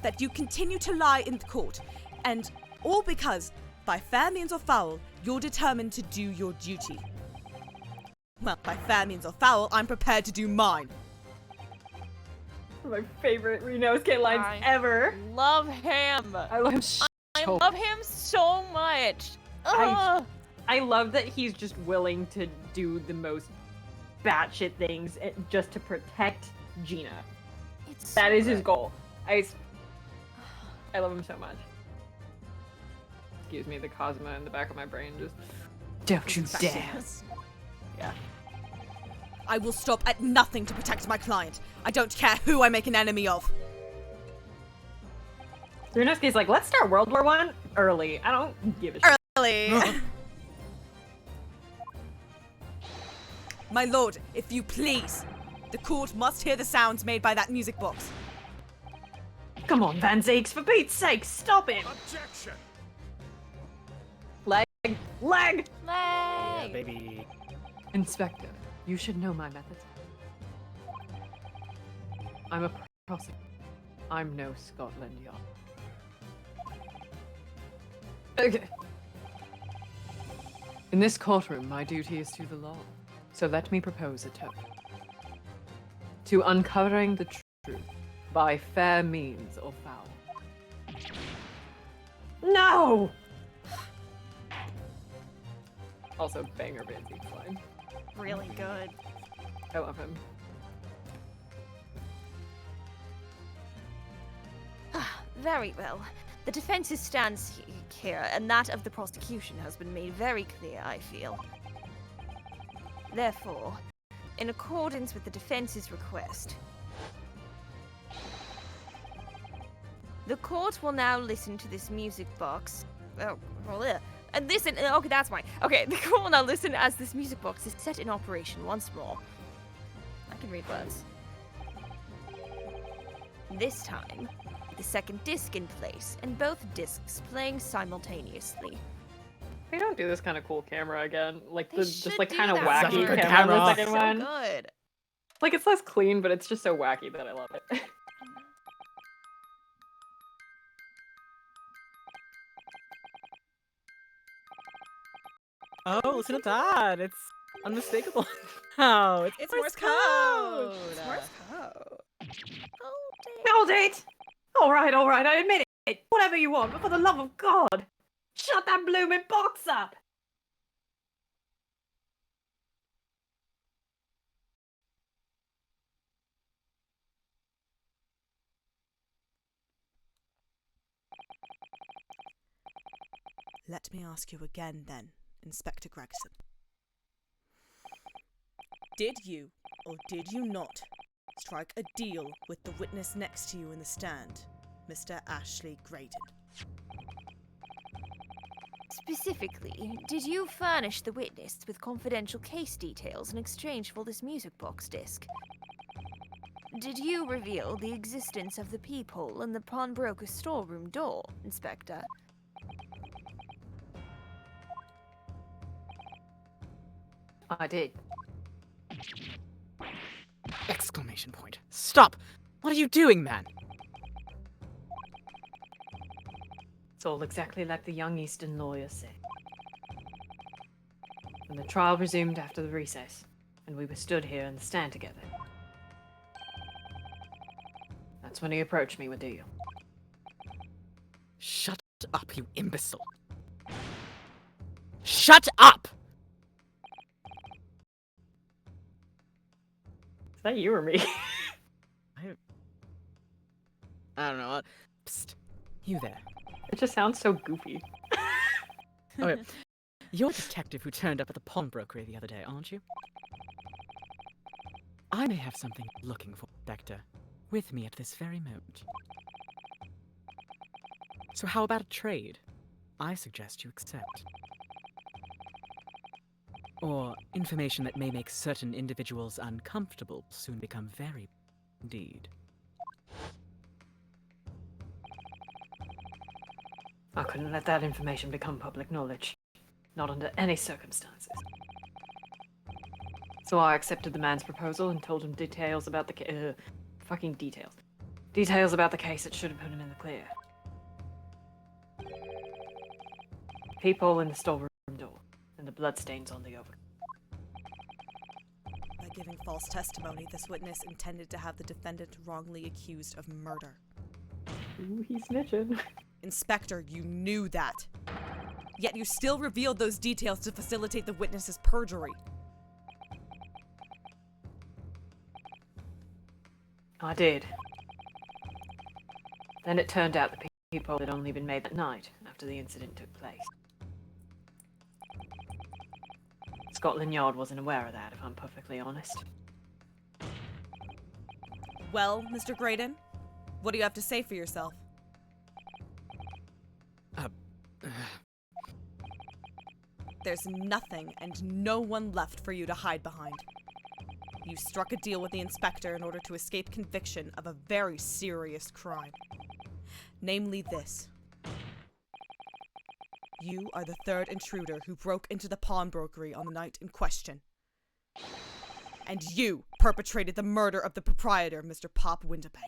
Speaker 1: That you continue to lie in the court, and all because, by fair means or foul, you're determined to do your duty. Well, by fair means or foul, I'm prepared to do mine.
Speaker 6: My favorite Renosuke lines
Speaker 2: I
Speaker 6: ever.
Speaker 2: love him!
Speaker 6: I love him so
Speaker 2: I love him so much!
Speaker 6: I-
Speaker 2: Ugh.
Speaker 6: I love that he's just willing to do the most batshit things just to protect Gina.
Speaker 2: It's
Speaker 6: That
Speaker 2: so
Speaker 6: is his
Speaker 2: good.
Speaker 6: goal. I love him so much. Excuse me, the Cosmo in the back of my brain just... Don't you dare! Yeah.
Speaker 1: I will stop at nothing to protect my client. I don't care who I make an enemy of.
Speaker 6: Renosuke's like, let's start World War I early. I don't give a shit.
Speaker 1: Really? My lord, if you please, the court must hear the sounds made by that music box.
Speaker 3: Come on, Van Zeeks, for Pete's sake, stop him!
Speaker 7: Objection!
Speaker 6: Leg! Leg!
Speaker 2: Leg!
Speaker 8: Baby.
Speaker 6: Inspector, you should know my methods. I'm a prosecutor. I'm no Scotland Yard. Okay. In this courtroom, my duty is to the law. So let me propose a token. To uncovering the truth by fair means or foul.
Speaker 3: No!
Speaker 6: Also, banger Van Zeke's line.
Speaker 2: Really good.
Speaker 6: I love him.
Speaker 2: Very well. The defense's stance here, and that of the prosecution, has been made very clear, I feel. Therefore, in accordance with the defense's request, the court will now listen to this music box. And listen. Okay, that's fine. Okay, the court will now listen as this music box is set in operation once more. I can read words. This time, the second disc in place, and both discs playing simultaneously.
Speaker 6: They don't do this kind of cool camera again. Like
Speaker 2: They
Speaker 6: the
Speaker 2: should
Speaker 6: just like
Speaker 2: do
Speaker 6: kind of
Speaker 2: that
Speaker 6: wacky
Speaker 2: more.
Speaker 6: camera in the
Speaker 8: Camera.
Speaker 6: second
Speaker 2: So
Speaker 6: one.
Speaker 2: good.
Speaker 6: Like it's less clean, but it's just so wacky that I love it.
Speaker 4: Oh, listen to that. It's unmistakable. Oh,
Speaker 1: It's Morse code. It's Morse code.
Speaker 3: Hold it! Alright, I admit it. Whatever you want, but for the love of God, shut that blooming box up!
Speaker 1: Let me ask you again, then, Inspector Gregson. Did you, or did you not, strike a deal with the witness next to you in the stand, Mr. Ashley Graydon?
Speaker 2: Specifically, did you furnish the witness with confidential case details in exchange for this music box disc? Did you reveal the existence of the peephole in the pawnbroker's storeroom door, Inspector?
Speaker 6: I did.
Speaker 4: Exclamation point. Stop! What are you doing, man?
Speaker 6: It's all exactly like the young Eastern lawyer said. When the trial resumed after the recess, and we were stood here in the stand together, that's when he approached me with the deal.
Speaker 4: Shut up, you imbecile. Shut up!
Speaker 6: Is that you or me?
Speaker 4: I don't know. Psst. You there.
Speaker 6: It just sounds so goofy.
Speaker 4: Okay. You're the detective who turned up at the pawnbrokery the other day, aren't you? I may have something you're looking for, Inspector, with me at this very moment. So how about a trade? I suggest you accept. Or information that may make certain individuals uncomfortable soon become very indeed.
Speaker 6: I couldn't let that information become public knowledge. Not under any circumstances. So I accepted the man's proposal and told him details about the fucking details. Details about the case that should have put him in the clear. Peephole in the storeroom door, and the bloodstains on the overcoat.
Speaker 1: By giving false testimony, this witness intended to have the defendant wrongly accused of murder.
Speaker 6: Ooh, he's snitching.
Speaker 1: Inspector, you knew that. Yet you still revealed those details to facilitate the witness's perjury.
Speaker 6: I did. Then it turned out the peephole had only been made that night, after the incident took place. Scotland Yard wasn't aware of that, if I'm perfectly honest.
Speaker 1: Well, Mr. Graydon, what do you have to say for yourself? There's nothing and no one left for you to hide behind. You struck a deal with the inspector in order to escape conviction of a very serious crime. Namely this. You are the third intruder who broke into the pawnbrokery on the night in question. And you perpetrated the murder of the proprietor, Mr. Pop Winterbank.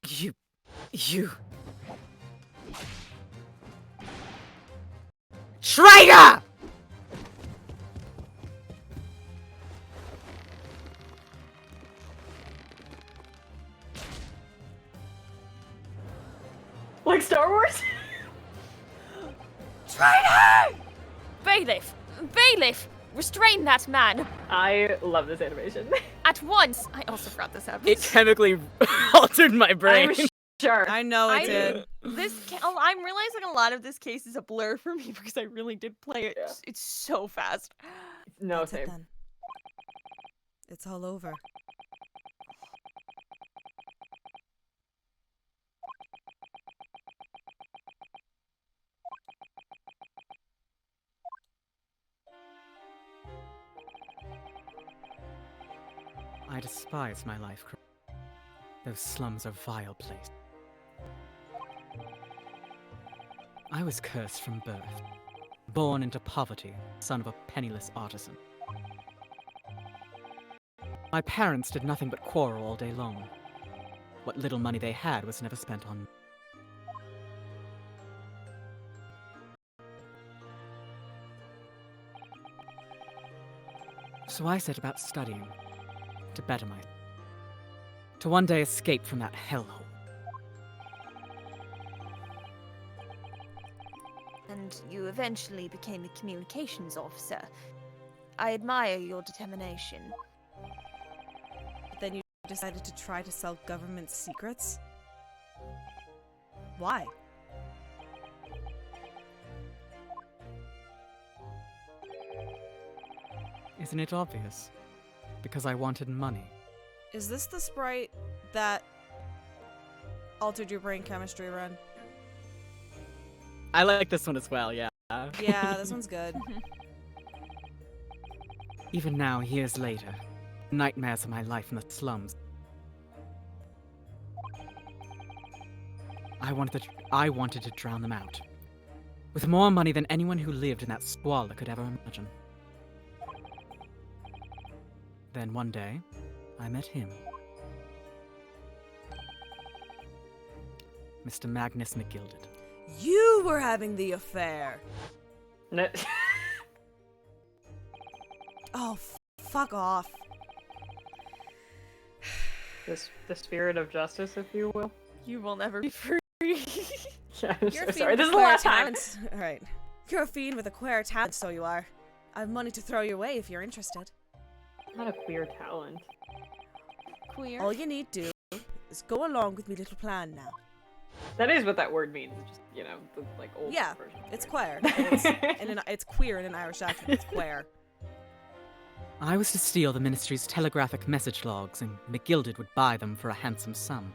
Speaker 4: You... Traitor!
Speaker 6: Like Star Wars?
Speaker 2: Traitor! Bailiff! Bailiff! Restrain that man!
Speaker 6: I love this animation.
Speaker 2: At once! I also forgot this happened.
Speaker 4: It chemically altered my brain.
Speaker 6: I'm sure.
Speaker 1: I know it did.
Speaker 2: I'm realizing a lot of this case is a blur for me because I really did play it.
Speaker 6: Yeah.
Speaker 2: It's so fast.
Speaker 6: No,
Speaker 1: That's it
Speaker 6: same.
Speaker 1: then. It's all over.
Speaker 4: I despise my life. Those slums are vile places. I was cursed from birth, born into poverty, son of a penniless artisan. My parents did nothing but quarrel all day long. What little money they had was never spent on me. So I set about studying, to better myself, to one day escape from that hellhole.
Speaker 2: And you eventually became a communications officer. I admire your determination.
Speaker 1: But then you decided to try to sell government secrets? Why?
Speaker 4: Isn't it obvious? Because I wanted money.
Speaker 1: Is this the sprite that altered your brain chemistry, Ren?
Speaker 4: I like this one as well, yeah.
Speaker 1: Yeah, this one's good.
Speaker 4: Even now, years later, nightmares of my life in the slums. I wanted to drown them out. With more money than anyone who lived in that squalor could ever imagine. Then one day, I met him. Mr. Magnus McGilded.
Speaker 1: You were having the affair!
Speaker 3: No.
Speaker 1: Oh, fuck off.
Speaker 3: The spirit of justice, if you will.
Speaker 2: You will never be free.
Speaker 3: Yeah, I'm
Speaker 1: You're
Speaker 3: so
Speaker 1: a
Speaker 3: sorry.
Speaker 1: fiend
Speaker 3: This
Speaker 1: with
Speaker 3: is the
Speaker 1: queer
Speaker 3: last time.
Speaker 1: talents. Alright. You're a fiend with a queer talent, so you are. I have money to throw your way if you're interested.
Speaker 3: Not a queer talent.
Speaker 2: Queer.
Speaker 1: All you need to do is go along with me little plan now.
Speaker 3: That is what that word means. It's just, you know, the like old
Speaker 1: Yeah,
Speaker 3: version.
Speaker 1: it's queer. It's queer in an Irish accent. It's queer.
Speaker 4: I was to steal the ministry's telegraphic message logs, and McGilded would buy them for a handsome sum.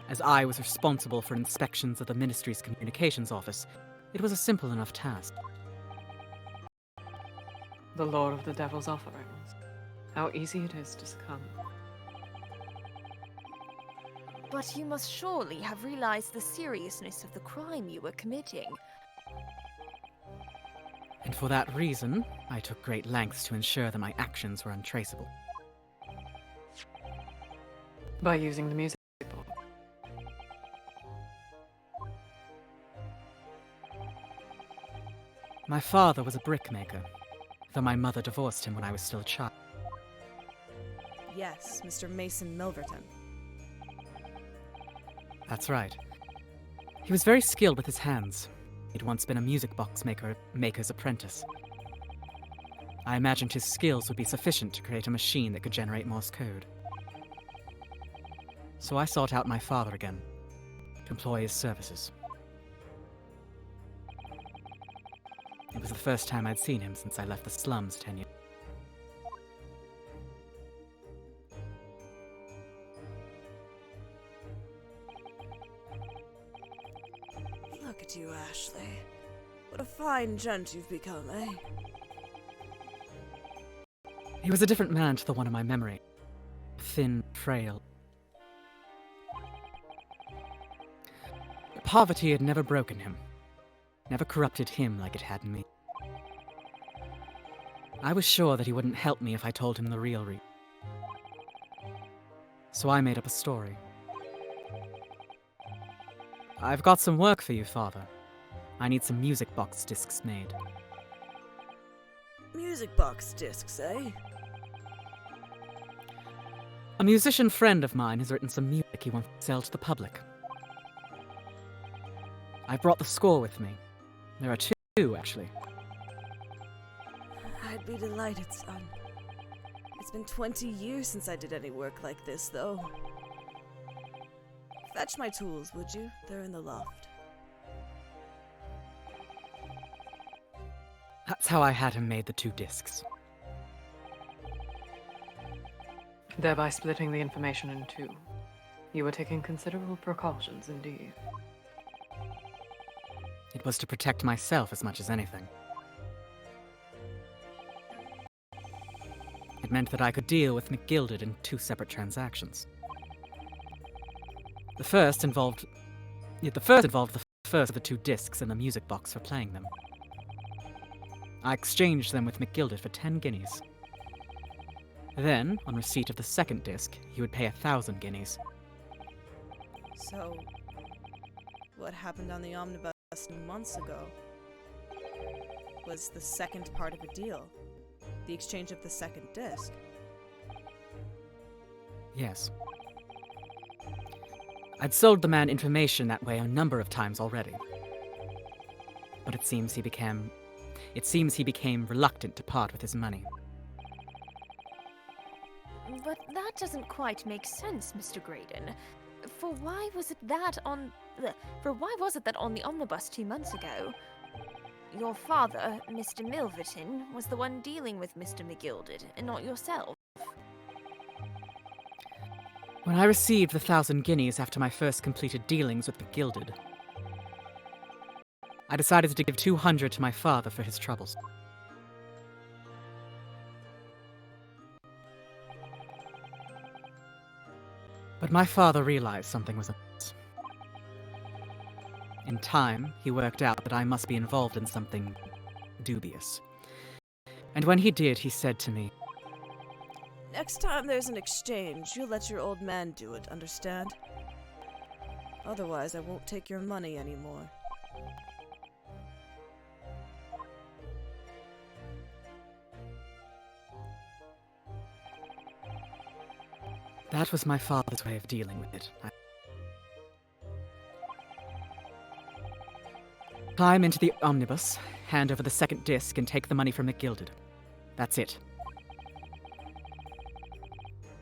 Speaker 4: As I was responsible for inspections of the ministry's communications office, it was a simple enough task.
Speaker 6: The Lord of the Devil's offerings. How easy it is to succumb.
Speaker 2: But you must surely have realized the seriousness of the crime you were committing.
Speaker 4: And for that reason, I took great lengths to ensure that my actions were untraceable.
Speaker 6: By using the music board.
Speaker 4: My father was a brickmaker, though my mother divorced him when I was still a child.
Speaker 1: Yes, Mr. Mason Milverton.
Speaker 4: That's right. He was very skilled with his hands. He'd once been a music box maker's apprentice. I imagined his skills would be sufficient to create a machine that could generate Morse code. So I sought out my father again, to employ his services. It was the first time I'd seen him since I left the slums 10 years.
Speaker 1: Look at you, Ashley. What a fine gent you've become, eh?
Speaker 4: He was a different man to the one in my memory. Thin, frail. Poverty had never broken him. Never corrupted him like it had me. I was sure that he wouldn't help me if I told him the real reason. So I made up a story. I've got some work for you, Father. I need some music box discs made.
Speaker 1: Music box discs, eh?
Speaker 4: A musician friend of mine has written some music he wants to sell to the public. I brought the score with me. There are two, actually.
Speaker 1: I'd be delighted, son. It's been 20 years since I did any work like this, though. Fetch my tools, would you? They're in the loft.
Speaker 4: That's how I had him made the 2 discs.
Speaker 6: Thereby splitting the information in 2. You were taking considerable precautions indeed.
Speaker 4: It was to protect myself as much as anything. It meant that I could deal with McGilded in 2 separate transactions. The first involved the first of the 2 discs and the music box for playing them. I exchanged them with McGilded for 10 guineas. Then, on receipt of the second disc, he would pay 1,000 guineas.
Speaker 1: So, what happened on the omnibus months ago? was the second part of a deal. The exchange of the second disc.
Speaker 4: Yes. I'd sold the man information that way a number of times already. But it seems he became reluctant to part with his money.
Speaker 2: But that doesn't quite make sense, Mr. Graydon. For why was it that on the omnibus 2 months ago, your father, Mr. Milverton, was the one dealing with Mr. McGilded, and not yourself?
Speaker 4: When I received the 1,000 guineas after my first completed dealings with McGilded, I decided to give 200 to my father for his troubles. But my father realized something was amiss. In time, he worked out that I must be involved in something dubious. And when he did, he said to me,
Speaker 1: Next time there's an exchange, you let your old man do it, understand? Otherwise, I won't take your money anymore.
Speaker 4: that was my father's way of dealing with it. Climb into the omnibus, hand over the second disc, and take the money from McGilded. That's it.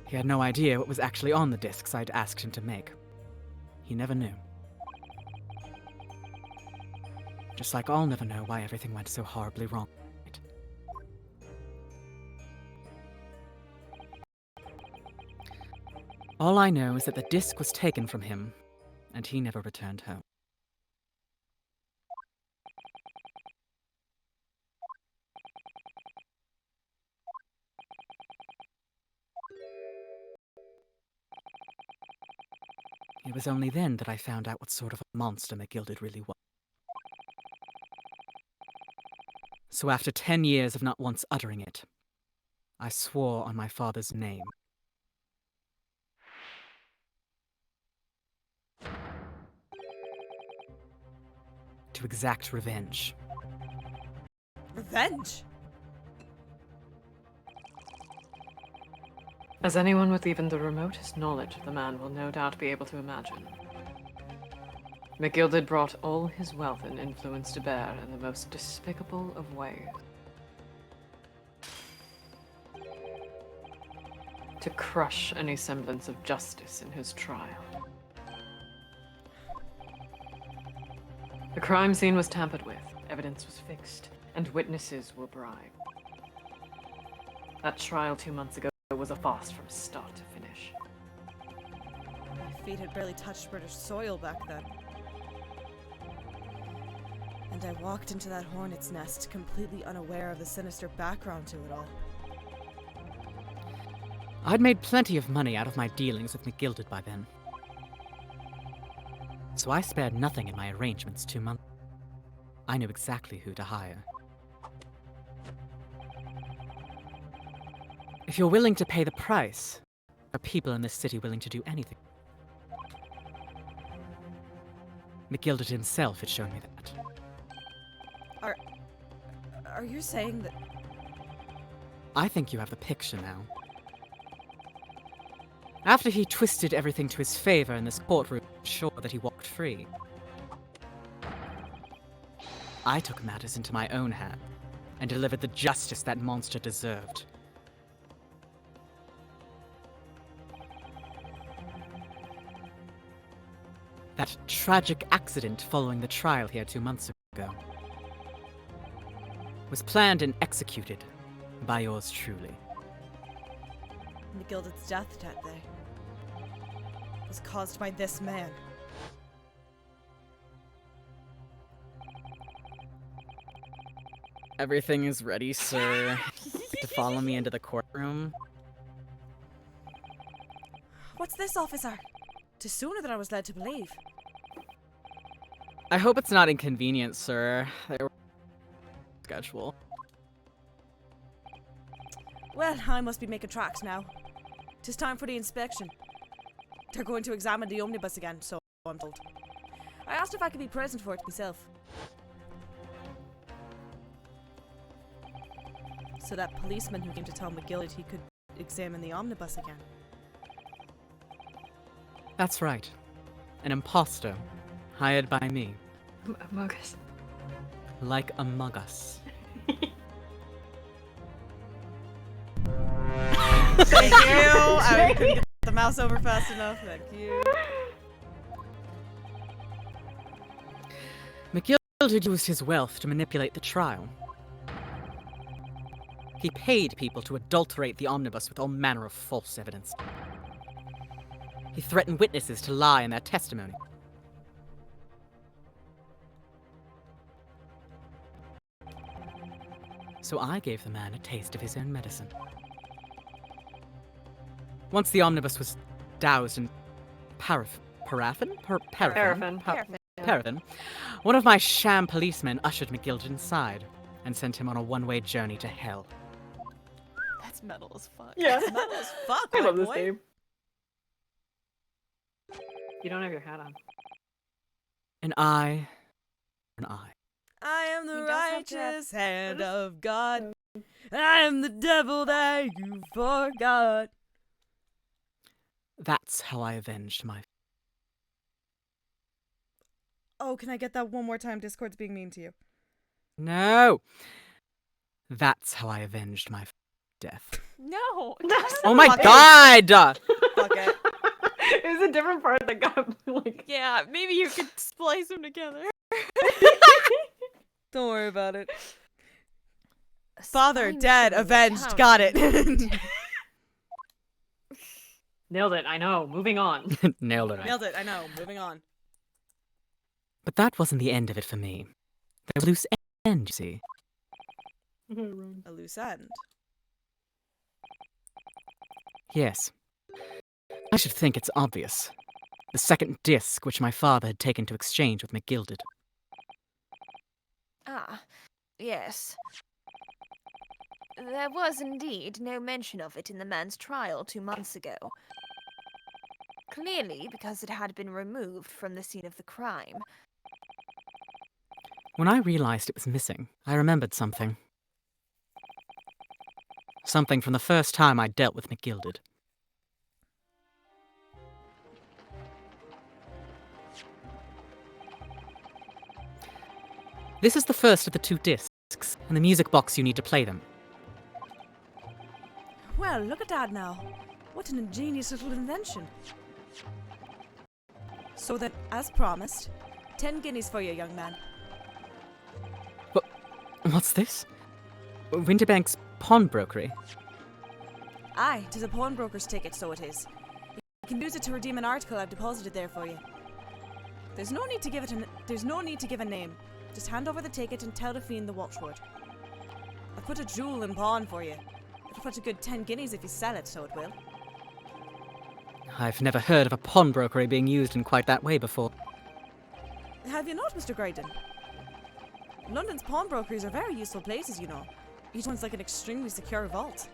Speaker 4: He had no idea what was actually on the discs I'd asked him to make. He never knew. Just like I'll never know why everything went so horribly wrong. All I know is that the disc was taken from him, and he never returned home. It was only then that I found out what sort of a monster McGilded really was. So after 10 years of not once uttering it, I swore on my father's name. To exact revenge.
Speaker 1: Revenge?
Speaker 6: As anyone with even the remotest knowledge of the man will no doubt be able to imagine. McGilded brought all his wealth and influence to bear in the most despicable of ways. To crush any semblance of justice in his trial. The crime scene was tampered with, evidence was fixed, and witnesses were bribed. That trial 2 months ago was a farce from start to finish.
Speaker 1: My feet had barely touched British soil back then. And I walked into that hornet's nest completely unaware of the sinister background to it all.
Speaker 4: I'd made plenty of money out of my dealings with McGilded by then. So I spared nothing in my arrangements 2 months. I knew exactly who to hire. If you're willing to pay the price, there are people in this city willing to do anything. McGilded himself had shown me that.
Speaker 1: Are you saying that...
Speaker 4: I think you have the picture now. After he twisted everything to his favor in this courtroom, sure that he walked free, I took matters into my own hand and delivered the justice that monster deserved. That tragic accident following the trial he had 2 months ago was planned and executed by yours truly.
Speaker 1: McGilded's death that day was caused by this man.
Speaker 4: Everything is ready, sir. To follow me into the courtroom.
Speaker 1: What's this, officer? 'Tis sooner than I was led to believe.
Speaker 4: I hope it's not inconvenient, sir. There schedule.
Speaker 1: Well, I must be making tracks now. 'Tis time for the inspection. They're going to examine the omnibus again, so I'm told. I asked if I could be present for it myself. So that policeman who came to tell McGill he could examine the omnibus again.
Speaker 4: That's right. An imposter, hired by me,
Speaker 6: Among Us.
Speaker 4: like Among Us.
Speaker 1: Thank you! I couldn't get the mouse over fast enough. Thank you.
Speaker 4: McGill had used his wealth to manipulate the trial. He paid people to adulterate the omnibus with all manner of false evidence. He threatened witnesses to lie in their testimony. So I gave the man a taste of his own medicine. Once the omnibus was doused in paraffin, one of my sham policemen ushered McGill inside and sent him on a one-way journey to hell.
Speaker 2: That's metal as fuck.
Speaker 6: Yeah.
Speaker 1: That was fuck,
Speaker 6: I
Speaker 1: my
Speaker 6: love this
Speaker 1: boy.
Speaker 6: game. You don't have your hat on.
Speaker 4: An eye, an eye.
Speaker 1: I am the
Speaker 2: He does have to have-
Speaker 1: righteous hand of God. I am the devil that you forgot.
Speaker 4: That's how I avenged my...
Speaker 1: Oh, can I get that one more time? Discord's being mean to you.
Speaker 4: No! That's how I avenged my death.
Speaker 2: No.
Speaker 4: Oh my
Speaker 1: Fuck it.
Speaker 4: god!
Speaker 1: Fuck it.
Speaker 6: It was a different part that got like.
Speaker 2: Yeah, maybe you could splice them together.
Speaker 1: Don't worry about it. Father,
Speaker 2: Sign
Speaker 1: dead,
Speaker 2: from the
Speaker 1: avenged,
Speaker 2: account.
Speaker 1: got it.
Speaker 3: Nailed it. I know. Moving on.
Speaker 4: Nailed it.
Speaker 1: Nailed it, I know. Moving on.
Speaker 4: But that wasn't the end of it for me. There was a loose end, you see.
Speaker 1: A loose end.
Speaker 4: Yes. I should think it's obvious. The second disc which my father had taken to exchange with McGilded.
Speaker 2: Ah, yes. There was indeed no mention of it in the man's trial 2 months ago. Clearly because it had been removed from the scene of the crime.
Speaker 4: When I realized it was missing, I remembered something. Something from the first time I dealt with McGilded. This is the first of the 2 discs, and the music box you need to play them.
Speaker 1: Well, look at that now. What an ingenious little invention. So then, as promised, 10 guineas for you, young man.
Speaker 4: What's this? Winterbank's pawnbrokery?
Speaker 1: Aye, 'tis a pawnbroker's ticket, so it is. You can use it to redeem an article I've deposited there for you. There's no need to give a name. Just hand over the ticket and tell the fiend the watchword. I've put a jewel in pawn for you. It'll fetch a good 10 guineas if you sell it, so it will.
Speaker 4: I've never heard of a pawnbrokery being used in quite that way before.
Speaker 1: Have you not, Mr. Graydon? London's pawnbrokeries are very useful places, you know. Each one's like an extremely secure vault.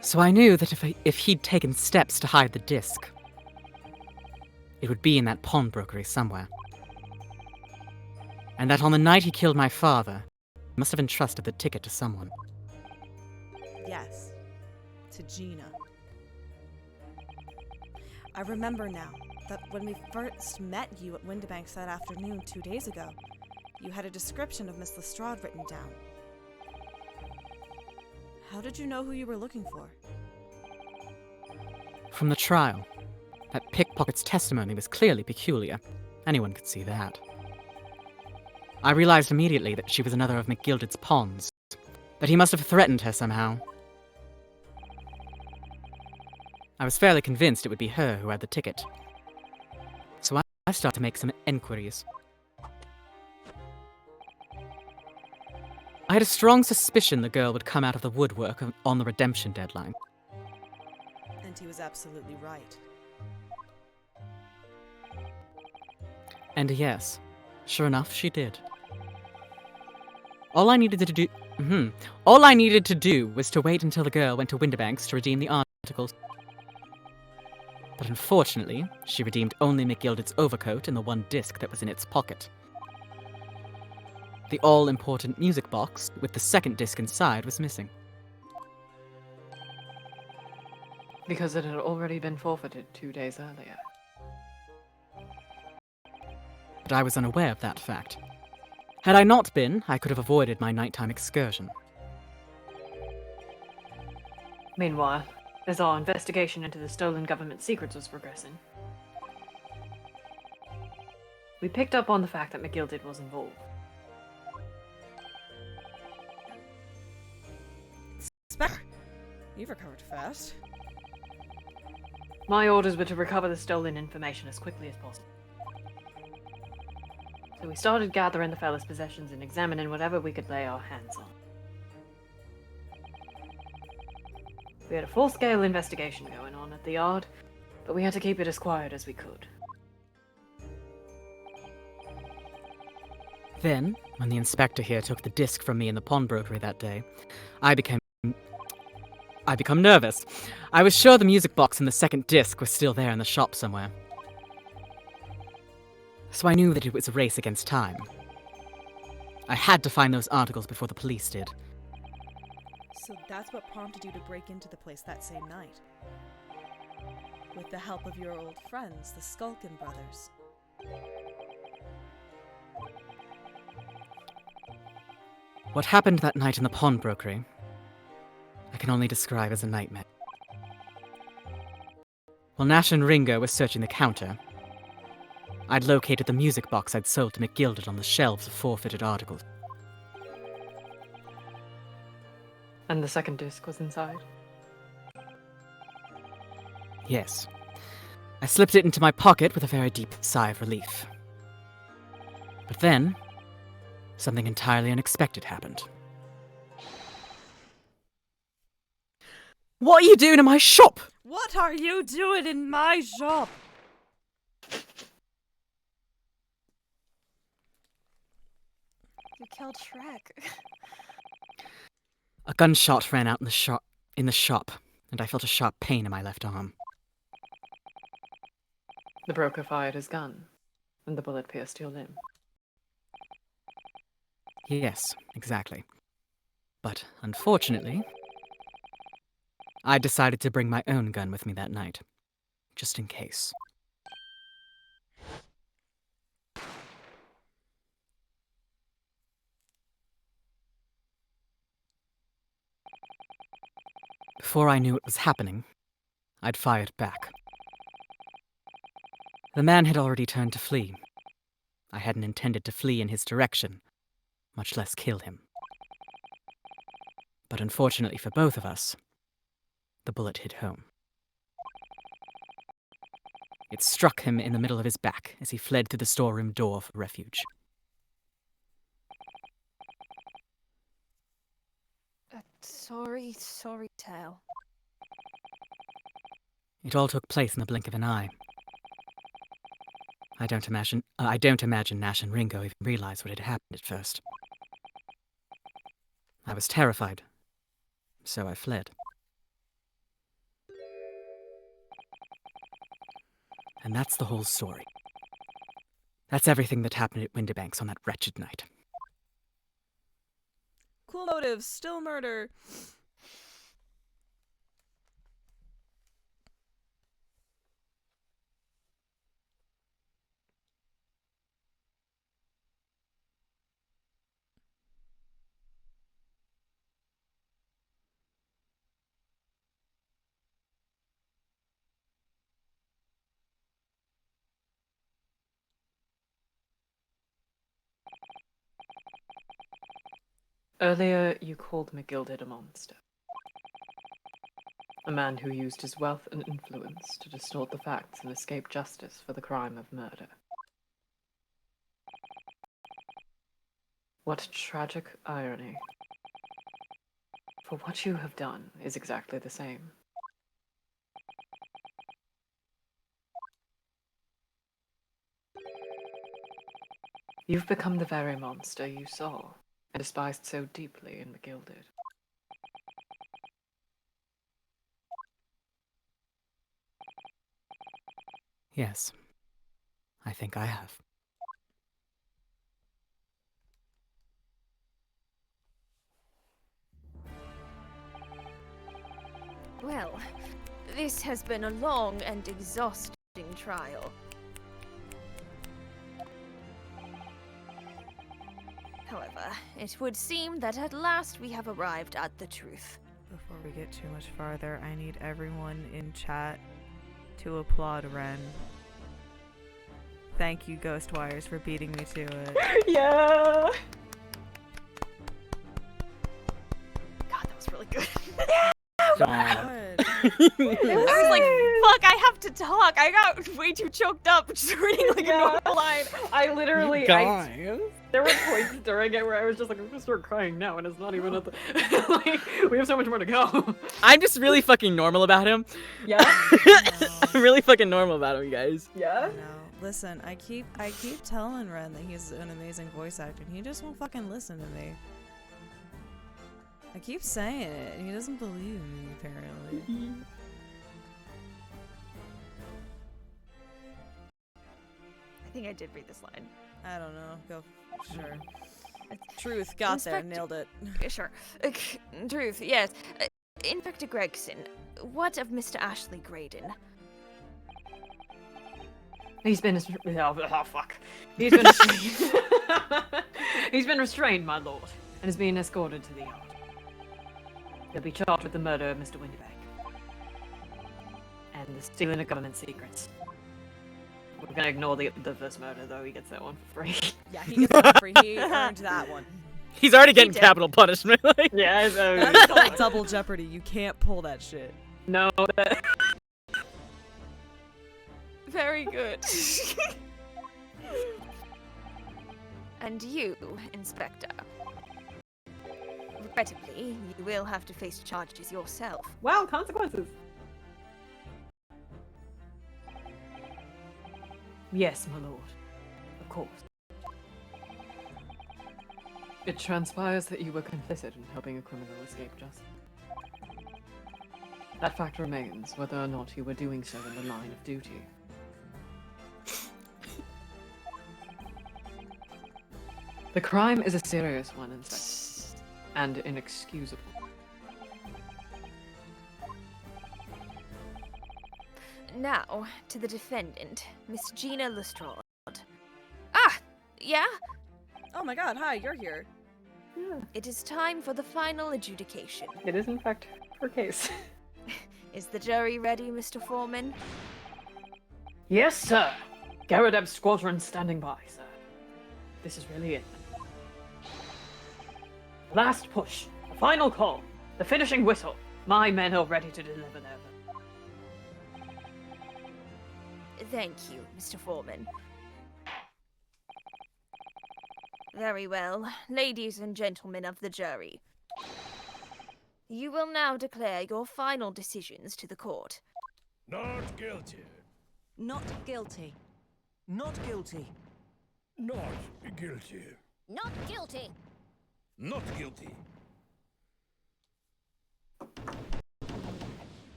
Speaker 4: So I knew that if he'd taken steps to hide the disc, it would be in that pawnbrokery somewhere. And that on the night he killed my father, he must have entrusted the ticket to someone.
Speaker 1: Yes, to Gina. I remember now that when we first met you at Winterbanks that afternoon 2 days ago, you had a description of Miss Lestrade written down. How did you know who you were looking for?
Speaker 4: From the trial, that pickpocket's testimony was clearly peculiar. Anyone could see that. I realized immediately that she was another of McGilded's pawns, that he must have threatened her somehow. I was fairly convinced it would be her who had the ticket. So I started to make some enquiries. I had a strong suspicion the girl would come out of the woodwork on the redemption deadline.
Speaker 1: And he was absolutely right.
Speaker 4: And yes, sure enough, she did. All I needed to do was to wait until the girl went to Winterbanks to redeem the articles. But unfortunately, she redeemed only McGilded's overcoat and the one disc that was in its pocket. The all-important music box with the second disc inside was missing.
Speaker 6: Because it had already been forfeited 2 days earlier.
Speaker 4: But I was unaware of that fact. Had I not been, I could have avoided my nighttime excursion.
Speaker 3: Meanwhile, as our investigation into the stolen government secrets was progressing, we picked up on the fact that McGilded was involved.
Speaker 1: Spectre, you've recovered fast.
Speaker 3: My orders were to recover the stolen information as quickly as possible. So we started gathering the fella's possessions and examining whatever we could lay our hands on. We had a full-scale investigation going on at the yard, but we had to keep it as quiet as we could.
Speaker 4: Then, when the inspector here took the disc from me in the pawnbrokery that day, I become nervous. I was sure the music box and the second disc were still there in the shop somewhere. So I knew that it was a race against time. I had to find those articles before the police did.
Speaker 1: So that's what prompted you to break into the place that same night. With the help of your old friends, the Skulkin brothers.
Speaker 4: What happened that night in the pawnbrokery, I can only describe as a nightmare. While Nash and Ringo were searching the counter, I'd located the music box I'd sold to McGilded on the shelves of forfeited articles.
Speaker 6: And the second disc was inside.
Speaker 4: Yes. I slipped it into my pocket with a very deep sigh of relief. But then, something entirely unexpected happened. What are you doing in my shop?
Speaker 1: What are you doing in my shop?
Speaker 2: You killed Shrek.
Speaker 4: A gunshot rang out in the shop, and I felt a sharp pain in my left arm.
Speaker 6: The broker fired his gun, and the bullet pierced your limb.
Speaker 4: Yes, exactly. But unfortunately, I decided to bring my own gun with me that night, just in case. Before I knew what was happening, I'd fired back. The man had already turned to flee. I hadn't intended to flee in his direction, much less kill him. But unfortunately for both of us, the bullet hit home. It struck him in the middle of his back as he fled through the storeroom door for refuge.
Speaker 2: Sorry, Tale.
Speaker 4: It all took place in the blink of an eye. I don't imagine Nash and Ringo even realized what had happened at first. I was terrified, so I fled. And that's the whole story. That's everything that happened at Windibanks on that wretched night.
Speaker 1: Cool motive, still murder.
Speaker 6: Earlier, you called McGilded a monster. A man who used his wealth and influence to distort the facts and escape justice for the crime of murder. What tragic irony. For what you have done is exactly the same. You've become the very monster you saw and despised so deeply in McGilded.
Speaker 4: Yes, I think I have.
Speaker 2: Well, this has been a long and exhausting trial. However, it would seem that at last we have arrived at the truth.
Speaker 1: Before we get too much farther, I need everyone in chat to applaud Ren. Thank you, Ghostwires, for beating me to it.
Speaker 6: Yeah.
Speaker 2: God, that was really good.
Speaker 1: Good.
Speaker 2: I was like, fuck, I have to talk. I got way too choked up just reading like a normal line.
Speaker 6: I literally,
Speaker 4: Guys.
Speaker 6: there were points during it where I was just like, I'm gonna start crying now, and it's not even at the, like, we have so much more to go.
Speaker 8: I'm just really fucking normal about him.
Speaker 6: Yeah?
Speaker 8: I'm really fucking normal about him, you guys.
Speaker 6: Yeah?
Speaker 1: No, listen, I keep telling Ren that he's an amazing voice actor, and he just won't fucking listen to me. I keep saying it, and he doesn't believe me, apparently.
Speaker 2: I think I did read this line.
Speaker 1: I don't know. Go. Sure. Truth. Got there. Nailed it.
Speaker 2: Sure. Truth, yes. Inspector Gregson, what of Mr. Ashley Graydon?
Speaker 6: He's been, oh fuck. He's been restrained. He's been restrained, my lord, and is being escorted to the yard. He'll be charged with the murder of Mr. Windybank. And the stealing of government secrets. We're gonna ignore the first murder, though. He gets that one for free.
Speaker 1: Yeah, he gets it for free. He earned that one.
Speaker 8: He's already getting
Speaker 2: did.
Speaker 8: capital punishment. Like,
Speaker 6: Yeah,
Speaker 1: That's called double jeopardy. You can't pull that shit.
Speaker 6: no, that...
Speaker 2: Very good. And you, Inspector. Regrettably, you will have to face charges yourself.
Speaker 6: Wow, consequences! Yes, my lord. Of course. It transpires that you were complicit in helping a criminal escape justice. That fact remains, whether or not you were doing so in the line of duty. The crime is a serious one, Inspector, and inexcusable.
Speaker 2: Now, to the defendant, Miss Gina Lestrade. Ah! Yeah?
Speaker 1: Oh my god, hi, you're here.
Speaker 6: Yeah,
Speaker 2: It is time for the final adjudication.
Speaker 6: it is in fact her case.
Speaker 2: Is the jury ready, Mr. Foreman?
Speaker 6: Yes, sir. Garadeb Squadron standing by, sir. This is really it. Last push. The final call. The finishing whistle. My men are ready to deliver their verdict.
Speaker 2: Thank you, Mr. Foreman. Very well, ladies and gentlemen of the jury. You will now declare your final decisions to the court.
Speaker 9: Not guilty.
Speaker 10: Not guilty. Not guilty.
Speaker 9: Not guilty.
Speaker 5: Not guilty.
Speaker 9: Not guilty.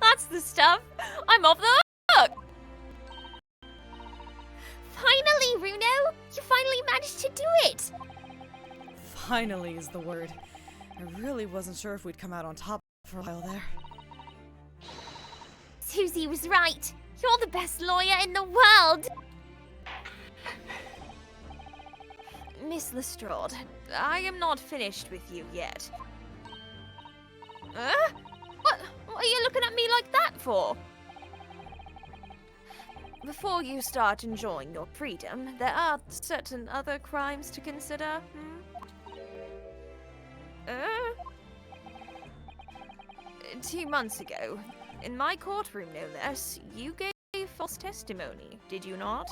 Speaker 5: That's the stuff. I'm off the hook. Finally, Runo! You finally managed to do it!
Speaker 1: Finally is the word. I really wasn't sure if we'd come out on top for a while there.
Speaker 5: Susie was right. You're the best lawyer in the world!
Speaker 2: Miss Lestrade, I am not finished with you yet. What are you looking at me like that for? Before you start enjoying your freedom, there are certain other crimes to consider. 2 months ago, in my courtroom no less, you gave false testimony, did you not?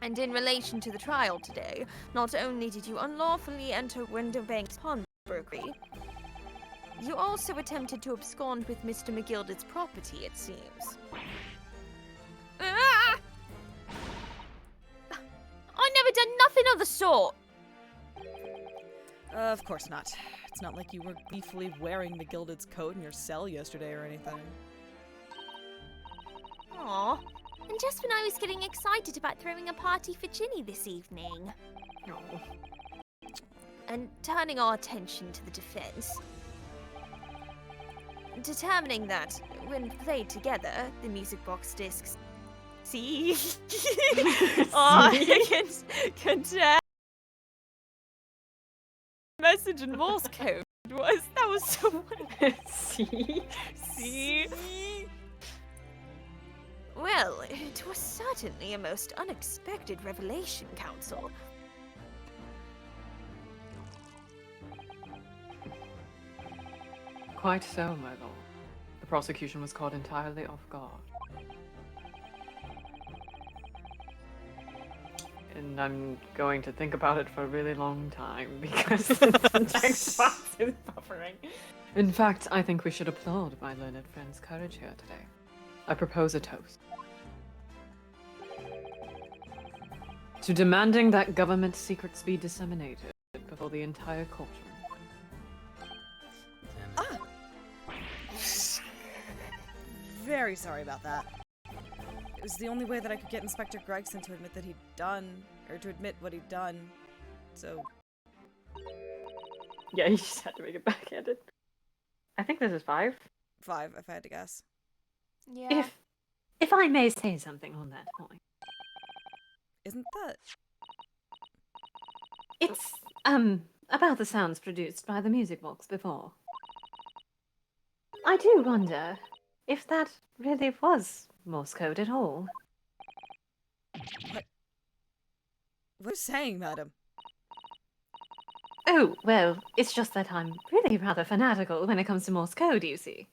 Speaker 2: And in relation to the trial today, not only did you unlawfully enter Windybank's pawnbrokery, you also attempted to abscond with Mr. McGilded's property, it seems. I never never done nothing of the sort.
Speaker 1: Of course not. It's not like you were gleefully wearing the Gilded's coat in your cell yesterday or anything.
Speaker 5: Aw. And just when I was getting excited about throwing a party for Ginny this evening.
Speaker 6: Oh.
Speaker 2: And turning our attention to the defense. Determining that, when played together, the music box discs. See? Can tell. Message in Morse code that was so
Speaker 6: See?
Speaker 2: See? Well, it was certainly a most unexpected revelation, Counsel.
Speaker 6: Quite so, my lord. The prosecution was caught entirely off guard. And I'm going to think about it for a really long time because the text box is buffering. In fact, I think we should applaud my learned friend's courage here today. I propose a toast. To demanding that government secrets be disseminated before the entire courtroom.
Speaker 1: Very sorry about that. It was the only way that I could get Inspector Gregson to admit that he'd done, or to admit what he'd done. So...
Speaker 3: Yeah, you just had to make it backhanded. I think this is 5.
Speaker 1: 5, if I had to guess.
Speaker 2: Yeah.
Speaker 3: If I may say something on that point.
Speaker 1: Isn't that...
Speaker 3: It's, about the sounds produced by the music box before. I do wonder if that really was Morse code at all.
Speaker 1: What are you saying, madam?
Speaker 3: Oh, well, it's just that I'm really rather fanatical when it comes to Morse code, you see.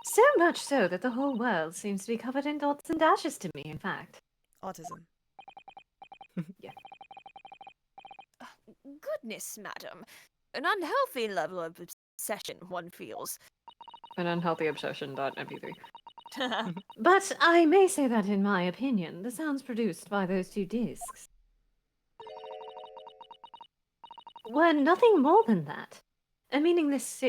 Speaker 3: So much so that the whole world seems to be covered in dots and dashes to me, in fact.
Speaker 1: Autism.
Speaker 3: Yeah.
Speaker 2: Goodness, madam. An unhealthy level of obsession, one feels.
Speaker 6: An unhealthy obsession.mp3.
Speaker 3: But I may say that, in my opinion, the sounds produced by those 2 discs were nothing more than that. A meaningless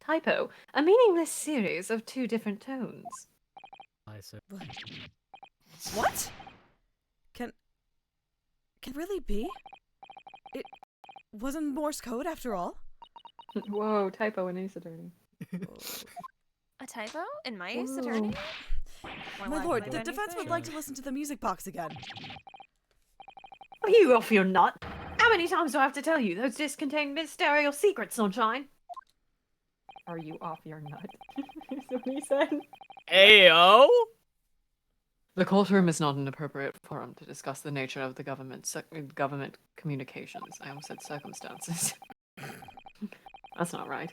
Speaker 3: typo. A meaningless series of 2 different tones.
Speaker 4: I see.
Speaker 1: What? Can really be? It wasn't Morse code after all?
Speaker 6: Whoa, typo in Ace Attorney.
Speaker 2: A typo in my Ace Attorney?
Speaker 1: My lord, the defense would like to listen to the music box again.
Speaker 3: Are you off your nut? How many times do I have to tell you those discs contain ministerial secrets, sunshine?
Speaker 6: Are you off your nut? Is what he said.
Speaker 8: Ayo!
Speaker 6: The courtroom is not an appropriate forum to discuss the nature of the government communications. I almost said circumstances. That's not right.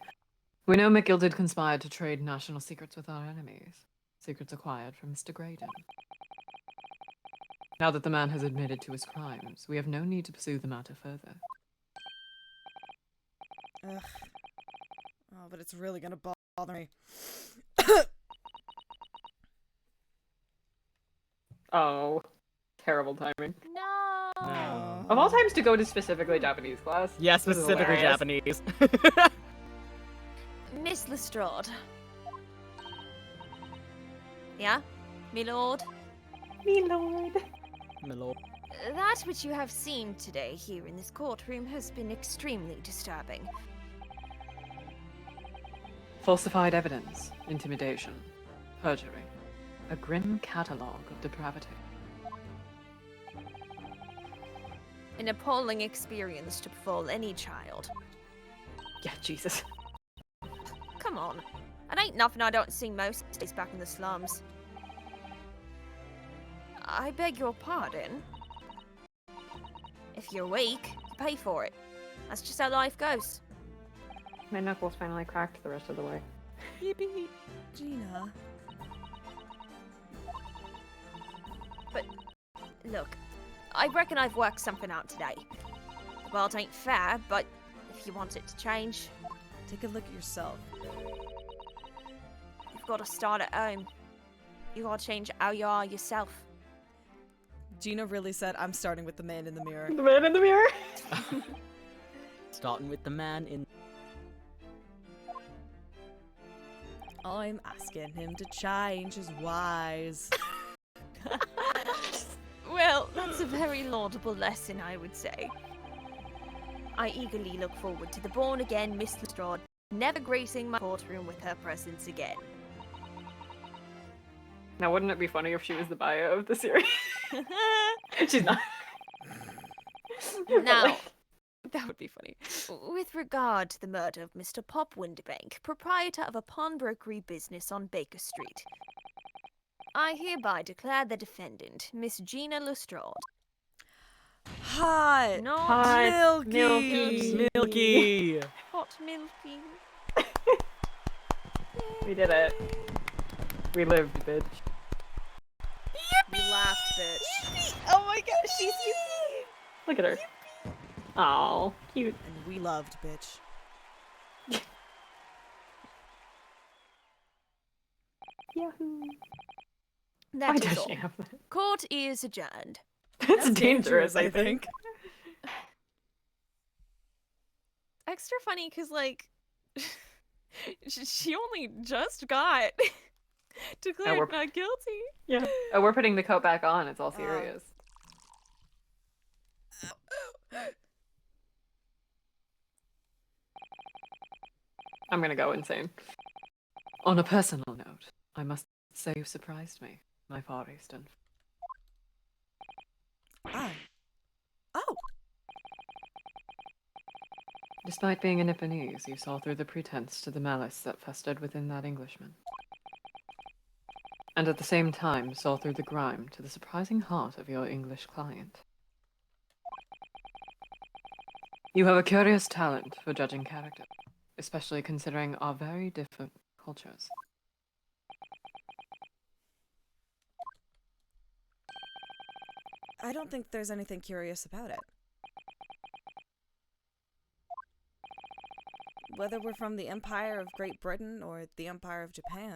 Speaker 6: We know McGilded conspired to trade national secrets with our enemies. Secrets acquired from Mr. Graydon. Now that the man has admitted to his crimes, we have no need to pursue the matter further.
Speaker 1: Ugh. Oh, but it's really gonna bother me.
Speaker 6: Oh, terrible timing.
Speaker 2: No.
Speaker 6: Of all times to go to specifically Japanese class.
Speaker 4: Yeah,
Speaker 6: this is
Speaker 4: specifically
Speaker 6: hilarious.
Speaker 4: Japanese.
Speaker 2: Miss Lestrade. Yeah? Me lord?
Speaker 3: Me lord.
Speaker 4: My lord.
Speaker 2: That which you have seen today here in this courtroom has been extremely disturbing.
Speaker 6: Falsified evidence, intimidation, perjury, a grim catalogue of depravity.
Speaker 2: An appalling experience to befall any child.
Speaker 6: Yeah, Jesus.
Speaker 2: Come on. It ain't nothing I don't see most days back in the slums. I beg your pardon. If you're weak, you pay for it. That's just how life goes.
Speaker 3: My knuckles finally cracked the rest of the way.
Speaker 1: Yippee. Gina.
Speaker 2: But, look, I reckon I've worked something out today. The world ain't fair, but if you want it to change,
Speaker 1: Take a look at yourself.
Speaker 2: you've got to start at home. You gotta change how you are yourself.
Speaker 1: Gina really said, I'm starting with the man in the mirror.
Speaker 6: The man in the mirror.
Speaker 4: Starting with the man in.
Speaker 1: I'm asking him to change his ways.
Speaker 2: Well, that's a very laudable lesson, I would say. I eagerly look forward to the born-again Miss Lestrade never gracing my courtroom with her presence again.
Speaker 6: Now, wouldn't it be funny if she was the bio of the series? She's not.
Speaker 2: Now, that would be funny. With regard to the murder of Mr. Pop Winterbank, proprietor of a pawnbrokery business on Baker Street, I hereby declare the defendant, Miss Gina Lestrade.
Speaker 1: Hot.
Speaker 2: Not
Speaker 6: Hot
Speaker 1: Milky.
Speaker 4: Milky!
Speaker 2: hot milky.
Speaker 6: We did it. We lived, bitch.
Speaker 1: We laughed, bitch.
Speaker 2: Oh my gosh, she's yippee!
Speaker 6: Look at her. Aw, cute.
Speaker 1: And we loved, bitch.
Speaker 6: Yahoo. Why
Speaker 2: That is
Speaker 6: does
Speaker 2: all.
Speaker 6: she have that?
Speaker 2: Court is adjourned.
Speaker 6: That's dangerous, I think.
Speaker 2: Extra funny because, like, she only just got declared
Speaker 6: we're-
Speaker 2: not guilty.
Speaker 6: Yeah. Oh, we're putting the coat back on. It's all serious. I'm gonna go insane. On a personal note, I must say you surprised me, my Far Eastern.
Speaker 1: Ah. Oh.
Speaker 6: Despite being a Nipponese, you saw through the pretense to the malice that festered within that Englishman. And at the same time saw through the grime to the surprising heart of your English client. You have a curious talent for judging character, especially considering our very different cultures.
Speaker 1: I don't think there's anything curious about it. Whether we're from the Empire of Great Britain or the Empire of Japan,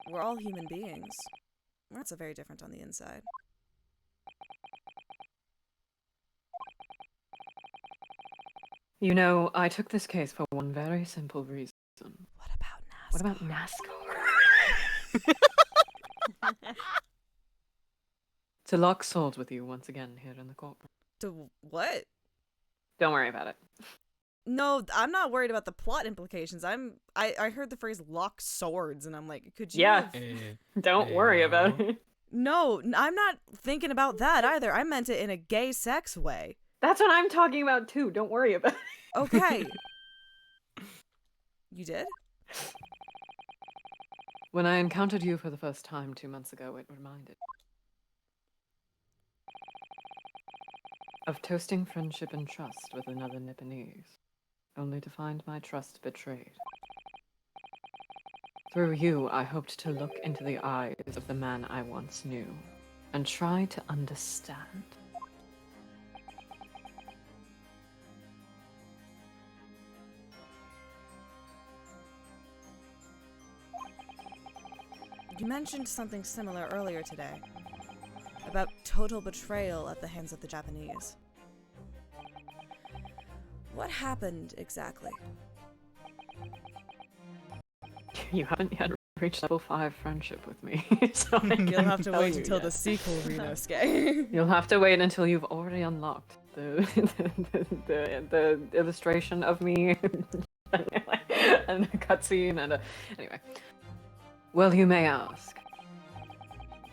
Speaker 1: we're all human beings. We're not so very different on the inside.
Speaker 6: You know, I took this case for one very simple reason.
Speaker 1: What about NASCAR?
Speaker 6: What about NASCAR? To lock swords with you once again here in the courtroom.
Speaker 1: To what?
Speaker 6: Don't worry about it.
Speaker 1: No, I'm not worried about the plot implications. I heard the phrase lock swords and I'm like, could you
Speaker 6: Yeah.
Speaker 1: have-
Speaker 6: Don't worry about it.
Speaker 1: No, I'm not thinking about that either. I meant it in a gay sex way.
Speaker 6: That's what I'm talking about too. Don't worry about it.
Speaker 1: Okay. You did?
Speaker 6: When I encountered you for the first time 2 months ago, it reminded of toasting friendship and trust with another Nipponese, only to find my trust betrayed. Through you, I hoped to look into the eyes of the man I once knew and try to understand.
Speaker 1: You mentioned something similar earlier today. About total betrayal at the hands of the Japanese. What happened exactly?
Speaker 6: You haven't yet reached level 5 friendship with me, so I
Speaker 1: You'll
Speaker 6: can't
Speaker 1: have to
Speaker 6: tell
Speaker 1: wait
Speaker 6: you
Speaker 1: until
Speaker 6: yet.
Speaker 1: the sequel, Renosuke.
Speaker 6: You'll have to wait until you've already unlocked the illustration of me and the cutscene and anyway. Well, you may ask.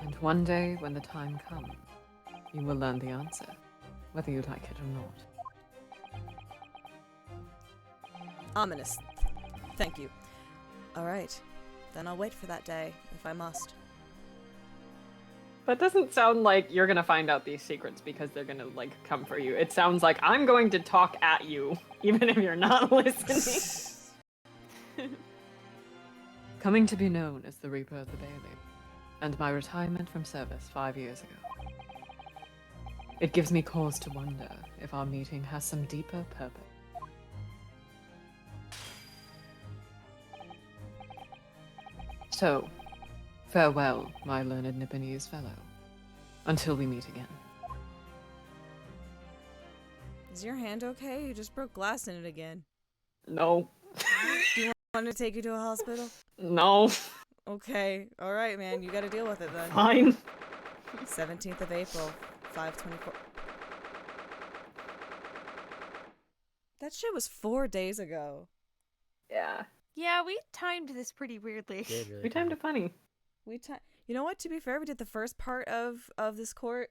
Speaker 6: And one day, when the time comes, you will learn the answer, whether you like it or not.
Speaker 1: Ominous. Thank you. Alright. Then I'll wait for that day, if I must.
Speaker 6: That doesn't sound like you're gonna find out these secrets because they're gonna, like, come for you. It sounds like I'm going to talk at you, even if you're not listening. Coming to be known as the Reaper of the Bailey, and my retirement from service 5 years ago. It gives me cause to wonder if our meeting has some deeper purpose. So, farewell, my learned Nipponese fellow. Until we meet again.
Speaker 1: Is your hand okay? You just broke glass in it again.
Speaker 6: No.
Speaker 1: Do you want to take you to a hospital?
Speaker 6: No.
Speaker 1: Okay. All right, man. You got to deal with it then.
Speaker 6: Fine.
Speaker 1: 17th of April, 5:24. That shit was 4 days ago.
Speaker 6: Yeah.
Speaker 2: Yeah, we timed this pretty weirdly.
Speaker 6: We timed it funny.
Speaker 1: You know what? To be fair, we did the first part of this court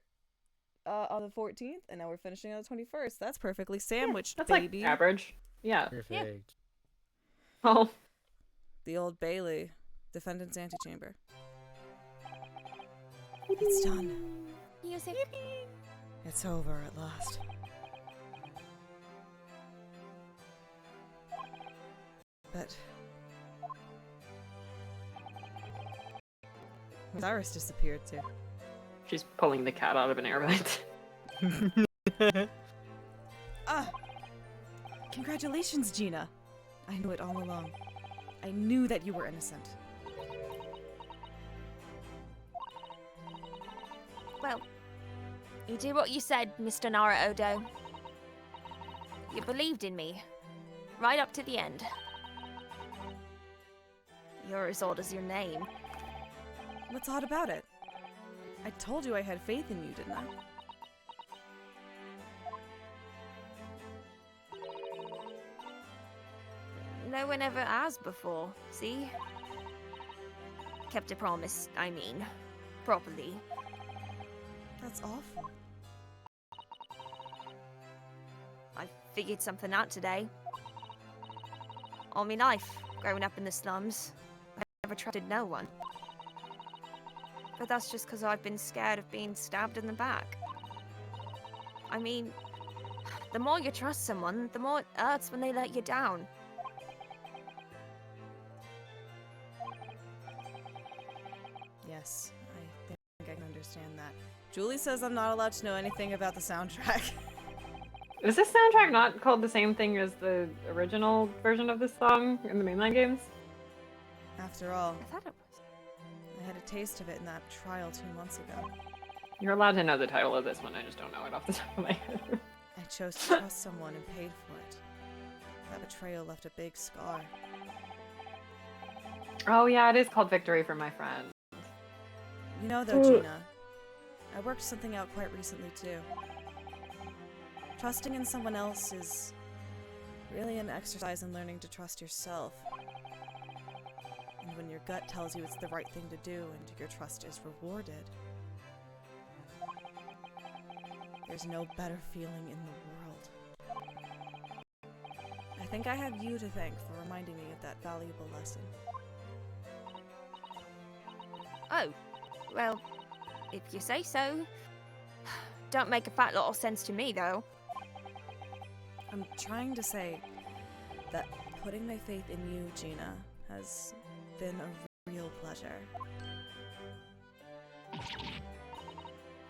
Speaker 1: on the 14th, and now we're finishing on the 21st. That's perfectly sandwiched,
Speaker 6: That's
Speaker 1: baby.
Speaker 6: like average. Yeah.
Speaker 8: Perfect.
Speaker 6: Oh.
Speaker 1: The Old Bailey, defendant's antechamber. It's done.
Speaker 5: Music.
Speaker 1: It's over at last. But Cyrus disappeared too.
Speaker 6: She's pulling the cat out of an air vent.
Speaker 1: Ah! Congratulations, Gina. I knew it all along. I knew that you were innocent.
Speaker 5: Well, you did what you said, Mr. Naruto. You believed in me. Right up to the end. You're as old as your name.
Speaker 1: What's odd about it? I told you I had faith in you, didn't I?
Speaker 5: No one ever has before, see? Kept a promise, I mean. Properly.
Speaker 1: That's awful.
Speaker 5: I figured something out today. All my life, growing up in the slums, I never trusted no one. But that's just because I've been scared of being stabbed in the back. I mean, the more you trust someone, the more it hurts when they let you down.
Speaker 1: Yes, I think I can understand that. Julie says I'm not allowed to know anything about the soundtrack.
Speaker 6: Is this soundtrack not called the same thing as the original version of this song in the mainline games?
Speaker 1: After all,
Speaker 5: I thought it was.
Speaker 1: I had a taste of it in that trial 2 months ago.
Speaker 6: You're allowed to know the title of this one, I just don't know it off the top of my head.
Speaker 1: I chose to trust someone and paid for it. That betrayal left a big scar.
Speaker 6: Oh yeah, it is called Victory for My Friend.
Speaker 1: You know though, Gina, I worked something out quite recently too. Trusting in someone else is really an exercise in learning to trust yourself. And when your gut tells you it's the right thing to do and your trust is rewarded, there's no better feeling in the world. I think I have you to thank for reminding me of that valuable lesson.
Speaker 5: Oh, well, if you say so. Don't make a fat lot of sense to me, though.
Speaker 1: I'm trying to say that putting my faith in you, Gina, has been a real pleasure.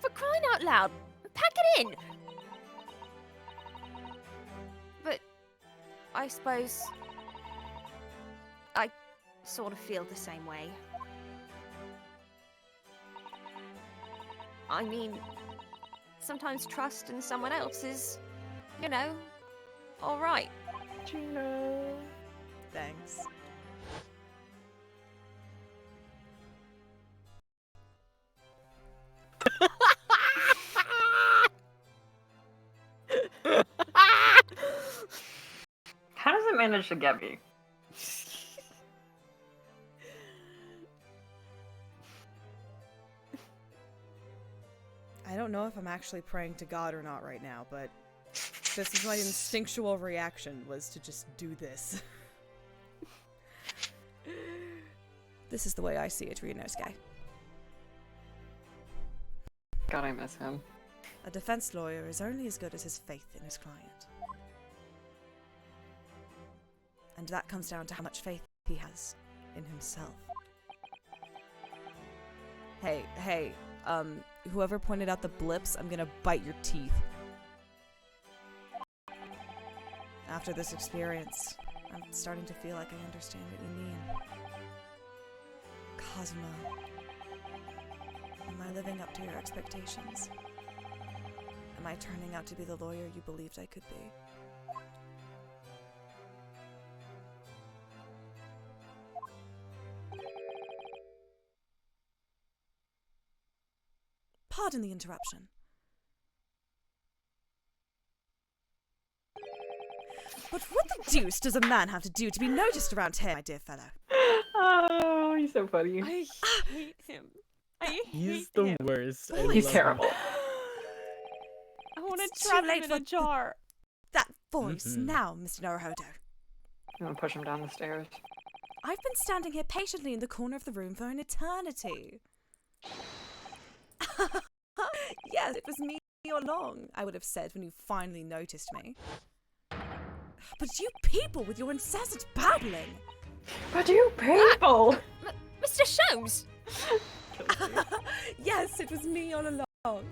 Speaker 5: For crying out loud, pack it in! But I suppose I sort of feel the same way. I mean, sometimes trust in someone else is, you know, alright.
Speaker 1: Thanks.
Speaker 6: How does it manage to get me?
Speaker 1: I don't know if I'm actually praying to God or not right now, but this is my instinctual reaction, was to just do this. This is the way I see it, Ryunosuke.
Speaker 6: God, I miss him.
Speaker 1: A defense lawyer is only as good as his faith in his client. And that comes down to how much faith he has in himself. Hey, whoever pointed out the blips, I'm gonna bite your teeth. After this experience, I'm starting to feel like I understand what you mean. Cosmo. Am I living up to your expectations? Am I turning out to be the lawyer you believed I could be? Pardon the interruption. But what the deuce does a man have to do to be noticed around here, my dear fellow?
Speaker 6: Oh, he's so funny.
Speaker 7: I hate him. I
Speaker 11: He's
Speaker 7: hate
Speaker 11: the
Speaker 7: him.
Speaker 11: worst. I
Speaker 6: He's
Speaker 11: love
Speaker 6: terrible.
Speaker 11: him.
Speaker 7: I want
Speaker 1: It's
Speaker 7: to
Speaker 1: too
Speaker 7: trap him
Speaker 1: late
Speaker 7: in
Speaker 1: for
Speaker 7: a jar.
Speaker 1: That voice
Speaker 11: Mhm.
Speaker 1: now, Mr. Naruhodo.
Speaker 6: I'm gonna push him down the stairs.
Speaker 1: I've been standing here patiently in the corner of the room for an eternity. Yes, it was me all along, I would have said when you finally noticed me. But you people with your incessant babbling.
Speaker 6: But you people!
Speaker 2: Mr. Sholmes!
Speaker 1: Yes, it was me all along.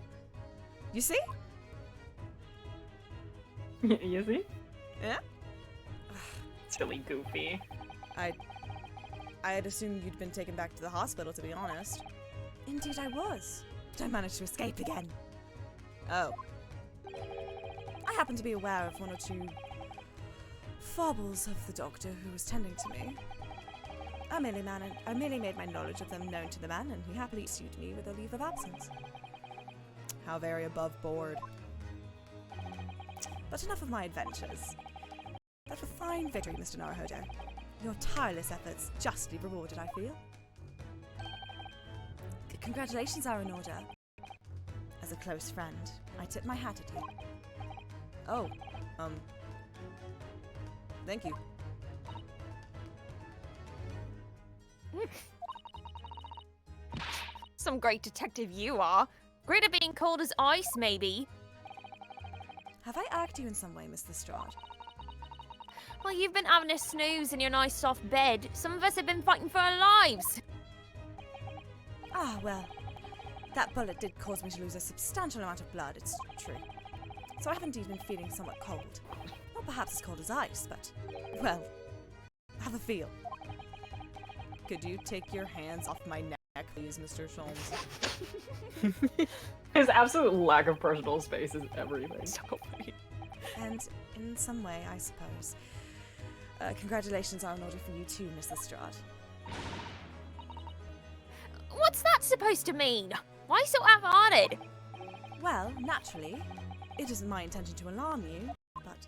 Speaker 1: You see?
Speaker 6: You see?
Speaker 1: Yeah?
Speaker 6: It's really goofy.
Speaker 1: I had assumed you'd been taken back to the hospital, to be honest. Indeed I was. But I managed to escape again. Oh. I happened to be aware of one or two foibles of the doctor who was tending to me. I merely made my knowledge of them known to the man, and he happily sued me with a leave of absence. How very above board. But enough of my adventures. That's a fine victory, Mr. Naruhodo. Your tireless efforts justly rewarded, I feel. Congratulations are in order. As a close friend, I tip my hat at you. Oh, thank you.
Speaker 2: Some great detective you are. Great at being cold as ice, maybe.
Speaker 1: Have I irked you in some way, Miss Lestrade?
Speaker 2: Well, you've been having a snooze in your nice soft bed. Some of us have been fighting for our lives.
Speaker 1: Ah, well, that bullet did cause me to lose a substantial amount of blood, it's true. So I have indeed been feeling somewhat cold. Not perhaps as cold as ice, but, well, have a feel. Could you take your hands off my neck, please, Mr. Sholmes?
Speaker 6: His absolute lack of personal space is everything.
Speaker 7: So funny.
Speaker 1: And in some way, I suppose, congratulations are in order for you too, Miss Lestrade.
Speaker 2: What's that supposed to mean? Why so half-hearted?
Speaker 1: Well, naturally, it isn't my intention to alarm you, but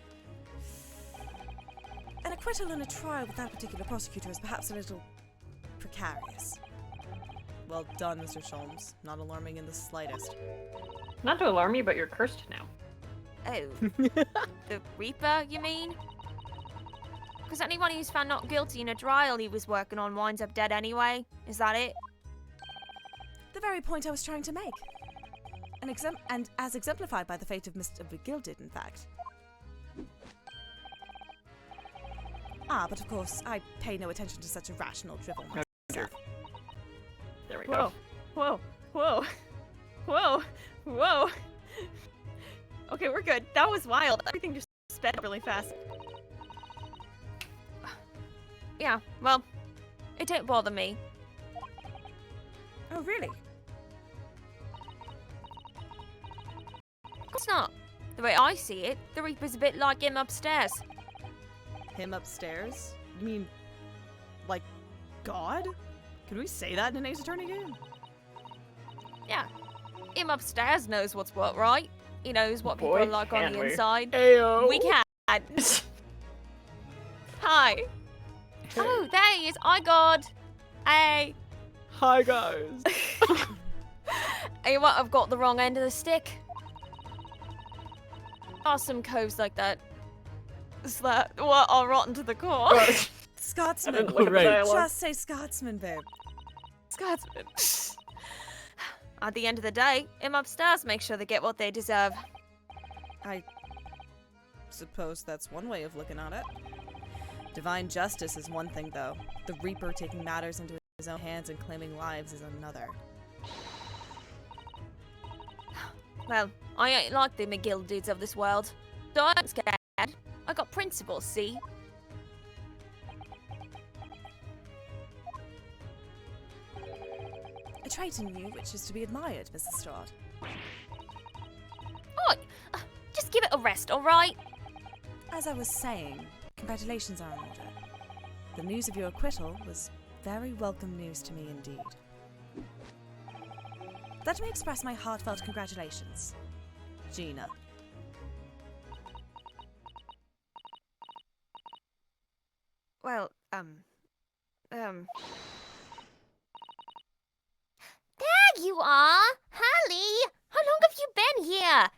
Speaker 1: an acquittal in a trial with that particular prosecutor is perhaps a little precarious. Well done, Mr. Sholmes. Not alarming in the slightest.
Speaker 6: Not to alarm you, but you're cursed now.
Speaker 2: Oh. The Reaper, you mean? Because anyone who's found not guilty in a trial he was working on winds up dead anyway. Is that it?
Speaker 1: The very point I was trying to make. And as exemplified by the fate of Mr. Begilded, in fact. Ah, but of course, I pay no attention to such irrational drivel myself.
Speaker 6: There we
Speaker 7: Whoa.
Speaker 6: go.
Speaker 7: Whoa. Whoa. Whoa. Whoa. Okay, we're good. That was wild. Everything just sped up really fast.
Speaker 2: Yeah, well, it don't bother me.
Speaker 1: Oh, really?
Speaker 2: Of course not. The way I see it, the Reaper's a bit like him upstairs.
Speaker 1: Him upstairs? You mean, like, God? Can we say that in an Ace Attorney game?
Speaker 2: Yeah. Him upstairs knows what's what, right? He knows what people
Speaker 6: Boy,
Speaker 2: are like on
Speaker 6: can
Speaker 2: the
Speaker 6: we.
Speaker 2: inside.
Speaker 8: Ayo.
Speaker 2: We can. Hi. Oh, there he is. Hi, God. Hey.
Speaker 8: Hi guys.
Speaker 2: You might have got the wrong end of the stick. Are some coves like that? Is that what are rotten to the core?
Speaker 1: Scotsman.
Speaker 6: didn't look at the
Speaker 8: Right.
Speaker 6: dialogue.
Speaker 1: Just say Scotsman, babe.
Speaker 2: Scotsman. At the end of the day, him upstairs make sure they get what they deserve.
Speaker 1: I suppose that's one way of looking at it. Divine justice is one thing, though. The Reaper taking matters into his own hands and claiming lives is another.
Speaker 2: Well, I ain't like the McGill dudes of this world. So I ain't scared. I got principles, see?
Speaker 1: trait in you which is to be admired, Mrs. Strahd.
Speaker 5: Oh, just give it a rest, alright?
Speaker 1: As I was saying, congratulations are in order. The news of your acquittal was very welcome news to me indeed. Let me express my heartfelt congratulations. Gina.
Speaker 2: Well,
Speaker 5: There you are! Hallie! How long have you been here?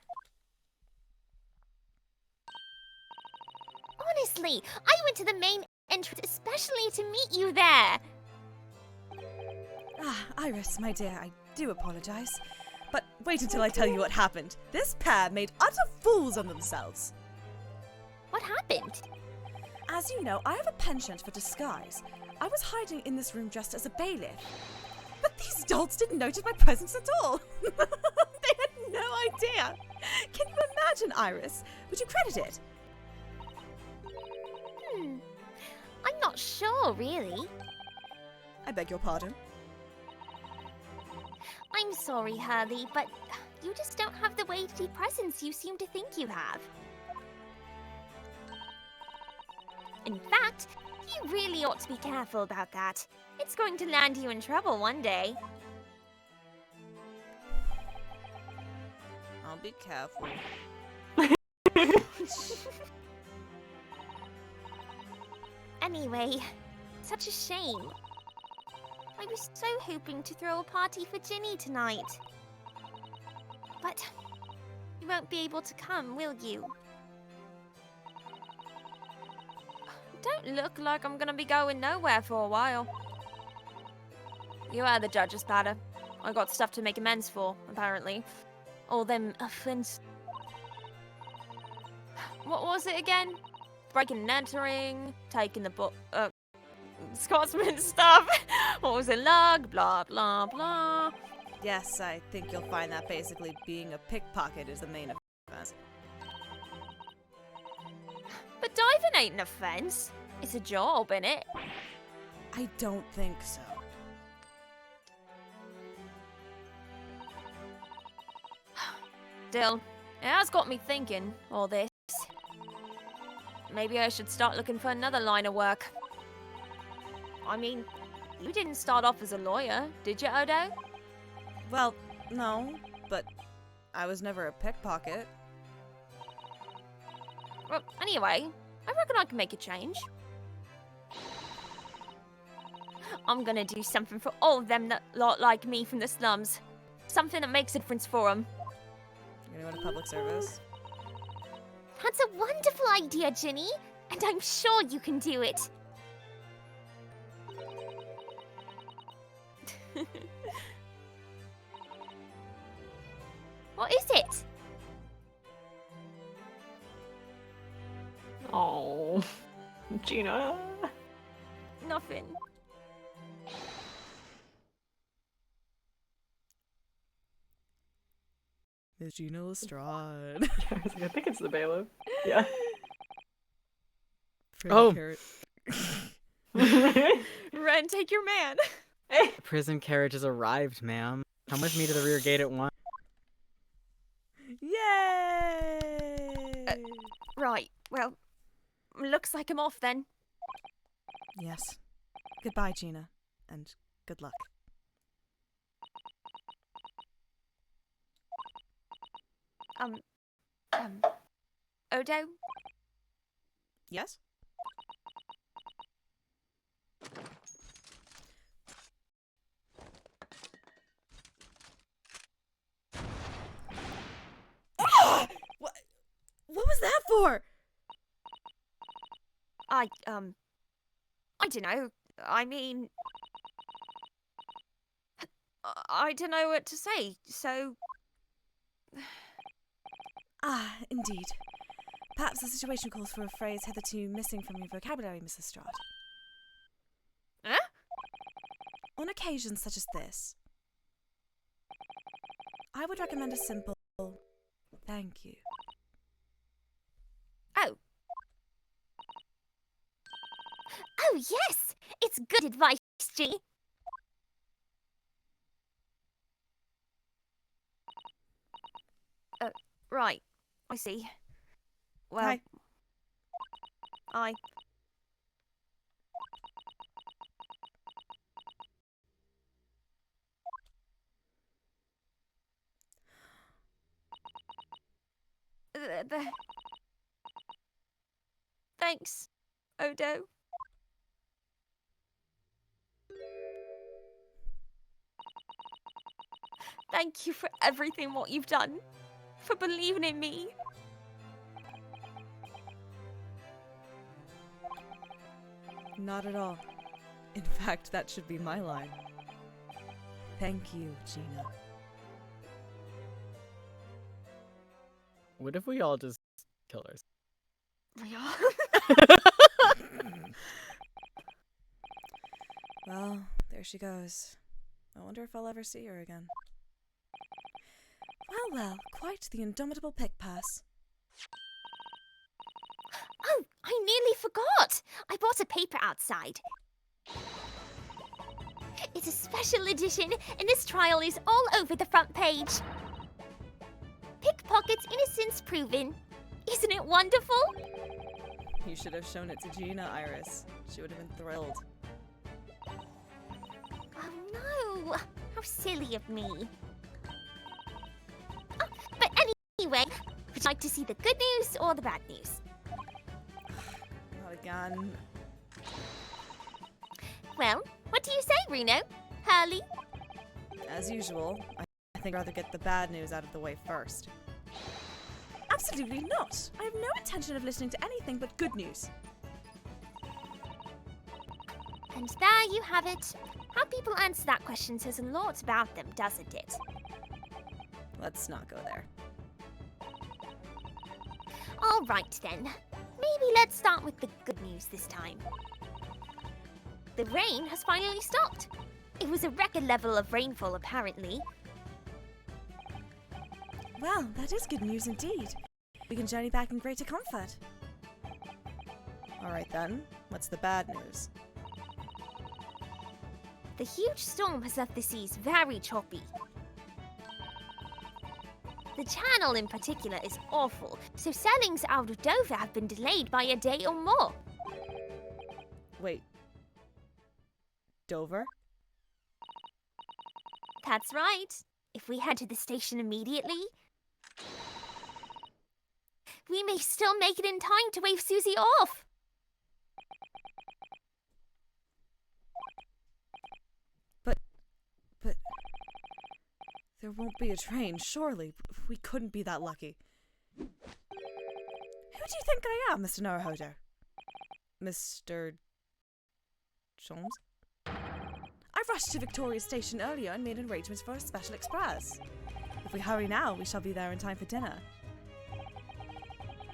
Speaker 5: Honestly, I went to the main entrance especially to meet you there.
Speaker 1: Ah, Iris, my dear, I do apologize. But wait until I tell you what happened. This pair made utter fools of themselves.
Speaker 5: What happened?
Speaker 1: As you know, I have a penchant for disguise. I was hiding in this room dressed as a bailiff. But these dolts didn't notice my presence at all. They had no idea. Can you imagine, Iris? Would you credit it?
Speaker 5: I'm not sure, really.
Speaker 1: I beg your pardon.
Speaker 5: I'm sorry, Hurley, but you just don't have the weighty presence you seem to think you have. In fact, you really ought to be careful about that. It's going to land you in trouble one day.
Speaker 1: I'll be careful.
Speaker 5: Anyway, such a shame. I was so hoping to throw a party for Ginny tonight. But you won't be able to come, will you?
Speaker 2: don't look like I'm gonna be going nowhere for a while. You are the judge's patter. I got stuff to make amends for, apparently. All them offense. What was it again? Breaking and entering, taking the book, Scotsman stuff. What was it, lug? Blah, blah, blah.
Speaker 1: Yes, I think you'll find that basically being a pickpocket is the main offense.
Speaker 2: But diving ain't an offense. It's a job, innit?
Speaker 1: I don't think so.
Speaker 2: Still, it has got me thinking, all this. Maybe I should start looking for another line of work. I mean, you didn't start off as a lawyer, did you, Odo?
Speaker 1: Well, no, but I was never a pickpocket.
Speaker 2: Well, anyway, I reckon I can make a change. I'm gonna do something for all of them that lot like me from the slums. Something that makes a difference for them.
Speaker 1: You're gonna go to public service?
Speaker 5: That's a wonderful idea, Ginny, and I'm sure you can do it. What is it?
Speaker 6: Oh, Gina.
Speaker 2: Nothing.
Speaker 1: Miss Gina Lestrade.
Speaker 6: Yeah, I was like, I think it's the bailiff. Yeah.
Speaker 4: Oh.
Speaker 7: Ren, take your man.
Speaker 6: Hey.
Speaker 4: The prison carriage has arrived, ma'am. Come with me to the rear gate at once.
Speaker 1: Yay!
Speaker 2: Right, well, looks like I'm off then.
Speaker 1: Yes. Goodbye, Gina, and good luck.
Speaker 2: Odo?
Speaker 1: Yes? What was that for?
Speaker 2: I don't know. I mean... I don't know what to say, so...
Speaker 1: Ah, indeed. Perhaps the situation calls for a phrase hitherto missing from your vocabulary, Mrs. Strahd.
Speaker 2: Huh?
Speaker 1: On occasions such as this, I would recommend a simple thank you.
Speaker 2: Oh.
Speaker 5: Oh, yes! It's good advice, Ginny.
Speaker 2: Right. I see. Well,
Speaker 1: Hi.
Speaker 2: I. Thanks, Odo. Thank you for everything what you've done. For believing in me.
Speaker 1: Not at all. In fact, that should be my line. Thank you, Gina.
Speaker 4: What if we all just kill ourselves?
Speaker 1: Well, there she goes. I wonder if I'll ever see her again. Well, quite the indomitable pick pass.
Speaker 5: Oh, I nearly forgot! I bought a paper outside. It's a special edition, and this trial is all over the front page. Pickpocket's innocence proven. Isn't it wonderful?
Speaker 1: You should have shown it to Gina, Iris. She would have been thrilled.
Speaker 5: Oh no! How silly of me. Oh, but anyway, would you like to see the good news or the bad news?
Speaker 1: Not again.
Speaker 5: Well, what do you say, Reno? Hurley?
Speaker 1: As usual, I think I'd rather get the bad news out of the way first. Absolutely not! I have no intention of listening to anything but good news.
Speaker 5: And there you have it. How people answer that question says a lot about them, doesn't it?
Speaker 1: Let's not go there.
Speaker 5: All right then. Maybe let's start with the good news this time. The rain has finally stopped. It was a record level of rainfall, apparently.
Speaker 1: Well, that is good news indeed. We can journey back in greater comfort. Alright then, what's the bad news?
Speaker 5: The huge storm has left the seas very choppy. The channel in particular is awful, so sailings out of Dover have been delayed by a day or more.
Speaker 1: Wait. Dover?
Speaker 5: That's right. If we head to the station immediately, we may still make it in time to wave Susie off.
Speaker 1: But there won't be a train, surely. We couldn't be that lucky. Who do you think I am, Mr. Naruhodo? Mr. Jones? I rushed to Victoria Station earlier and made arrangements for a special express. If we hurry now, we shall be there in time for dinner.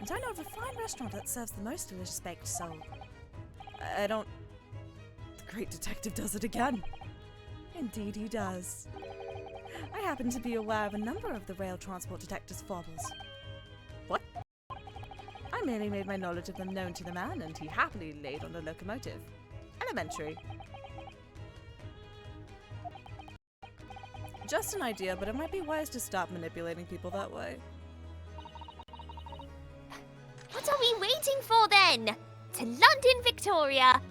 Speaker 1: And I know of a fine restaurant that serves the most delicious baked sole. I don't... The great detective does it again. Indeed he does. I happen to be aware of a number of the rail transport detective's foibles. What? I merely made my knowledge of them known to the man, and he happily laid on the locomotive. Elementary. Just an idea, but it might be wise to stop manipulating people that way.
Speaker 5: What are we waiting for then? To London, Victoria!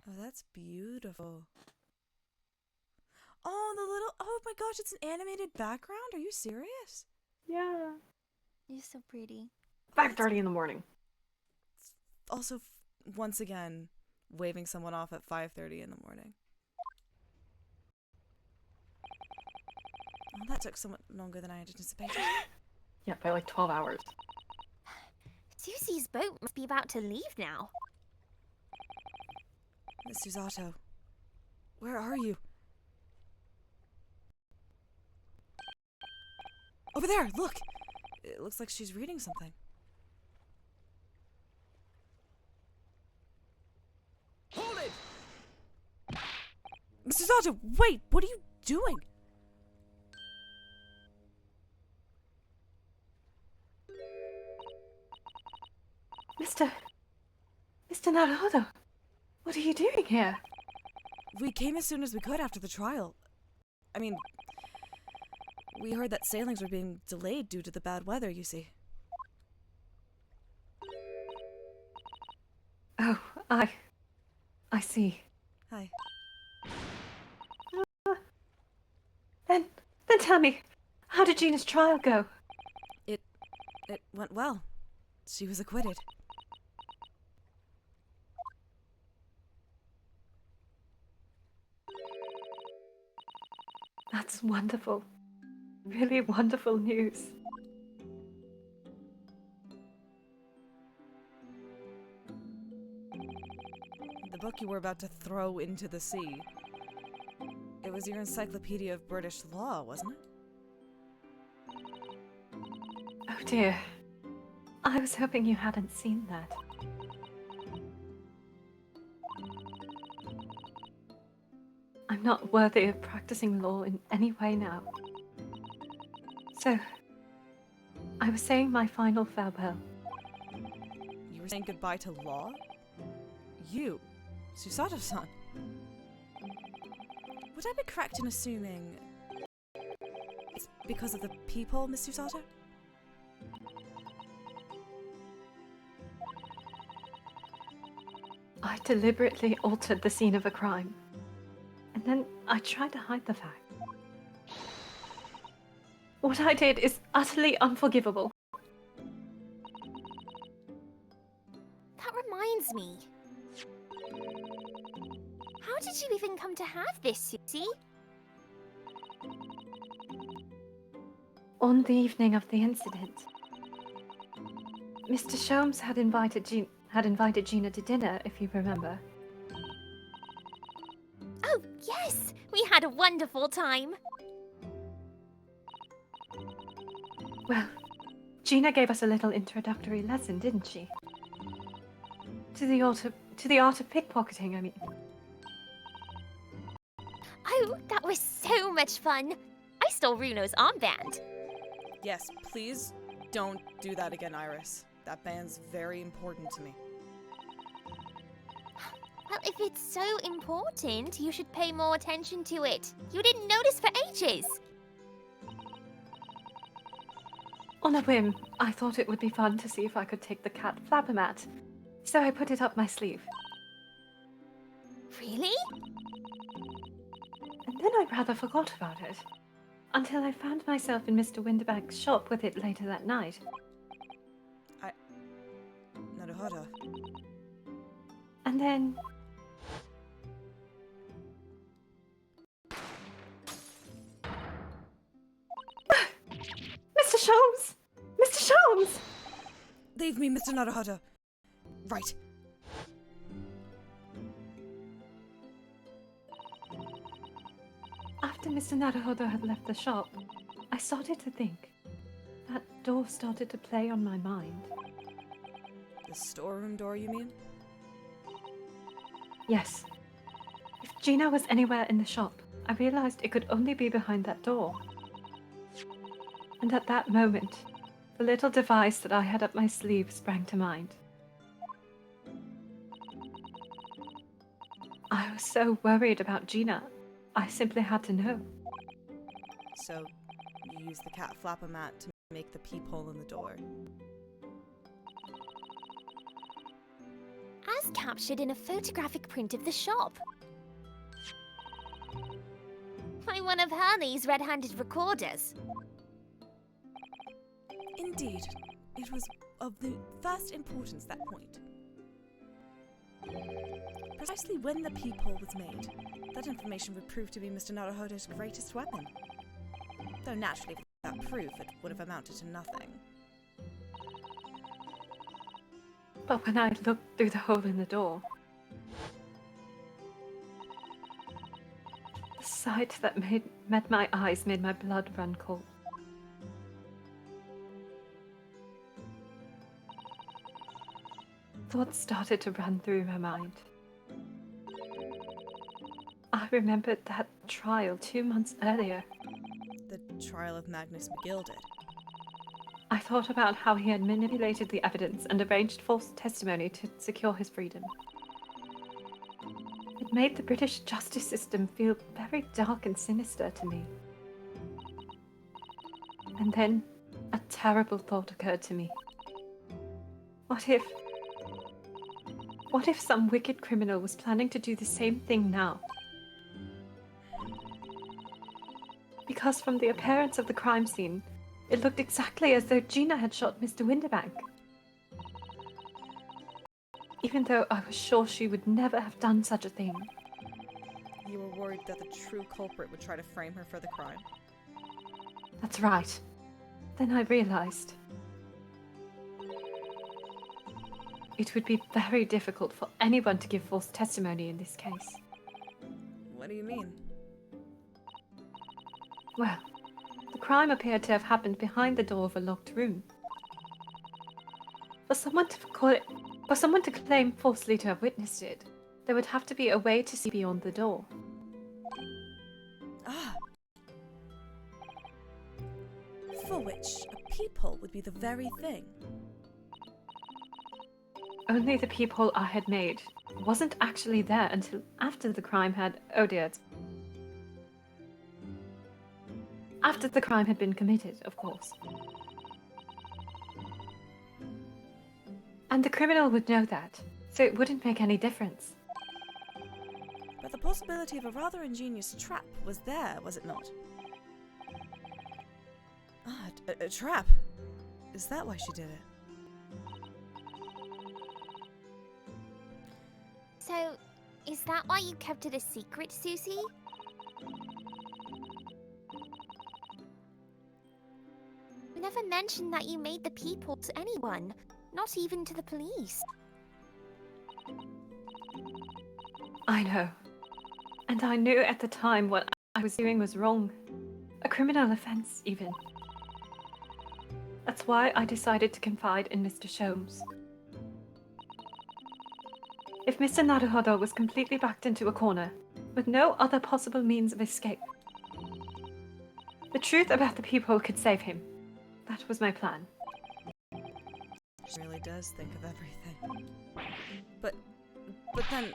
Speaker 1: Oh, that's beautiful. Oh, the little... Oh my gosh, it's an animated background? Are you serious?
Speaker 3: Yeah.
Speaker 2: You're so pretty.
Speaker 3: 5:30 in the morning.
Speaker 1: Also, once again, waving someone off at 5:30 in the morning. Oh, that took somewhat longer than I had anticipated.
Speaker 3: Yeah, by like 12 hours.
Speaker 5: Susie's boat must be about to leave now.
Speaker 1: Miss Susato, where are you? Over there, look! It looks like she's reading something.
Speaker 9: Hold it!
Speaker 1: Miss Susato, wait! What are you doing?
Speaker 6: Mr. Naruhodo, what are you doing here?
Speaker 1: We came as soon as we could after the trial. I mean, we heard that sailings were being delayed due to the bad weather, you see.
Speaker 6: Oh, I see.
Speaker 1: Hi.
Speaker 6: Then tell me, how did Gina's trial go?
Speaker 1: It went well. She was acquitted.
Speaker 6: That's wonderful. Really wonderful news.
Speaker 1: The book you were about to throw into the sea. It was your encyclopedia of British law, wasn't it?
Speaker 6: Oh dear. I was hoping you hadn't seen that. I'm not worthy of practicing law in any way now. So, I was saying my final farewell.
Speaker 1: You were saying goodbye to law? You, Susato-san. Would I be correct in assuming it's because of the people, Miss Susato?
Speaker 6: I deliberately altered the scene of a crime. And then I tried to hide the fact. What I did is utterly unforgivable.
Speaker 5: That reminds me. How did you even come to have this, Susie?
Speaker 6: On the evening of the incident, Mr. Sholmes had invited Gina to dinner, if you remember.
Speaker 5: Oh, yes! We had a wonderful time.
Speaker 6: Well, Gina gave us a little introductory lesson, didn't she? To the art of pickpocketing, I mean.
Speaker 5: Oh, that was so much fun. I stole Runo's armband.
Speaker 1: Yes, please don't do that again, Iris. That band's very important to me.
Speaker 5: Well, if it's so important, you should pay more attention to it. You didn't notice for ages.
Speaker 6: On a whim, I thought it would be fun to see if I could take the cat flapper mat, so I put it up my sleeve.
Speaker 5: Really?
Speaker 6: And then I rather forgot about it, until I found myself in Mr. Winterbank's shop with it later that night.
Speaker 1: Naruhodo.
Speaker 6: And then... Mr. Sholmes! Mr. Sholmes!
Speaker 1: Leave me, Mr. Naruhodo. Right.
Speaker 6: After Mr. Naruhodo had left the shop, I started to think. That door started to play on my mind.
Speaker 1: The storeroom door, you mean?
Speaker 6: Yes. If Gina was anywhere in the shop, I realized it could only be behind that door. And at that moment, the little device that I had up my sleeve sprang to mind. I was so worried about Gina, I simply had to know.
Speaker 1: So, you use the cat flapper mat to make the peephole in the door.
Speaker 5: As captured in a photographic print of the shop. By one of Hurley's red-handed recorders.
Speaker 1: Indeed. It was of the first importance, that point. Precisely when the peephole was made, that information would prove to be Mr. Naruhodo's greatest weapon. Though naturally, without proof, it would have amounted to nothing.
Speaker 6: But when I looked through the hole in the door, the sight that met my eyes made my blood run cold. Thoughts started to run through my mind. I remembered that trial 2 months earlier.
Speaker 1: The trial of Magnus McGilded.
Speaker 6: I thought about how he had manipulated the evidence and arranged false testimony to secure his freedom. It made the British justice system feel very dark and sinister to me. And then a terrible thought occurred to me. What if some wicked criminal was planning to do the same thing now? Because from the appearance of the crime scene, it looked exactly as though Gina had shot Mr. Winterbank. Even though I was sure she would never have done such a thing.
Speaker 1: You were worried that the true culprit would try to frame her for the crime.
Speaker 6: That's right. Then I realized. It would be very difficult for anyone to give false testimony in this case.
Speaker 1: What do you mean?
Speaker 6: Well, the crime appeared to have happened behind the door of a locked room. For someone to claim falsely to have witnessed it, there would have to be a way to see beyond the door.
Speaker 1: Ah. For which a peephole would be the very thing.
Speaker 6: Only the peephole I had made wasn't actually there until after the crime had... Oh dear. After the crime had been committed, of course. And the criminal would know that, so it wouldn't make any difference.
Speaker 1: But the possibility of a rather ingenious trap was there, was it not? Ah, a trap? Is that why she did it?
Speaker 5: So, is that why you kept it a secret, Susie? You never mentioned that you made the people to anyone, not even to the police.
Speaker 6: I know. And I knew at the time what I was doing was wrong. A criminal offense, even. That's why I decided to confide in Mr. Sholmes. If Mr. Naruhodo was completely backed into a corner, with no other possible means of escape, the truth about the people could save him. That was my plan.
Speaker 1: She really does think of everything. But then,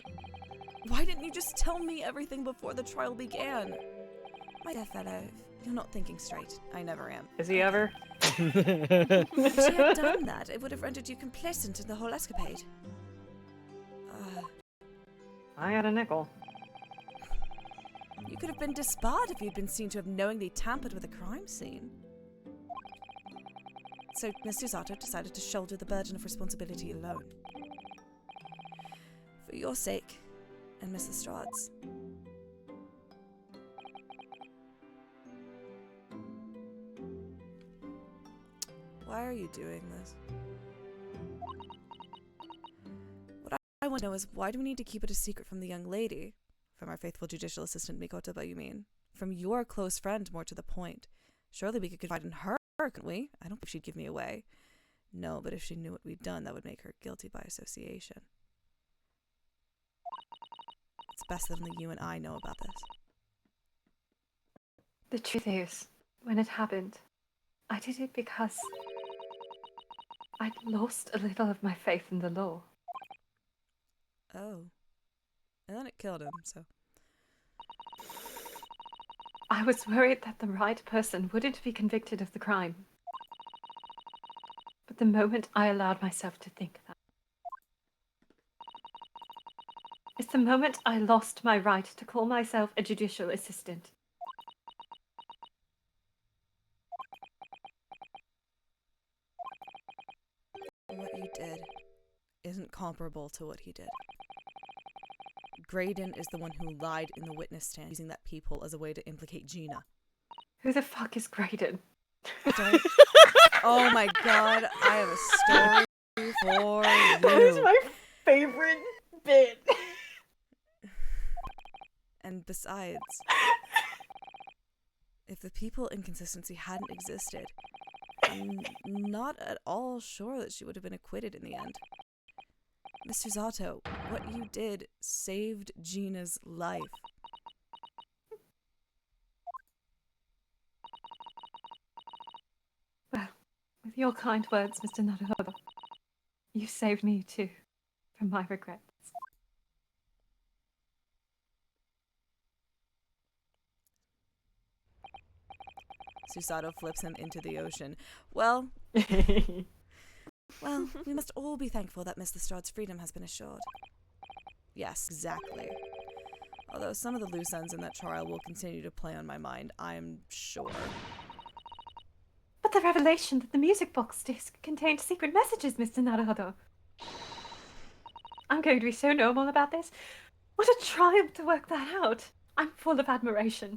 Speaker 1: why didn't you just tell me everything before the trial began? My dear fellow, you're not thinking straight. I never am.
Speaker 6: Is he ever?
Speaker 1: If she had done that, it would have rendered you complicit in the whole escapade.
Speaker 6: I got a nickel.
Speaker 1: You could have been disbarred if you'd been seen to have knowingly tampered with a crime scene. So Mr. Zato decided to shoulder the burden of responsibility alone. For your sake, and Miss Lestrade's. Why are you doing this? What I want to know is, why do we need to keep it a secret from the young lady? From our faithful judicial assistant Mikoto, but you mean? From your close friend, more to the point. Surely we could confide in her, couldn't we? I don't think she'd give me away. No, but if she knew what we'd done, that would make her guilty by association. It's best that only you and I know about this.
Speaker 6: The truth is, when it happened, I did it because I'd lost a little of my faith in the law.
Speaker 1: Oh. And then it killed him, so...
Speaker 6: I was worried that the right person wouldn't be convicted of the crime. But the moment I allowed myself to think that, it's the moment I lost my right to call myself a judicial assistant.
Speaker 1: What you did isn't comparable to what he did. Graydon is the one who lied in the witness stand, using that peephole as a way to implicate Gina.
Speaker 6: Who the fuck is Graydon?
Speaker 1: Don't... Oh my god, I have a story for you.
Speaker 6: That is my favorite bit.
Speaker 1: And besides, if the people inconsistency hadn't existed, I'm not at all sure that she would have been acquitted in the end. Mr. Zato, what you did saved Gina's life.
Speaker 6: Well, With your kind words, Mr. Naruhodo, you saved me too from my regrets.
Speaker 1: Susato flips him into the ocean. Well, we must all be thankful that Miss Lestrange's freedom has been assured. Yes, exactly. Although some of the loose ends in that trial will continue to play on my mind, I'm sure.
Speaker 6: But the revelation that the music box disc contained secret messages, Mr. Naruhodo. I'm going to be so normal about this. What a triumph to work that out. I'm full of admiration.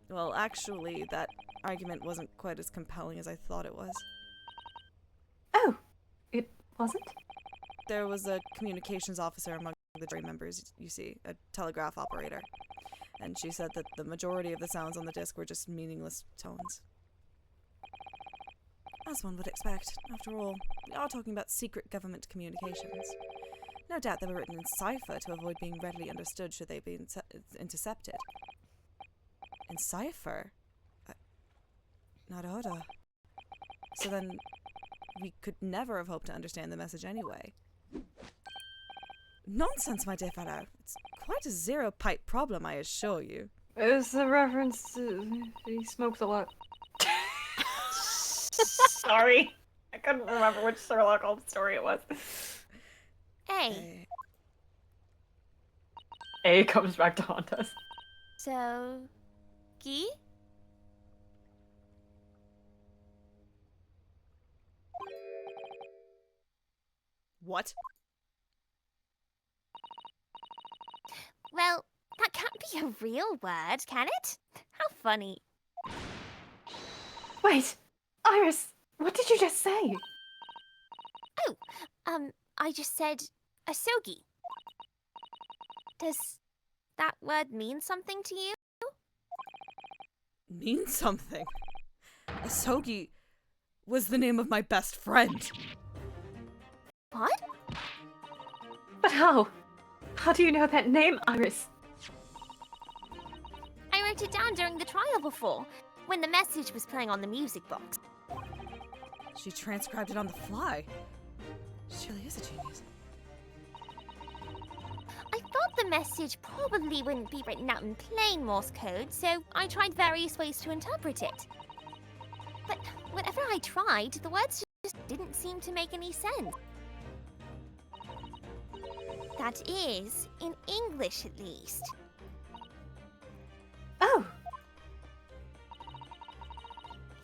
Speaker 1: Well, actually, that argument wasn't quite as compelling as I thought it was.
Speaker 6: Oh, it wasn't?
Speaker 1: There was a communications officer among the jury members, you see, a telegraph operator. And she said that the majority of the sounds on the disc were just meaningless tones. As one would expect. After all, we are talking about secret government communications. No doubt they were written in cipher to avoid being readily understood should they be intercepted. In cipher? Naruhodo. So then, we could never have hoped to understand the message anyway. Nonsense, my dear fellow. It's quite a zero-pipe problem, I assure you.
Speaker 6: It's a reference to... he smokes a lot. Sorry. I couldn't remember which Sherlock Holmes story it was.
Speaker 5: Hey,
Speaker 6: A comes back to haunt us.
Speaker 5: so... Gi?
Speaker 1: What?
Speaker 5: Well, that can't be a real word, can it? How funny.
Speaker 6: Wait! Iris! What did you just say?
Speaker 5: I just said asogi. Does that word mean something to you?
Speaker 1: Mean something? Asogi was the name of my best friend.
Speaker 5: What?
Speaker 6: But how? How do you know that name, Iris?
Speaker 5: I wrote it down during the trial before, when the message was playing on the music box.
Speaker 1: She transcribed it on the fly. She really is a genius.
Speaker 5: I thought the message probably wouldn't be written out in plain Morse code, so I tried various ways to interpret it. But whenever I tried, the words just didn't seem to make any sense. That is, in English at least.
Speaker 6: Oh!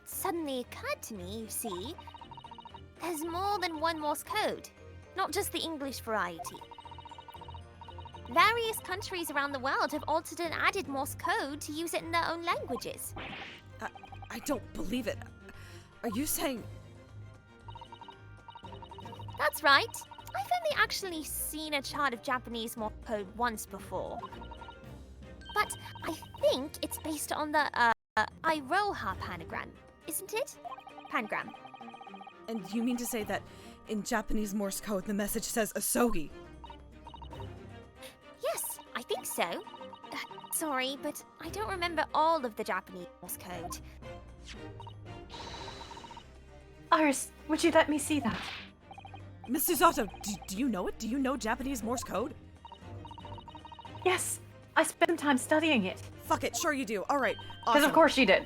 Speaker 5: It suddenly occurred to me, you see, there's more than one Morse code, not just the English variety. Various countries around the world have altered and added Morse code to use it in their own languages.
Speaker 1: I don't believe it. Are you saying...
Speaker 5: That's right. I've only actually seen a chart of Japanese Morse code once before. But I think it's based on the, Iroha panagram, isn't it? Panagram.
Speaker 1: And you mean to say that in Japanese Morse code the message says asogi?
Speaker 5: Yes, I think so. Sorry, but I don't remember all of the Japanese Morse code.
Speaker 6: Iris, would you let me see that?
Speaker 1: Mr. Zato, do you know it? Do you know Japanese Morse code?
Speaker 6: Yes, I spent some time studying it.
Speaker 1: Fuck it, sure you do. Alright,
Speaker 6: Because
Speaker 1: awesome.
Speaker 6: of course she did.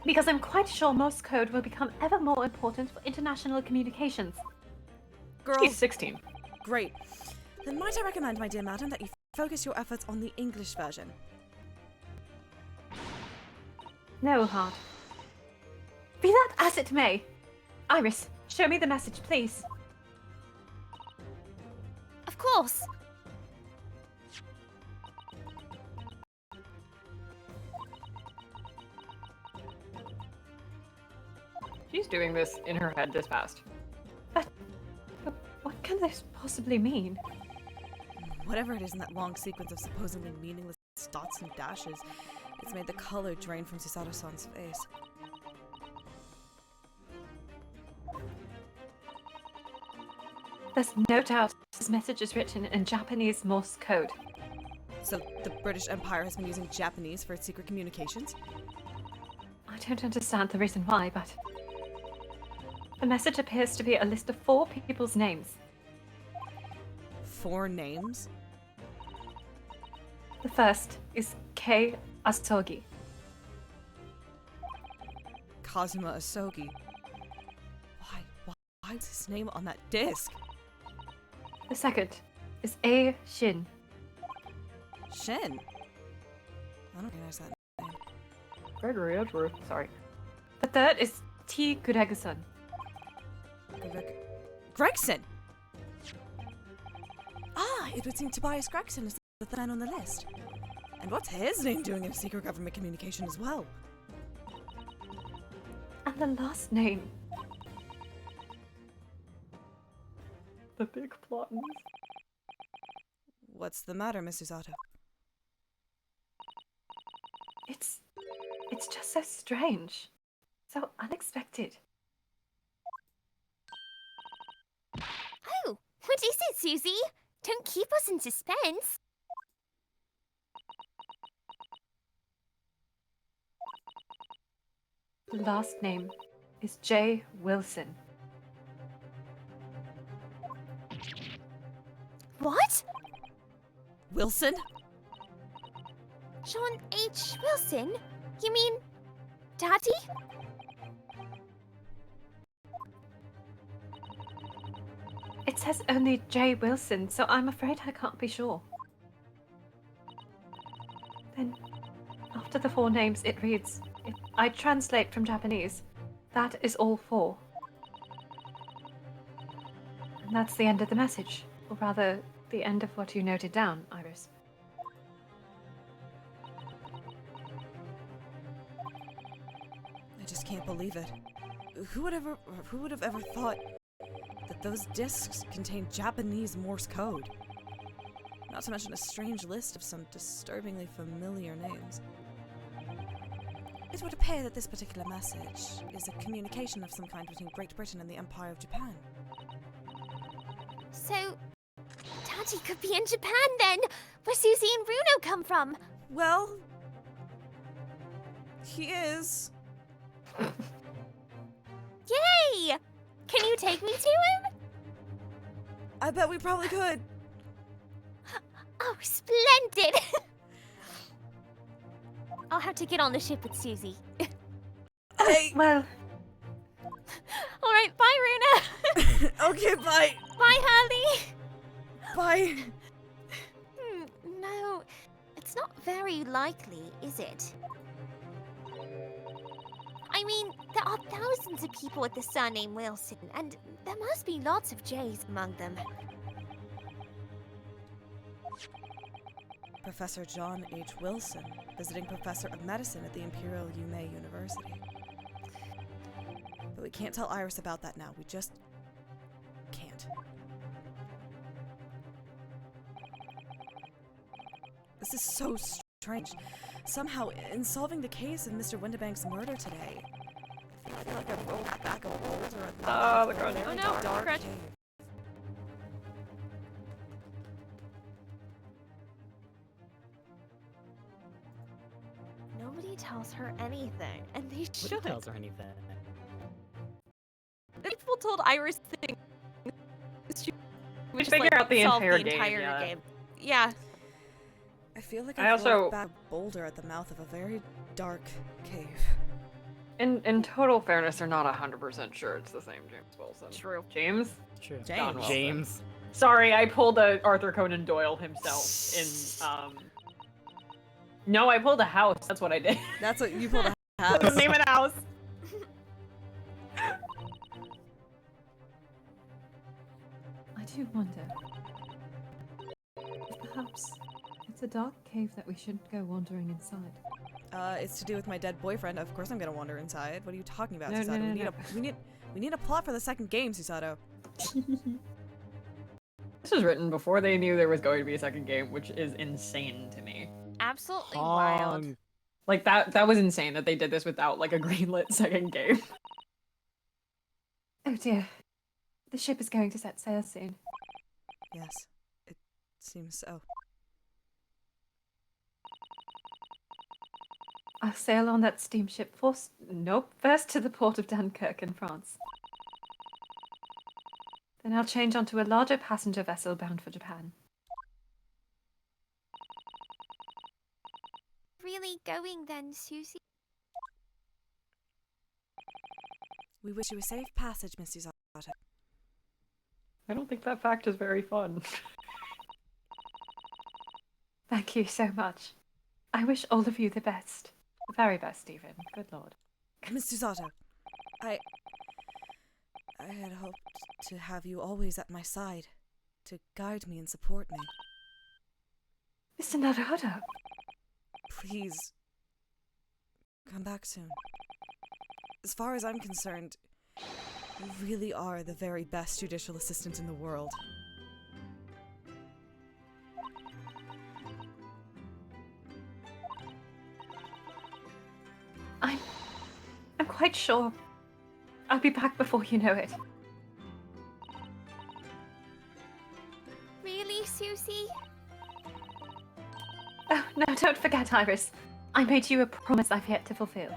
Speaker 6: Because I'm quite sure Morse code will become ever more important for international communications.
Speaker 1: Girl,
Speaker 6: She's 16.
Speaker 1: great. Then might I recommend, my dear madam, that you focus your efforts on the English version.
Speaker 6: No, Hard. Be that as it may. Iris, show me the message, please.
Speaker 5: Of course.
Speaker 6: She's doing this in her head this fast. But what can this possibly mean?
Speaker 1: Whatever it is in that long sequence of supposedly meaningless dots and dashes, it's made the color drain from Susato-san's face.
Speaker 6: There's no doubt this message is written in Japanese Morse code.
Speaker 1: So the British Empire has been using Japanese for its secret communications?
Speaker 6: I don't understand the reason why, but
Speaker 3: The message appears to be a list of 4 people's names.
Speaker 1: 4 names?
Speaker 3: The first is Kei Asogi.
Speaker 1: Kazuma Asogi. Why is his name on that disc?
Speaker 3: The second is A Shin.
Speaker 1: Shin? I don't recognize that name.
Speaker 3: Gregory Edgeworth. Sorry. The third is T Gregson.
Speaker 1: Gregson! Ah, it would seem Tobias Gregson is the man on the list. And what's his name doing in secret government communication as well?
Speaker 3: And the last name. The big plot.
Speaker 1: What's the matter, Miss Usato?
Speaker 3: It's just so strange. So unexpected.
Speaker 5: Oh, what is it, Susie? Don't keep us in suspense.
Speaker 3: The last name is J. Wilson.
Speaker 5: What?
Speaker 1: Wilson?
Speaker 5: John H. Wilson? You mean Daddy?
Speaker 3: It says only J. Wilson, so I'm afraid I can't be sure. Then, after the 4 names, it reads, I translate from Japanese. That is all 4. And that's the end of the message. Or rather, the end of what you noted down, Iris.
Speaker 1: I just can't believe it. Who would have ever thought that those discs contain Japanese Morse code? Not to mention a strange list of some disturbingly familiar names. It would appear that this particular message is a communication of some kind between Great Britain and the Empire of Japan.
Speaker 5: So, Daddy could be in Japan then, where Susie and Bruno come from.
Speaker 1: Well, he is.
Speaker 5: Yay! Can you take me to him?
Speaker 1: I bet we probably could.
Speaker 5: Oh, splendid! I'll have to get on the ship with Susie.
Speaker 1: Hey.
Speaker 3: Well,
Speaker 5: Alright, bye, Runa!
Speaker 1: Okay, bye.
Speaker 5: Bye, Harley!
Speaker 1: Bye.
Speaker 5: No, it's not very likely, is it? I mean, there are thousands of people with the surname Wilson, and there must be lots of J's among them.
Speaker 1: Professor John H. Wilson, visiting professor of medicine at the Imperial Yume University. But we can't tell Iris about that now. We just can't. This is so strange. Somehow, in solving the case of Mr. Windibank's murder today, I feel like I rolled back a boulder at the
Speaker 3: Oh, the
Speaker 1: very
Speaker 3: crunch.
Speaker 7: Oh no,
Speaker 1: dark
Speaker 7: crunch.
Speaker 1: cave.
Speaker 2: Nobody tells her anything, and they
Speaker 4: Who
Speaker 2: should.
Speaker 4: tells her anything?
Speaker 7: People told Iris things. She would just,
Speaker 3: figure
Speaker 7: like,
Speaker 3: out the
Speaker 7: solve
Speaker 3: entire
Speaker 7: the
Speaker 3: game,
Speaker 7: entire
Speaker 3: yeah.
Speaker 7: game. Yeah.
Speaker 1: I feel like
Speaker 3: I
Speaker 1: I
Speaker 3: also-
Speaker 1: rolled back a boulder at the mouth of a very dark cave.
Speaker 3: in total fairness, they're not 100% sure it's the same James Wilson.
Speaker 7: True.
Speaker 3: James?
Speaker 4: True.
Speaker 1: James.
Speaker 3: Wilson.
Speaker 4: James.
Speaker 3: Sorry, I pulled a Arthur Conan Doyle himself in, No, I pulled a house. That's what I did.
Speaker 1: That's what you pulled a
Speaker 3: That's
Speaker 1: house.
Speaker 3: the name of the house.
Speaker 6: I do wonder. Perhaps it's a dark cave that we shouldn't go wandering inside.
Speaker 1: It's to do with my dead boyfriend. Of course I'm gonna wander inside. What are you talking about,
Speaker 6: No,
Speaker 1: Susato?
Speaker 6: no,
Speaker 1: we need
Speaker 6: no.
Speaker 1: we need a plot for the second game, Susato.
Speaker 3: This was written before they knew there was going to be a second game, which is insane to me.
Speaker 2: Absolutely wild.
Speaker 4: Hong.
Speaker 3: Like, that was insane that they did this without, like, a greenlit second game.
Speaker 6: Oh dear. The ship is going to set sail soon.
Speaker 1: Yes, it seems so.
Speaker 6: I'll sail on that steamship first to the port of Dunkirk in France. Then I'll change onto a larger passenger vessel bound for Japan.
Speaker 5: Really going then, Susie?
Speaker 1: We wish you a safe passage, Miss Susato.
Speaker 6: I don't think that fact is very fun. Thank you so much. I wish all of you the best. The very best, even. Good lord.
Speaker 1: Miss Susato, I had hoped to have you always at my side, to guide me and support me.
Speaker 6: Mr. Naruhodo.
Speaker 1: Please, come back soon. As far as I'm concerned, you really are the very best judicial assistant in the world.
Speaker 6: I'm quite sure I'll be back before you know it.
Speaker 5: Really, Susie?
Speaker 6: Oh, no, don't forget, Iris. I made you a promise I've yet to fulfill.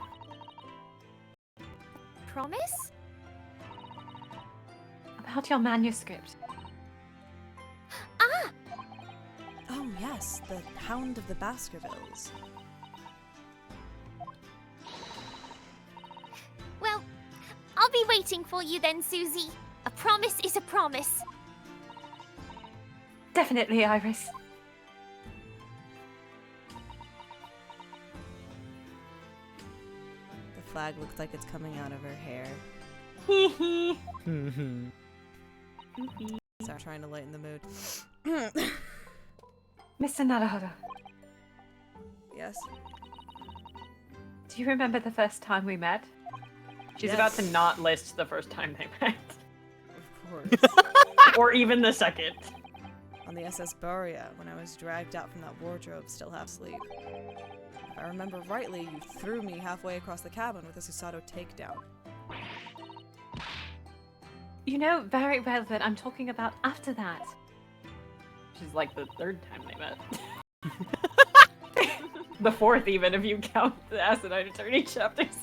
Speaker 5: Promise?
Speaker 6: About your manuscript.
Speaker 5: Ah!
Speaker 1: Oh yes, the Hound of the Baskervilles.
Speaker 5: Well, I'll be waiting for you then, Susie. A promise is a promise.
Speaker 6: Definitely, Iris.
Speaker 1: The flag looks like it's coming out of her hair. Start trying to lighten the mood.
Speaker 6: Mr. Naruhodo,
Speaker 1: Yes?
Speaker 6: do you remember the first time we met? She's
Speaker 1: Yes.
Speaker 3: About to not list the first time they met.
Speaker 1: Of course.
Speaker 3: Or even the second.
Speaker 1: On the SS Borea, when I was dragged out from that wardrobe still half asleep. If I remember rightly, you threw me halfway across the cabin with a Susato takedown.
Speaker 6: You know very well that I'm talking about after that.
Speaker 3: Which is like the third time they met. The fourth, even, if you count the Acidine Attorney chapters.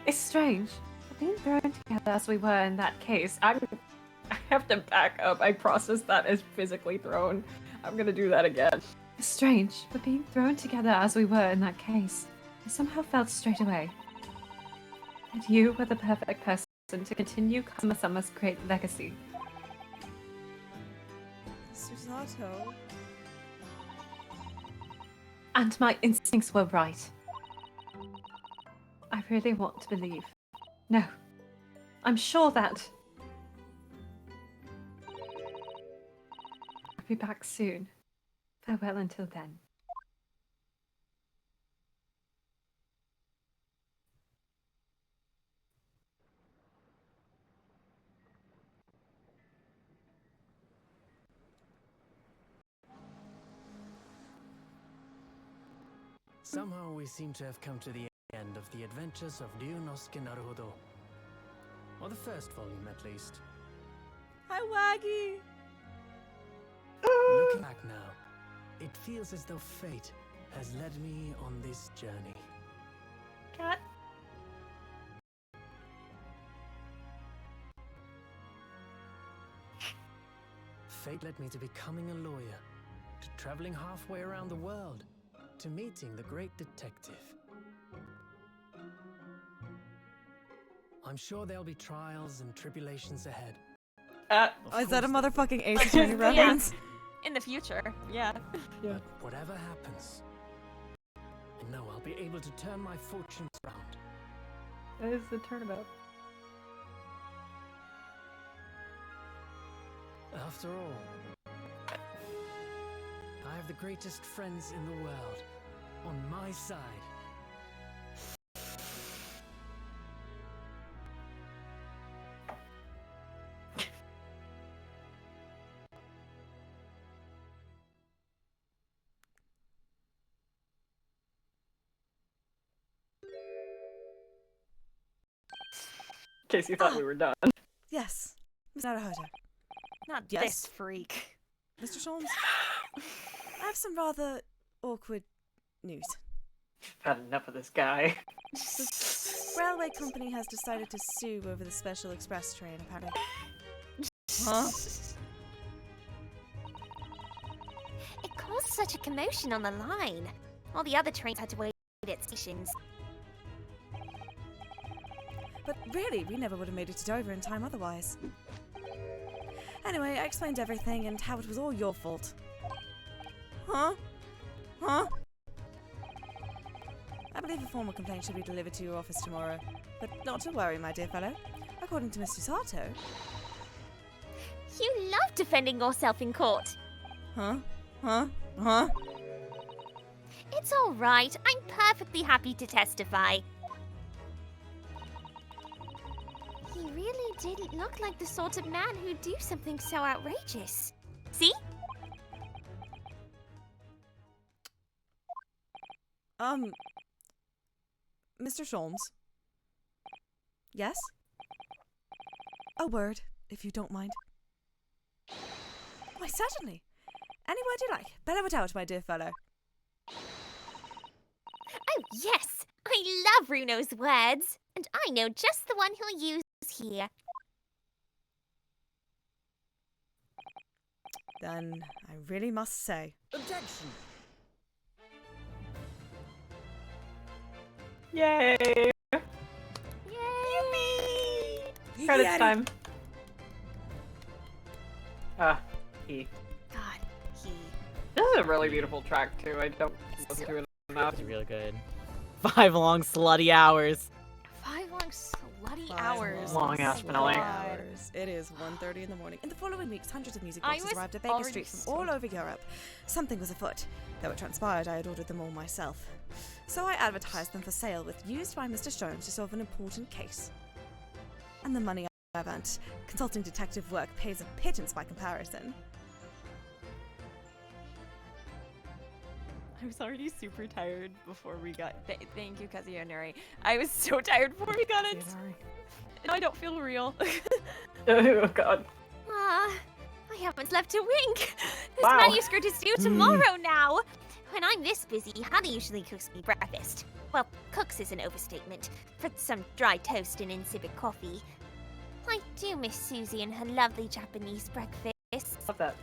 Speaker 6: It's strange. But being thrown together as we were in that case, I have to back up. I processed that as physically thrown. I'm gonna do that again. It's strange, but being thrown together as we were in that case, I somehow felt straight away that you were the perfect person to continue Kazuma-sama's great legacy.
Speaker 1: Susato?
Speaker 6: And my instincts were right. I really want to believe. No. I'm sure that I'll be back soon. Farewell until then.
Speaker 9: Somehow we seem to have come to the end of the adventures of Ryunosuke Naruhodo. Or the first volume, at least.
Speaker 1: Hi, Waggy!
Speaker 9: Looking back now, it feels as though fate has led me on this journey.
Speaker 6: Cat.
Speaker 9: Fate led me to becoming a lawyer, to traveling halfway around the world, to meeting the great detective. I'm sure there'll be trials and tribulations ahead. Of
Speaker 1: Is that a
Speaker 9: course
Speaker 1: motherfucking Ace Attorney reference?
Speaker 7: In the future, yeah.
Speaker 9: But whatever happens, I know I'll be able to turn my fortunes around.
Speaker 6: That is the turnabout.
Speaker 9: After all, I have the greatest friends in the world on my side.
Speaker 3: In case you thought we were done.
Speaker 1: Yes. Miss Naruhodo.
Speaker 7: Not
Speaker 1: Yes.
Speaker 7: this freak.
Speaker 1: Mr. Sholmes, I have some rather awkward news.
Speaker 3: Had enough of this guy.
Speaker 1: The railway company has decided to sue over the Special Express train, apparently. Huh?
Speaker 5: It caused such a commotion on the line. All the other trains had to wait at stations.
Speaker 1: But really, we never would have made it to Dover in time otherwise. Anyway, I explained everything and how it was all your fault. Huh? Huh? I believe a formal complaint should be delivered to your office tomorrow. But not to worry, my dear fellow. According to Mr. Sato...
Speaker 5: You love defending yourself in court.
Speaker 1: Huh? Huh? Huh?
Speaker 5: It's all right. I'm perfectly happy to testify. He really didn't look like the sort of man who'd do something so outrageous. See?
Speaker 1: Mr. Sholmes? Yes? A word, if you don't mind. Why, certainly. Any word you like. Bellow it out, my dear fellow.
Speaker 5: Oh, yes! I love Runo's words, and I know just the one he'll use here.
Speaker 1: Then I really must say.
Speaker 8: Objection.
Speaker 3: Yay!
Speaker 5: Yay!
Speaker 3: Credits time. He.
Speaker 2: God, he.
Speaker 3: This is a really beautiful track too. I don't listen to it enough.
Speaker 4: It's really good. 5 long slutty hours.
Speaker 2: 5 long slutty
Speaker 1: 5
Speaker 2: hours.
Speaker 3: Long ass finale.
Speaker 1: hours. It is 1:30 in the morning. In the following weeks, hundreds of music
Speaker 2: I
Speaker 1: boxes
Speaker 2: was
Speaker 1: arrived at Baker
Speaker 2: already
Speaker 1: Street from
Speaker 2: so
Speaker 1: all over Europe. Something was afoot. Though it transpired, I had ordered them all myself. So I advertised them for sale with used by Mr. Jones to solve an important case. And the money I've earned, consulting detective work, pays a pittance by comparison.
Speaker 7: I was already super tired before we got. Thank you, Kazuyonori. I was so tired before we got it. Now I don't feel real.
Speaker 3: Oh god.
Speaker 5: Ah, I haven't slept a wink. This
Speaker 3: Wow.
Speaker 5: manuscript is due tomorrow now. When I'm this busy, Hannah usually cooks me breakfast. Well, cooks is an overstatement. For some dry toast and insipid coffee. I do miss Susie and her lovely Japanese breakfast.
Speaker 3: Love that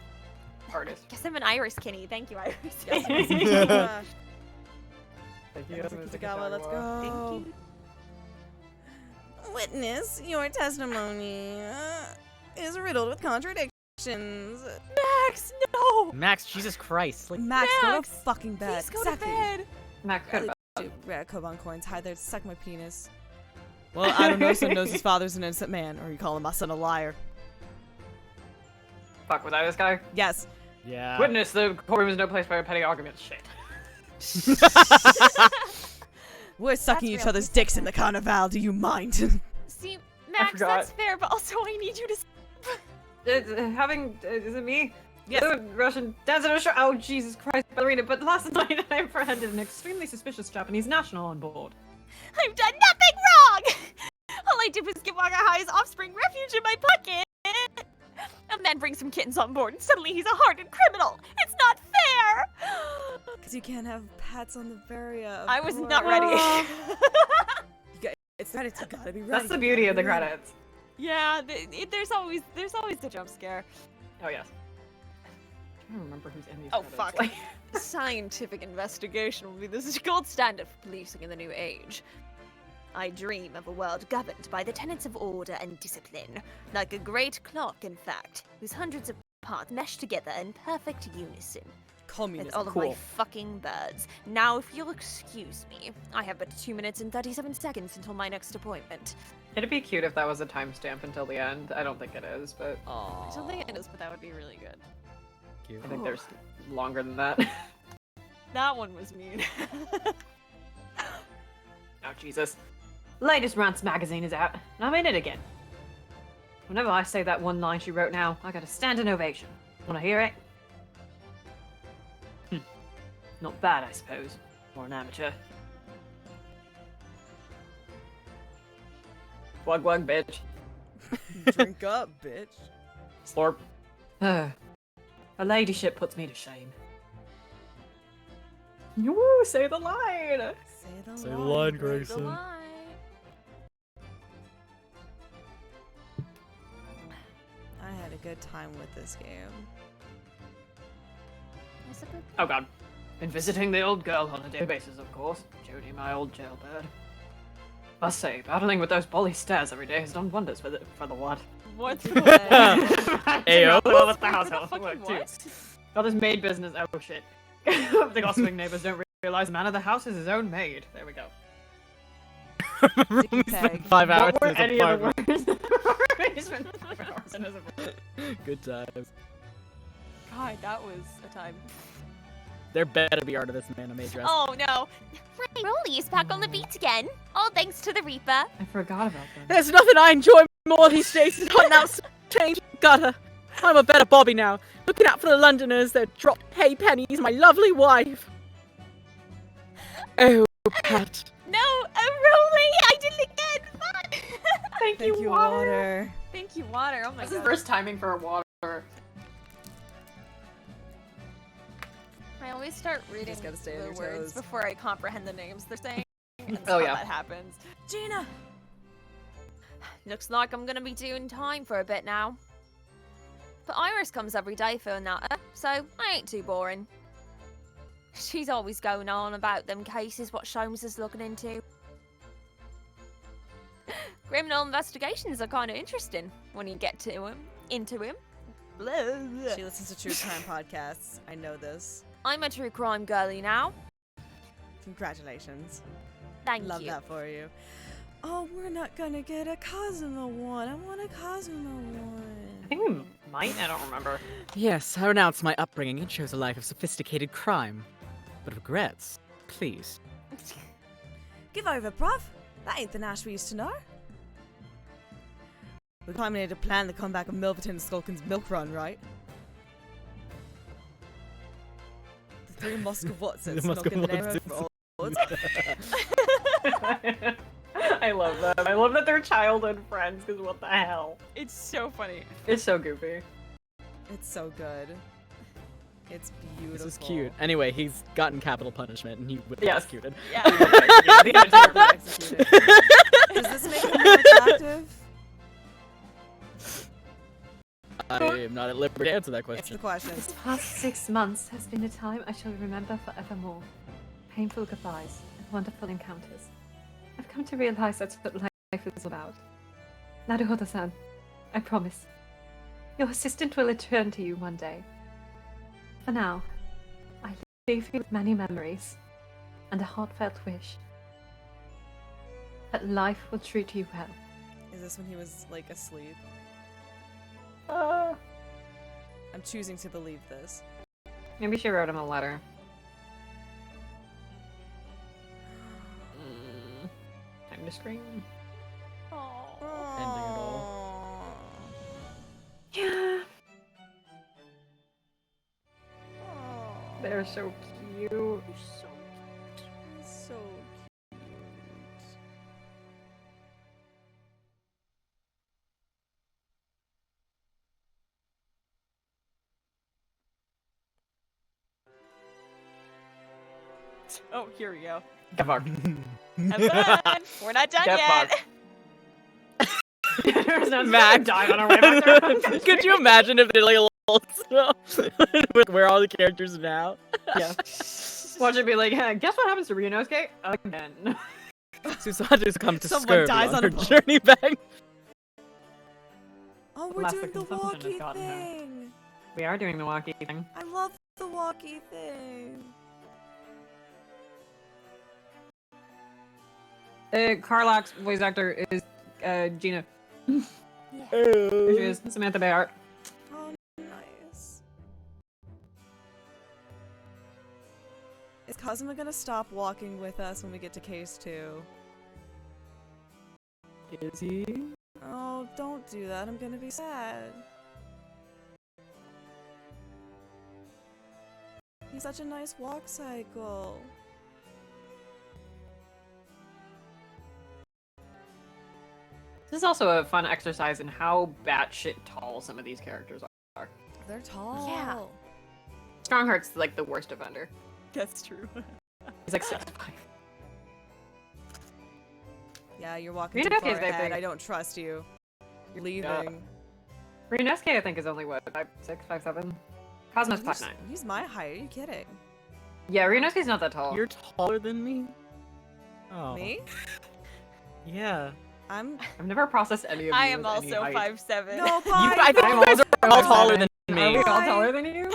Speaker 3: artist.
Speaker 2: Guess I'm an Iris Kinney. Thank you, Iris.
Speaker 1: Thank
Speaker 3: Thank you.
Speaker 1: Kitagawa, let's go. Witness, your testimony is riddled with contradictions.
Speaker 2: Max, no!
Speaker 4: Max, Jesus Christ. Like,
Speaker 1: Max, go to
Speaker 2: Max,
Speaker 1: fucking bed.
Speaker 2: Please go to bed.
Speaker 3: Max
Speaker 1: At
Speaker 3: could
Speaker 1: least do rare Koban coins. Hi there, suck my penis. Well, I don't know, son knows his father's an innocent man, or you calling my son a liar.
Speaker 3: fuck without this guy.
Speaker 1: Yes.
Speaker 4: yeah.
Speaker 3: Witness, the courtroom is no place for petty arguments. Shit.
Speaker 1: We're sucking
Speaker 2: That's
Speaker 1: each
Speaker 2: real.
Speaker 1: other's dicks in the carnival, do you mind?
Speaker 2: See, Max,
Speaker 3: forgot.
Speaker 2: that's fair, but also I need you to.
Speaker 3: Is it me?
Speaker 1: Yes.
Speaker 3: The Russian dancer. Oh Jesus Christ, ballerina! But last night I apprehended an extremely suspicious Japanese national on board.
Speaker 2: I've done nothing wrong! All I did was give Waka High's offspring refuge in my pocket. A man brings some kittens on board, and suddenly he's a hardened criminal. It's not fair!
Speaker 1: Because you can't have pats on the barrier.
Speaker 2: I was not ready.
Speaker 1: It's credits, you gotta be ready.
Speaker 3: That's the beauty of the credits.
Speaker 2: Yeah, there's always the jump scare.
Speaker 3: Oh yes. I don't remember who's in these
Speaker 2: Oh,
Speaker 3: credits.
Speaker 2: fuck.
Speaker 3: Like,
Speaker 2: Scientific investigation will be the gold standard for policing in the new age. I dream of a world governed by the tenets of order and discipline, like a great clock, in fact, whose hundreds of parts mesh together in perfect unison. With
Speaker 1: Communism.
Speaker 2: all of my fucking birds. Now, if you'll excuse me, I have but 2 minutes and 37 seconds until my next appointment.
Speaker 3: it'd be cute if that was a timestamp until the end. I don't think it is, but
Speaker 2: I don't think it is, but that would be really good.
Speaker 4: Cute.
Speaker 3: I think there's longer than that.
Speaker 2: That one was mean.
Speaker 3: Oh Jesus. Latest Rants magazine is out, and I'm in it again. Whenever I say that one line she wrote now, I got a standing ovation. Wanna hear it? Not bad, I suppose, for an amateur. Glug glug, bitch.
Speaker 1: Drink up, bitch.
Speaker 3: Slurp. Her ladyship puts me to shame. Woo, say the line!
Speaker 1: Say
Speaker 4: the line, Grayson.
Speaker 1: I had a good time with this game.
Speaker 3: Oh god. Been visiting the old girl on a daily basis, of course. Jody, my old jailbird. Must say, battling with those bully stairs every day has done wonders for the what?
Speaker 7: What?
Speaker 4: Ayo.
Speaker 3: What the household work too.
Speaker 7: What?
Speaker 3: Got this maid business. Oh shit. The gossiping neighbors don't realize the man of the house is his own maid. There we go.
Speaker 4: We spent 5 hours
Speaker 3: What were
Speaker 4: in his
Speaker 3: any of the
Speaker 4: apartment.
Speaker 3: words? We spent 5 hours in his apartment.
Speaker 4: Good times.
Speaker 7: God, that was a time.
Speaker 4: There better be art of this anime dress.
Speaker 5: Oh no. Right, Rolly is back on the beat again. All thanks to the Reaper.
Speaker 3: I forgot about that.
Speaker 4: There's nothing I enjoy more these days than hunting out change gutter. I'm a better Bobby now, looking out for the Londoners that drop hay pennies, my lovely wife. Oh, Pat.
Speaker 5: No, Rolly, I did it again. Fun.
Speaker 3: Thank
Speaker 1: Thank you, Water.
Speaker 7: Thank you, water. Oh my
Speaker 3: This is
Speaker 7: god.
Speaker 3: first timing for water.
Speaker 7: I always start reading
Speaker 1: just gotta stay on
Speaker 7: the
Speaker 1: your
Speaker 7: words
Speaker 1: toes.
Speaker 7: before I comprehend the names they're saying. And
Speaker 3: Oh,
Speaker 7: how
Speaker 3: yeah.
Speaker 7: that happens.
Speaker 1: Gina!
Speaker 2: Looks like I'm gonna be doing time for a bit now. But Iris comes every day for a natter, so I ain't too boring. She's always going on about them cases what Sholmes is looking into. Criminal investigations are kind of interesting when you get into him. Blah, blah.
Speaker 1: She listens to true crime podcasts. I know this.
Speaker 2: I'm a true crime girly now.
Speaker 1: Congratulations.
Speaker 2: Thank
Speaker 1: Love
Speaker 2: you.
Speaker 1: that for you. Oh, we're not gonna get a Cosmo one. I want a Cosmo one.
Speaker 3: I think we might. I don't remember.
Speaker 4: Yes, I renounce my upbringing and chose a life of sophisticated crime. But regrets, please.
Speaker 1: Give over, bruv. That ain't the Nash we used to know. We culminated a plan to come back of Milverton and Skulkin's milk run, right? The three Muscov Watsons
Speaker 4: The
Speaker 1: milking the
Speaker 4: Muscov
Speaker 1: neighborhood for old.
Speaker 3: I love them. I love that they're childhood friends, because what the hell?
Speaker 7: It's so funny.
Speaker 3: It's so goofy.
Speaker 1: It's so good. It's beautiful.
Speaker 4: This is cute. Anyway, he's gotten capital punishment and he was
Speaker 3: Yes.
Speaker 4: executed.
Speaker 7: Yeah.
Speaker 1: Executed. Does this make him more attractive?
Speaker 4: I am not at liberty to answer that
Speaker 1: It's the
Speaker 4: question.
Speaker 1: question.
Speaker 6: This past 6 months has been a time I shall remember forevermore. Painful goodbyes and wonderful encounters. I've come to realize that's what life is about. Naruhodo-san, I promise. Your assistant will return to you one day. For now, I leave you with many memories and a heartfelt wish that life will treat you well.
Speaker 1: Is this when he was, like, asleep?
Speaker 3: Uh,
Speaker 1: I'm choosing to believe this.
Speaker 3: maybe she wrote him a letter. Time to scream.
Speaker 4: Ending it all.
Speaker 3: Yeah. They're so cute.
Speaker 1: So cute.
Speaker 7: Oh, here we go.
Speaker 3: Get fucked.
Speaker 7: Have fun. We're not done
Speaker 3: Get
Speaker 7: yet.
Speaker 3: fucked. There's no
Speaker 4: Mac.
Speaker 3: die on our way back there.
Speaker 4: Could you imagine if they're like a little where are all the characters now?
Speaker 3: Yeah. Watch it be like, hey, guess what happens to Ryunosuke? Again.
Speaker 4: Susato's come to
Speaker 1: Someone
Speaker 4: scurvy
Speaker 1: dies
Speaker 4: on
Speaker 1: on
Speaker 4: her
Speaker 1: a boat.
Speaker 4: journey back.
Speaker 1: Oh, we're
Speaker 3: Alas,
Speaker 1: doing
Speaker 3: the
Speaker 1: the
Speaker 3: consumption has
Speaker 1: walkie
Speaker 3: gotten her.
Speaker 1: thing.
Speaker 3: We are doing the walkie thing.
Speaker 1: I love the walkie thing.
Speaker 3: Carlax's voice actor is Gina. There she is, Samantha Bayard.
Speaker 1: Oh, nice. Is Kazuma gonna stop walking with us when we get to case 2?
Speaker 3: Is he?
Speaker 1: Oh, don't do that. I'm gonna be sad. He's such a nice walk cycle.
Speaker 3: This is also a fun exercise in how batshit tall some of these characters are.
Speaker 1: They're tall.
Speaker 2: Yeah.
Speaker 3: Strongheart's like the worst offender.
Speaker 7: That's true.
Speaker 3: He's like 6'5".
Speaker 1: Yeah, you're walking
Speaker 3: Read
Speaker 1: too
Speaker 3: okay,
Speaker 1: far
Speaker 3: they
Speaker 1: ahead.
Speaker 3: think.
Speaker 1: I don't trust you. You're leaving.
Speaker 6: Ryunosuke, I think, is only what, 5'6", 5'7"? Cosmo's 5'9".
Speaker 1: He's my height. Are you kidding?
Speaker 6: Yeah, Ryunosuke's not that tall.
Speaker 4: You're taller than me? Oh.
Speaker 1: Me?
Speaker 4: Yeah.
Speaker 1: I'm.
Speaker 6: I've never processed any of you
Speaker 7: I am
Speaker 6: with any
Speaker 7: also
Speaker 6: height.
Speaker 7: 5'7".
Speaker 1: No,
Speaker 4: I think you guys are all taller than
Speaker 6: Are
Speaker 4: me.
Speaker 6: we all taller than you?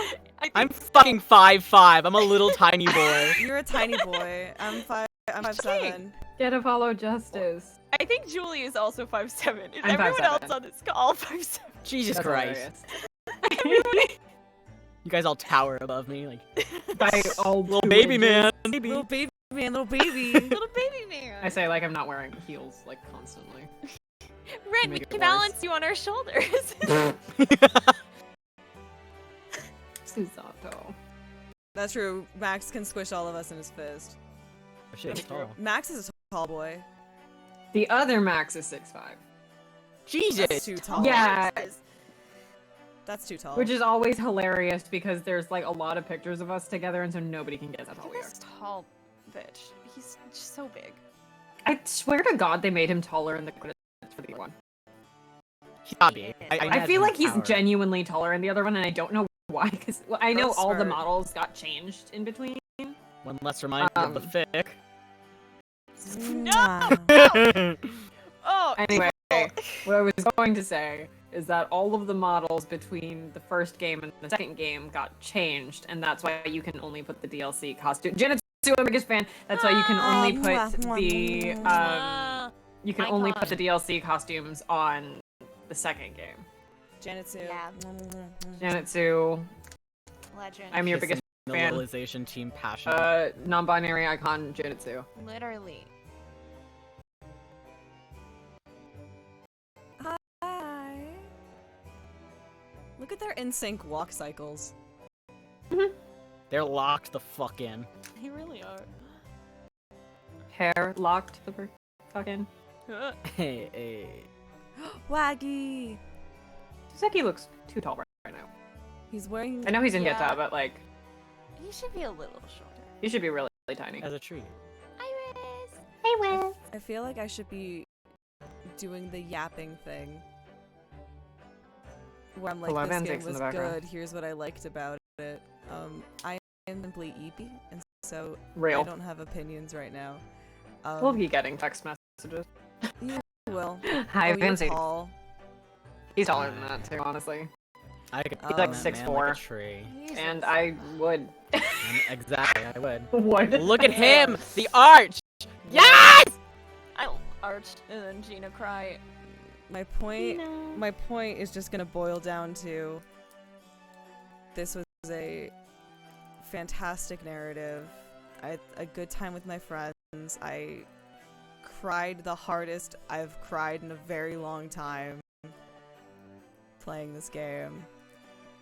Speaker 4: I'm fucking 5'5". I'm a little tiny boy.
Speaker 1: You're a tiny boy. I'm 5'7".
Speaker 6: Get a follow justice.
Speaker 7: I think Julie is also 5'7". Is
Speaker 6: I'm
Speaker 7: everyone
Speaker 6: 5'7".
Speaker 7: else on this call 5'7"?
Speaker 4: Jesus
Speaker 6: That's
Speaker 4: Christ.
Speaker 6: hilarious.
Speaker 4: You guys all tower above me, like
Speaker 6: By all
Speaker 4: little
Speaker 6: two
Speaker 4: baby
Speaker 6: inches.
Speaker 4: man.
Speaker 1: Little baby man, little baby.
Speaker 7: Little baby man.
Speaker 6: I say like I'm not wearing heels like constantly.
Speaker 7: Ren, we
Speaker 6: make it
Speaker 7: can
Speaker 6: worse.
Speaker 7: balance you on our shoulders.
Speaker 6: Susato.
Speaker 1: That's true. Max can squish all of us in his fist.
Speaker 4: Oh, shit, he's tall.
Speaker 1: Max is a tall boy.
Speaker 6: The other Max is 6'5".
Speaker 4: Jesus.
Speaker 1: That's too tall.
Speaker 6: Yeah,
Speaker 1: That's too tall.
Speaker 6: which is always hilarious because there's like a lot of pictures of us together, and so nobody can guess how tall we are.
Speaker 7: This tall bitch. He's just so big.
Speaker 6: I swear to God, they made him taller in the credits for the other one.
Speaker 4: He's gotta be.
Speaker 6: I feel like he's
Speaker 4: tower.
Speaker 6: genuinely taller in the other one, and I don't know why. Because I know
Speaker 1: Growth
Speaker 6: all the
Speaker 1: spurt.
Speaker 6: models got changed in between.
Speaker 4: One less reminder of the fic.
Speaker 1: No.
Speaker 7: Oh,
Speaker 6: Anyway, what I was going to say is that all of the models between the first game and the second game got changed, and that's why you can only put the DLC costume. Janetsu, I'm the biggest fan. That's why you can only put the you can only put the DLC costumes on the second game.
Speaker 1: Janetsu.
Speaker 2: Yeah.
Speaker 6: Janetsu,
Speaker 2: Legend.
Speaker 6: I'm your biggest fan.
Speaker 4: Militarization team passion.
Speaker 6: Non-binary icon Janetsu.
Speaker 2: Literally.
Speaker 1: Hi. Look at their in-sync walk cycles.
Speaker 4: They're locked the fuck in.
Speaker 7: They really are.
Speaker 6: Hair locked the fucking.
Speaker 4: Hey, hey.
Speaker 1: Waggy.
Speaker 6: Suzuki looks too tall right now.
Speaker 1: He's wearing.
Speaker 6: I know he's in
Speaker 2: Yeah.
Speaker 6: Geta, but like
Speaker 2: He should be a little shorter.
Speaker 6: he should be really, really tiny.
Speaker 4: As a treat.
Speaker 2: Iris. Hey, Wiz.
Speaker 1: I feel like I should be doing the yapping thing. Where I'm like,
Speaker 6: Hello,
Speaker 1: this
Speaker 6: Van
Speaker 1: game
Speaker 6: Zick's in
Speaker 1: was
Speaker 6: the background.
Speaker 1: good. Here's what I liked about it. I am simply Eepy, and so I
Speaker 6: Real.
Speaker 1: don't have opinions right now.
Speaker 6: We'll be getting text messages.
Speaker 1: You will.
Speaker 6: Hi,
Speaker 1: Oh, you're
Speaker 6: Van Zick.
Speaker 1: tall.
Speaker 6: He's taller than that too, honestly.
Speaker 4: I could
Speaker 1: He's
Speaker 4: put
Speaker 1: like
Speaker 4: that
Speaker 6: 6'4".
Speaker 4: man like a tree.
Speaker 6: And I would.
Speaker 4: Exactly, I would.
Speaker 6: Would.
Speaker 4: Look at him! The arch! Yes!
Speaker 7: I'll arch and then Gina cry.
Speaker 1: My point is just gonna boil down to this was a fantastic narrative. I had a good time with my friends. I cried the hardest I've cried in a very long time playing this game.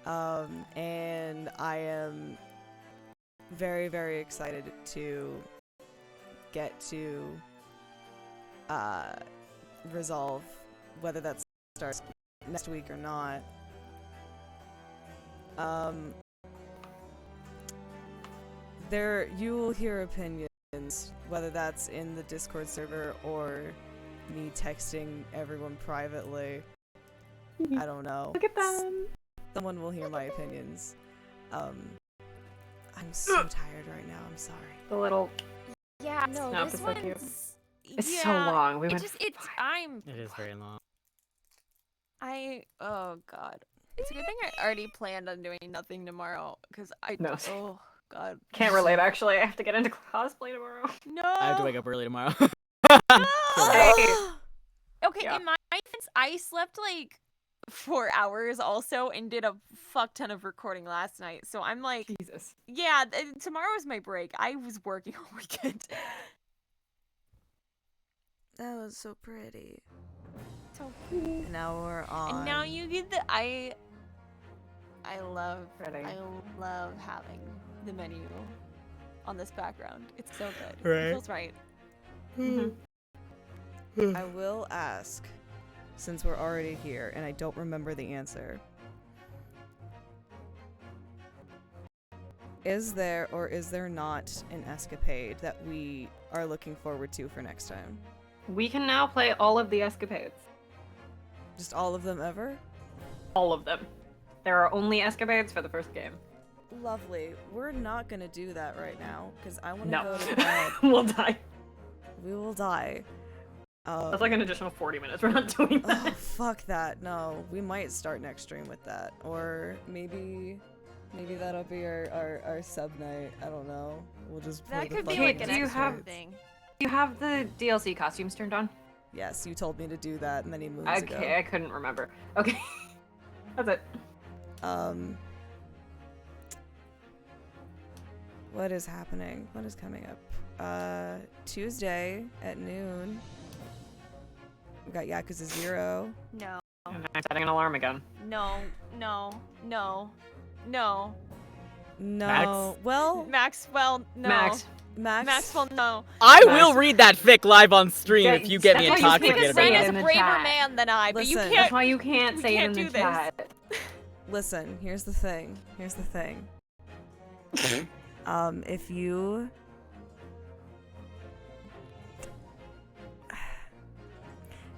Speaker 1: And I am very, very excited to get to resolve whether that starts next week or not. There, you will hear opinions, whether that's in the Discord server or me texting everyone privately. I don't know.
Speaker 6: Look at them.
Speaker 1: Someone will hear my opinions. I'm so tired right now. I'm sorry.
Speaker 6: The little.
Speaker 2: Yeah, no,
Speaker 6: Snap
Speaker 2: this
Speaker 6: is so cute.
Speaker 2: one's.
Speaker 6: It's so long. We
Speaker 2: It
Speaker 6: went.
Speaker 2: just, it's, I'm,
Speaker 4: It is very long.
Speaker 7: Oh god. It's a good thing I already planned on doing nothing tomorrow, because
Speaker 6: No.
Speaker 7: oh god.
Speaker 6: Can't relate actually. I have to get into cosplay tomorrow.
Speaker 7: No!
Speaker 4: I have to wake up early tomorrow.
Speaker 6: Hey.
Speaker 7: Okay,
Speaker 6: Yeah.
Speaker 7: in my defense, I slept like 4 hours also and did a fuck ton of recording last night. So I'm like,
Speaker 6: Jesus.
Speaker 7: yeah, tomorrow is my break. I was working all weekend.
Speaker 1: That was so pretty.
Speaker 7: So
Speaker 1: And now we're on.
Speaker 7: and now you get the I love
Speaker 6: Ready.
Speaker 7: I love having the menu on this background. It's so good.
Speaker 4: Right.
Speaker 7: It feels right.
Speaker 1: I will ask, since we're already here and I don't remember the answer. Is there or is there not an escapade that we are looking forward to for next time?
Speaker 6: We can now play all of the escapades.
Speaker 1: Just all of them ever?
Speaker 3: all of them. There are only escapades for the first game.
Speaker 1: Lovely. We're not gonna do that right now because I want to
Speaker 3: No.
Speaker 1: go to bed.
Speaker 3: We'll die.
Speaker 1: We will die.
Speaker 3: That's like an additional 40 minutes. We're not doing that.
Speaker 1: Oh, fuck that. No, we might start next stream with that, or maybe that'll be our sub night. I don't know. We'll just play
Speaker 7: That
Speaker 1: the
Speaker 7: could be
Speaker 1: fucking
Speaker 7: like an
Speaker 3: Do you
Speaker 7: extra
Speaker 3: have-
Speaker 7: thing.
Speaker 3: Do you have the DLC costumes turned on?
Speaker 1: Yes, you told me to do that many moons
Speaker 3: Okay,
Speaker 1: ago.
Speaker 3: I couldn't remember. Okay. That's it.
Speaker 1: What is happening? What is coming up? Tuesday at noon. We got Yakuza 0.
Speaker 7: No.
Speaker 3: And I'm setting an alarm again.
Speaker 7: No. No. No. No.
Speaker 1: No.
Speaker 4: Max?
Speaker 1: Well,
Speaker 7: Maxwell, no.
Speaker 3: Max.
Speaker 1: Maxwell,
Speaker 7: no.
Speaker 4: I
Speaker 3: Max.
Speaker 4: will read that fic live on stream
Speaker 3: Yeah,
Speaker 4: if you get me
Speaker 3: that's why you can't
Speaker 4: intoxicated
Speaker 3: say
Speaker 7: Ren
Speaker 3: it
Speaker 4: about
Speaker 7: is
Speaker 3: in
Speaker 7: a
Speaker 3: the
Speaker 7: braver
Speaker 3: chat.
Speaker 7: man than I, but you
Speaker 1: Listen.
Speaker 3: That's
Speaker 7: can't.
Speaker 3: why you can't
Speaker 7: we
Speaker 3: say
Speaker 7: can't
Speaker 3: it in
Speaker 7: do
Speaker 3: the
Speaker 7: this.
Speaker 3: chat.
Speaker 1: listen, here's the thing. Here's the thing.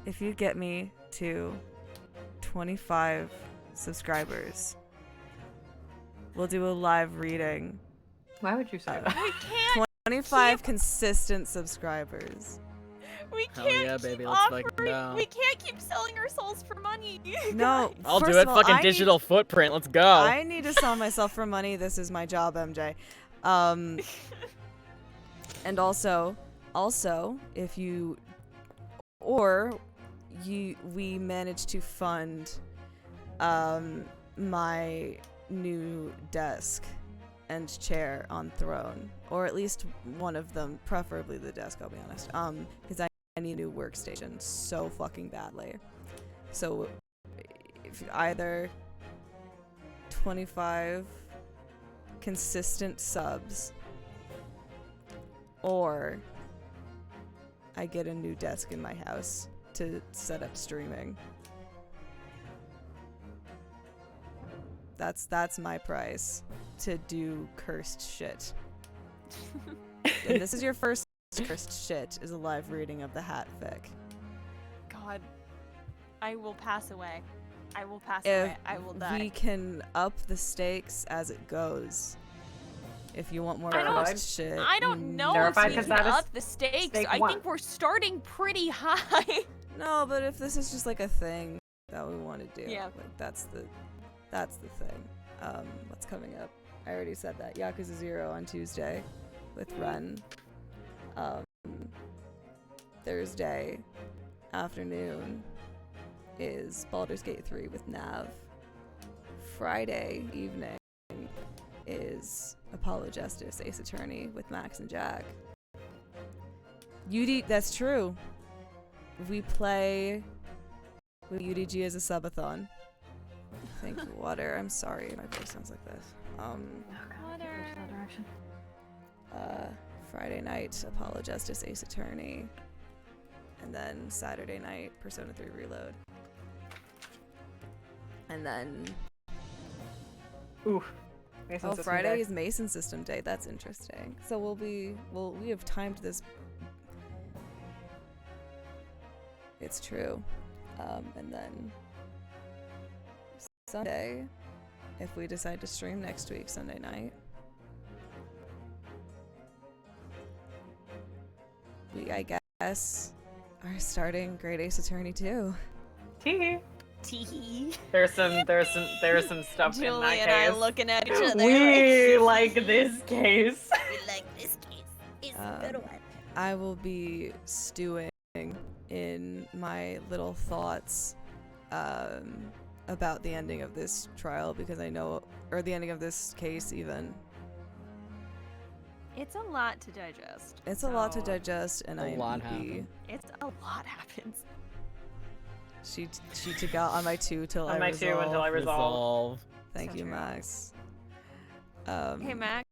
Speaker 1: If you get me to 25 subscribers, we'll do a live reading.
Speaker 3: Why would you say that?
Speaker 7: We can't.
Speaker 1: 25 consistent subscribers.
Speaker 7: We
Speaker 4: Hell
Speaker 7: can't
Speaker 4: yeah,
Speaker 7: keep
Speaker 4: baby, let's
Speaker 7: offering.
Speaker 4: fucking go.
Speaker 7: We can't keep selling our souls for money.
Speaker 1: No,
Speaker 4: I'll
Speaker 1: first
Speaker 4: do it.
Speaker 1: of all,
Speaker 4: Fucking
Speaker 1: I
Speaker 4: digital footprint. Let's go.
Speaker 1: I need to sell myself for money. This is my job, MJ. And also, if you, we managed to fund, my new desk and chair on Throne, or at least one of them, preferably the desk. I'll be honest. Because I need a new workstation so fucking badly. So, if either 25 consistent subs, or I get a new desk in my house to set up streaming. That's my price to do cursed shit. And this is your first cursed shit, is a live reading of the Hat fic.
Speaker 7: God, I will pass away. I will pass
Speaker 1: If
Speaker 7: away. I will die.
Speaker 1: we can up the stakes as it goes. If you want more
Speaker 7: I don't-
Speaker 1: cursed shit.
Speaker 7: I don't know if
Speaker 3: Verified,
Speaker 7: we
Speaker 3: 'cause
Speaker 7: can
Speaker 3: that is
Speaker 7: up the stakes.
Speaker 3: stake
Speaker 7: I
Speaker 3: one.
Speaker 7: think we're starting pretty high.
Speaker 1: No, but if this is just like a thing that we want to do,
Speaker 7: Yeah.
Speaker 1: like that's the thing. What's coming up? I already said that. Yakuza 0 on Tuesday with Ren. Thursday afternoon is Baldur's Gate 3 with Nav. Friday evening is Apollo Justice Ace Attorney with Max and Jack. That's true. We play with UDG as a subathon. Thank you, Water. I'm sorry, my voice sounds like this. Friday night, Apollo Justice Ace Attorney. And then Saturday night, Persona 3 Reload. And then
Speaker 3: Ooh. Mason System
Speaker 1: Friday
Speaker 3: Day.
Speaker 1: is Mason System Day. That's interesting. So we have timed this. It's true. And then Sunday, if we decide to stream next week, Sunday night, we, I guess, are starting Great Ace Attorney 2.
Speaker 3: Tee.
Speaker 7: Tee.
Speaker 3: There's some stuff
Speaker 7: Julie
Speaker 3: in that
Speaker 7: and I
Speaker 3: case.
Speaker 7: looking at each other.
Speaker 3: We like this case.
Speaker 5: We like this case. It's a good one.
Speaker 1: I will be stewing in my little thoughts about the ending of this trial, because I know, or the ending of this case even.
Speaker 7: It's a lot to digest.
Speaker 1: It's a lot to
Speaker 7: so-
Speaker 1: digest, and
Speaker 4: A
Speaker 1: I
Speaker 4: lot
Speaker 1: will be.
Speaker 4: happened.
Speaker 7: It's a lot happens.
Speaker 1: She took out on my 2 till
Speaker 3: On
Speaker 1: I
Speaker 3: my
Speaker 1: resolve.
Speaker 3: 2 until I resolve.
Speaker 1: Thank
Speaker 7: So
Speaker 1: you,
Speaker 7: true.
Speaker 1: Max.
Speaker 7: Hey Max,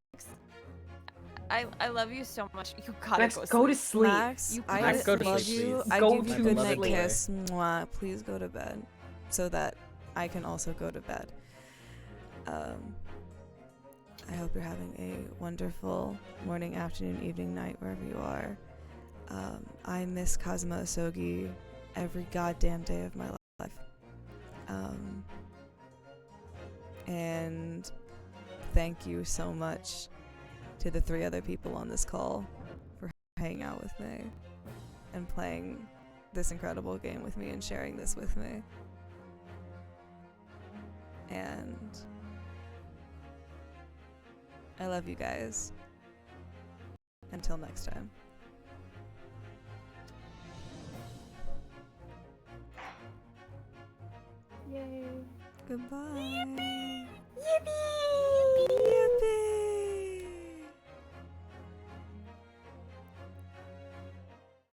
Speaker 7: I love you so much. You gotta
Speaker 3: Max,
Speaker 7: go,
Speaker 3: go to
Speaker 7: sleep.
Speaker 3: sleep.
Speaker 1: Max,
Speaker 7: You
Speaker 1: I
Speaker 4: Max, go to
Speaker 1: love
Speaker 4: sleep,
Speaker 1: you.
Speaker 4: please.
Speaker 1: I
Speaker 3: Go
Speaker 1: give you
Speaker 3: to
Speaker 1: a good
Speaker 4: sleep.
Speaker 1: night
Speaker 4: Beloved
Speaker 1: kiss. Mwah. Please go to bed, so that I can also go to bed. I hope you're having a wonderful morning, afternoon, evening, night, wherever you are. I miss Kazuma Asogi every goddamn day of my life. And thank you so much to the 3 other people on this call for hanging out with me and playing this incredible game with me and sharing this with me. And I love you guys. Until next time.
Speaker 7: Yay.
Speaker 1: Goodbye.
Speaker 5: Yippee!